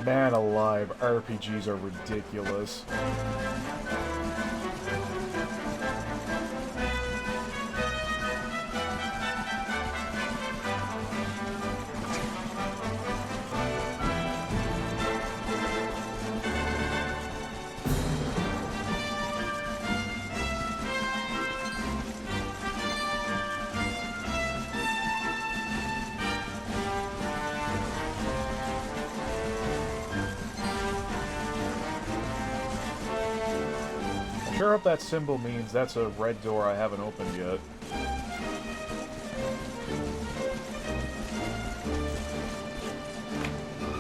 Speaker 3: Man alive, RPGs are ridiculous. Sure hope that symbol means that's a red door I haven't opened yet.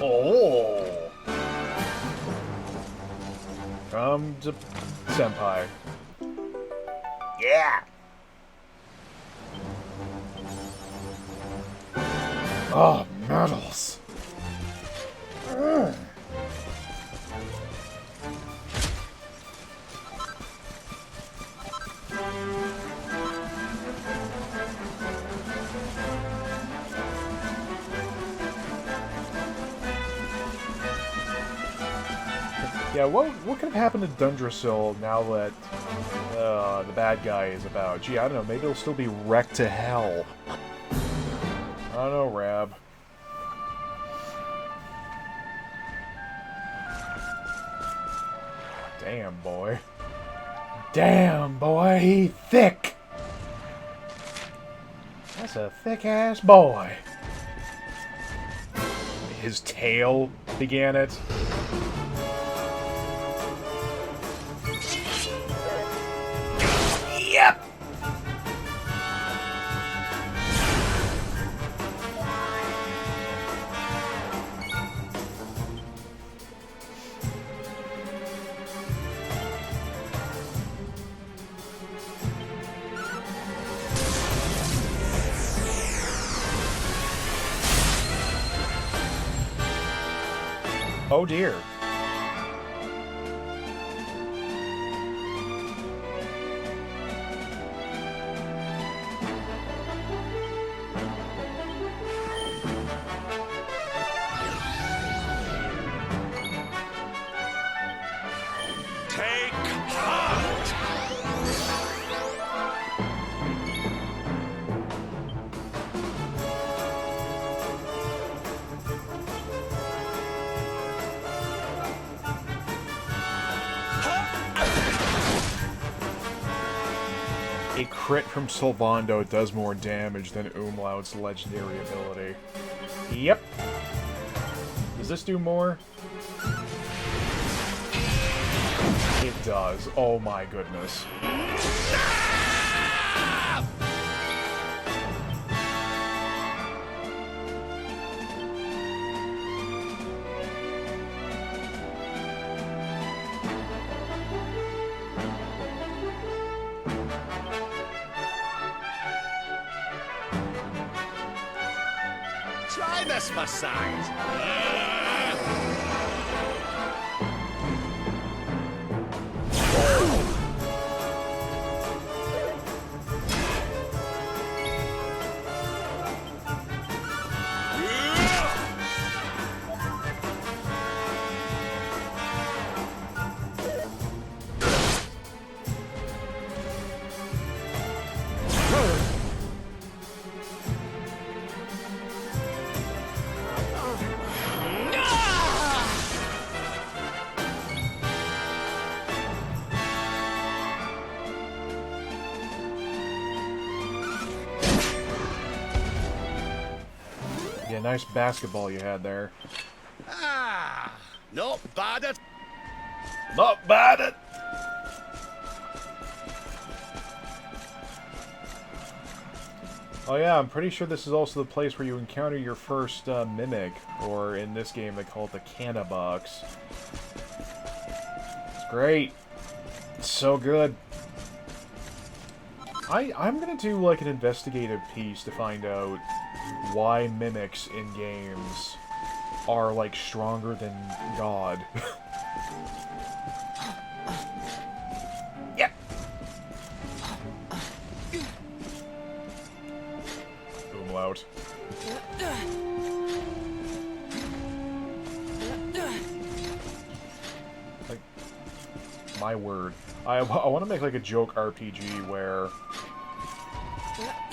Speaker 3: Oh! Come to Senpai. Yeah! Oh, medals! Ugh. Yeah, what could have happened to Dundrasil now that the bad guy is about? Gee, I don't know, maybe it'll still be wrecked to hell. I don't know, Rab. Damn, boy. Damn, boy, he thick! That's a thick-ass boy. His tail began it. Yep! Oh dear.
Speaker 9: Take heart!
Speaker 3: A crit from Sylvando does more damage than Umlaut's legendary ability. Yep. Does this do more? It does. Oh my goodness.
Speaker 9: Try this massage.
Speaker 3: Yeah, nice basketball you had there.
Speaker 9: Ah, not bad at.
Speaker 3: Not bad at. Oh yeah, I'm pretty sure this is also the place where you encounter your first mimic, or in this game they call it the Canna Box. It's great. It's so good. I'm gonna do like an investigative piece to find out why mimics in games are like stronger than God. Yeah. Boom loud. Like, my word. I want to make like a joke RPG where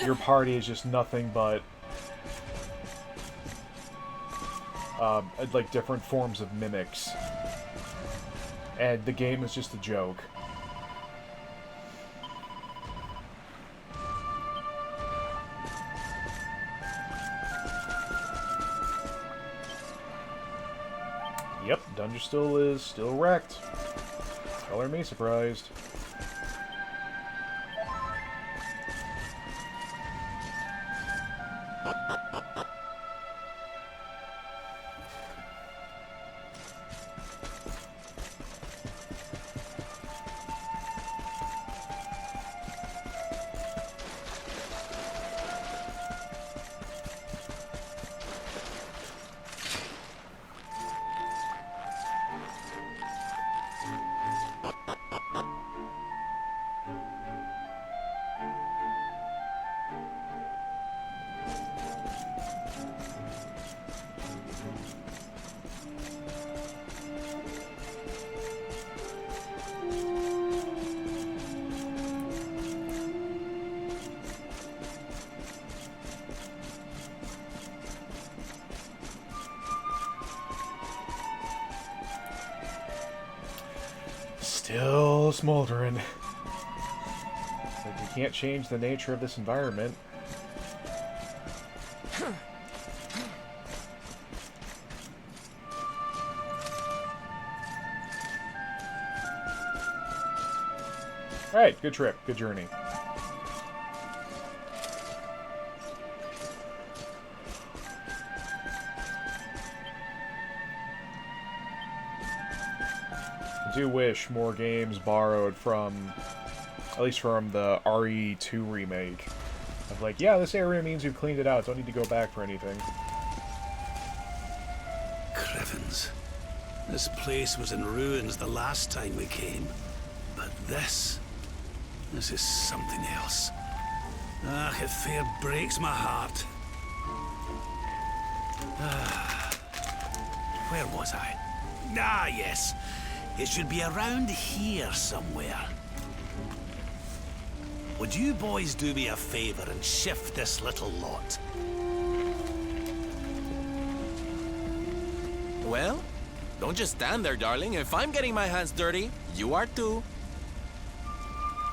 Speaker 3: your party is just nothing but like different forms of mimics, and the game is just a joke. Yep, Dungeon is still wrecked. Color me surprised. Still smoldering. Like, you can't change the nature of this environment. Alright, good trip, good journey. I do wish more games borrowed from, at least from the RE2 remake. Of like, yeah, this area means you've cleaned it out, don't need to go back for anything.
Speaker 9: Crivens. This place was in ruins the last time we came. But this is something else. Ah, it fair breaks my heart. Where was I? Ah, yes. It should be around here somewhere. Would you boys do me a favor and shift this little lot?
Speaker 17: Well, don't just stand there, darling. If I'm getting my hands dirty, you are too.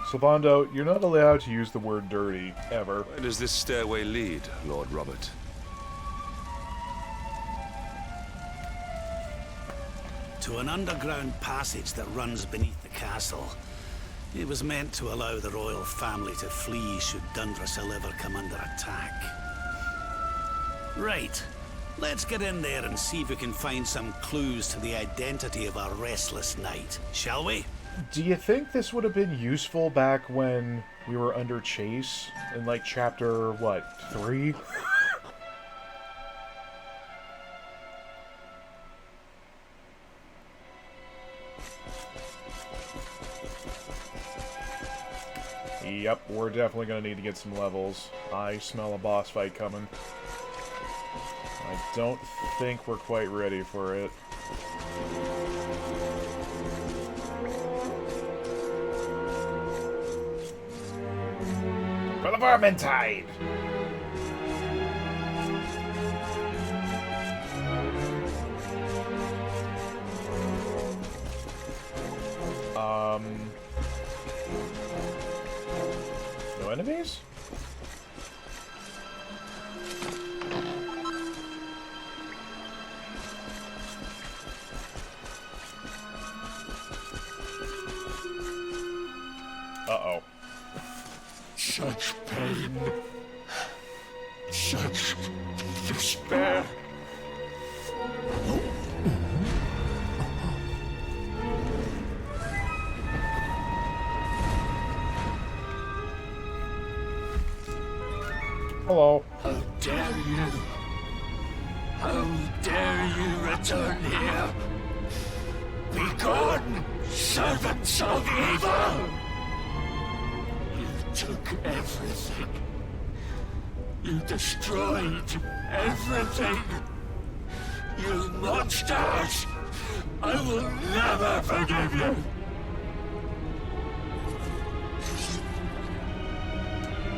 Speaker 3: Sylvando, you're not allowed to use the word dirty, ever.
Speaker 14: Where does this stairway lead, Lord Robert?
Speaker 9: To an underground passage that runs beneath the castle. It was meant to allow the royal family to flee should Dundrasil ever come under attack. Right. Let's get in there and see if we can find some clues to the identity of our restless knight, shall we?
Speaker 3: Do you think this would have been useful back when we were under chase? In like chapter, what, 3? Yep, we're definitely gonna need to get some levels. I smell a boss fight coming. I don't think we're quite ready for it. For the Vermintide! No enemies? Uh-oh.
Speaker 1: Such pain. Such despair.
Speaker 3: Hello.
Speaker 1: How dare you? How dare you return here? Be gone, servants of evil! You took everything. You destroyed everything. You monsters! I will never forgive you!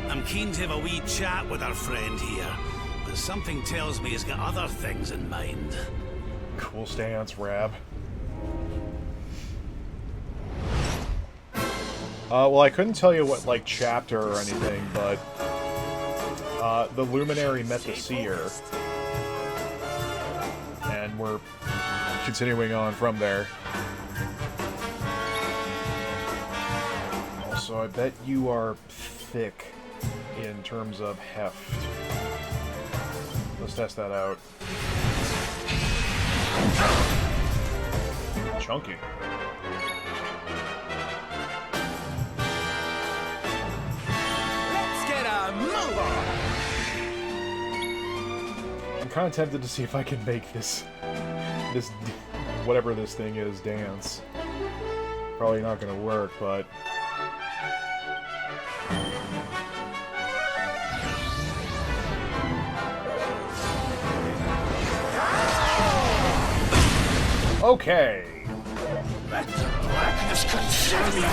Speaker 9: I'm keen to have a wee chat with our friend here, but something tells me he's got other things in mind.
Speaker 3: Cool stance, Rab. Well, I couldn't tell you what, like, chapter or anything, but the Luminary met the Seer, and we're continuing on from there. Also, I bet you are thick in terms of heft. Let's test that out. Chunky.
Speaker 17: Let's get a move on!
Speaker 3: I'm kind of tempted to see if I can make this whatever this thing is, dance. Probably not gonna work, but... Okay.
Speaker 1: Let the blackness consume you!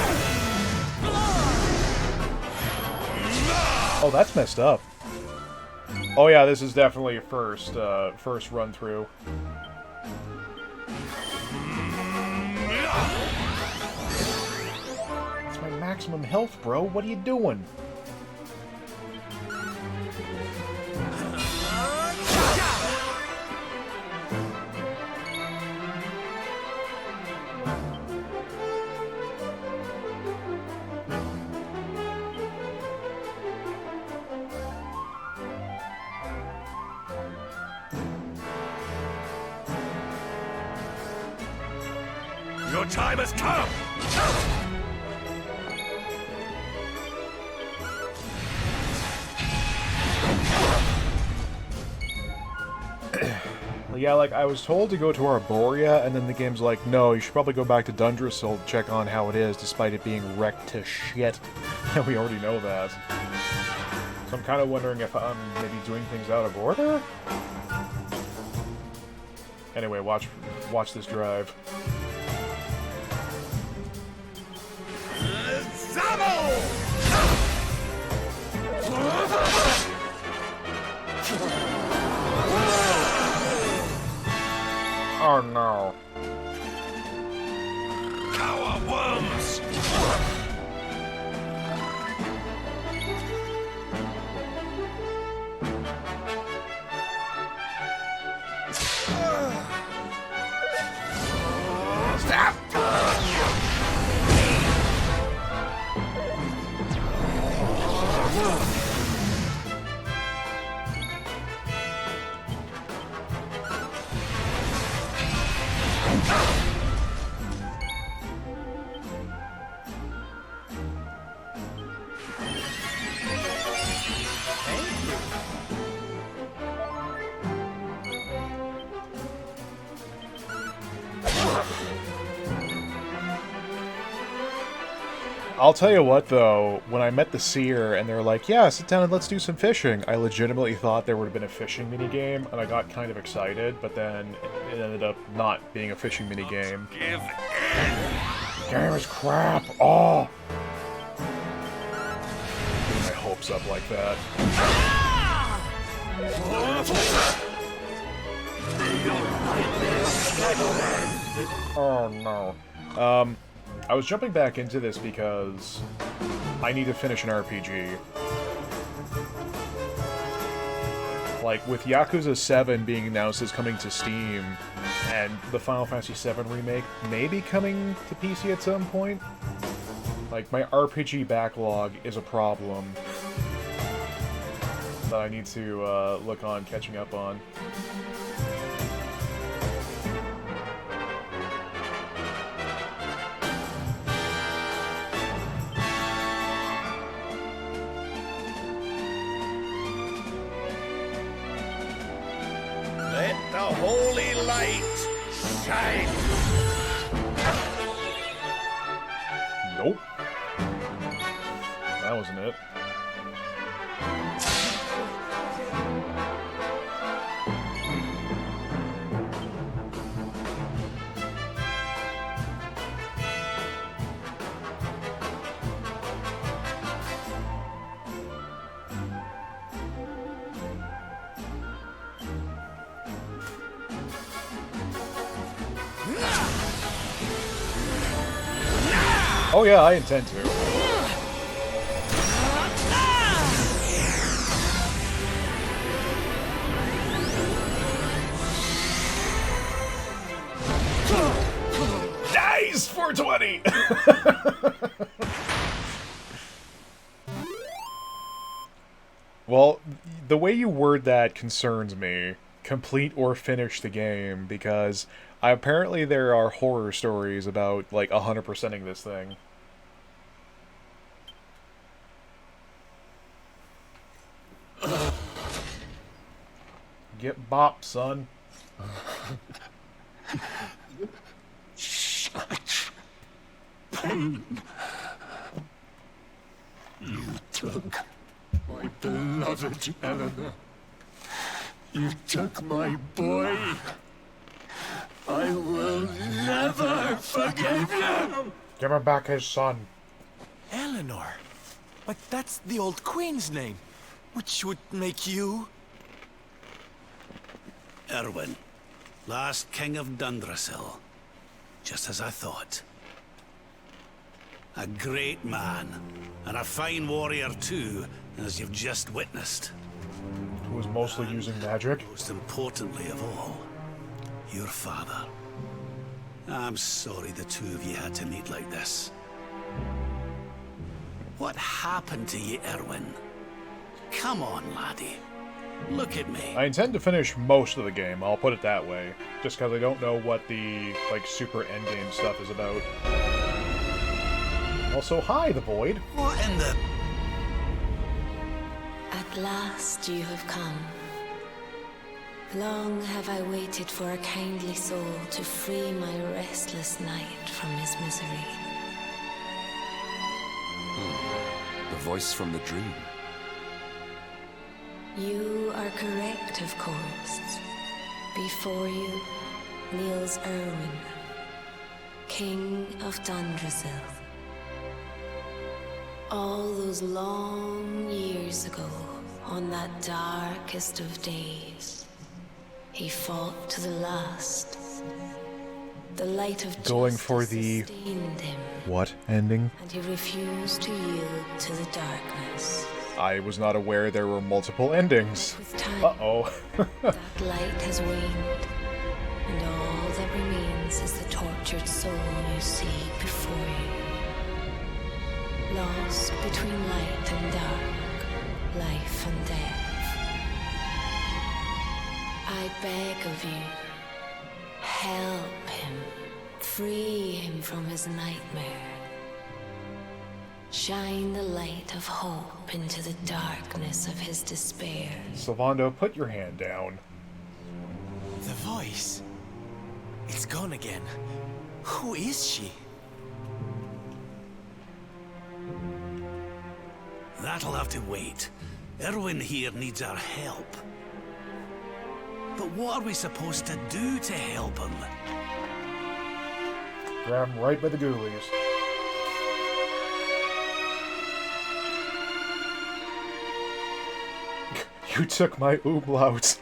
Speaker 3: Oh, that's messed up. Oh yeah, this is definitely a first run through. It's my maximum health, bro. What are you doing?
Speaker 1: Your time has come!
Speaker 3: Yeah, like, I was told to go to Arborea, and then the game's like, no, you should probably go back to Dundrasil to check on how it is, despite it being wrecked to shit. And we already know that. So I'm kind of wondering if I'm maybe doing things out of order? Anyway, watch this drive. Oh no.
Speaker 1: Cower worms! Stop!
Speaker 3: I'll tell you what, though, when I met the Seer and they were like, yeah, sit down and let's do some fishing, I legitimately thought there would have been a fishing minigame, and I got kind of excited, but then it ended up not being a fishing minigame.
Speaker 9: Give in!
Speaker 3: The game is crap! Oh! Getting my hopes up like that. Oh no. I was jumping back into this because I need to finish an RPG. Like, with Yakuza 7 being announced as coming to Steam, and the Final Fantasy 7 remake maybe coming to PC at some point, like, my RPG backlog is a problem that I need to look on catching up on.
Speaker 9: Let the holy light shine!
Speaker 3: Nope. That wasn't it. Oh yeah, I intend to. Nice! 420! Well, the way you word that concerns me. Complete or finish the game, because apparently there are horror stories about, like, 100%ing this thing. Get bopped, son.
Speaker 18: Such pain. You took my beloved Eleanor. You took my boy. I will never forgive you.
Speaker 3: Give him back his son.
Speaker 17: Eleanor? But that's the old queen's name, which would make you...
Speaker 9: Erwin, last king of Dundrasil. Just as I thought. A great man, and a fine warrior too, as you've just witnessed.
Speaker 3: Who was mostly using magic?
Speaker 9: Most importantly of all, your father. I'm sorry the two of you had to meet like this. What happened to you, Erwin? Come on, laddie. Look at me.
Speaker 3: I intend to finish most of the game, I'll put it that way. Just because I don't know what the, like, super endgame stuff is about. Also, hi, the Void.
Speaker 9: What in the...
Speaker 16: At last you have come. Long have I waited for a kindly soul to free my restless night from his misery.
Speaker 14: The voice from the dream.
Speaker 16: You are correct, of course. Before you kneels Erwin, King of Dundrasil. All those long years ago, on that darkest of days, he fought to the last. The light of
Speaker 3: going for the
Speaker 16: sustained him,
Speaker 3: what ending?
Speaker 16: and he refused to yield to the darkness.
Speaker 3: I was not aware there were multiple endings. Uh-oh.
Speaker 16: That light has waned, and all that remains is the tortured soul you see before you. Lost between light and dark, life and death. I beg of you, help him, free him from his nightmare. Shine the light of hope into the darkness of his despair.
Speaker 3: Sylvando, put your hand down.
Speaker 17: The voice. It's gone again. Who is she?
Speaker 9: that'll have to wait. Erwin here needs our help. But what are we supposed to do to help him?
Speaker 3: Grab him right by the ghoulies. You took my umlaut.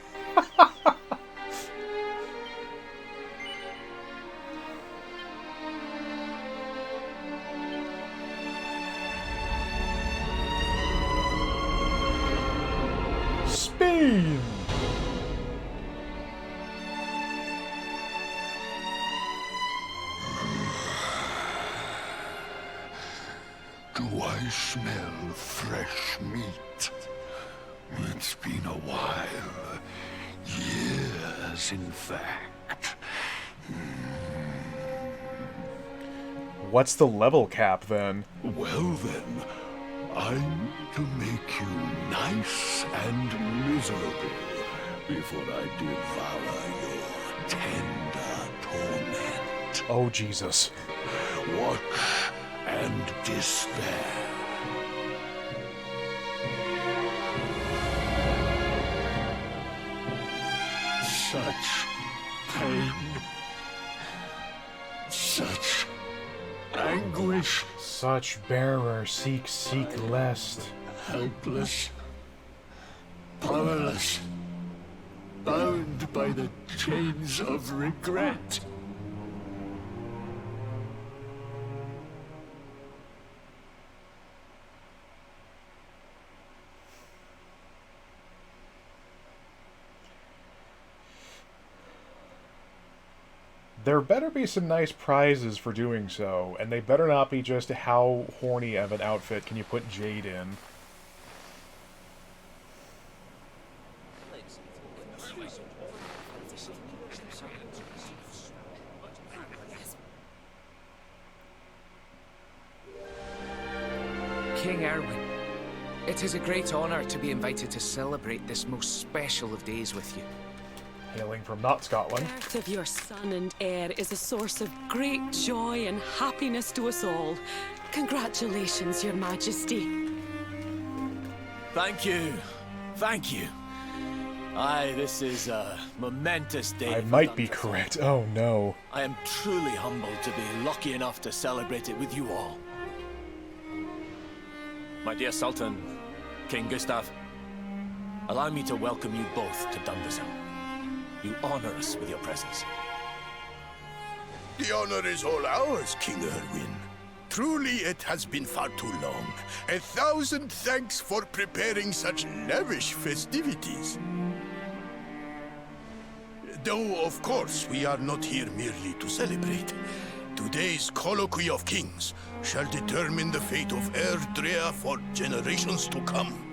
Speaker 3: Spain!
Speaker 1: Do I smell fresh meat? It's been a while. Years, in fact.
Speaker 3: What's the level cap, then?
Speaker 1: Well then, I need to make you nice and miserable before I devour your tender torment.
Speaker 3: Oh, Jesus.
Speaker 1: Watch and despair. Such pain. Such anguish.
Speaker 3: Such bearer seek lest.
Speaker 1: Helpless. Powerless. Bound by the chains of regret.
Speaker 3: There better be some nice prizes for doing so, and they better not be just how horny of an outfit can you put Jade in.
Speaker 19: King Erwin, it is a great honor to be invited to celebrate this most special of days with you.
Speaker 3: Hailing from not Scotland.
Speaker 20: The birth of your son and heir is a source of great joy and happiness to us all. Congratulations, Your Majesty.
Speaker 17: Thank you. Thank you. Aye, this is a momentous day.
Speaker 3: I might be correct. Oh no.
Speaker 17: I am truly humbled to be lucky enough to celebrate it with you all. My dear Sultan, King Gustav, allow me to welcome you both to Dunderson. You honor us with your presence.
Speaker 1: The honor is all ours, King Erwin. Truly, it has been far too long. 1,000 thanks for preparing such lavish festivities. Though, of course, we are not here merely to celebrate. Today's Colloquy of Kings shall determine the fate of Erdrea for generations to come.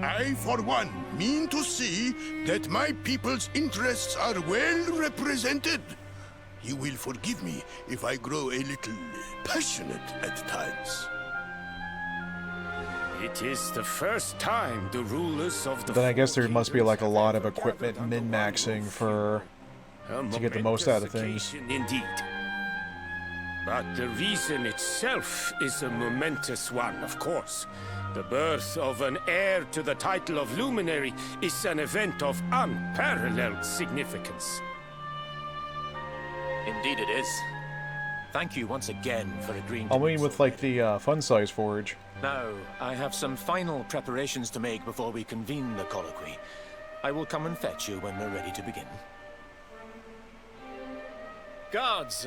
Speaker 1: I, for one, mean to see that my people's interests are well represented. You will forgive me if I grow a little passionate at times.
Speaker 21: It is the first time the rulers of the...
Speaker 3: Then I guess there must be like a lot of equipment min-maxing for... to get the most out of things.
Speaker 21: Indeed. But the reason itself is a momentous one, of course. The birth of an heir to the title of Luminary is an event of unparalleled significance.
Speaker 17: Indeed it is. Thank you once again for agreeing to...
Speaker 3: I mean with like the fun-size forge.
Speaker 17: Now, I have some final preparations to make before we convene the colloquy. I will come and fetch you when we're ready to begin. Guards,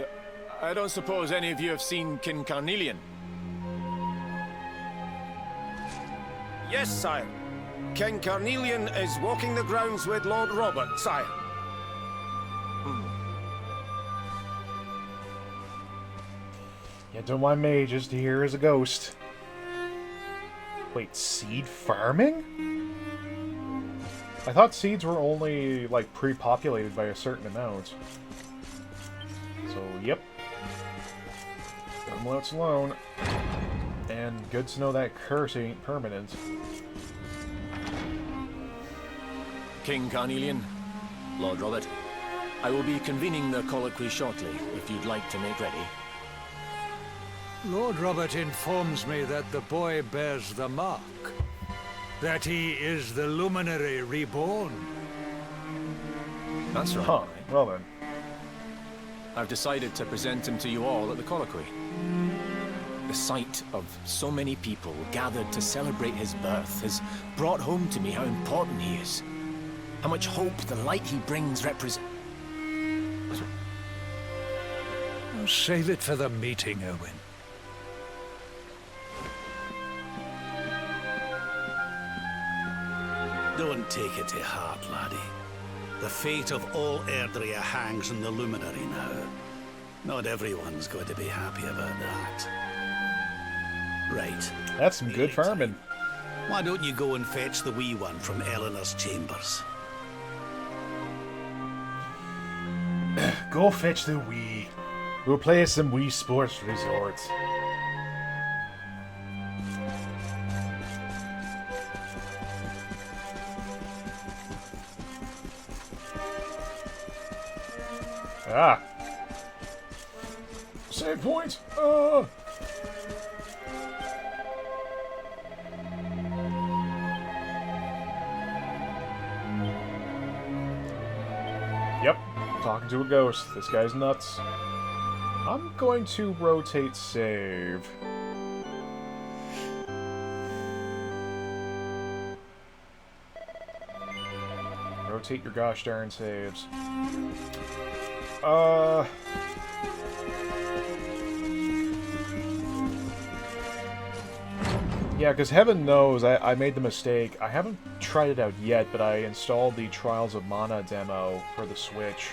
Speaker 17: I don't suppose any of you have seen King Carnelian?
Speaker 21: Yes, sire. King Carnelian is walking the grounds with Lord Robert, sire.
Speaker 3: Yeah, don't mind me, just here as a ghost. Wait, seed farming? I thought seeds were only, like, pre-populated by a certain amount. So, yep. Umlauts alone. And good to know that curse ain't permanent.
Speaker 17: King Carnelian, Lord Robert, I will be convening the colloquy shortly, if you'd like to make ready.
Speaker 10: Lord Robert informs me that the boy bears the mark. That he is the Luminary reborn.
Speaker 22: That's right.
Speaker 3: Huh. Well then.
Speaker 22: I've decided to present him to you all at the colloquy. The sight of so many people gathered to celebrate his birth has brought home to me how important he is. How much hope the light he brings represents.
Speaker 10: Save it for the meeting, Owen.
Speaker 9: Don't take it to heart, laddie. The fate of all Erdrea hangs on the Luminary now. Not everyone's going to be happy about that. Right.
Speaker 3: That's some good farming.
Speaker 9: Why don't you go and fetch the wee one from Eleanor's chambers?
Speaker 3: Go fetch the Wii. We'll play some Wii Sports Resort. Ah. Save point. Yep. Talking to a ghost. This guy's nuts. I'm going to rotate save. Rotate your gosh darn saves. Yeah, because heaven knows I made the mistake. I haven't tried it out yet, but I installed the Trials of Mana demo for the Switch.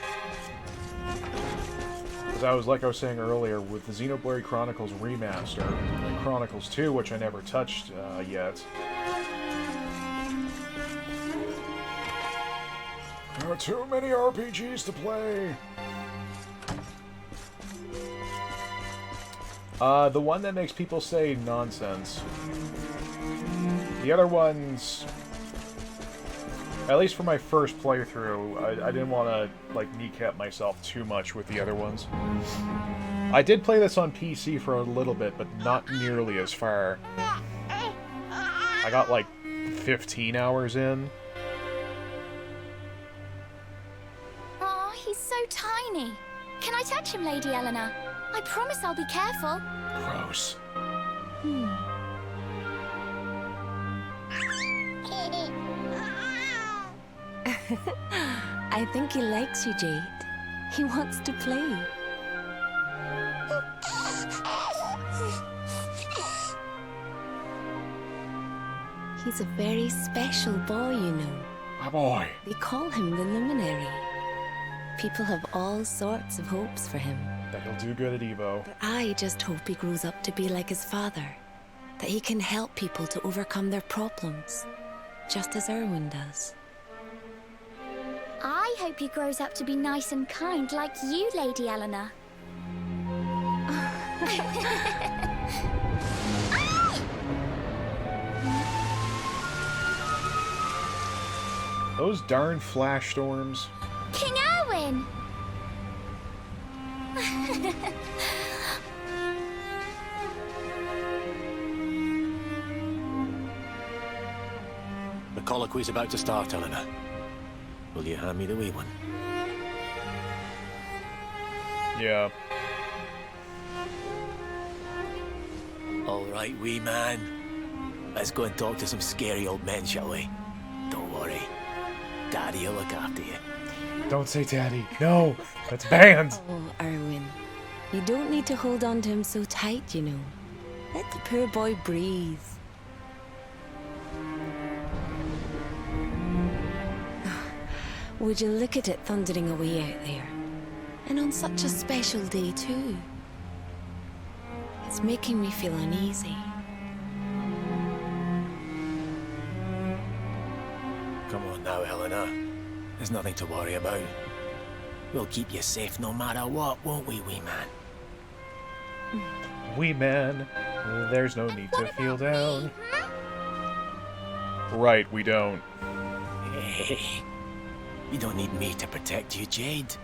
Speaker 3: Because I was, like I was saying earlier, with the Xenoblade Chronicles Remaster, and Chronicles 2, which I never touched yet. There are too many RPGs to play! The one that makes people say nonsense. The other ones... At least for my first playthrough, I didn't want to, like, kneecap myself too much with the other ones. I did play this on PC for a little bit, but not nearly as far. I got, like, 15 hours in.
Speaker 23: Aw, he's so tiny. Can I touch him, Lady Eleanor? I promise I'll be careful.
Speaker 3: Gross.
Speaker 16: I think he likes you, Jade. He wants to play. He's a very special boy, you know.
Speaker 3: My boy.
Speaker 16: They call him the Luminary. People have all sorts of hopes for him.
Speaker 3: That he'll do good at EVO.
Speaker 16: But I just hope he grows up to be like his father. That he can help people to overcome their problems. Just as Erwin does.
Speaker 23: I hope he grows up to be nice and kind like you, Lady Eleanor.
Speaker 3: Those darn flash storms.
Speaker 23: King Erwin!
Speaker 22: The colloquy's about to start, Eleanor. Will you hand me the wee one?
Speaker 3: Yeah.
Speaker 22: All right, wee man. Let's go and talk to some scary old men, shall we? Don't worry. Daddy will look after you.
Speaker 3: Don't say daddy. No, that's banned.
Speaker 16: Oh, Erwin. You don't need to hold on to him so tight, you know. Let the poor boy breathe. Would you look at it thundering away out there? And on such a special day, too. It's making me feel uneasy.
Speaker 22: Come on now, Eleanor. There's nothing to worry about. We'll keep you safe no matter what, won't we, wee man?
Speaker 3: Wee man, there's no need to feel down. Right, we don't.
Speaker 22: Hey, you don't need me to protect you, Jade.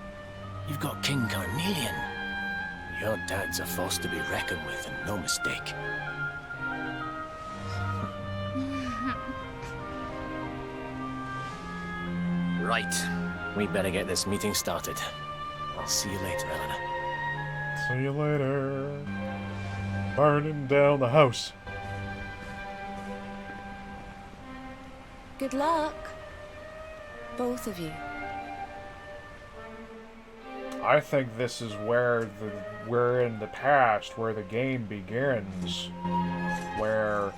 Speaker 22: You've got King Carnelian. Your dad's a force to be reckoned with, and no mistake. Right. We better get this meeting started. I'll see you later, Eleanor.
Speaker 3: See you later. Burning down the house.
Speaker 20: Good luck, both of you.
Speaker 3: I think this is where we're in the past, where the game begins, where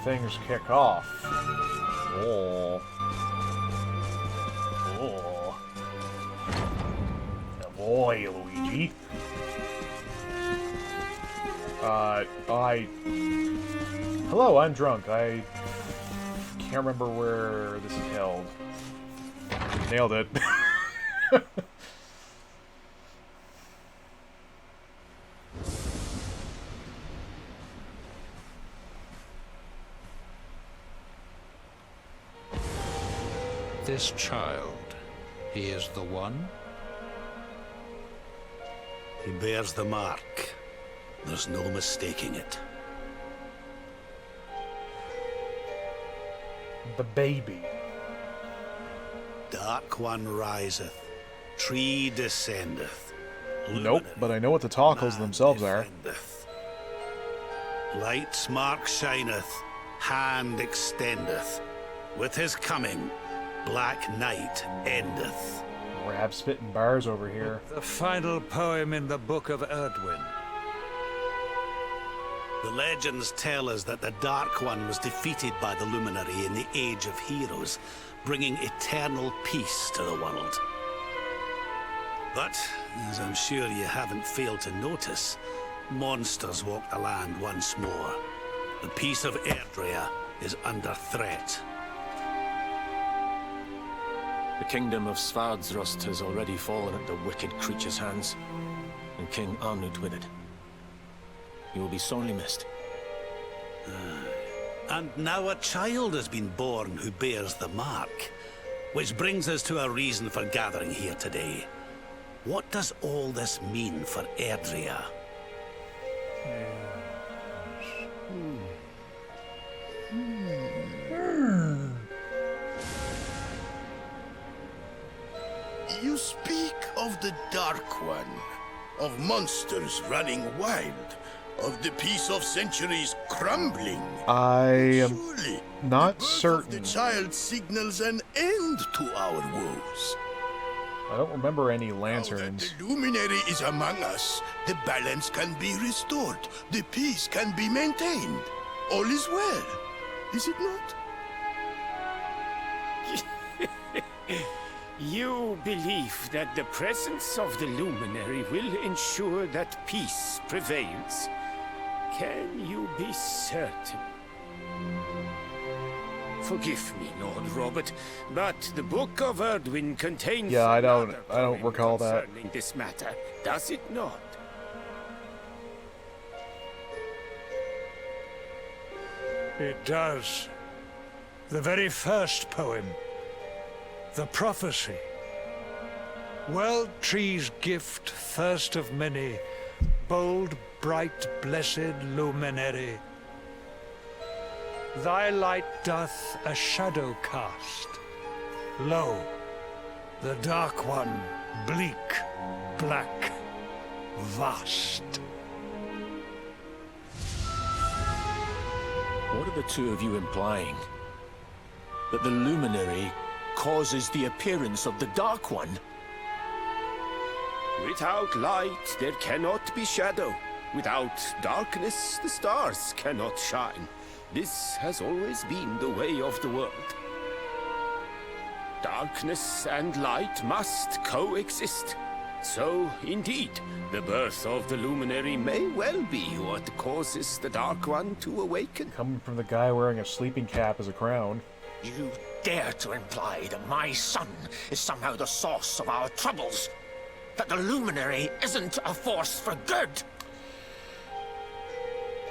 Speaker 3: things kick off. Oh. Boy, Luigi. Hello, I'm drunk. I can't remember where this is held. Nailed it.
Speaker 18: This child, he is the one?
Speaker 9: He bears the mark. There's no mistaking it.
Speaker 3: The baby.
Speaker 9: Dark One riseth, tree descendeth.
Speaker 3: Nope, but I know what the Talkos themselves are.
Speaker 9: Light's mark shineth, hand extendeth. With his coming, black night endeth.
Speaker 3: Rab spitting bars over here.
Speaker 10: The final poem in the Book of Erdwin.
Speaker 9: The legends tell us that the Dark One was defeated by the Luminary in the Age of Heroes, bringing eternal peace to the world. But, as I'm sure you haven't failed to notice, monsters walk the land once more. The peace of Erdrea is under threat.
Speaker 22: The kingdom of Svardsrust has already fallen at the wicked creature's hands, and King Arnut with it. You will be sorely missed.
Speaker 9: And now a child has been born who bears the mark. Which brings us to a reason for gathering here today. What does all this mean for Erdrea?
Speaker 15: You speak of the Dark One, of monsters running wild, of the peace of centuries crumbling.
Speaker 3: I am
Speaker 15: Surely,
Speaker 3: not
Speaker 15: the
Speaker 3: certain.
Speaker 15: child signals an end to our woes.
Speaker 3: I don't remember any lanterns.
Speaker 15: The luminary is among us. The balance can be restored. The peace can be maintained. All is well, is it not?
Speaker 21: You believe that the presence of the Luminary will ensure that peace prevails. Can you be certain? Forgive me, Lord Robert, but the Book of Erdwin contains
Speaker 3: Yeah, I
Speaker 21: another
Speaker 3: don't
Speaker 21: poem
Speaker 3: recall that.
Speaker 21: concerning this matter, does it not?
Speaker 10: It does. The very first poem. The prophecy. World Tree's gift, first of many, bold, bright, blessed luminary. Thy light doth a shadow cast. Lo, the Dark One, bleak, black, vast.
Speaker 22: What are the two of you implying? That the Luminary causes the appearance of the Dark One?
Speaker 21: Without light, there cannot be shadow. Without darkness, the stars cannot shine. This has always been the way of the world. Darkness and light must coexist. So, indeed, the birth of the Luminary may well be what causes the Dark One to awaken.
Speaker 3: Coming from the guy wearing a sleeping cap as a crown.
Speaker 19: You dare to imply that my son is somehow the source of our troubles? That the Luminary isn't a force for good?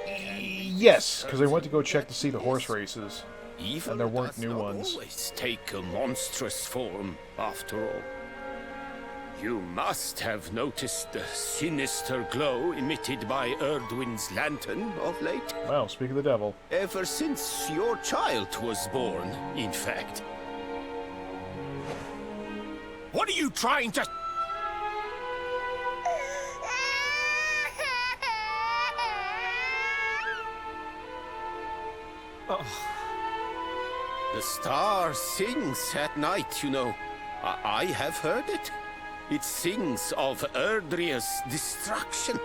Speaker 3: Yes, because I went to go check to see the horse races, and there weren't new ones.
Speaker 21: Always take a monstrous form, after all. You must have noticed the sinister glow emitted by Erdwin's lantern of late.
Speaker 3: Well, speak of the devil.
Speaker 21: Ever since your child was born, in fact.
Speaker 19: What are you trying to...
Speaker 21: Oh. The star sings at night, you know. I have heard it. It sings of Erdria's destruction.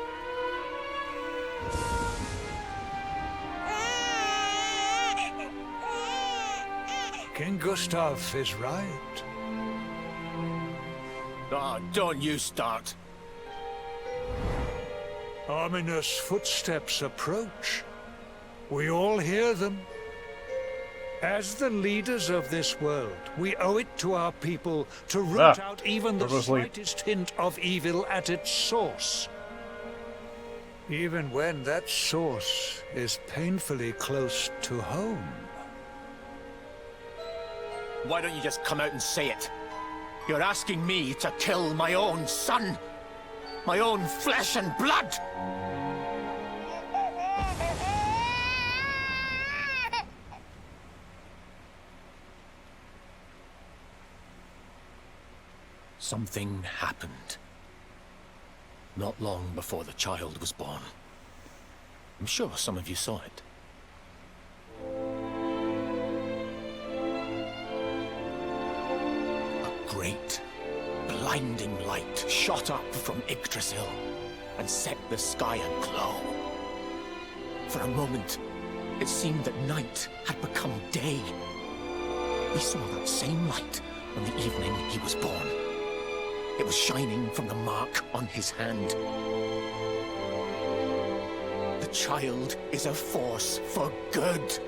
Speaker 10: King Gustav is right.
Speaker 19: Oh, don't you start.
Speaker 10: Ominous footsteps approach. We all hear them. As the leaders of this world, we owe it to our people to root out even the slightest hint of evil at its source. Even when that source is painfully close to home.
Speaker 19: Why don't you just come out and say it? You're asking me to kill my own son. My own flesh and blood. Something happened. Not long before the child was born. I'm sure some of you saw it. A great, blinding light shot up from Yggdrasil and set the sky aglow. For a moment, it seemed that night had become day. We saw that same light on the evening he was born. It was shining from the mark on his hand. The child is a force for good.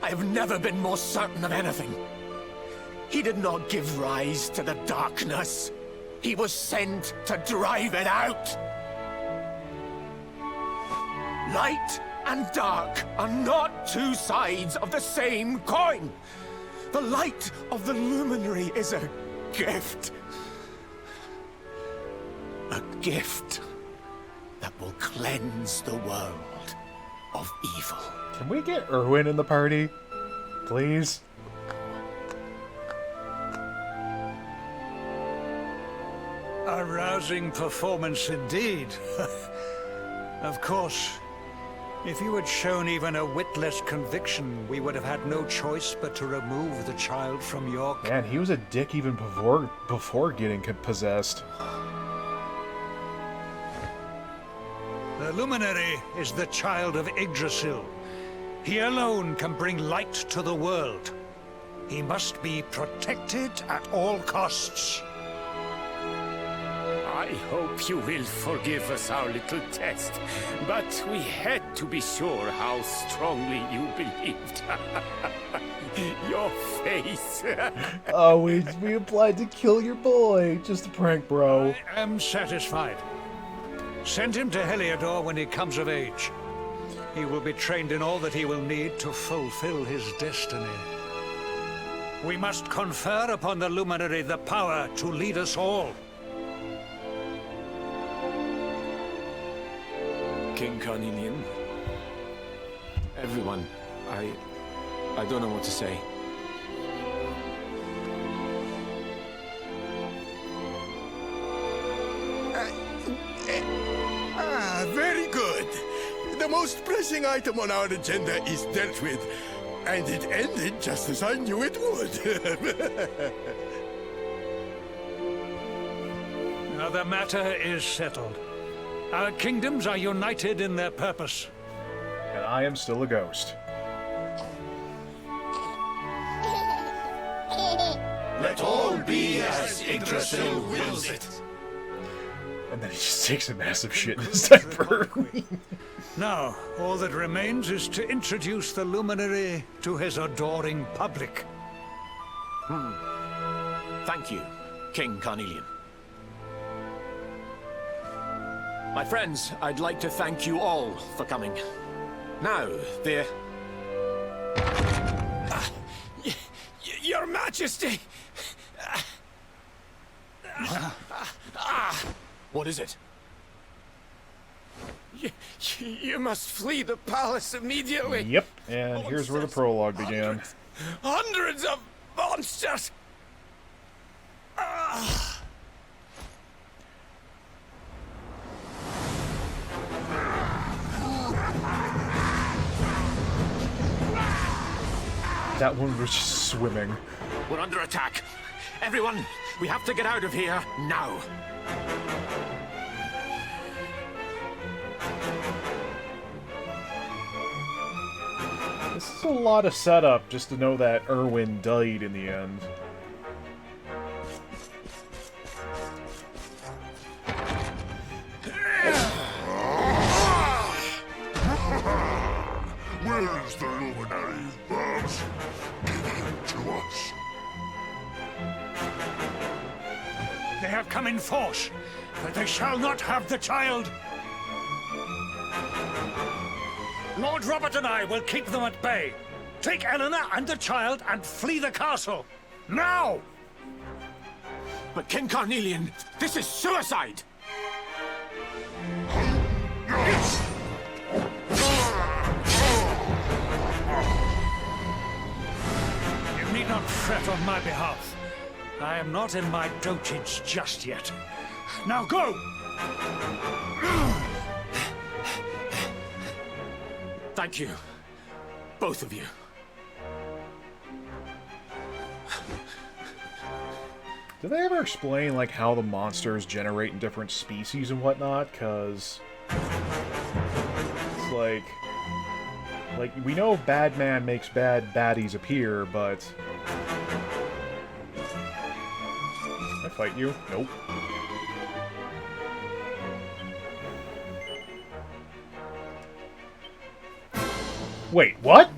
Speaker 19: I have never been more certain of anything. He did not give rise to the darkness. He was sent to drive it out. Light and dark are not two sides of the same coin. The light of the luminary is a gift. A gift that will cleanse the world of evil.
Speaker 3: Can we get Erwin in the party? Please?
Speaker 10: A rousing performance indeed. Of course, if you had shown even a whit less conviction, we would have had no choice but to remove the child from your...
Speaker 3: Man, he was a dick even before getting possessed.
Speaker 10: The Luminary is the child of Yggdrasil. He alone can bring light to the world. He must be protected at all costs.
Speaker 21: I hope you will forgive us our little test, but we had to be sure how strongly you believed. Your face.
Speaker 3: Oh, we applied to kill your boy. Just a prank, bro.
Speaker 10: I am satisfied. Send him to Heliodor when he comes of age. He will be trained in all that he will need to fulfill his destiny. We must confer upon the Luminary the power to lead us all.
Speaker 22: King Carnelian. Everyone, I don't know what to say.
Speaker 4: Very good. The most pressing item on our agenda is dealt with, and it ended just as I knew it would.
Speaker 10: Now the matter is settled. Our kingdoms are united in their purpose.
Speaker 3: And I am still a ghost.
Speaker 4: Let all be as Yggdrasil wills it.
Speaker 3: And then he just takes a massive shit in his diaper.
Speaker 10: Now, all that remains is to introduce the Luminary to his adoring public.
Speaker 22: Thank you, King Carnelian. My friends, I'd like to thank you all for coming. Now, there...
Speaker 21: Your Majesty!
Speaker 19: What is it?
Speaker 21: You must flee the palace immediately.
Speaker 3: Yep, and here's where the prologue began.
Speaker 21: Hundreds of monsters.
Speaker 3: That one was just swimming.
Speaker 19: We're under attack. Everyone, we have to get out of here now.
Speaker 3: This is a lot of setup just to know that Erwin died in the end.
Speaker 1: Where is the luminary, Bubs? Give him to us.
Speaker 10: They have come in force, but they shall not have the child. Lord Robert and I will keep them at bay. Take Eleanor and the child and flee the castle. Now!
Speaker 19: But King Carnelian, this is suicide!
Speaker 10: You need not fret on my behalf. I am not in my dotage just yet. Now go!
Speaker 19: Thank you. Both of you.
Speaker 3: Did they ever explain, like, how the monsters generate in different species and whatnot? Because it's like, we know bad man makes bad baddies appear, but... Can I fight you? Nope. Wait, what?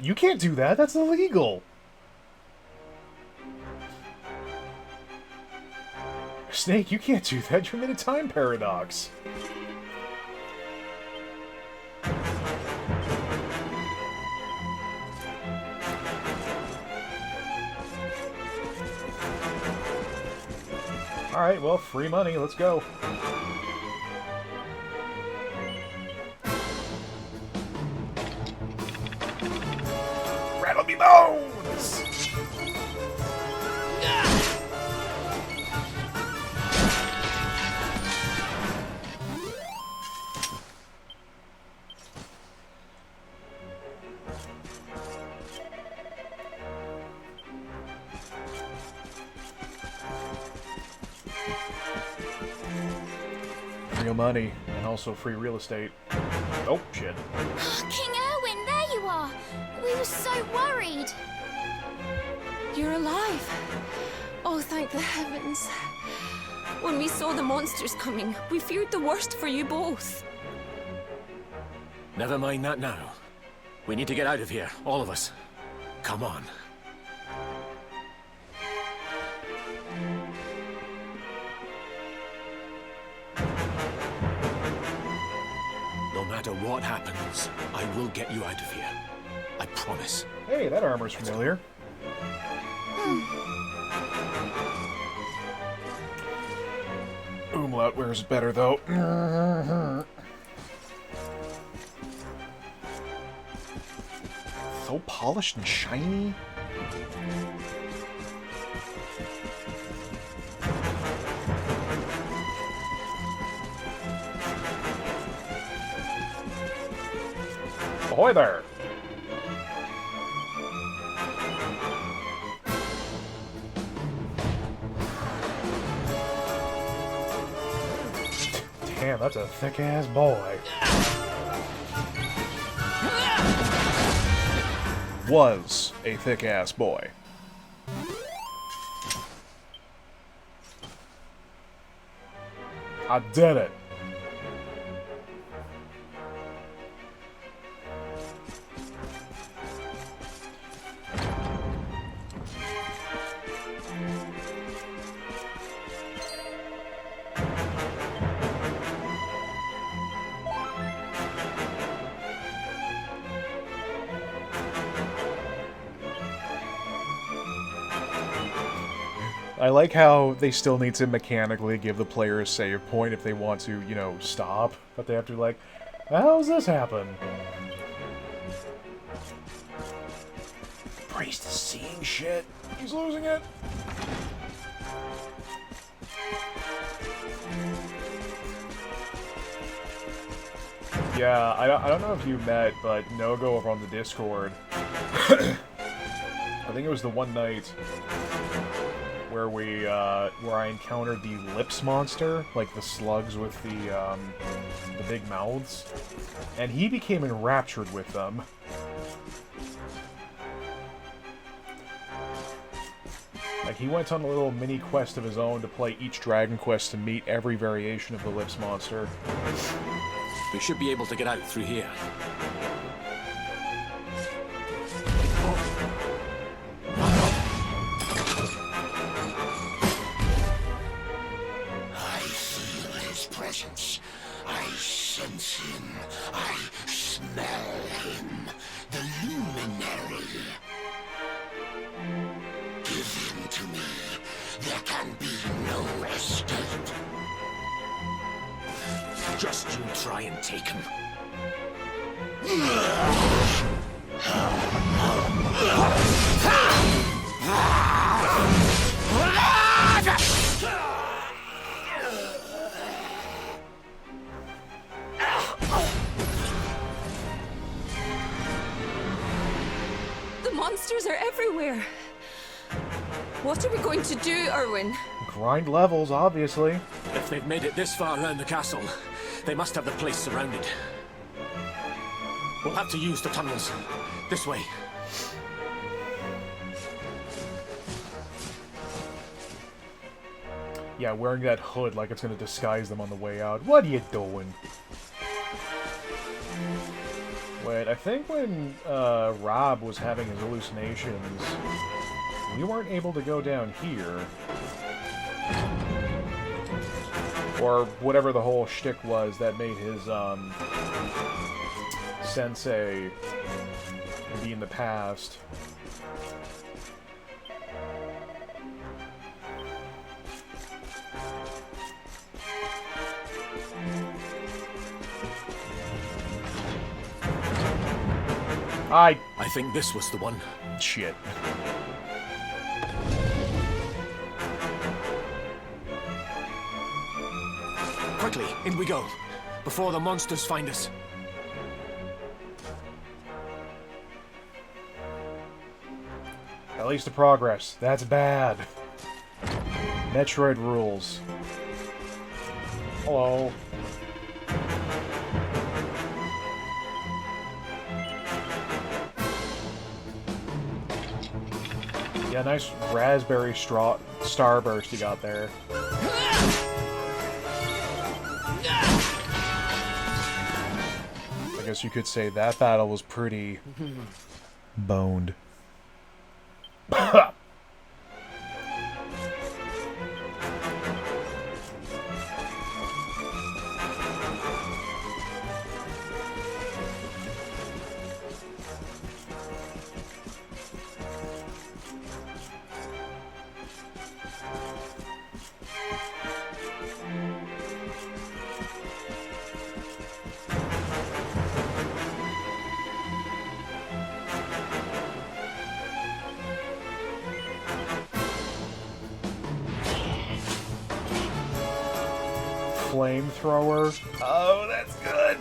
Speaker 3: You can't do that, that's illegal. Snake, you can't do that, you're in a time paradox. Alright, well, free money, let's go. Rattle me bones! Real money, and also free real estate. Oh, shit.
Speaker 23: King Erwin, there you are! We were so worried!
Speaker 20: You're alive. Oh, thank the heavens. When we saw the monsters coming, we feared the worst for you both.
Speaker 19: Never mind that now. We need to get out of here, all of us. Come on. No matter what happens, I will get you out of here. I promise.
Speaker 3: Hey, that armor's familiar. Umlaut wears it better, though. So polished and shiny. Ahoy there! Damn, that's a thick-ass boy. Was a thick-ass boy. I did it. I like how they still need to mechanically give the player a save point if they want to, you know, stop. But they have to, like, how's this happen? Priest is seeing shit. He's losing it. Yeah, I don't know if you met, but Nogo over on the Discord. I think it was the one night where where I encountered the Lips monster, like the slugs with the big mouths, and he became enraptured with them. Like, he went on a little mini quest of his own to play each Dragon Quest to meet every variation of the Lips monster.
Speaker 22: We should be able to get out through here.
Speaker 1: I feel his presence. I sense him. I smell him. The luminary. Give him to me. There can be no escape.
Speaker 22: Just you try and take him.
Speaker 20: The monsters are everywhere. What are we going to do, Erwin?
Speaker 3: Grind levels, obviously.
Speaker 22: If they've made it this far around the castle, they must have the place surrounded. We'll have to use the tunnels. This way.
Speaker 3: Yeah, wearing that hood like it's gonna disguise them on the way out. What are you doing? Wait, I think when Rob was having his hallucinations, we weren't able to go down here. Or whatever the whole shtick was that made his sensei be in the past. I
Speaker 22: think this was the one.
Speaker 3: Shit.
Speaker 22: Quickly, in we go, before the monsters find us.
Speaker 3: At least the progress. That's bad. Metroid rules. Hello. Yeah, nice raspberry starburst you got there. I guess you could say that battle was pretty boned. Flamethrower. Oh, that's good.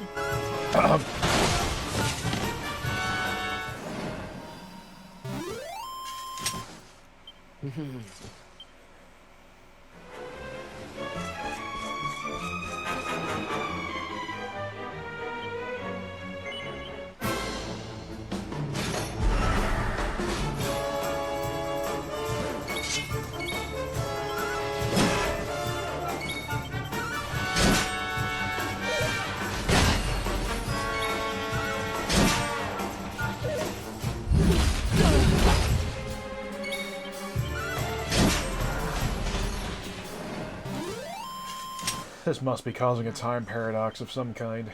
Speaker 3: This must be causing a time paradox of some kind.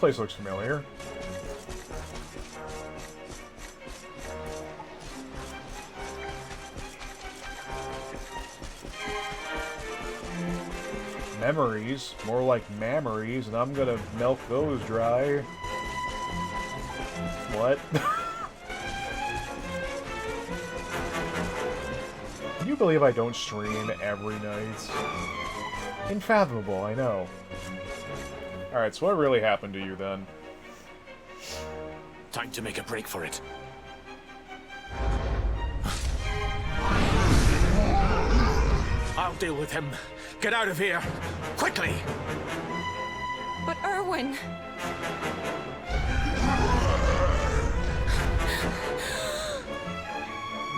Speaker 3: place looks familiar. Memories, more like mammaries, and I'm gonna milk those dry. What? Can you believe I don't stream every night? Unfathomable, I know. Alright, so what really happened to you then?
Speaker 19: Time to make a break for it. I'll deal with him. Get out of here! Quickly!
Speaker 20: But Erwin...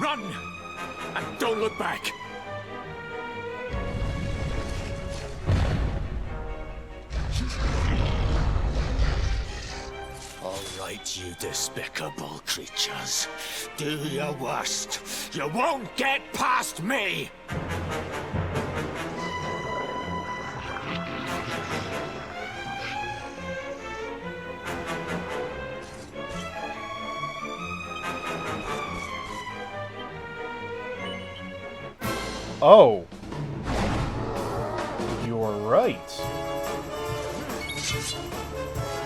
Speaker 19: Run! And don't look back! All right, you despicable creatures. Do your worst. You won't get past me!
Speaker 3: Oh! You're right.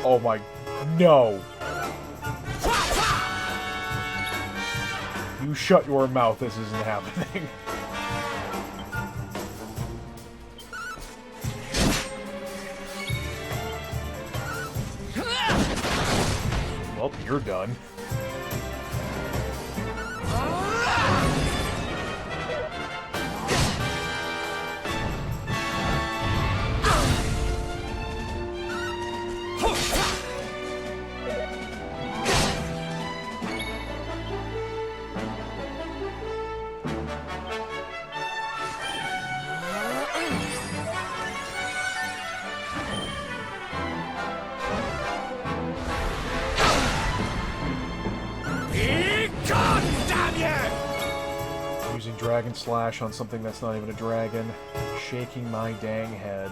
Speaker 3: Oh my... No! You shut your mouth, this isn't happening. Well, you're done. Dragon Slash on something that's not even a dragon. Shaking my dang head.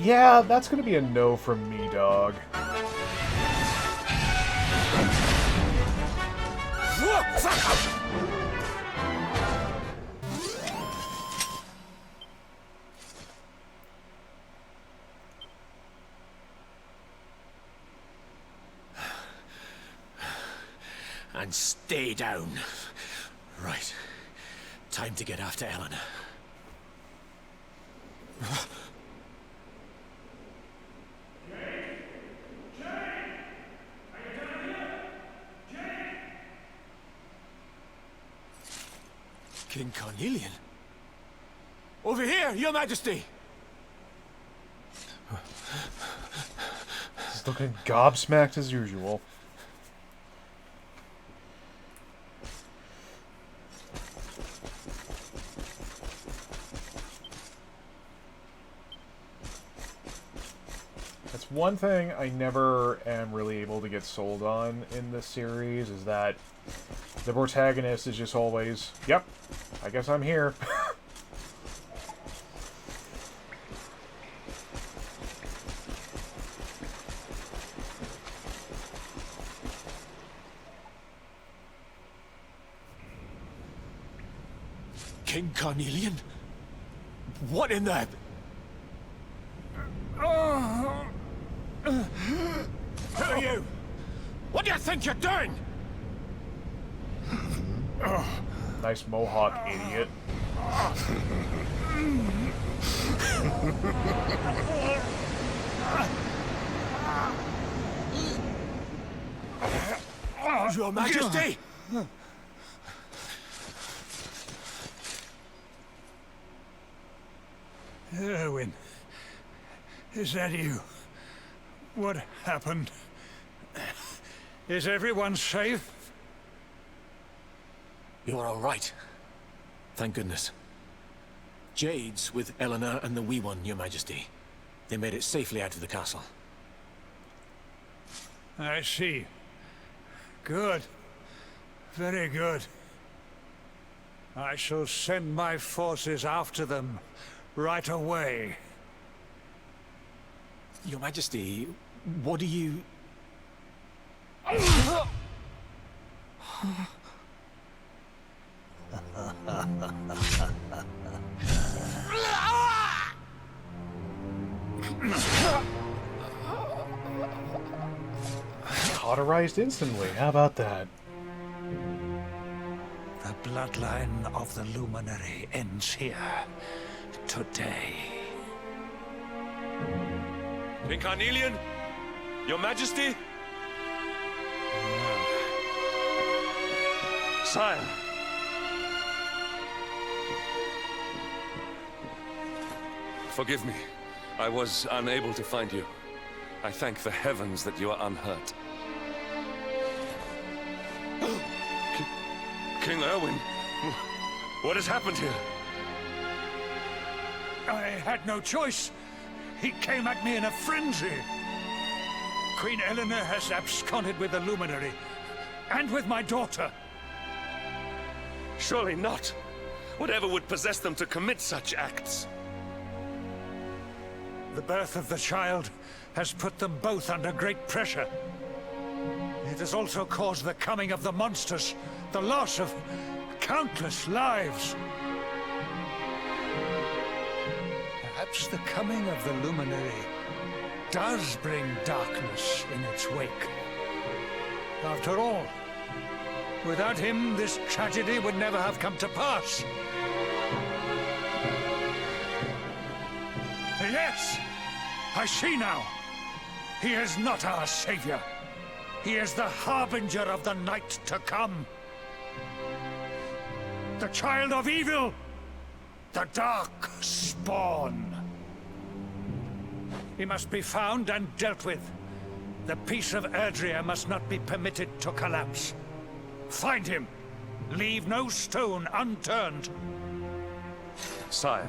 Speaker 3: Yeah, that's gonna be a no from me, dog.
Speaker 19: And stay down. Right. Time to get after Elena. King Carnelian? Over here, Your Majesty!
Speaker 3: He's looking gobsmacked as usual. That's one thing I never am really able to get sold on in this series, is that the protagonist is just always, yep, I guess I'm here.
Speaker 19: King Carnelian? What in the... Who are you? What do you think you're doing?
Speaker 3: Nice mohawk, idiot.
Speaker 19: Your Majesty!
Speaker 10: Erwin, is that you? What happened? Is everyone safe?
Speaker 22: You're all right. Thank goodness. Jade's with Eleanor and the Wee One, Your Majesty. They made it safely out of the castle.
Speaker 10: I see. Good. Very good. I shall send my forces after them right away.
Speaker 22: Your Majesty, what do you...
Speaker 3: Cauterized instantly. How about that?
Speaker 10: The bloodline of the Luminary ends here today.
Speaker 14: King Carnelian? Your Majesty? Sire. Forgive me. I was unable to find you. I thank the heavens that you are unhurt. King Erwin, what has happened here?
Speaker 10: I had no choice. He came at me in a frenzy. Queen Eleanor has absconded with the Luminary, and with my daughter.
Speaker 14: Surely not. Whatever would possess them to commit such acts?
Speaker 10: The birth of the child has put them both under great pressure. It has also caused the coming of the monsters, the loss of countless lives. Perhaps the coming of the Luminary does bring darkness in its wake. After all, without him, this tragedy would never have come to pass. Yes! I see now! He is not our savior. He is the harbinger of the night to come. The child of evil! The dark spawn! He must be found and dealt with. The peace of Erdrea must not be permitted to collapse. Find him! Leave no stone unturned!
Speaker 14: Sire.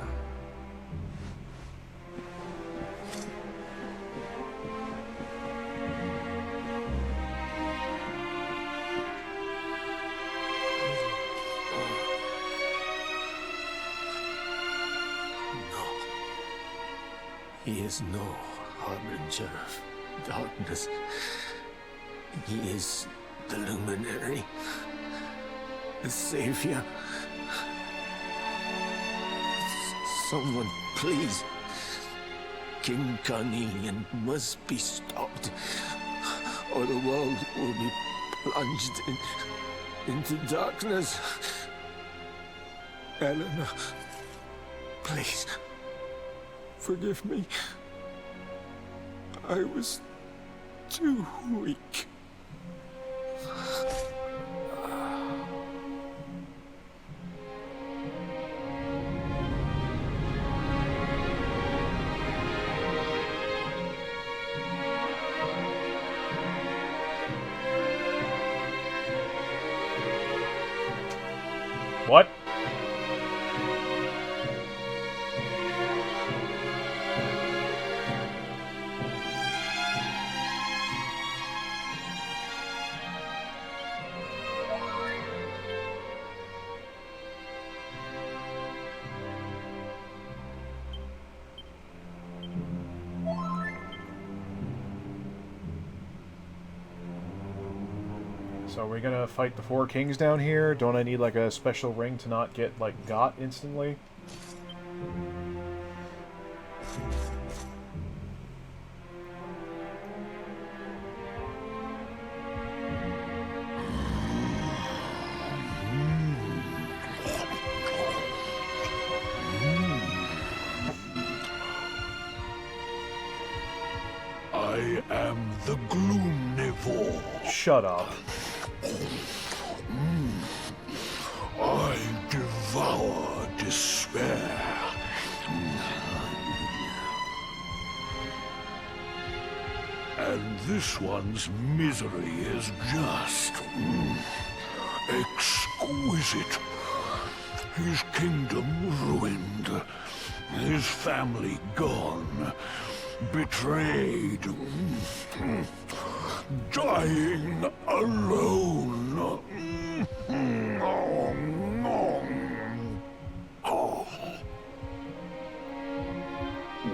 Speaker 22: He is no harbinger of darkness. He is the Luminary, the Savior. Someone, please. King Carnelian must be stopped, or the world will be plunged into darkness. Eleanor, please. Forgive me. I was too weak.
Speaker 3: What? So we're gonna fight the four kings down here? Don't I need like a special ring to not get like got instantly?
Speaker 1: I am the Gloomnivore.
Speaker 3: Shut up.
Speaker 1: I devour despair. And this one's misery is just exquisite. His kingdom ruined, his family gone, betrayed, dying alone.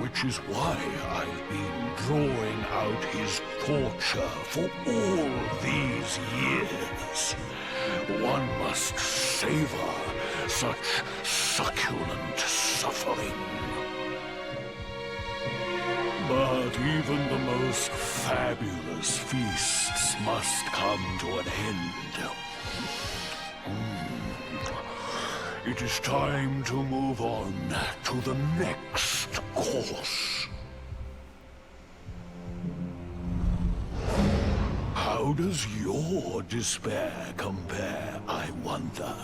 Speaker 1: Which is why I've been drawing out his torture for all these years. One must savor such succulent suffering. But even the most fabulous feasts must come to an end. It is time to move on to the next course. How does your despair compare, I wonder?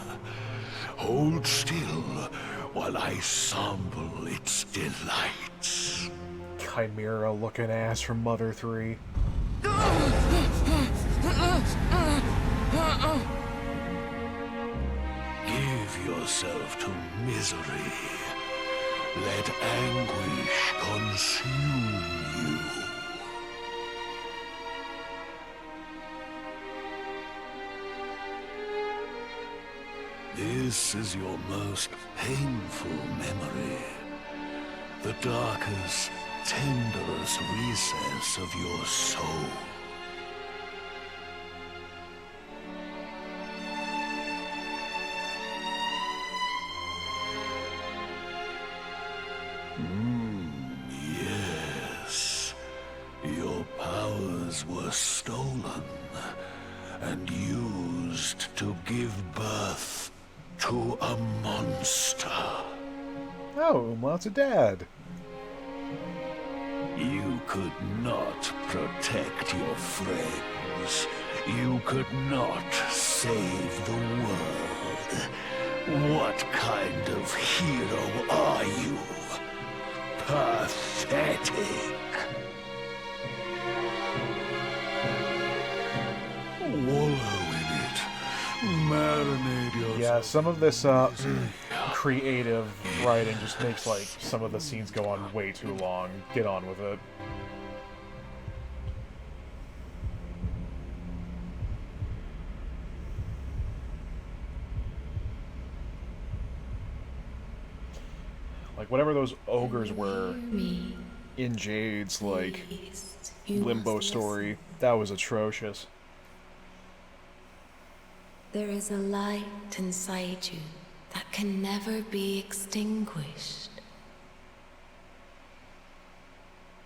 Speaker 1: Hold still while I sample its delights.
Speaker 3: Chimera looking ass from Mother 3.
Speaker 1: Give yourself to misery. Let anguish consume you. This is your most painful memory. The darkest, tenderest recess of your soul. Yes. Your powers were stolen and used to give birth to a monster.
Speaker 3: Oh, well, it's a dad.
Speaker 1: You could not protect your friends. You could not save the world. What kind of hero are you? Pathetic. Wallow in it. Marinate yourself.
Speaker 3: Yeah, some of this creative writing just makes like some of the scenes go on way too long. Get on with it. Like whatever those ogres were in Jade's like limbo story, that was atrocious.
Speaker 16: There is a light inside you that can never be extinguished.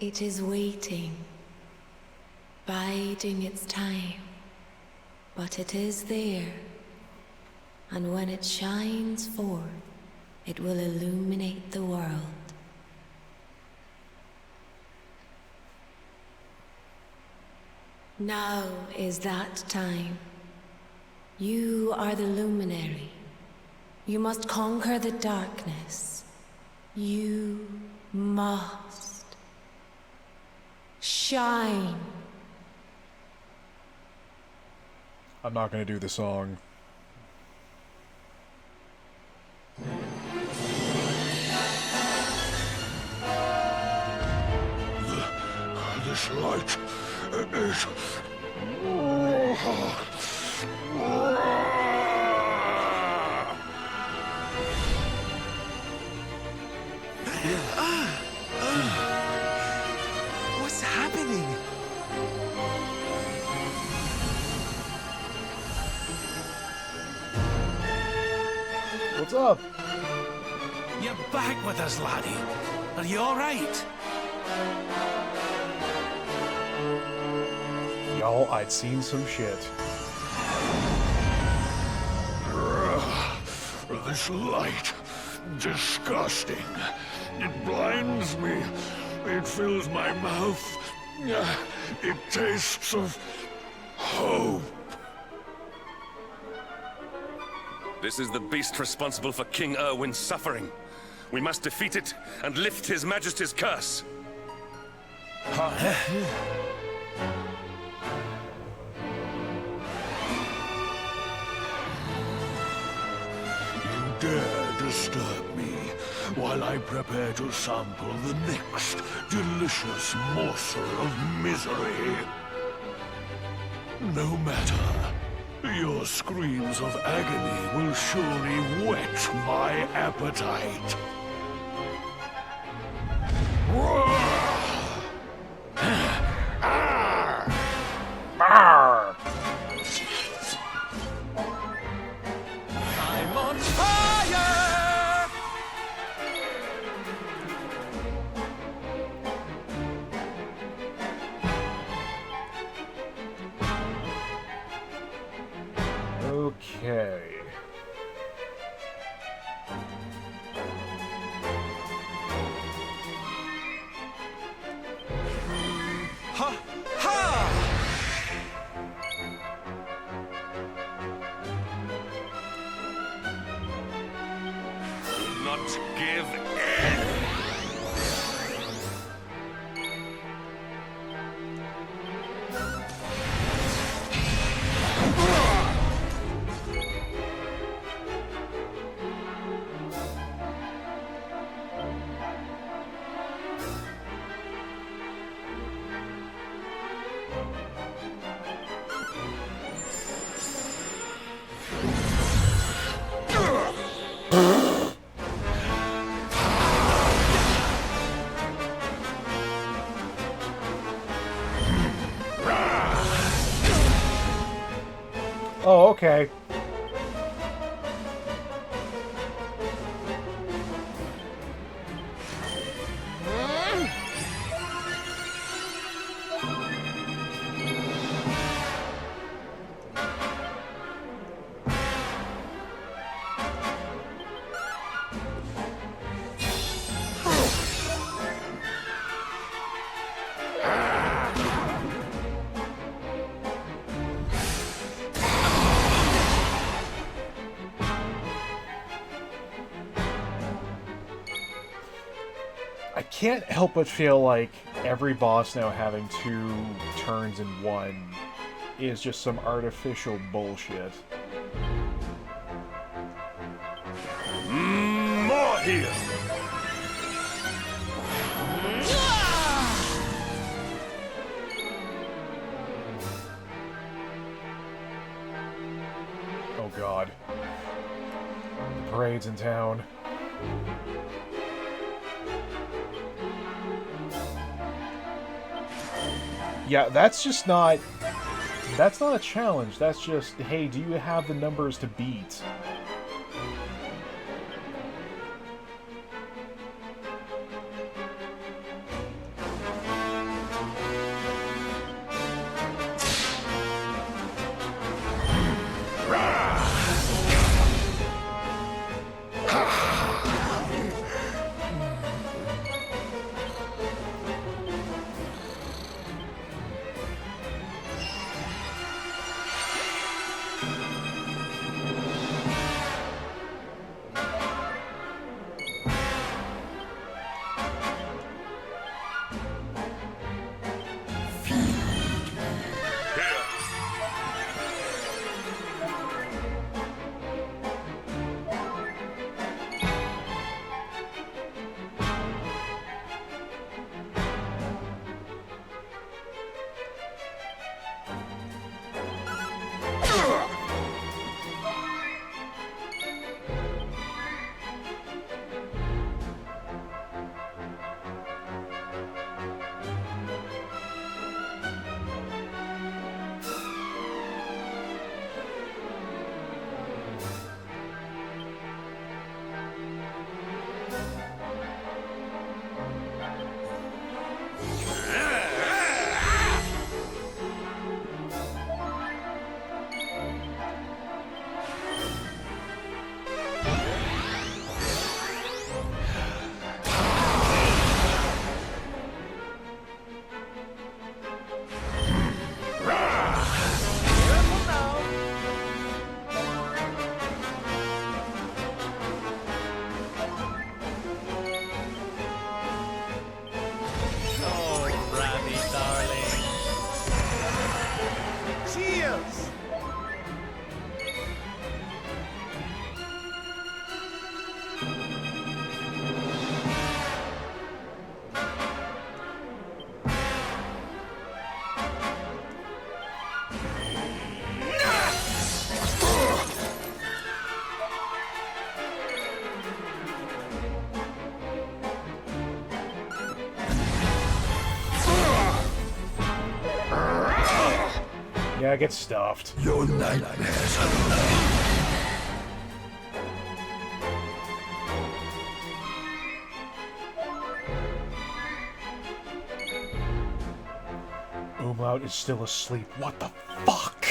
Speaker 16: It is waiting, biding its time, but it is there, and when it shines forth, it will illuminate the world. Now is that time. You are the luminary. You must conquer the darkness. You must shine.
Speaker 3: I'm not gonna do the song.
Speaker 1: This light is...
Speaker 17: What's happening?
Speaker 3: What's up?
Speaker 9: You're back with us, laddie. Are you all right?
Speaker 3: Y'all, I'd seen some shit.
Speaker 1: This light, disgusting. It blinds me. It fills my mouth. It tastes of hope.
Speaker 14: This is the beast responsible for King Erwin's suffering. We must defeat it and lift His Majesty's curse.
Speaker 1: while I prepare to sample the next delicious morsel of misery. No matter. Your screams of agony will surely whet my appetite.
Speaker 19: I'm on fire!
Speaker 3: Okay.
Speaker 19: Ha! Ha!
Speaker 14: Will not give in!
Speaker 3: Oh, okay. I can't help but feel like every boss now having 2 turns in one is just some artificial bullshit.
Speaker 1: More here!
Speaker 3: Oh god. The parade's in town. Yeah, that's just not... That's not a challenge. That's just, hey, do you have the numbers to beat? Yeah, get stuffed.
Speaker 1: Your nightmares
Speaker 3: Umlaut is still asleep. What the fuck?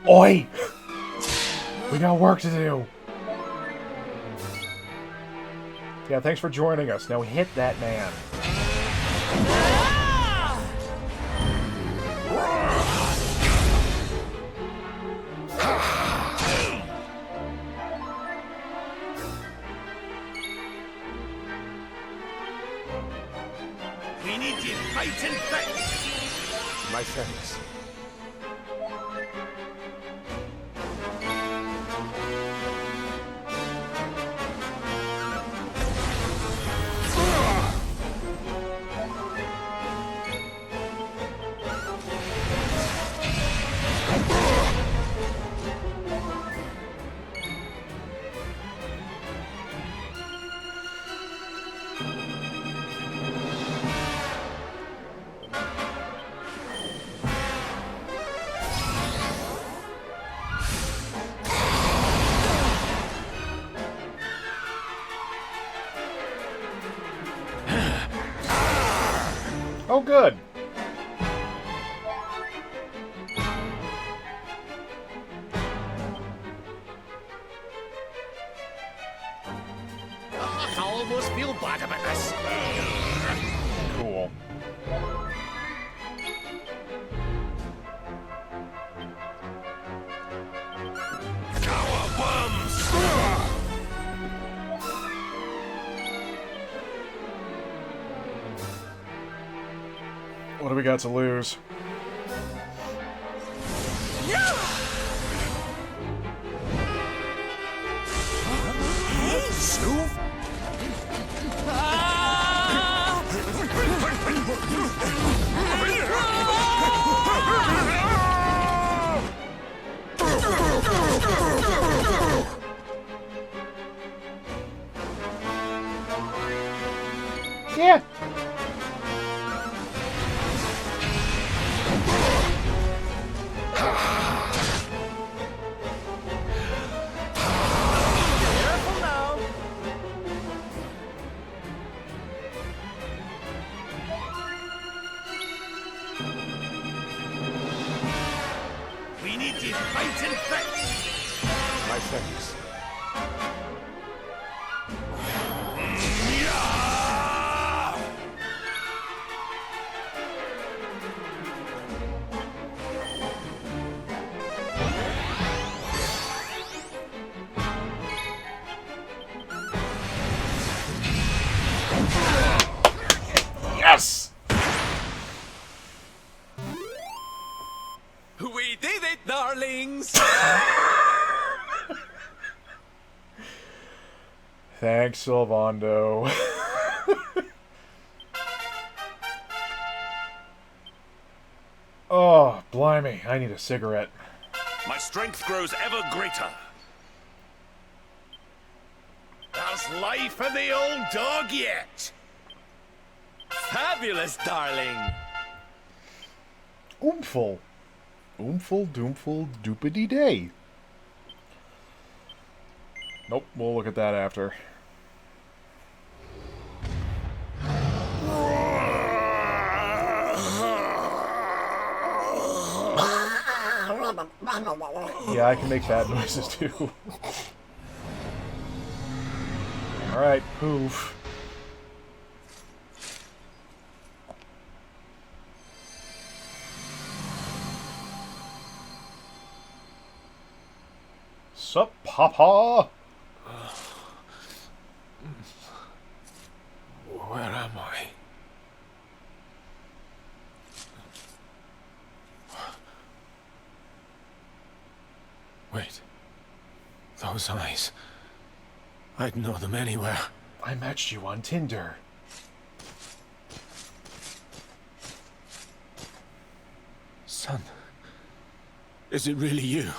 Speaker 3: Oi! We got work to do. Yeah, thanks for joining us. Now hit that man.
Speaker 9: We need you fight and fight.
Speaker 22: My thanks.
Speaker 3: Oh, good.
Speaker 9: I almost feel bad about this.
Speaker 3: Cool. What do we got to lose?
Speaker 9: Hey, Snoop!
Speaker 3: Yeah.
Speaker 9: Careful now. We need you fight and fight.
Speaker 22: My thanks.
Speaker 3: Yes!
Speaker 17: We did it, darlings!
Speaker 3: Thanks, Sylvando. Oh, blimey. I need a cigarette.
Speaker 14: My strength grows ever greater.
Speaker 9: There's life in the old dog yet.
Speaker 17: Fabulous, darling!
Speaker 3: Oomful. Oomful, doomful, doopity day. Nope, we'll look at that after. Yeah, I can make bad noises too. Alright, poof. Sup, Papa?
Speaker 8: Where am I? Wait. Those eyes. I'd know them anywhere.
Speaker 3: I matched you on Tinder.
Speaker 8: Son. Is it really you?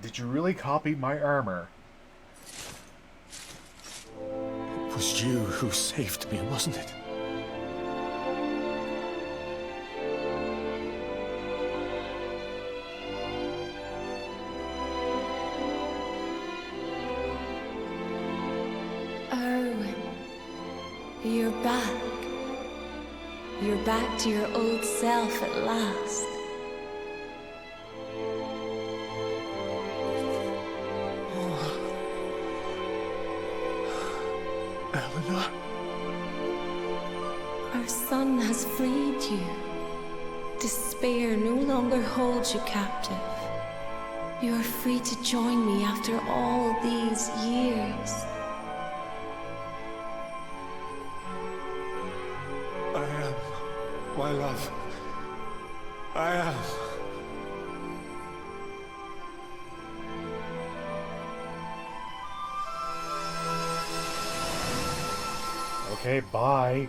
Speaker 3: Did you really copy my armor?
Speaker 8: It was you who saved me, wasn't it?
Speaker 23: You're back to your old self at last.
Speaker 15: Elena?
Speaker 23: Our son has freed you. Despair no longer holds you captive. You are free to join me after all these years.
Speaker 10: I am, my love. I am.
Speaker 3: Okay, bye.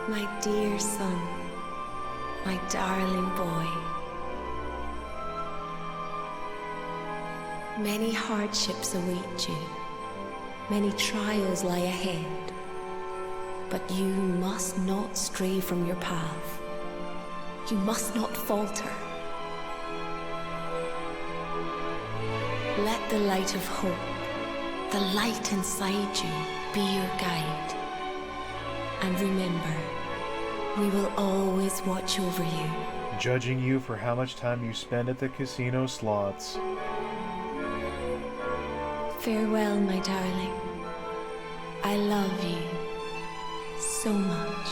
Speaker 23: My dear son, my darling boy. Many hardships await you. Many trials lie ahead. But you must not stray from your path. You must not falter. Let the light of hope, the light inside you, be your guide. And remember, we will always watch over you.
Speaker 3: Judging you for how much time you spend at the casino slots.
Speaker 23: Farewell, my darling. I love you so much.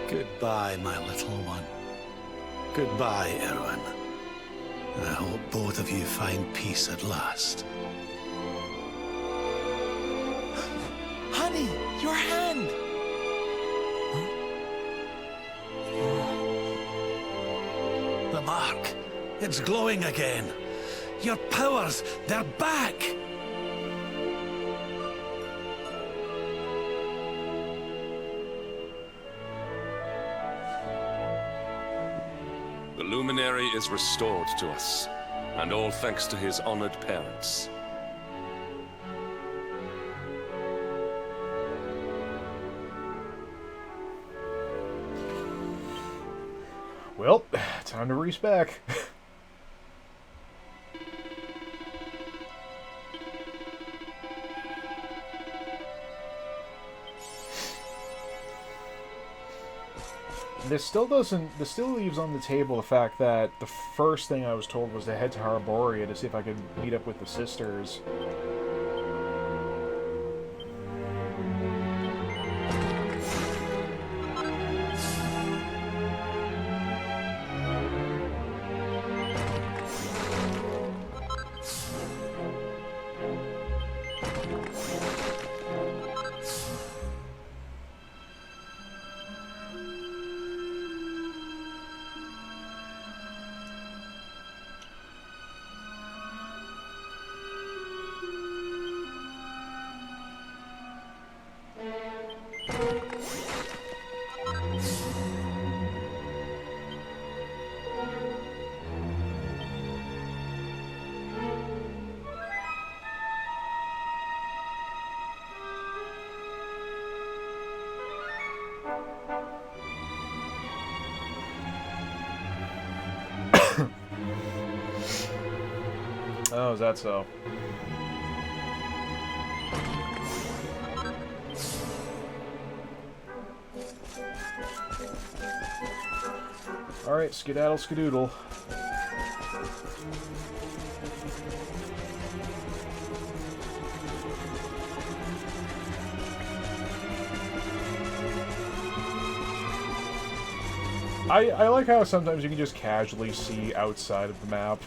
Speaker 9: Goodbye, my little one. Goodbye, Erwin. I hope both of you find peace at last.
Speaker 17: Honey, your hand!
Speaker 9: The mark. It's glowing again. Your powers, they're back!
Speaker 14: The luminary is restored to us, and all thanks to his honored parents.
Speaker 3: Well, time to respec. This still leaves on the table the fact that the first thing I was told was to head to Harboria to see if I could meet up with the sisters. Oh, is that so? Alright, skedaddle skedoodle. I like how sometimes you can just casually see outside of the map.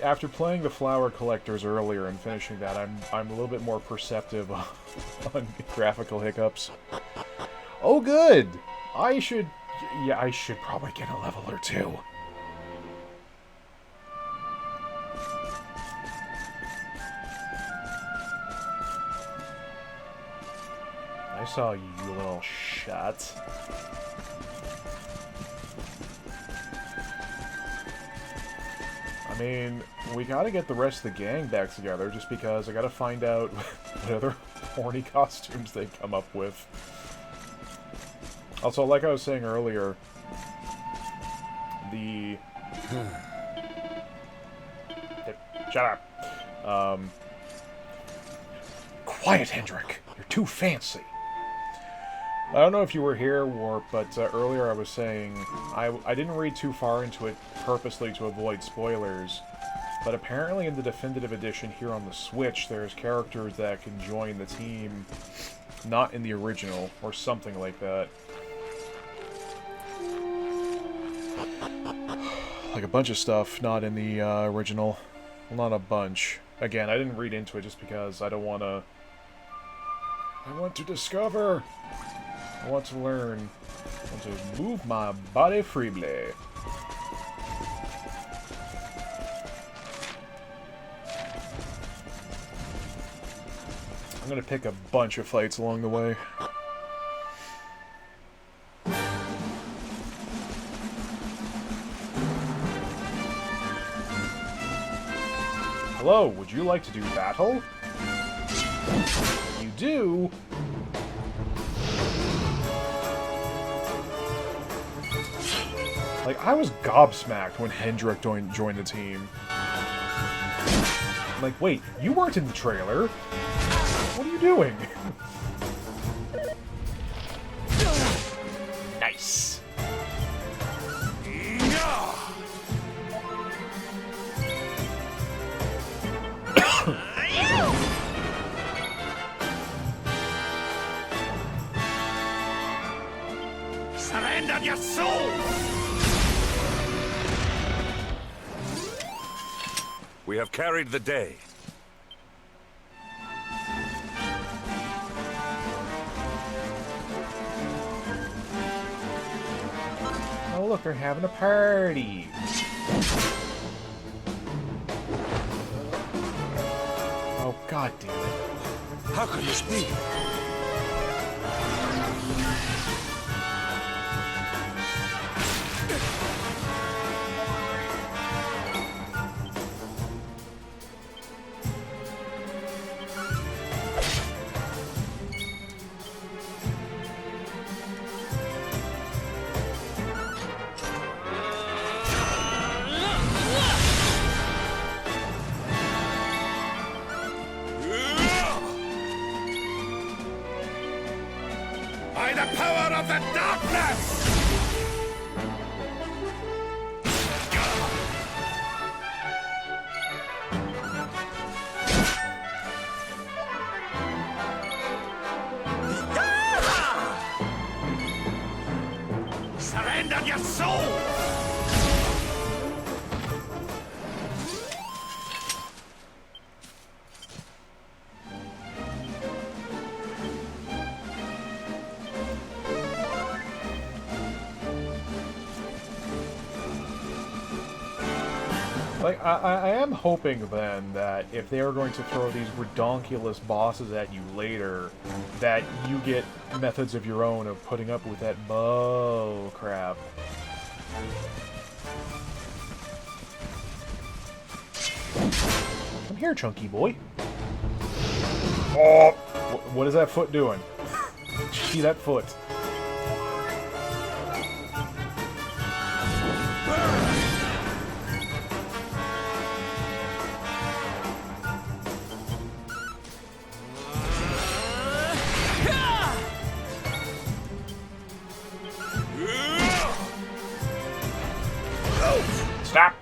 Speaker 3: After playing the flower collectors earlier and finishing that, I'm a little bit more perceptive on graphical hiccups. Oh, good! I should probably get a level or two. I saw you, you little shut. mean, we gotta get the rest of the gang back together just because I gotta find out what other horny costumes they come up with. Also, like I was saying earlier, the... Shut up. Quiet, Hendrik. You're too fancy. I don't know if you were here, Warp, but earlier I was saying I didn't read too far into it purposely to avoid spoilers, but apparently in the definitive edition here on the Switch, there's characters that can join the team not in the original, or something like that. Like a bunch of stuff not in the original. Well, not a bunch. Again, I didn't read into it just because I don't want to... I want to discover... I want to learn. I want to move my body freely. I'm gonna pick a bunch of fights along the way. Hello, would you like to do battle? You do? Like, I was gobsmacked when Hendrik joined the team. I'm like, wait, you weren't in the trailer. What are you doing? Nice.
Speaker 9: Surrender your soul!
Speaker 14: We have carried the day.
Speaker 3: Oh, look, they're having a party. Oh, god damn it.
Speaker 14: How could this be?
Speaker 9: By the power of the darkness! Surrender your soul!
Speaker 3: Like, I am hoping then that if they are going to throw these redonkulous bosses at you later, that you get methods of your own of putting up with that bull crap. Come here, chunky boy. Oh! What is that foot doing? Did you see that foot? Stop!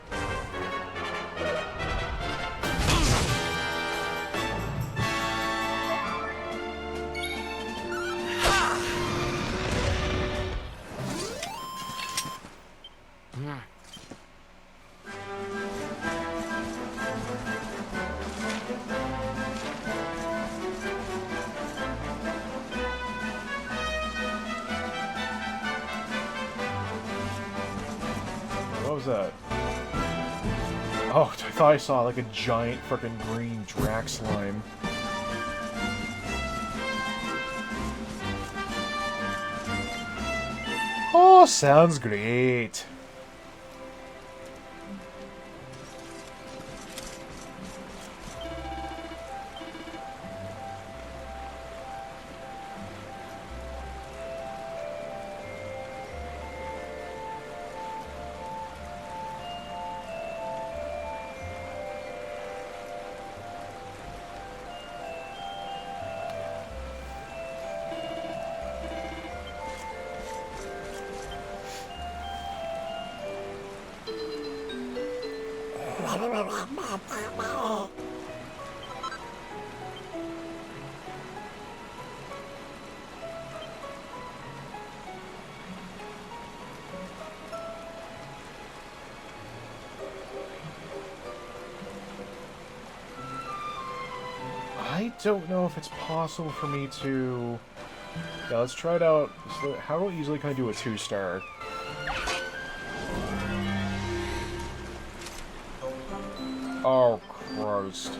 Speaker 3: What was that? Oh, I thought I saw like a giant frickin' green Drac slime. Oh, sounds great. I don't know if it's possible for me to... Yeah, let's try it out. So how easily can I do a 2-star? Oh, Christ.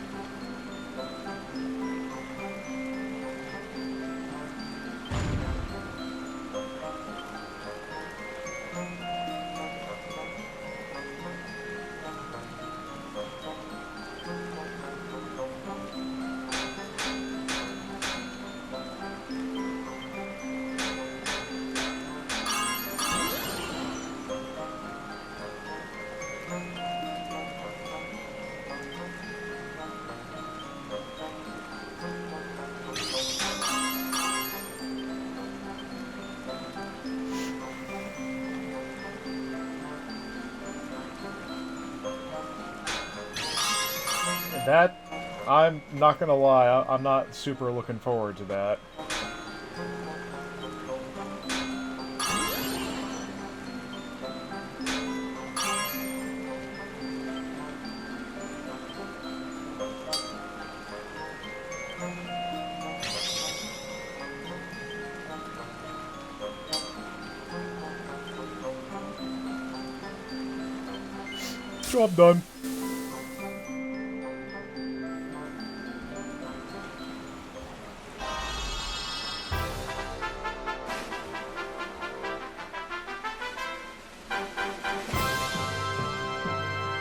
Speaker 3: That, I'm not gonna lie, I'm not super looking forward to that. Job done.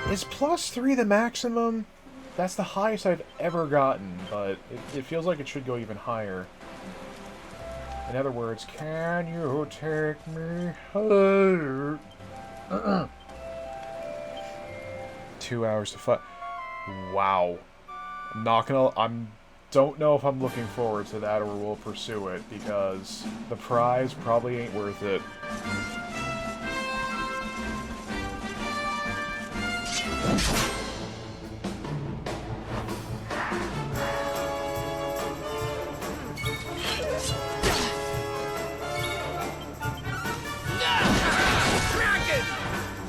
Speaker 3: Is +3 the maximum? That's the highest I've ever gotten, but it feels like it should go even higher. In other words, can you take me higher? 2 hours to fight. Wow. I'm not gonna... don't know if I'm looking forward to that or will pursue it, because the prize probably ain't worth it.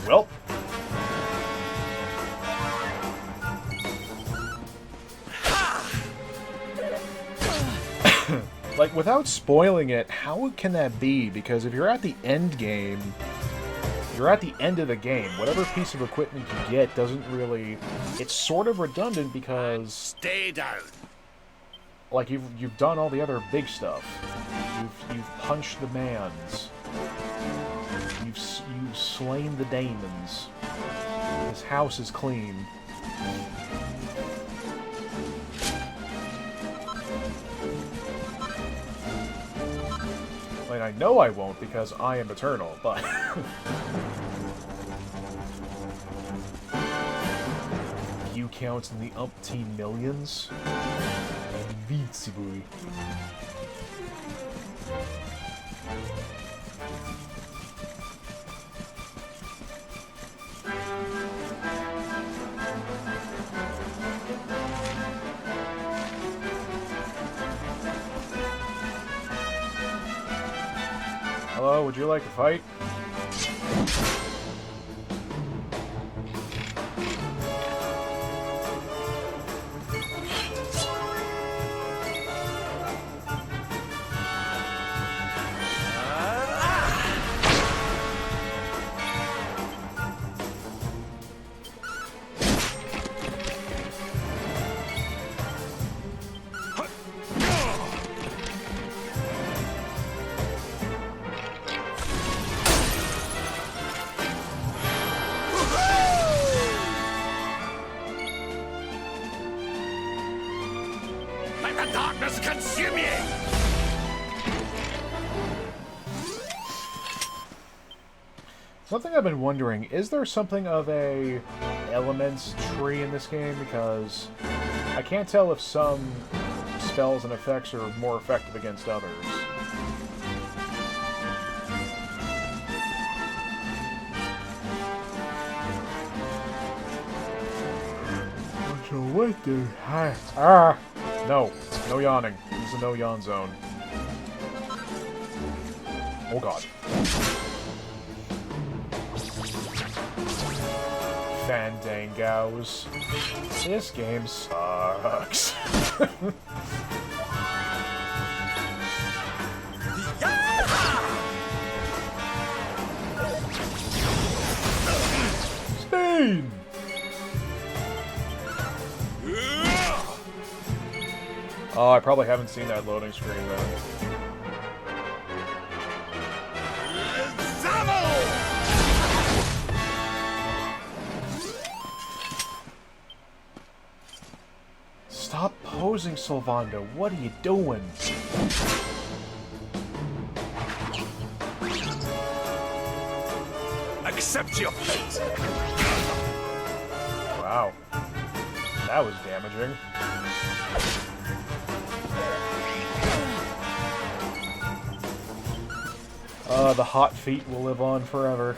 Speaker 3: Well. Like, without spoiling it, how can that be? Because if you're at the end game, you're at the end of the game. Whatever piece of equipment you get doesn't really... It's sort of redundant because...
Speaker 9: Stay down.
Speaker 3: Like, you've done all the other big stuff. You've punched the mans. You've slain the daemons. This house is clean. I mean, I know I won't because I am eternal, but... You count in the umpteen millions? Invincible. Hello, would you like to fight? Something I've been wondering, is there something of a elements tree in this game? Because I can't tell if some spells and effects are more effective against others. So what the No. No yawning. This is a no yawn zone. Oh god. Fandangos. This game sucks. Spain! Oh, I probably haven't seen that loading screen then. Stop posing, Sylvando. What are you doing?
Speaker 9: Accept your fate.
Speaker 3: Wow. That was damaging. The hot feet will live on forever.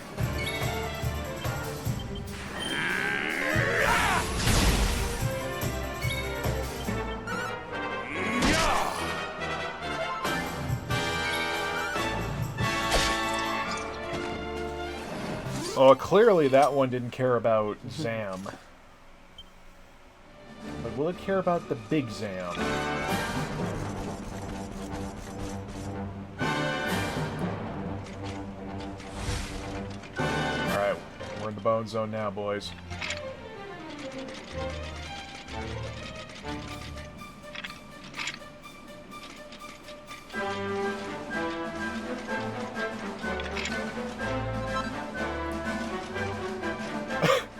Speaker 3: Oh, clearly that one didn't care about Zam. But will it care about the big Zam? Alright, we're in the bone zone now, boys.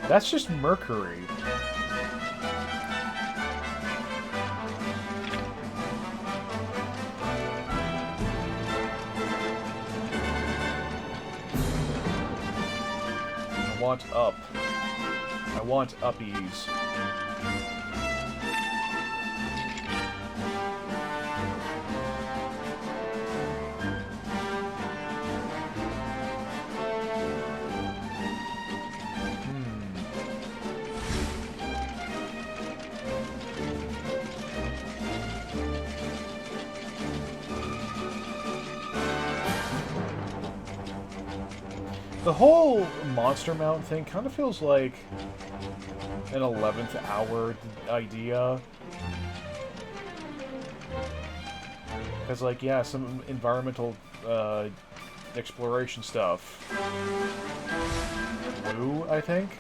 Speaker 3: That's just Mercury. I want up. I want uppies. The whole monster mount thing kind of feels like an 11th hour idea. Because, like, yeah, some environmental exploration stuff. Blue, I think?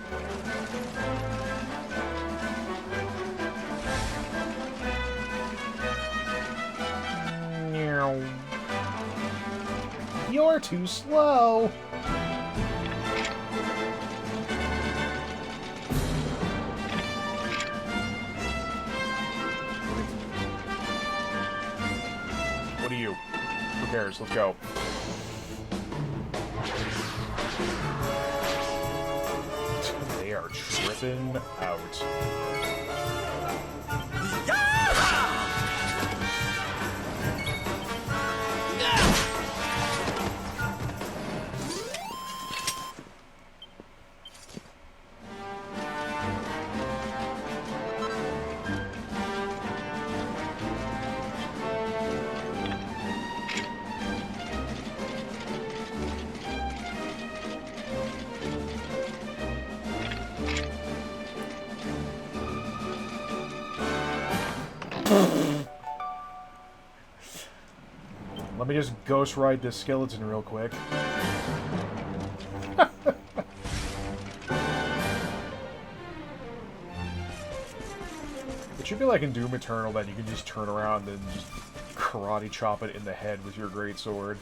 Speaker 3: You're too slow! What are you? Who cares? Let's go. They are tripping out. Let me just ghost ride this skeleton real quick. It should be like in Doom Eternal that you can just turn around and just karate chop it in the head with your greatsword.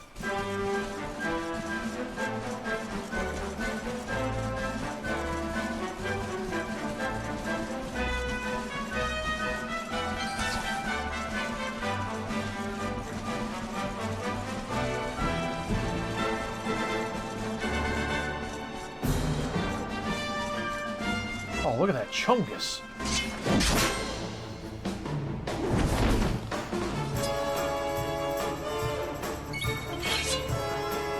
Speaker 3: Oh, look at that Chungus!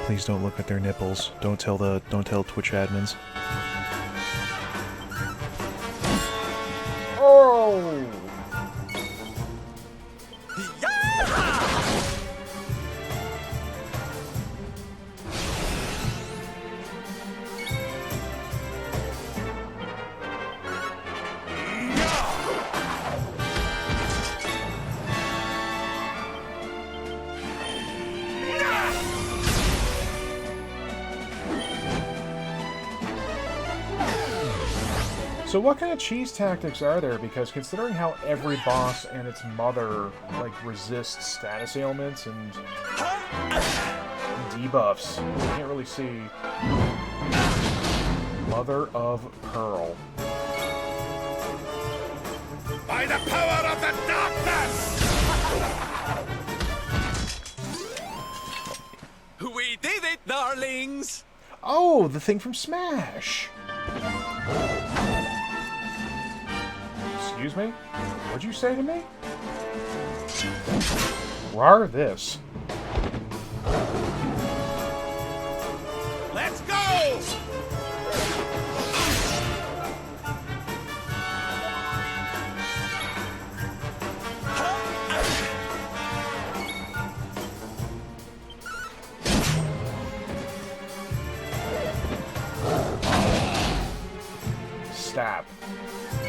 Speaker 3: Please don't look at their nipples. Don't tell Twitch admins. Oh! So what kind of cheese tactics are there? Because considering how every boss and its mother, like, resists status ailments and debuffs, you can't really see. Mother of Pearl.
Speaker 21: By the power of the darkness!
Speaker 17: We did it, darlings!
Speaker 3: Oh, the thing from Smash! Excuse me? What'd you say to me? Rar this.
Speaker 21: Let's go!
Speaker 3: Stop.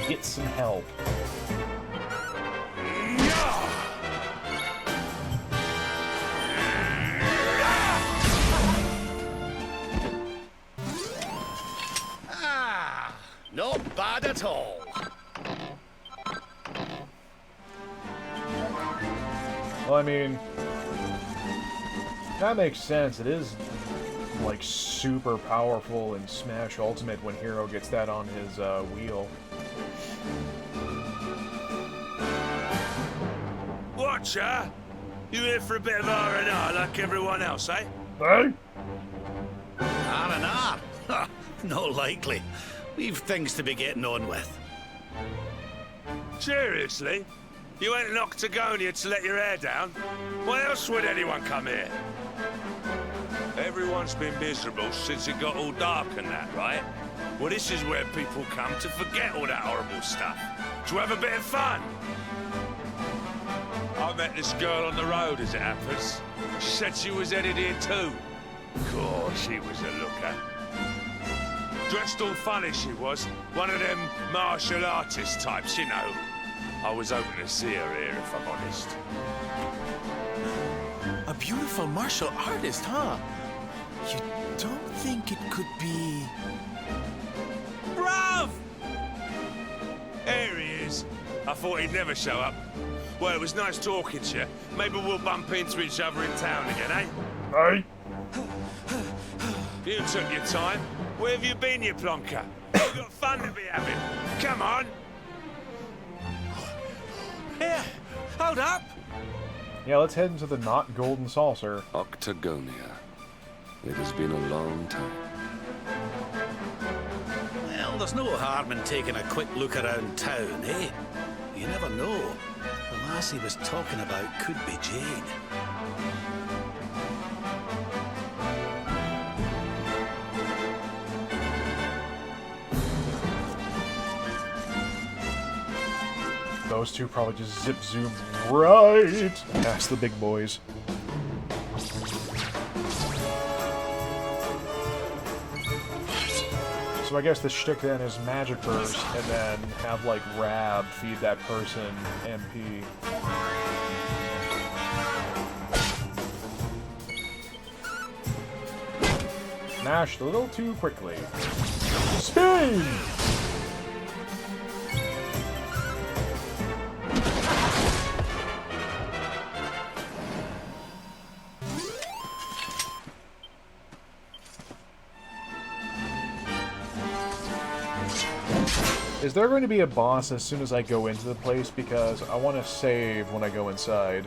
Speaker 3: Get some help.
Speaker 21: Ah, not bad at all.
Speaker 3: Well, I mean, that makes sense. It is, like, super powerful in Smash Ultimate when Hero gets that on his wheel.
Speaker 21: Watcher, you here for a bit of R&R like everyone else, eh?
Speaker 3: Hey?
Speaker 9: R&R? Not likely. We've things to be getting on with.
Speaker 21: Seriously? You went to Octagonia to let your hair down? Why else would anyone come here? Everyone's been miserable since it got all dark and that, right? Well, this is where people come to forget all that horrible stuff. To have a bit of fun. I met this girl on the road, as it happens. She said she was headed here too. God, she was a looker. Dressed all funny, she was. One of them martial artist types, you know. I was hoping to see her here, if I'm honest.
Speaker 17: A beautiful martial artist, huh? You don't think it could be...
Speaker 21: Bruv! There he is. I thought he'd never show up. Well, it was nice talking to you. Maybe we'll bump into each other in town again, eh?
Speaker 3: Hey?
Speaker 21: You took your time. Where have you been, you plonker? You've got fun to be having. Come on. Here, hold up.
Speaker 3: Yeah, let's head into the not golden saucer.
Speaker 14: Octagonia. It has been a long time.
Speaker 9: Well, there's no harm in taking a quick look around town, eh? You never know. The lass he was talking about could be Jade.
Speaker 3: Those two probably just zip-zoom right past the big boys. So I guess the shtick then is Magic Burst, and then have, like, Rab feed that person MP. Mashed a little too quickly. Spin! Is there going to be a boss as soon as I go into the place? Because I want to save when I go inside.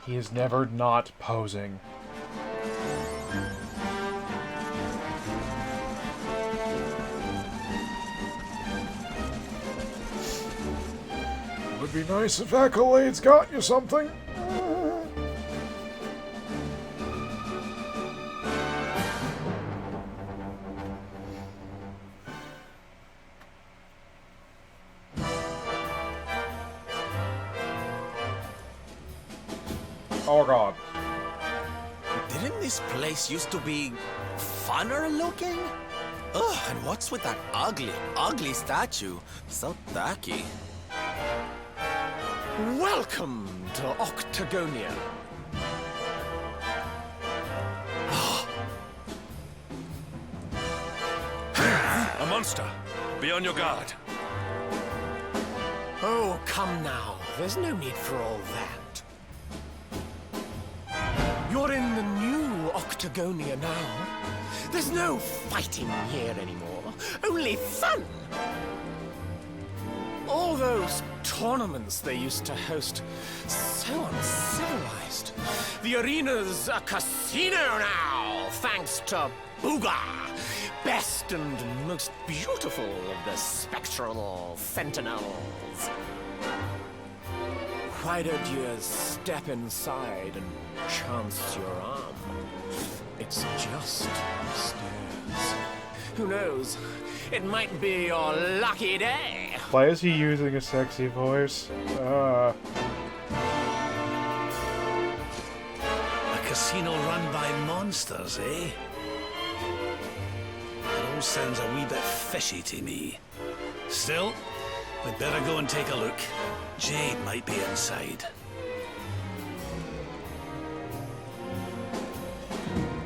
Speaker 3: He is never not posing. Would be nice if accolades got you something. Oh god.
Speaker 17: Didn't this place used to be funner looking? Ugh, and what's with that ugly statue? So tacky.
Speaker 22: Welcome to Octagonia.
Speaker 14: A monster! Be on your guard.
Speaker 22: Oh, come now. There's no need for all that. You're in the new Octagonia now. There's no fighting here anymore. Only fun. All those tournaments they used to host, so uncivilized. The arena's a casino now, thanks to Booga, best and most beautiful of the spectral sentinels. Why don't you step inside and chance your arm? It's just upstairs. Who knows? It might be your lucky day.
Speaker 3: Why is he using a sexy voice?
Speaker 9: A casino run by monsters, eh? It all sounds a wee bit fishy to me. Still, we'd better go and take a look. Jade might be inside.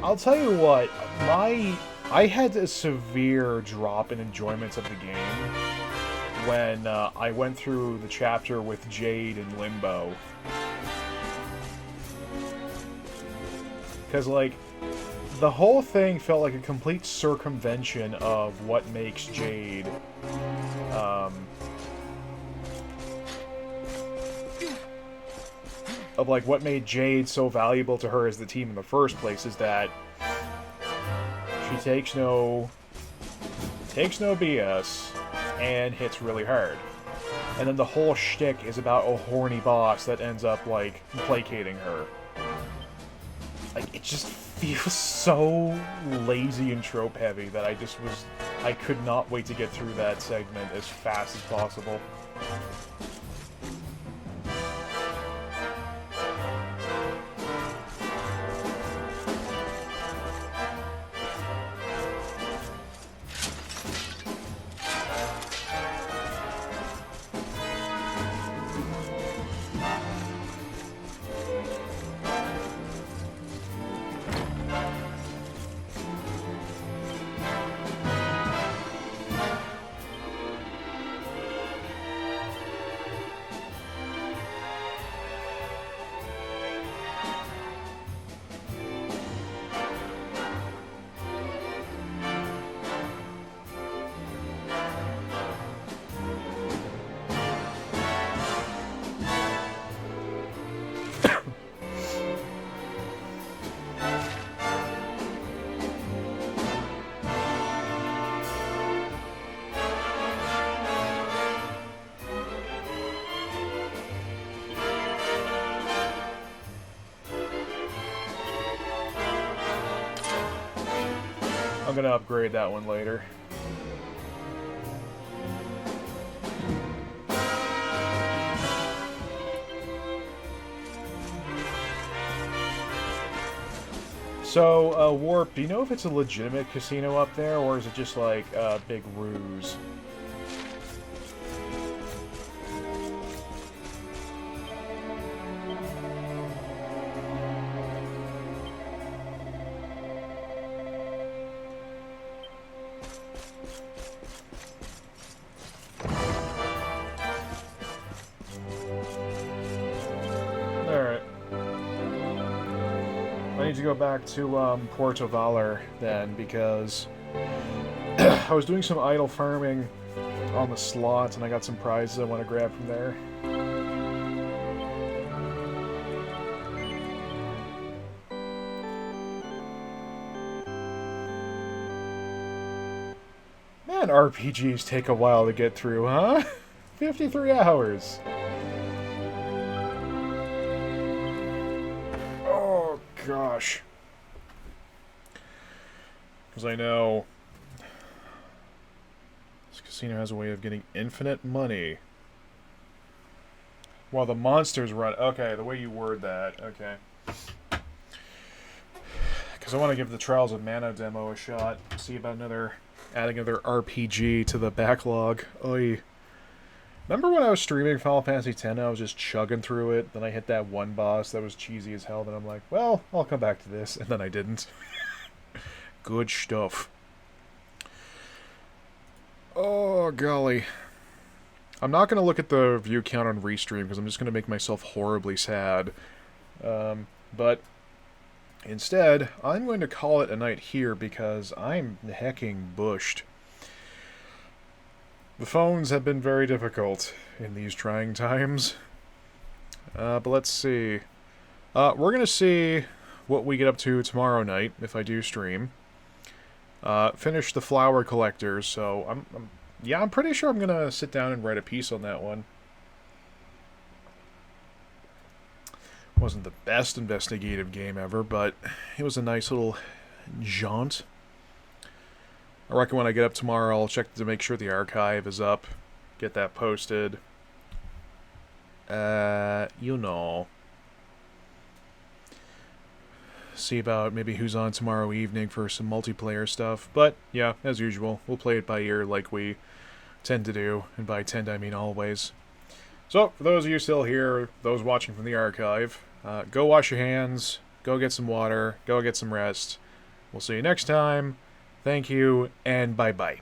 Speaker 3: I'll tell you what, I had a severe drop in enjoyment of the game when I went through the chapter with Jade and Limbo. Because, like, the whole thing felt like a complete circumvention of what makes Jade, of, like, what made Jade so valuable to her as the team in the first place is that she takes no BS and hits really hard. And then the whole shtick is about a horny boss that ends up, like, placating her. Like, it just feels so lazy and trope heavy that I could not wait to get through that segment as fast as possible. I'm gonna upgrade that one later. So, Warp, do you know if it's a legitimate casino up there, or is it just like a big ruse? Go back to Puerto Valor then, because I was doing some idle farming on the slots and I got some prizes I want to grab from there. Man, RPGs take a while to get through, huh? 53 hours. gosh. Because I know this casino has a way of getting infinite money while the monsters run. Okay, the way you word that. Okay. Because I want to give the Trials of Mana demo a shot. See about adding another RPG to the backlog. Oy. Remember when I was streaming Final Fantasy X, I was just chugging through it, then I hit that one boss that was cheesy as hell, then I'm like, well, I'll come back to this, and then I didn't. Good stuff. Oh, golly. I'm not going to look at the view count on Restream, because I'm just going to make myself horribly sad. But instead, I'm going to call it a night here, because I'm hecking bushed. The phones have been very difficult in these trying times. But let's see. We're going to see what we get up to tomorrow night, if I do stream. Finish the Flower Collectors, so I'm pretty sure I'm going to sit down and write a piece on that one. Wasn't the best investigative game ever, but it was a nice little jaunt. I reckon when I get up tomorrow, I'll check to make sure the archive is up. Get that posted. You know. See about maybe who's on tomorrow evening for some multiplayer stuff. But, yeah, as usual, we'll play it by ear like we tend to do. And by tend, I mean always. So, for those of you still here, those watching from the archive, go wash your hands, go get some water, go get some rest. We'll see you next time. Thank you, and bye-bye.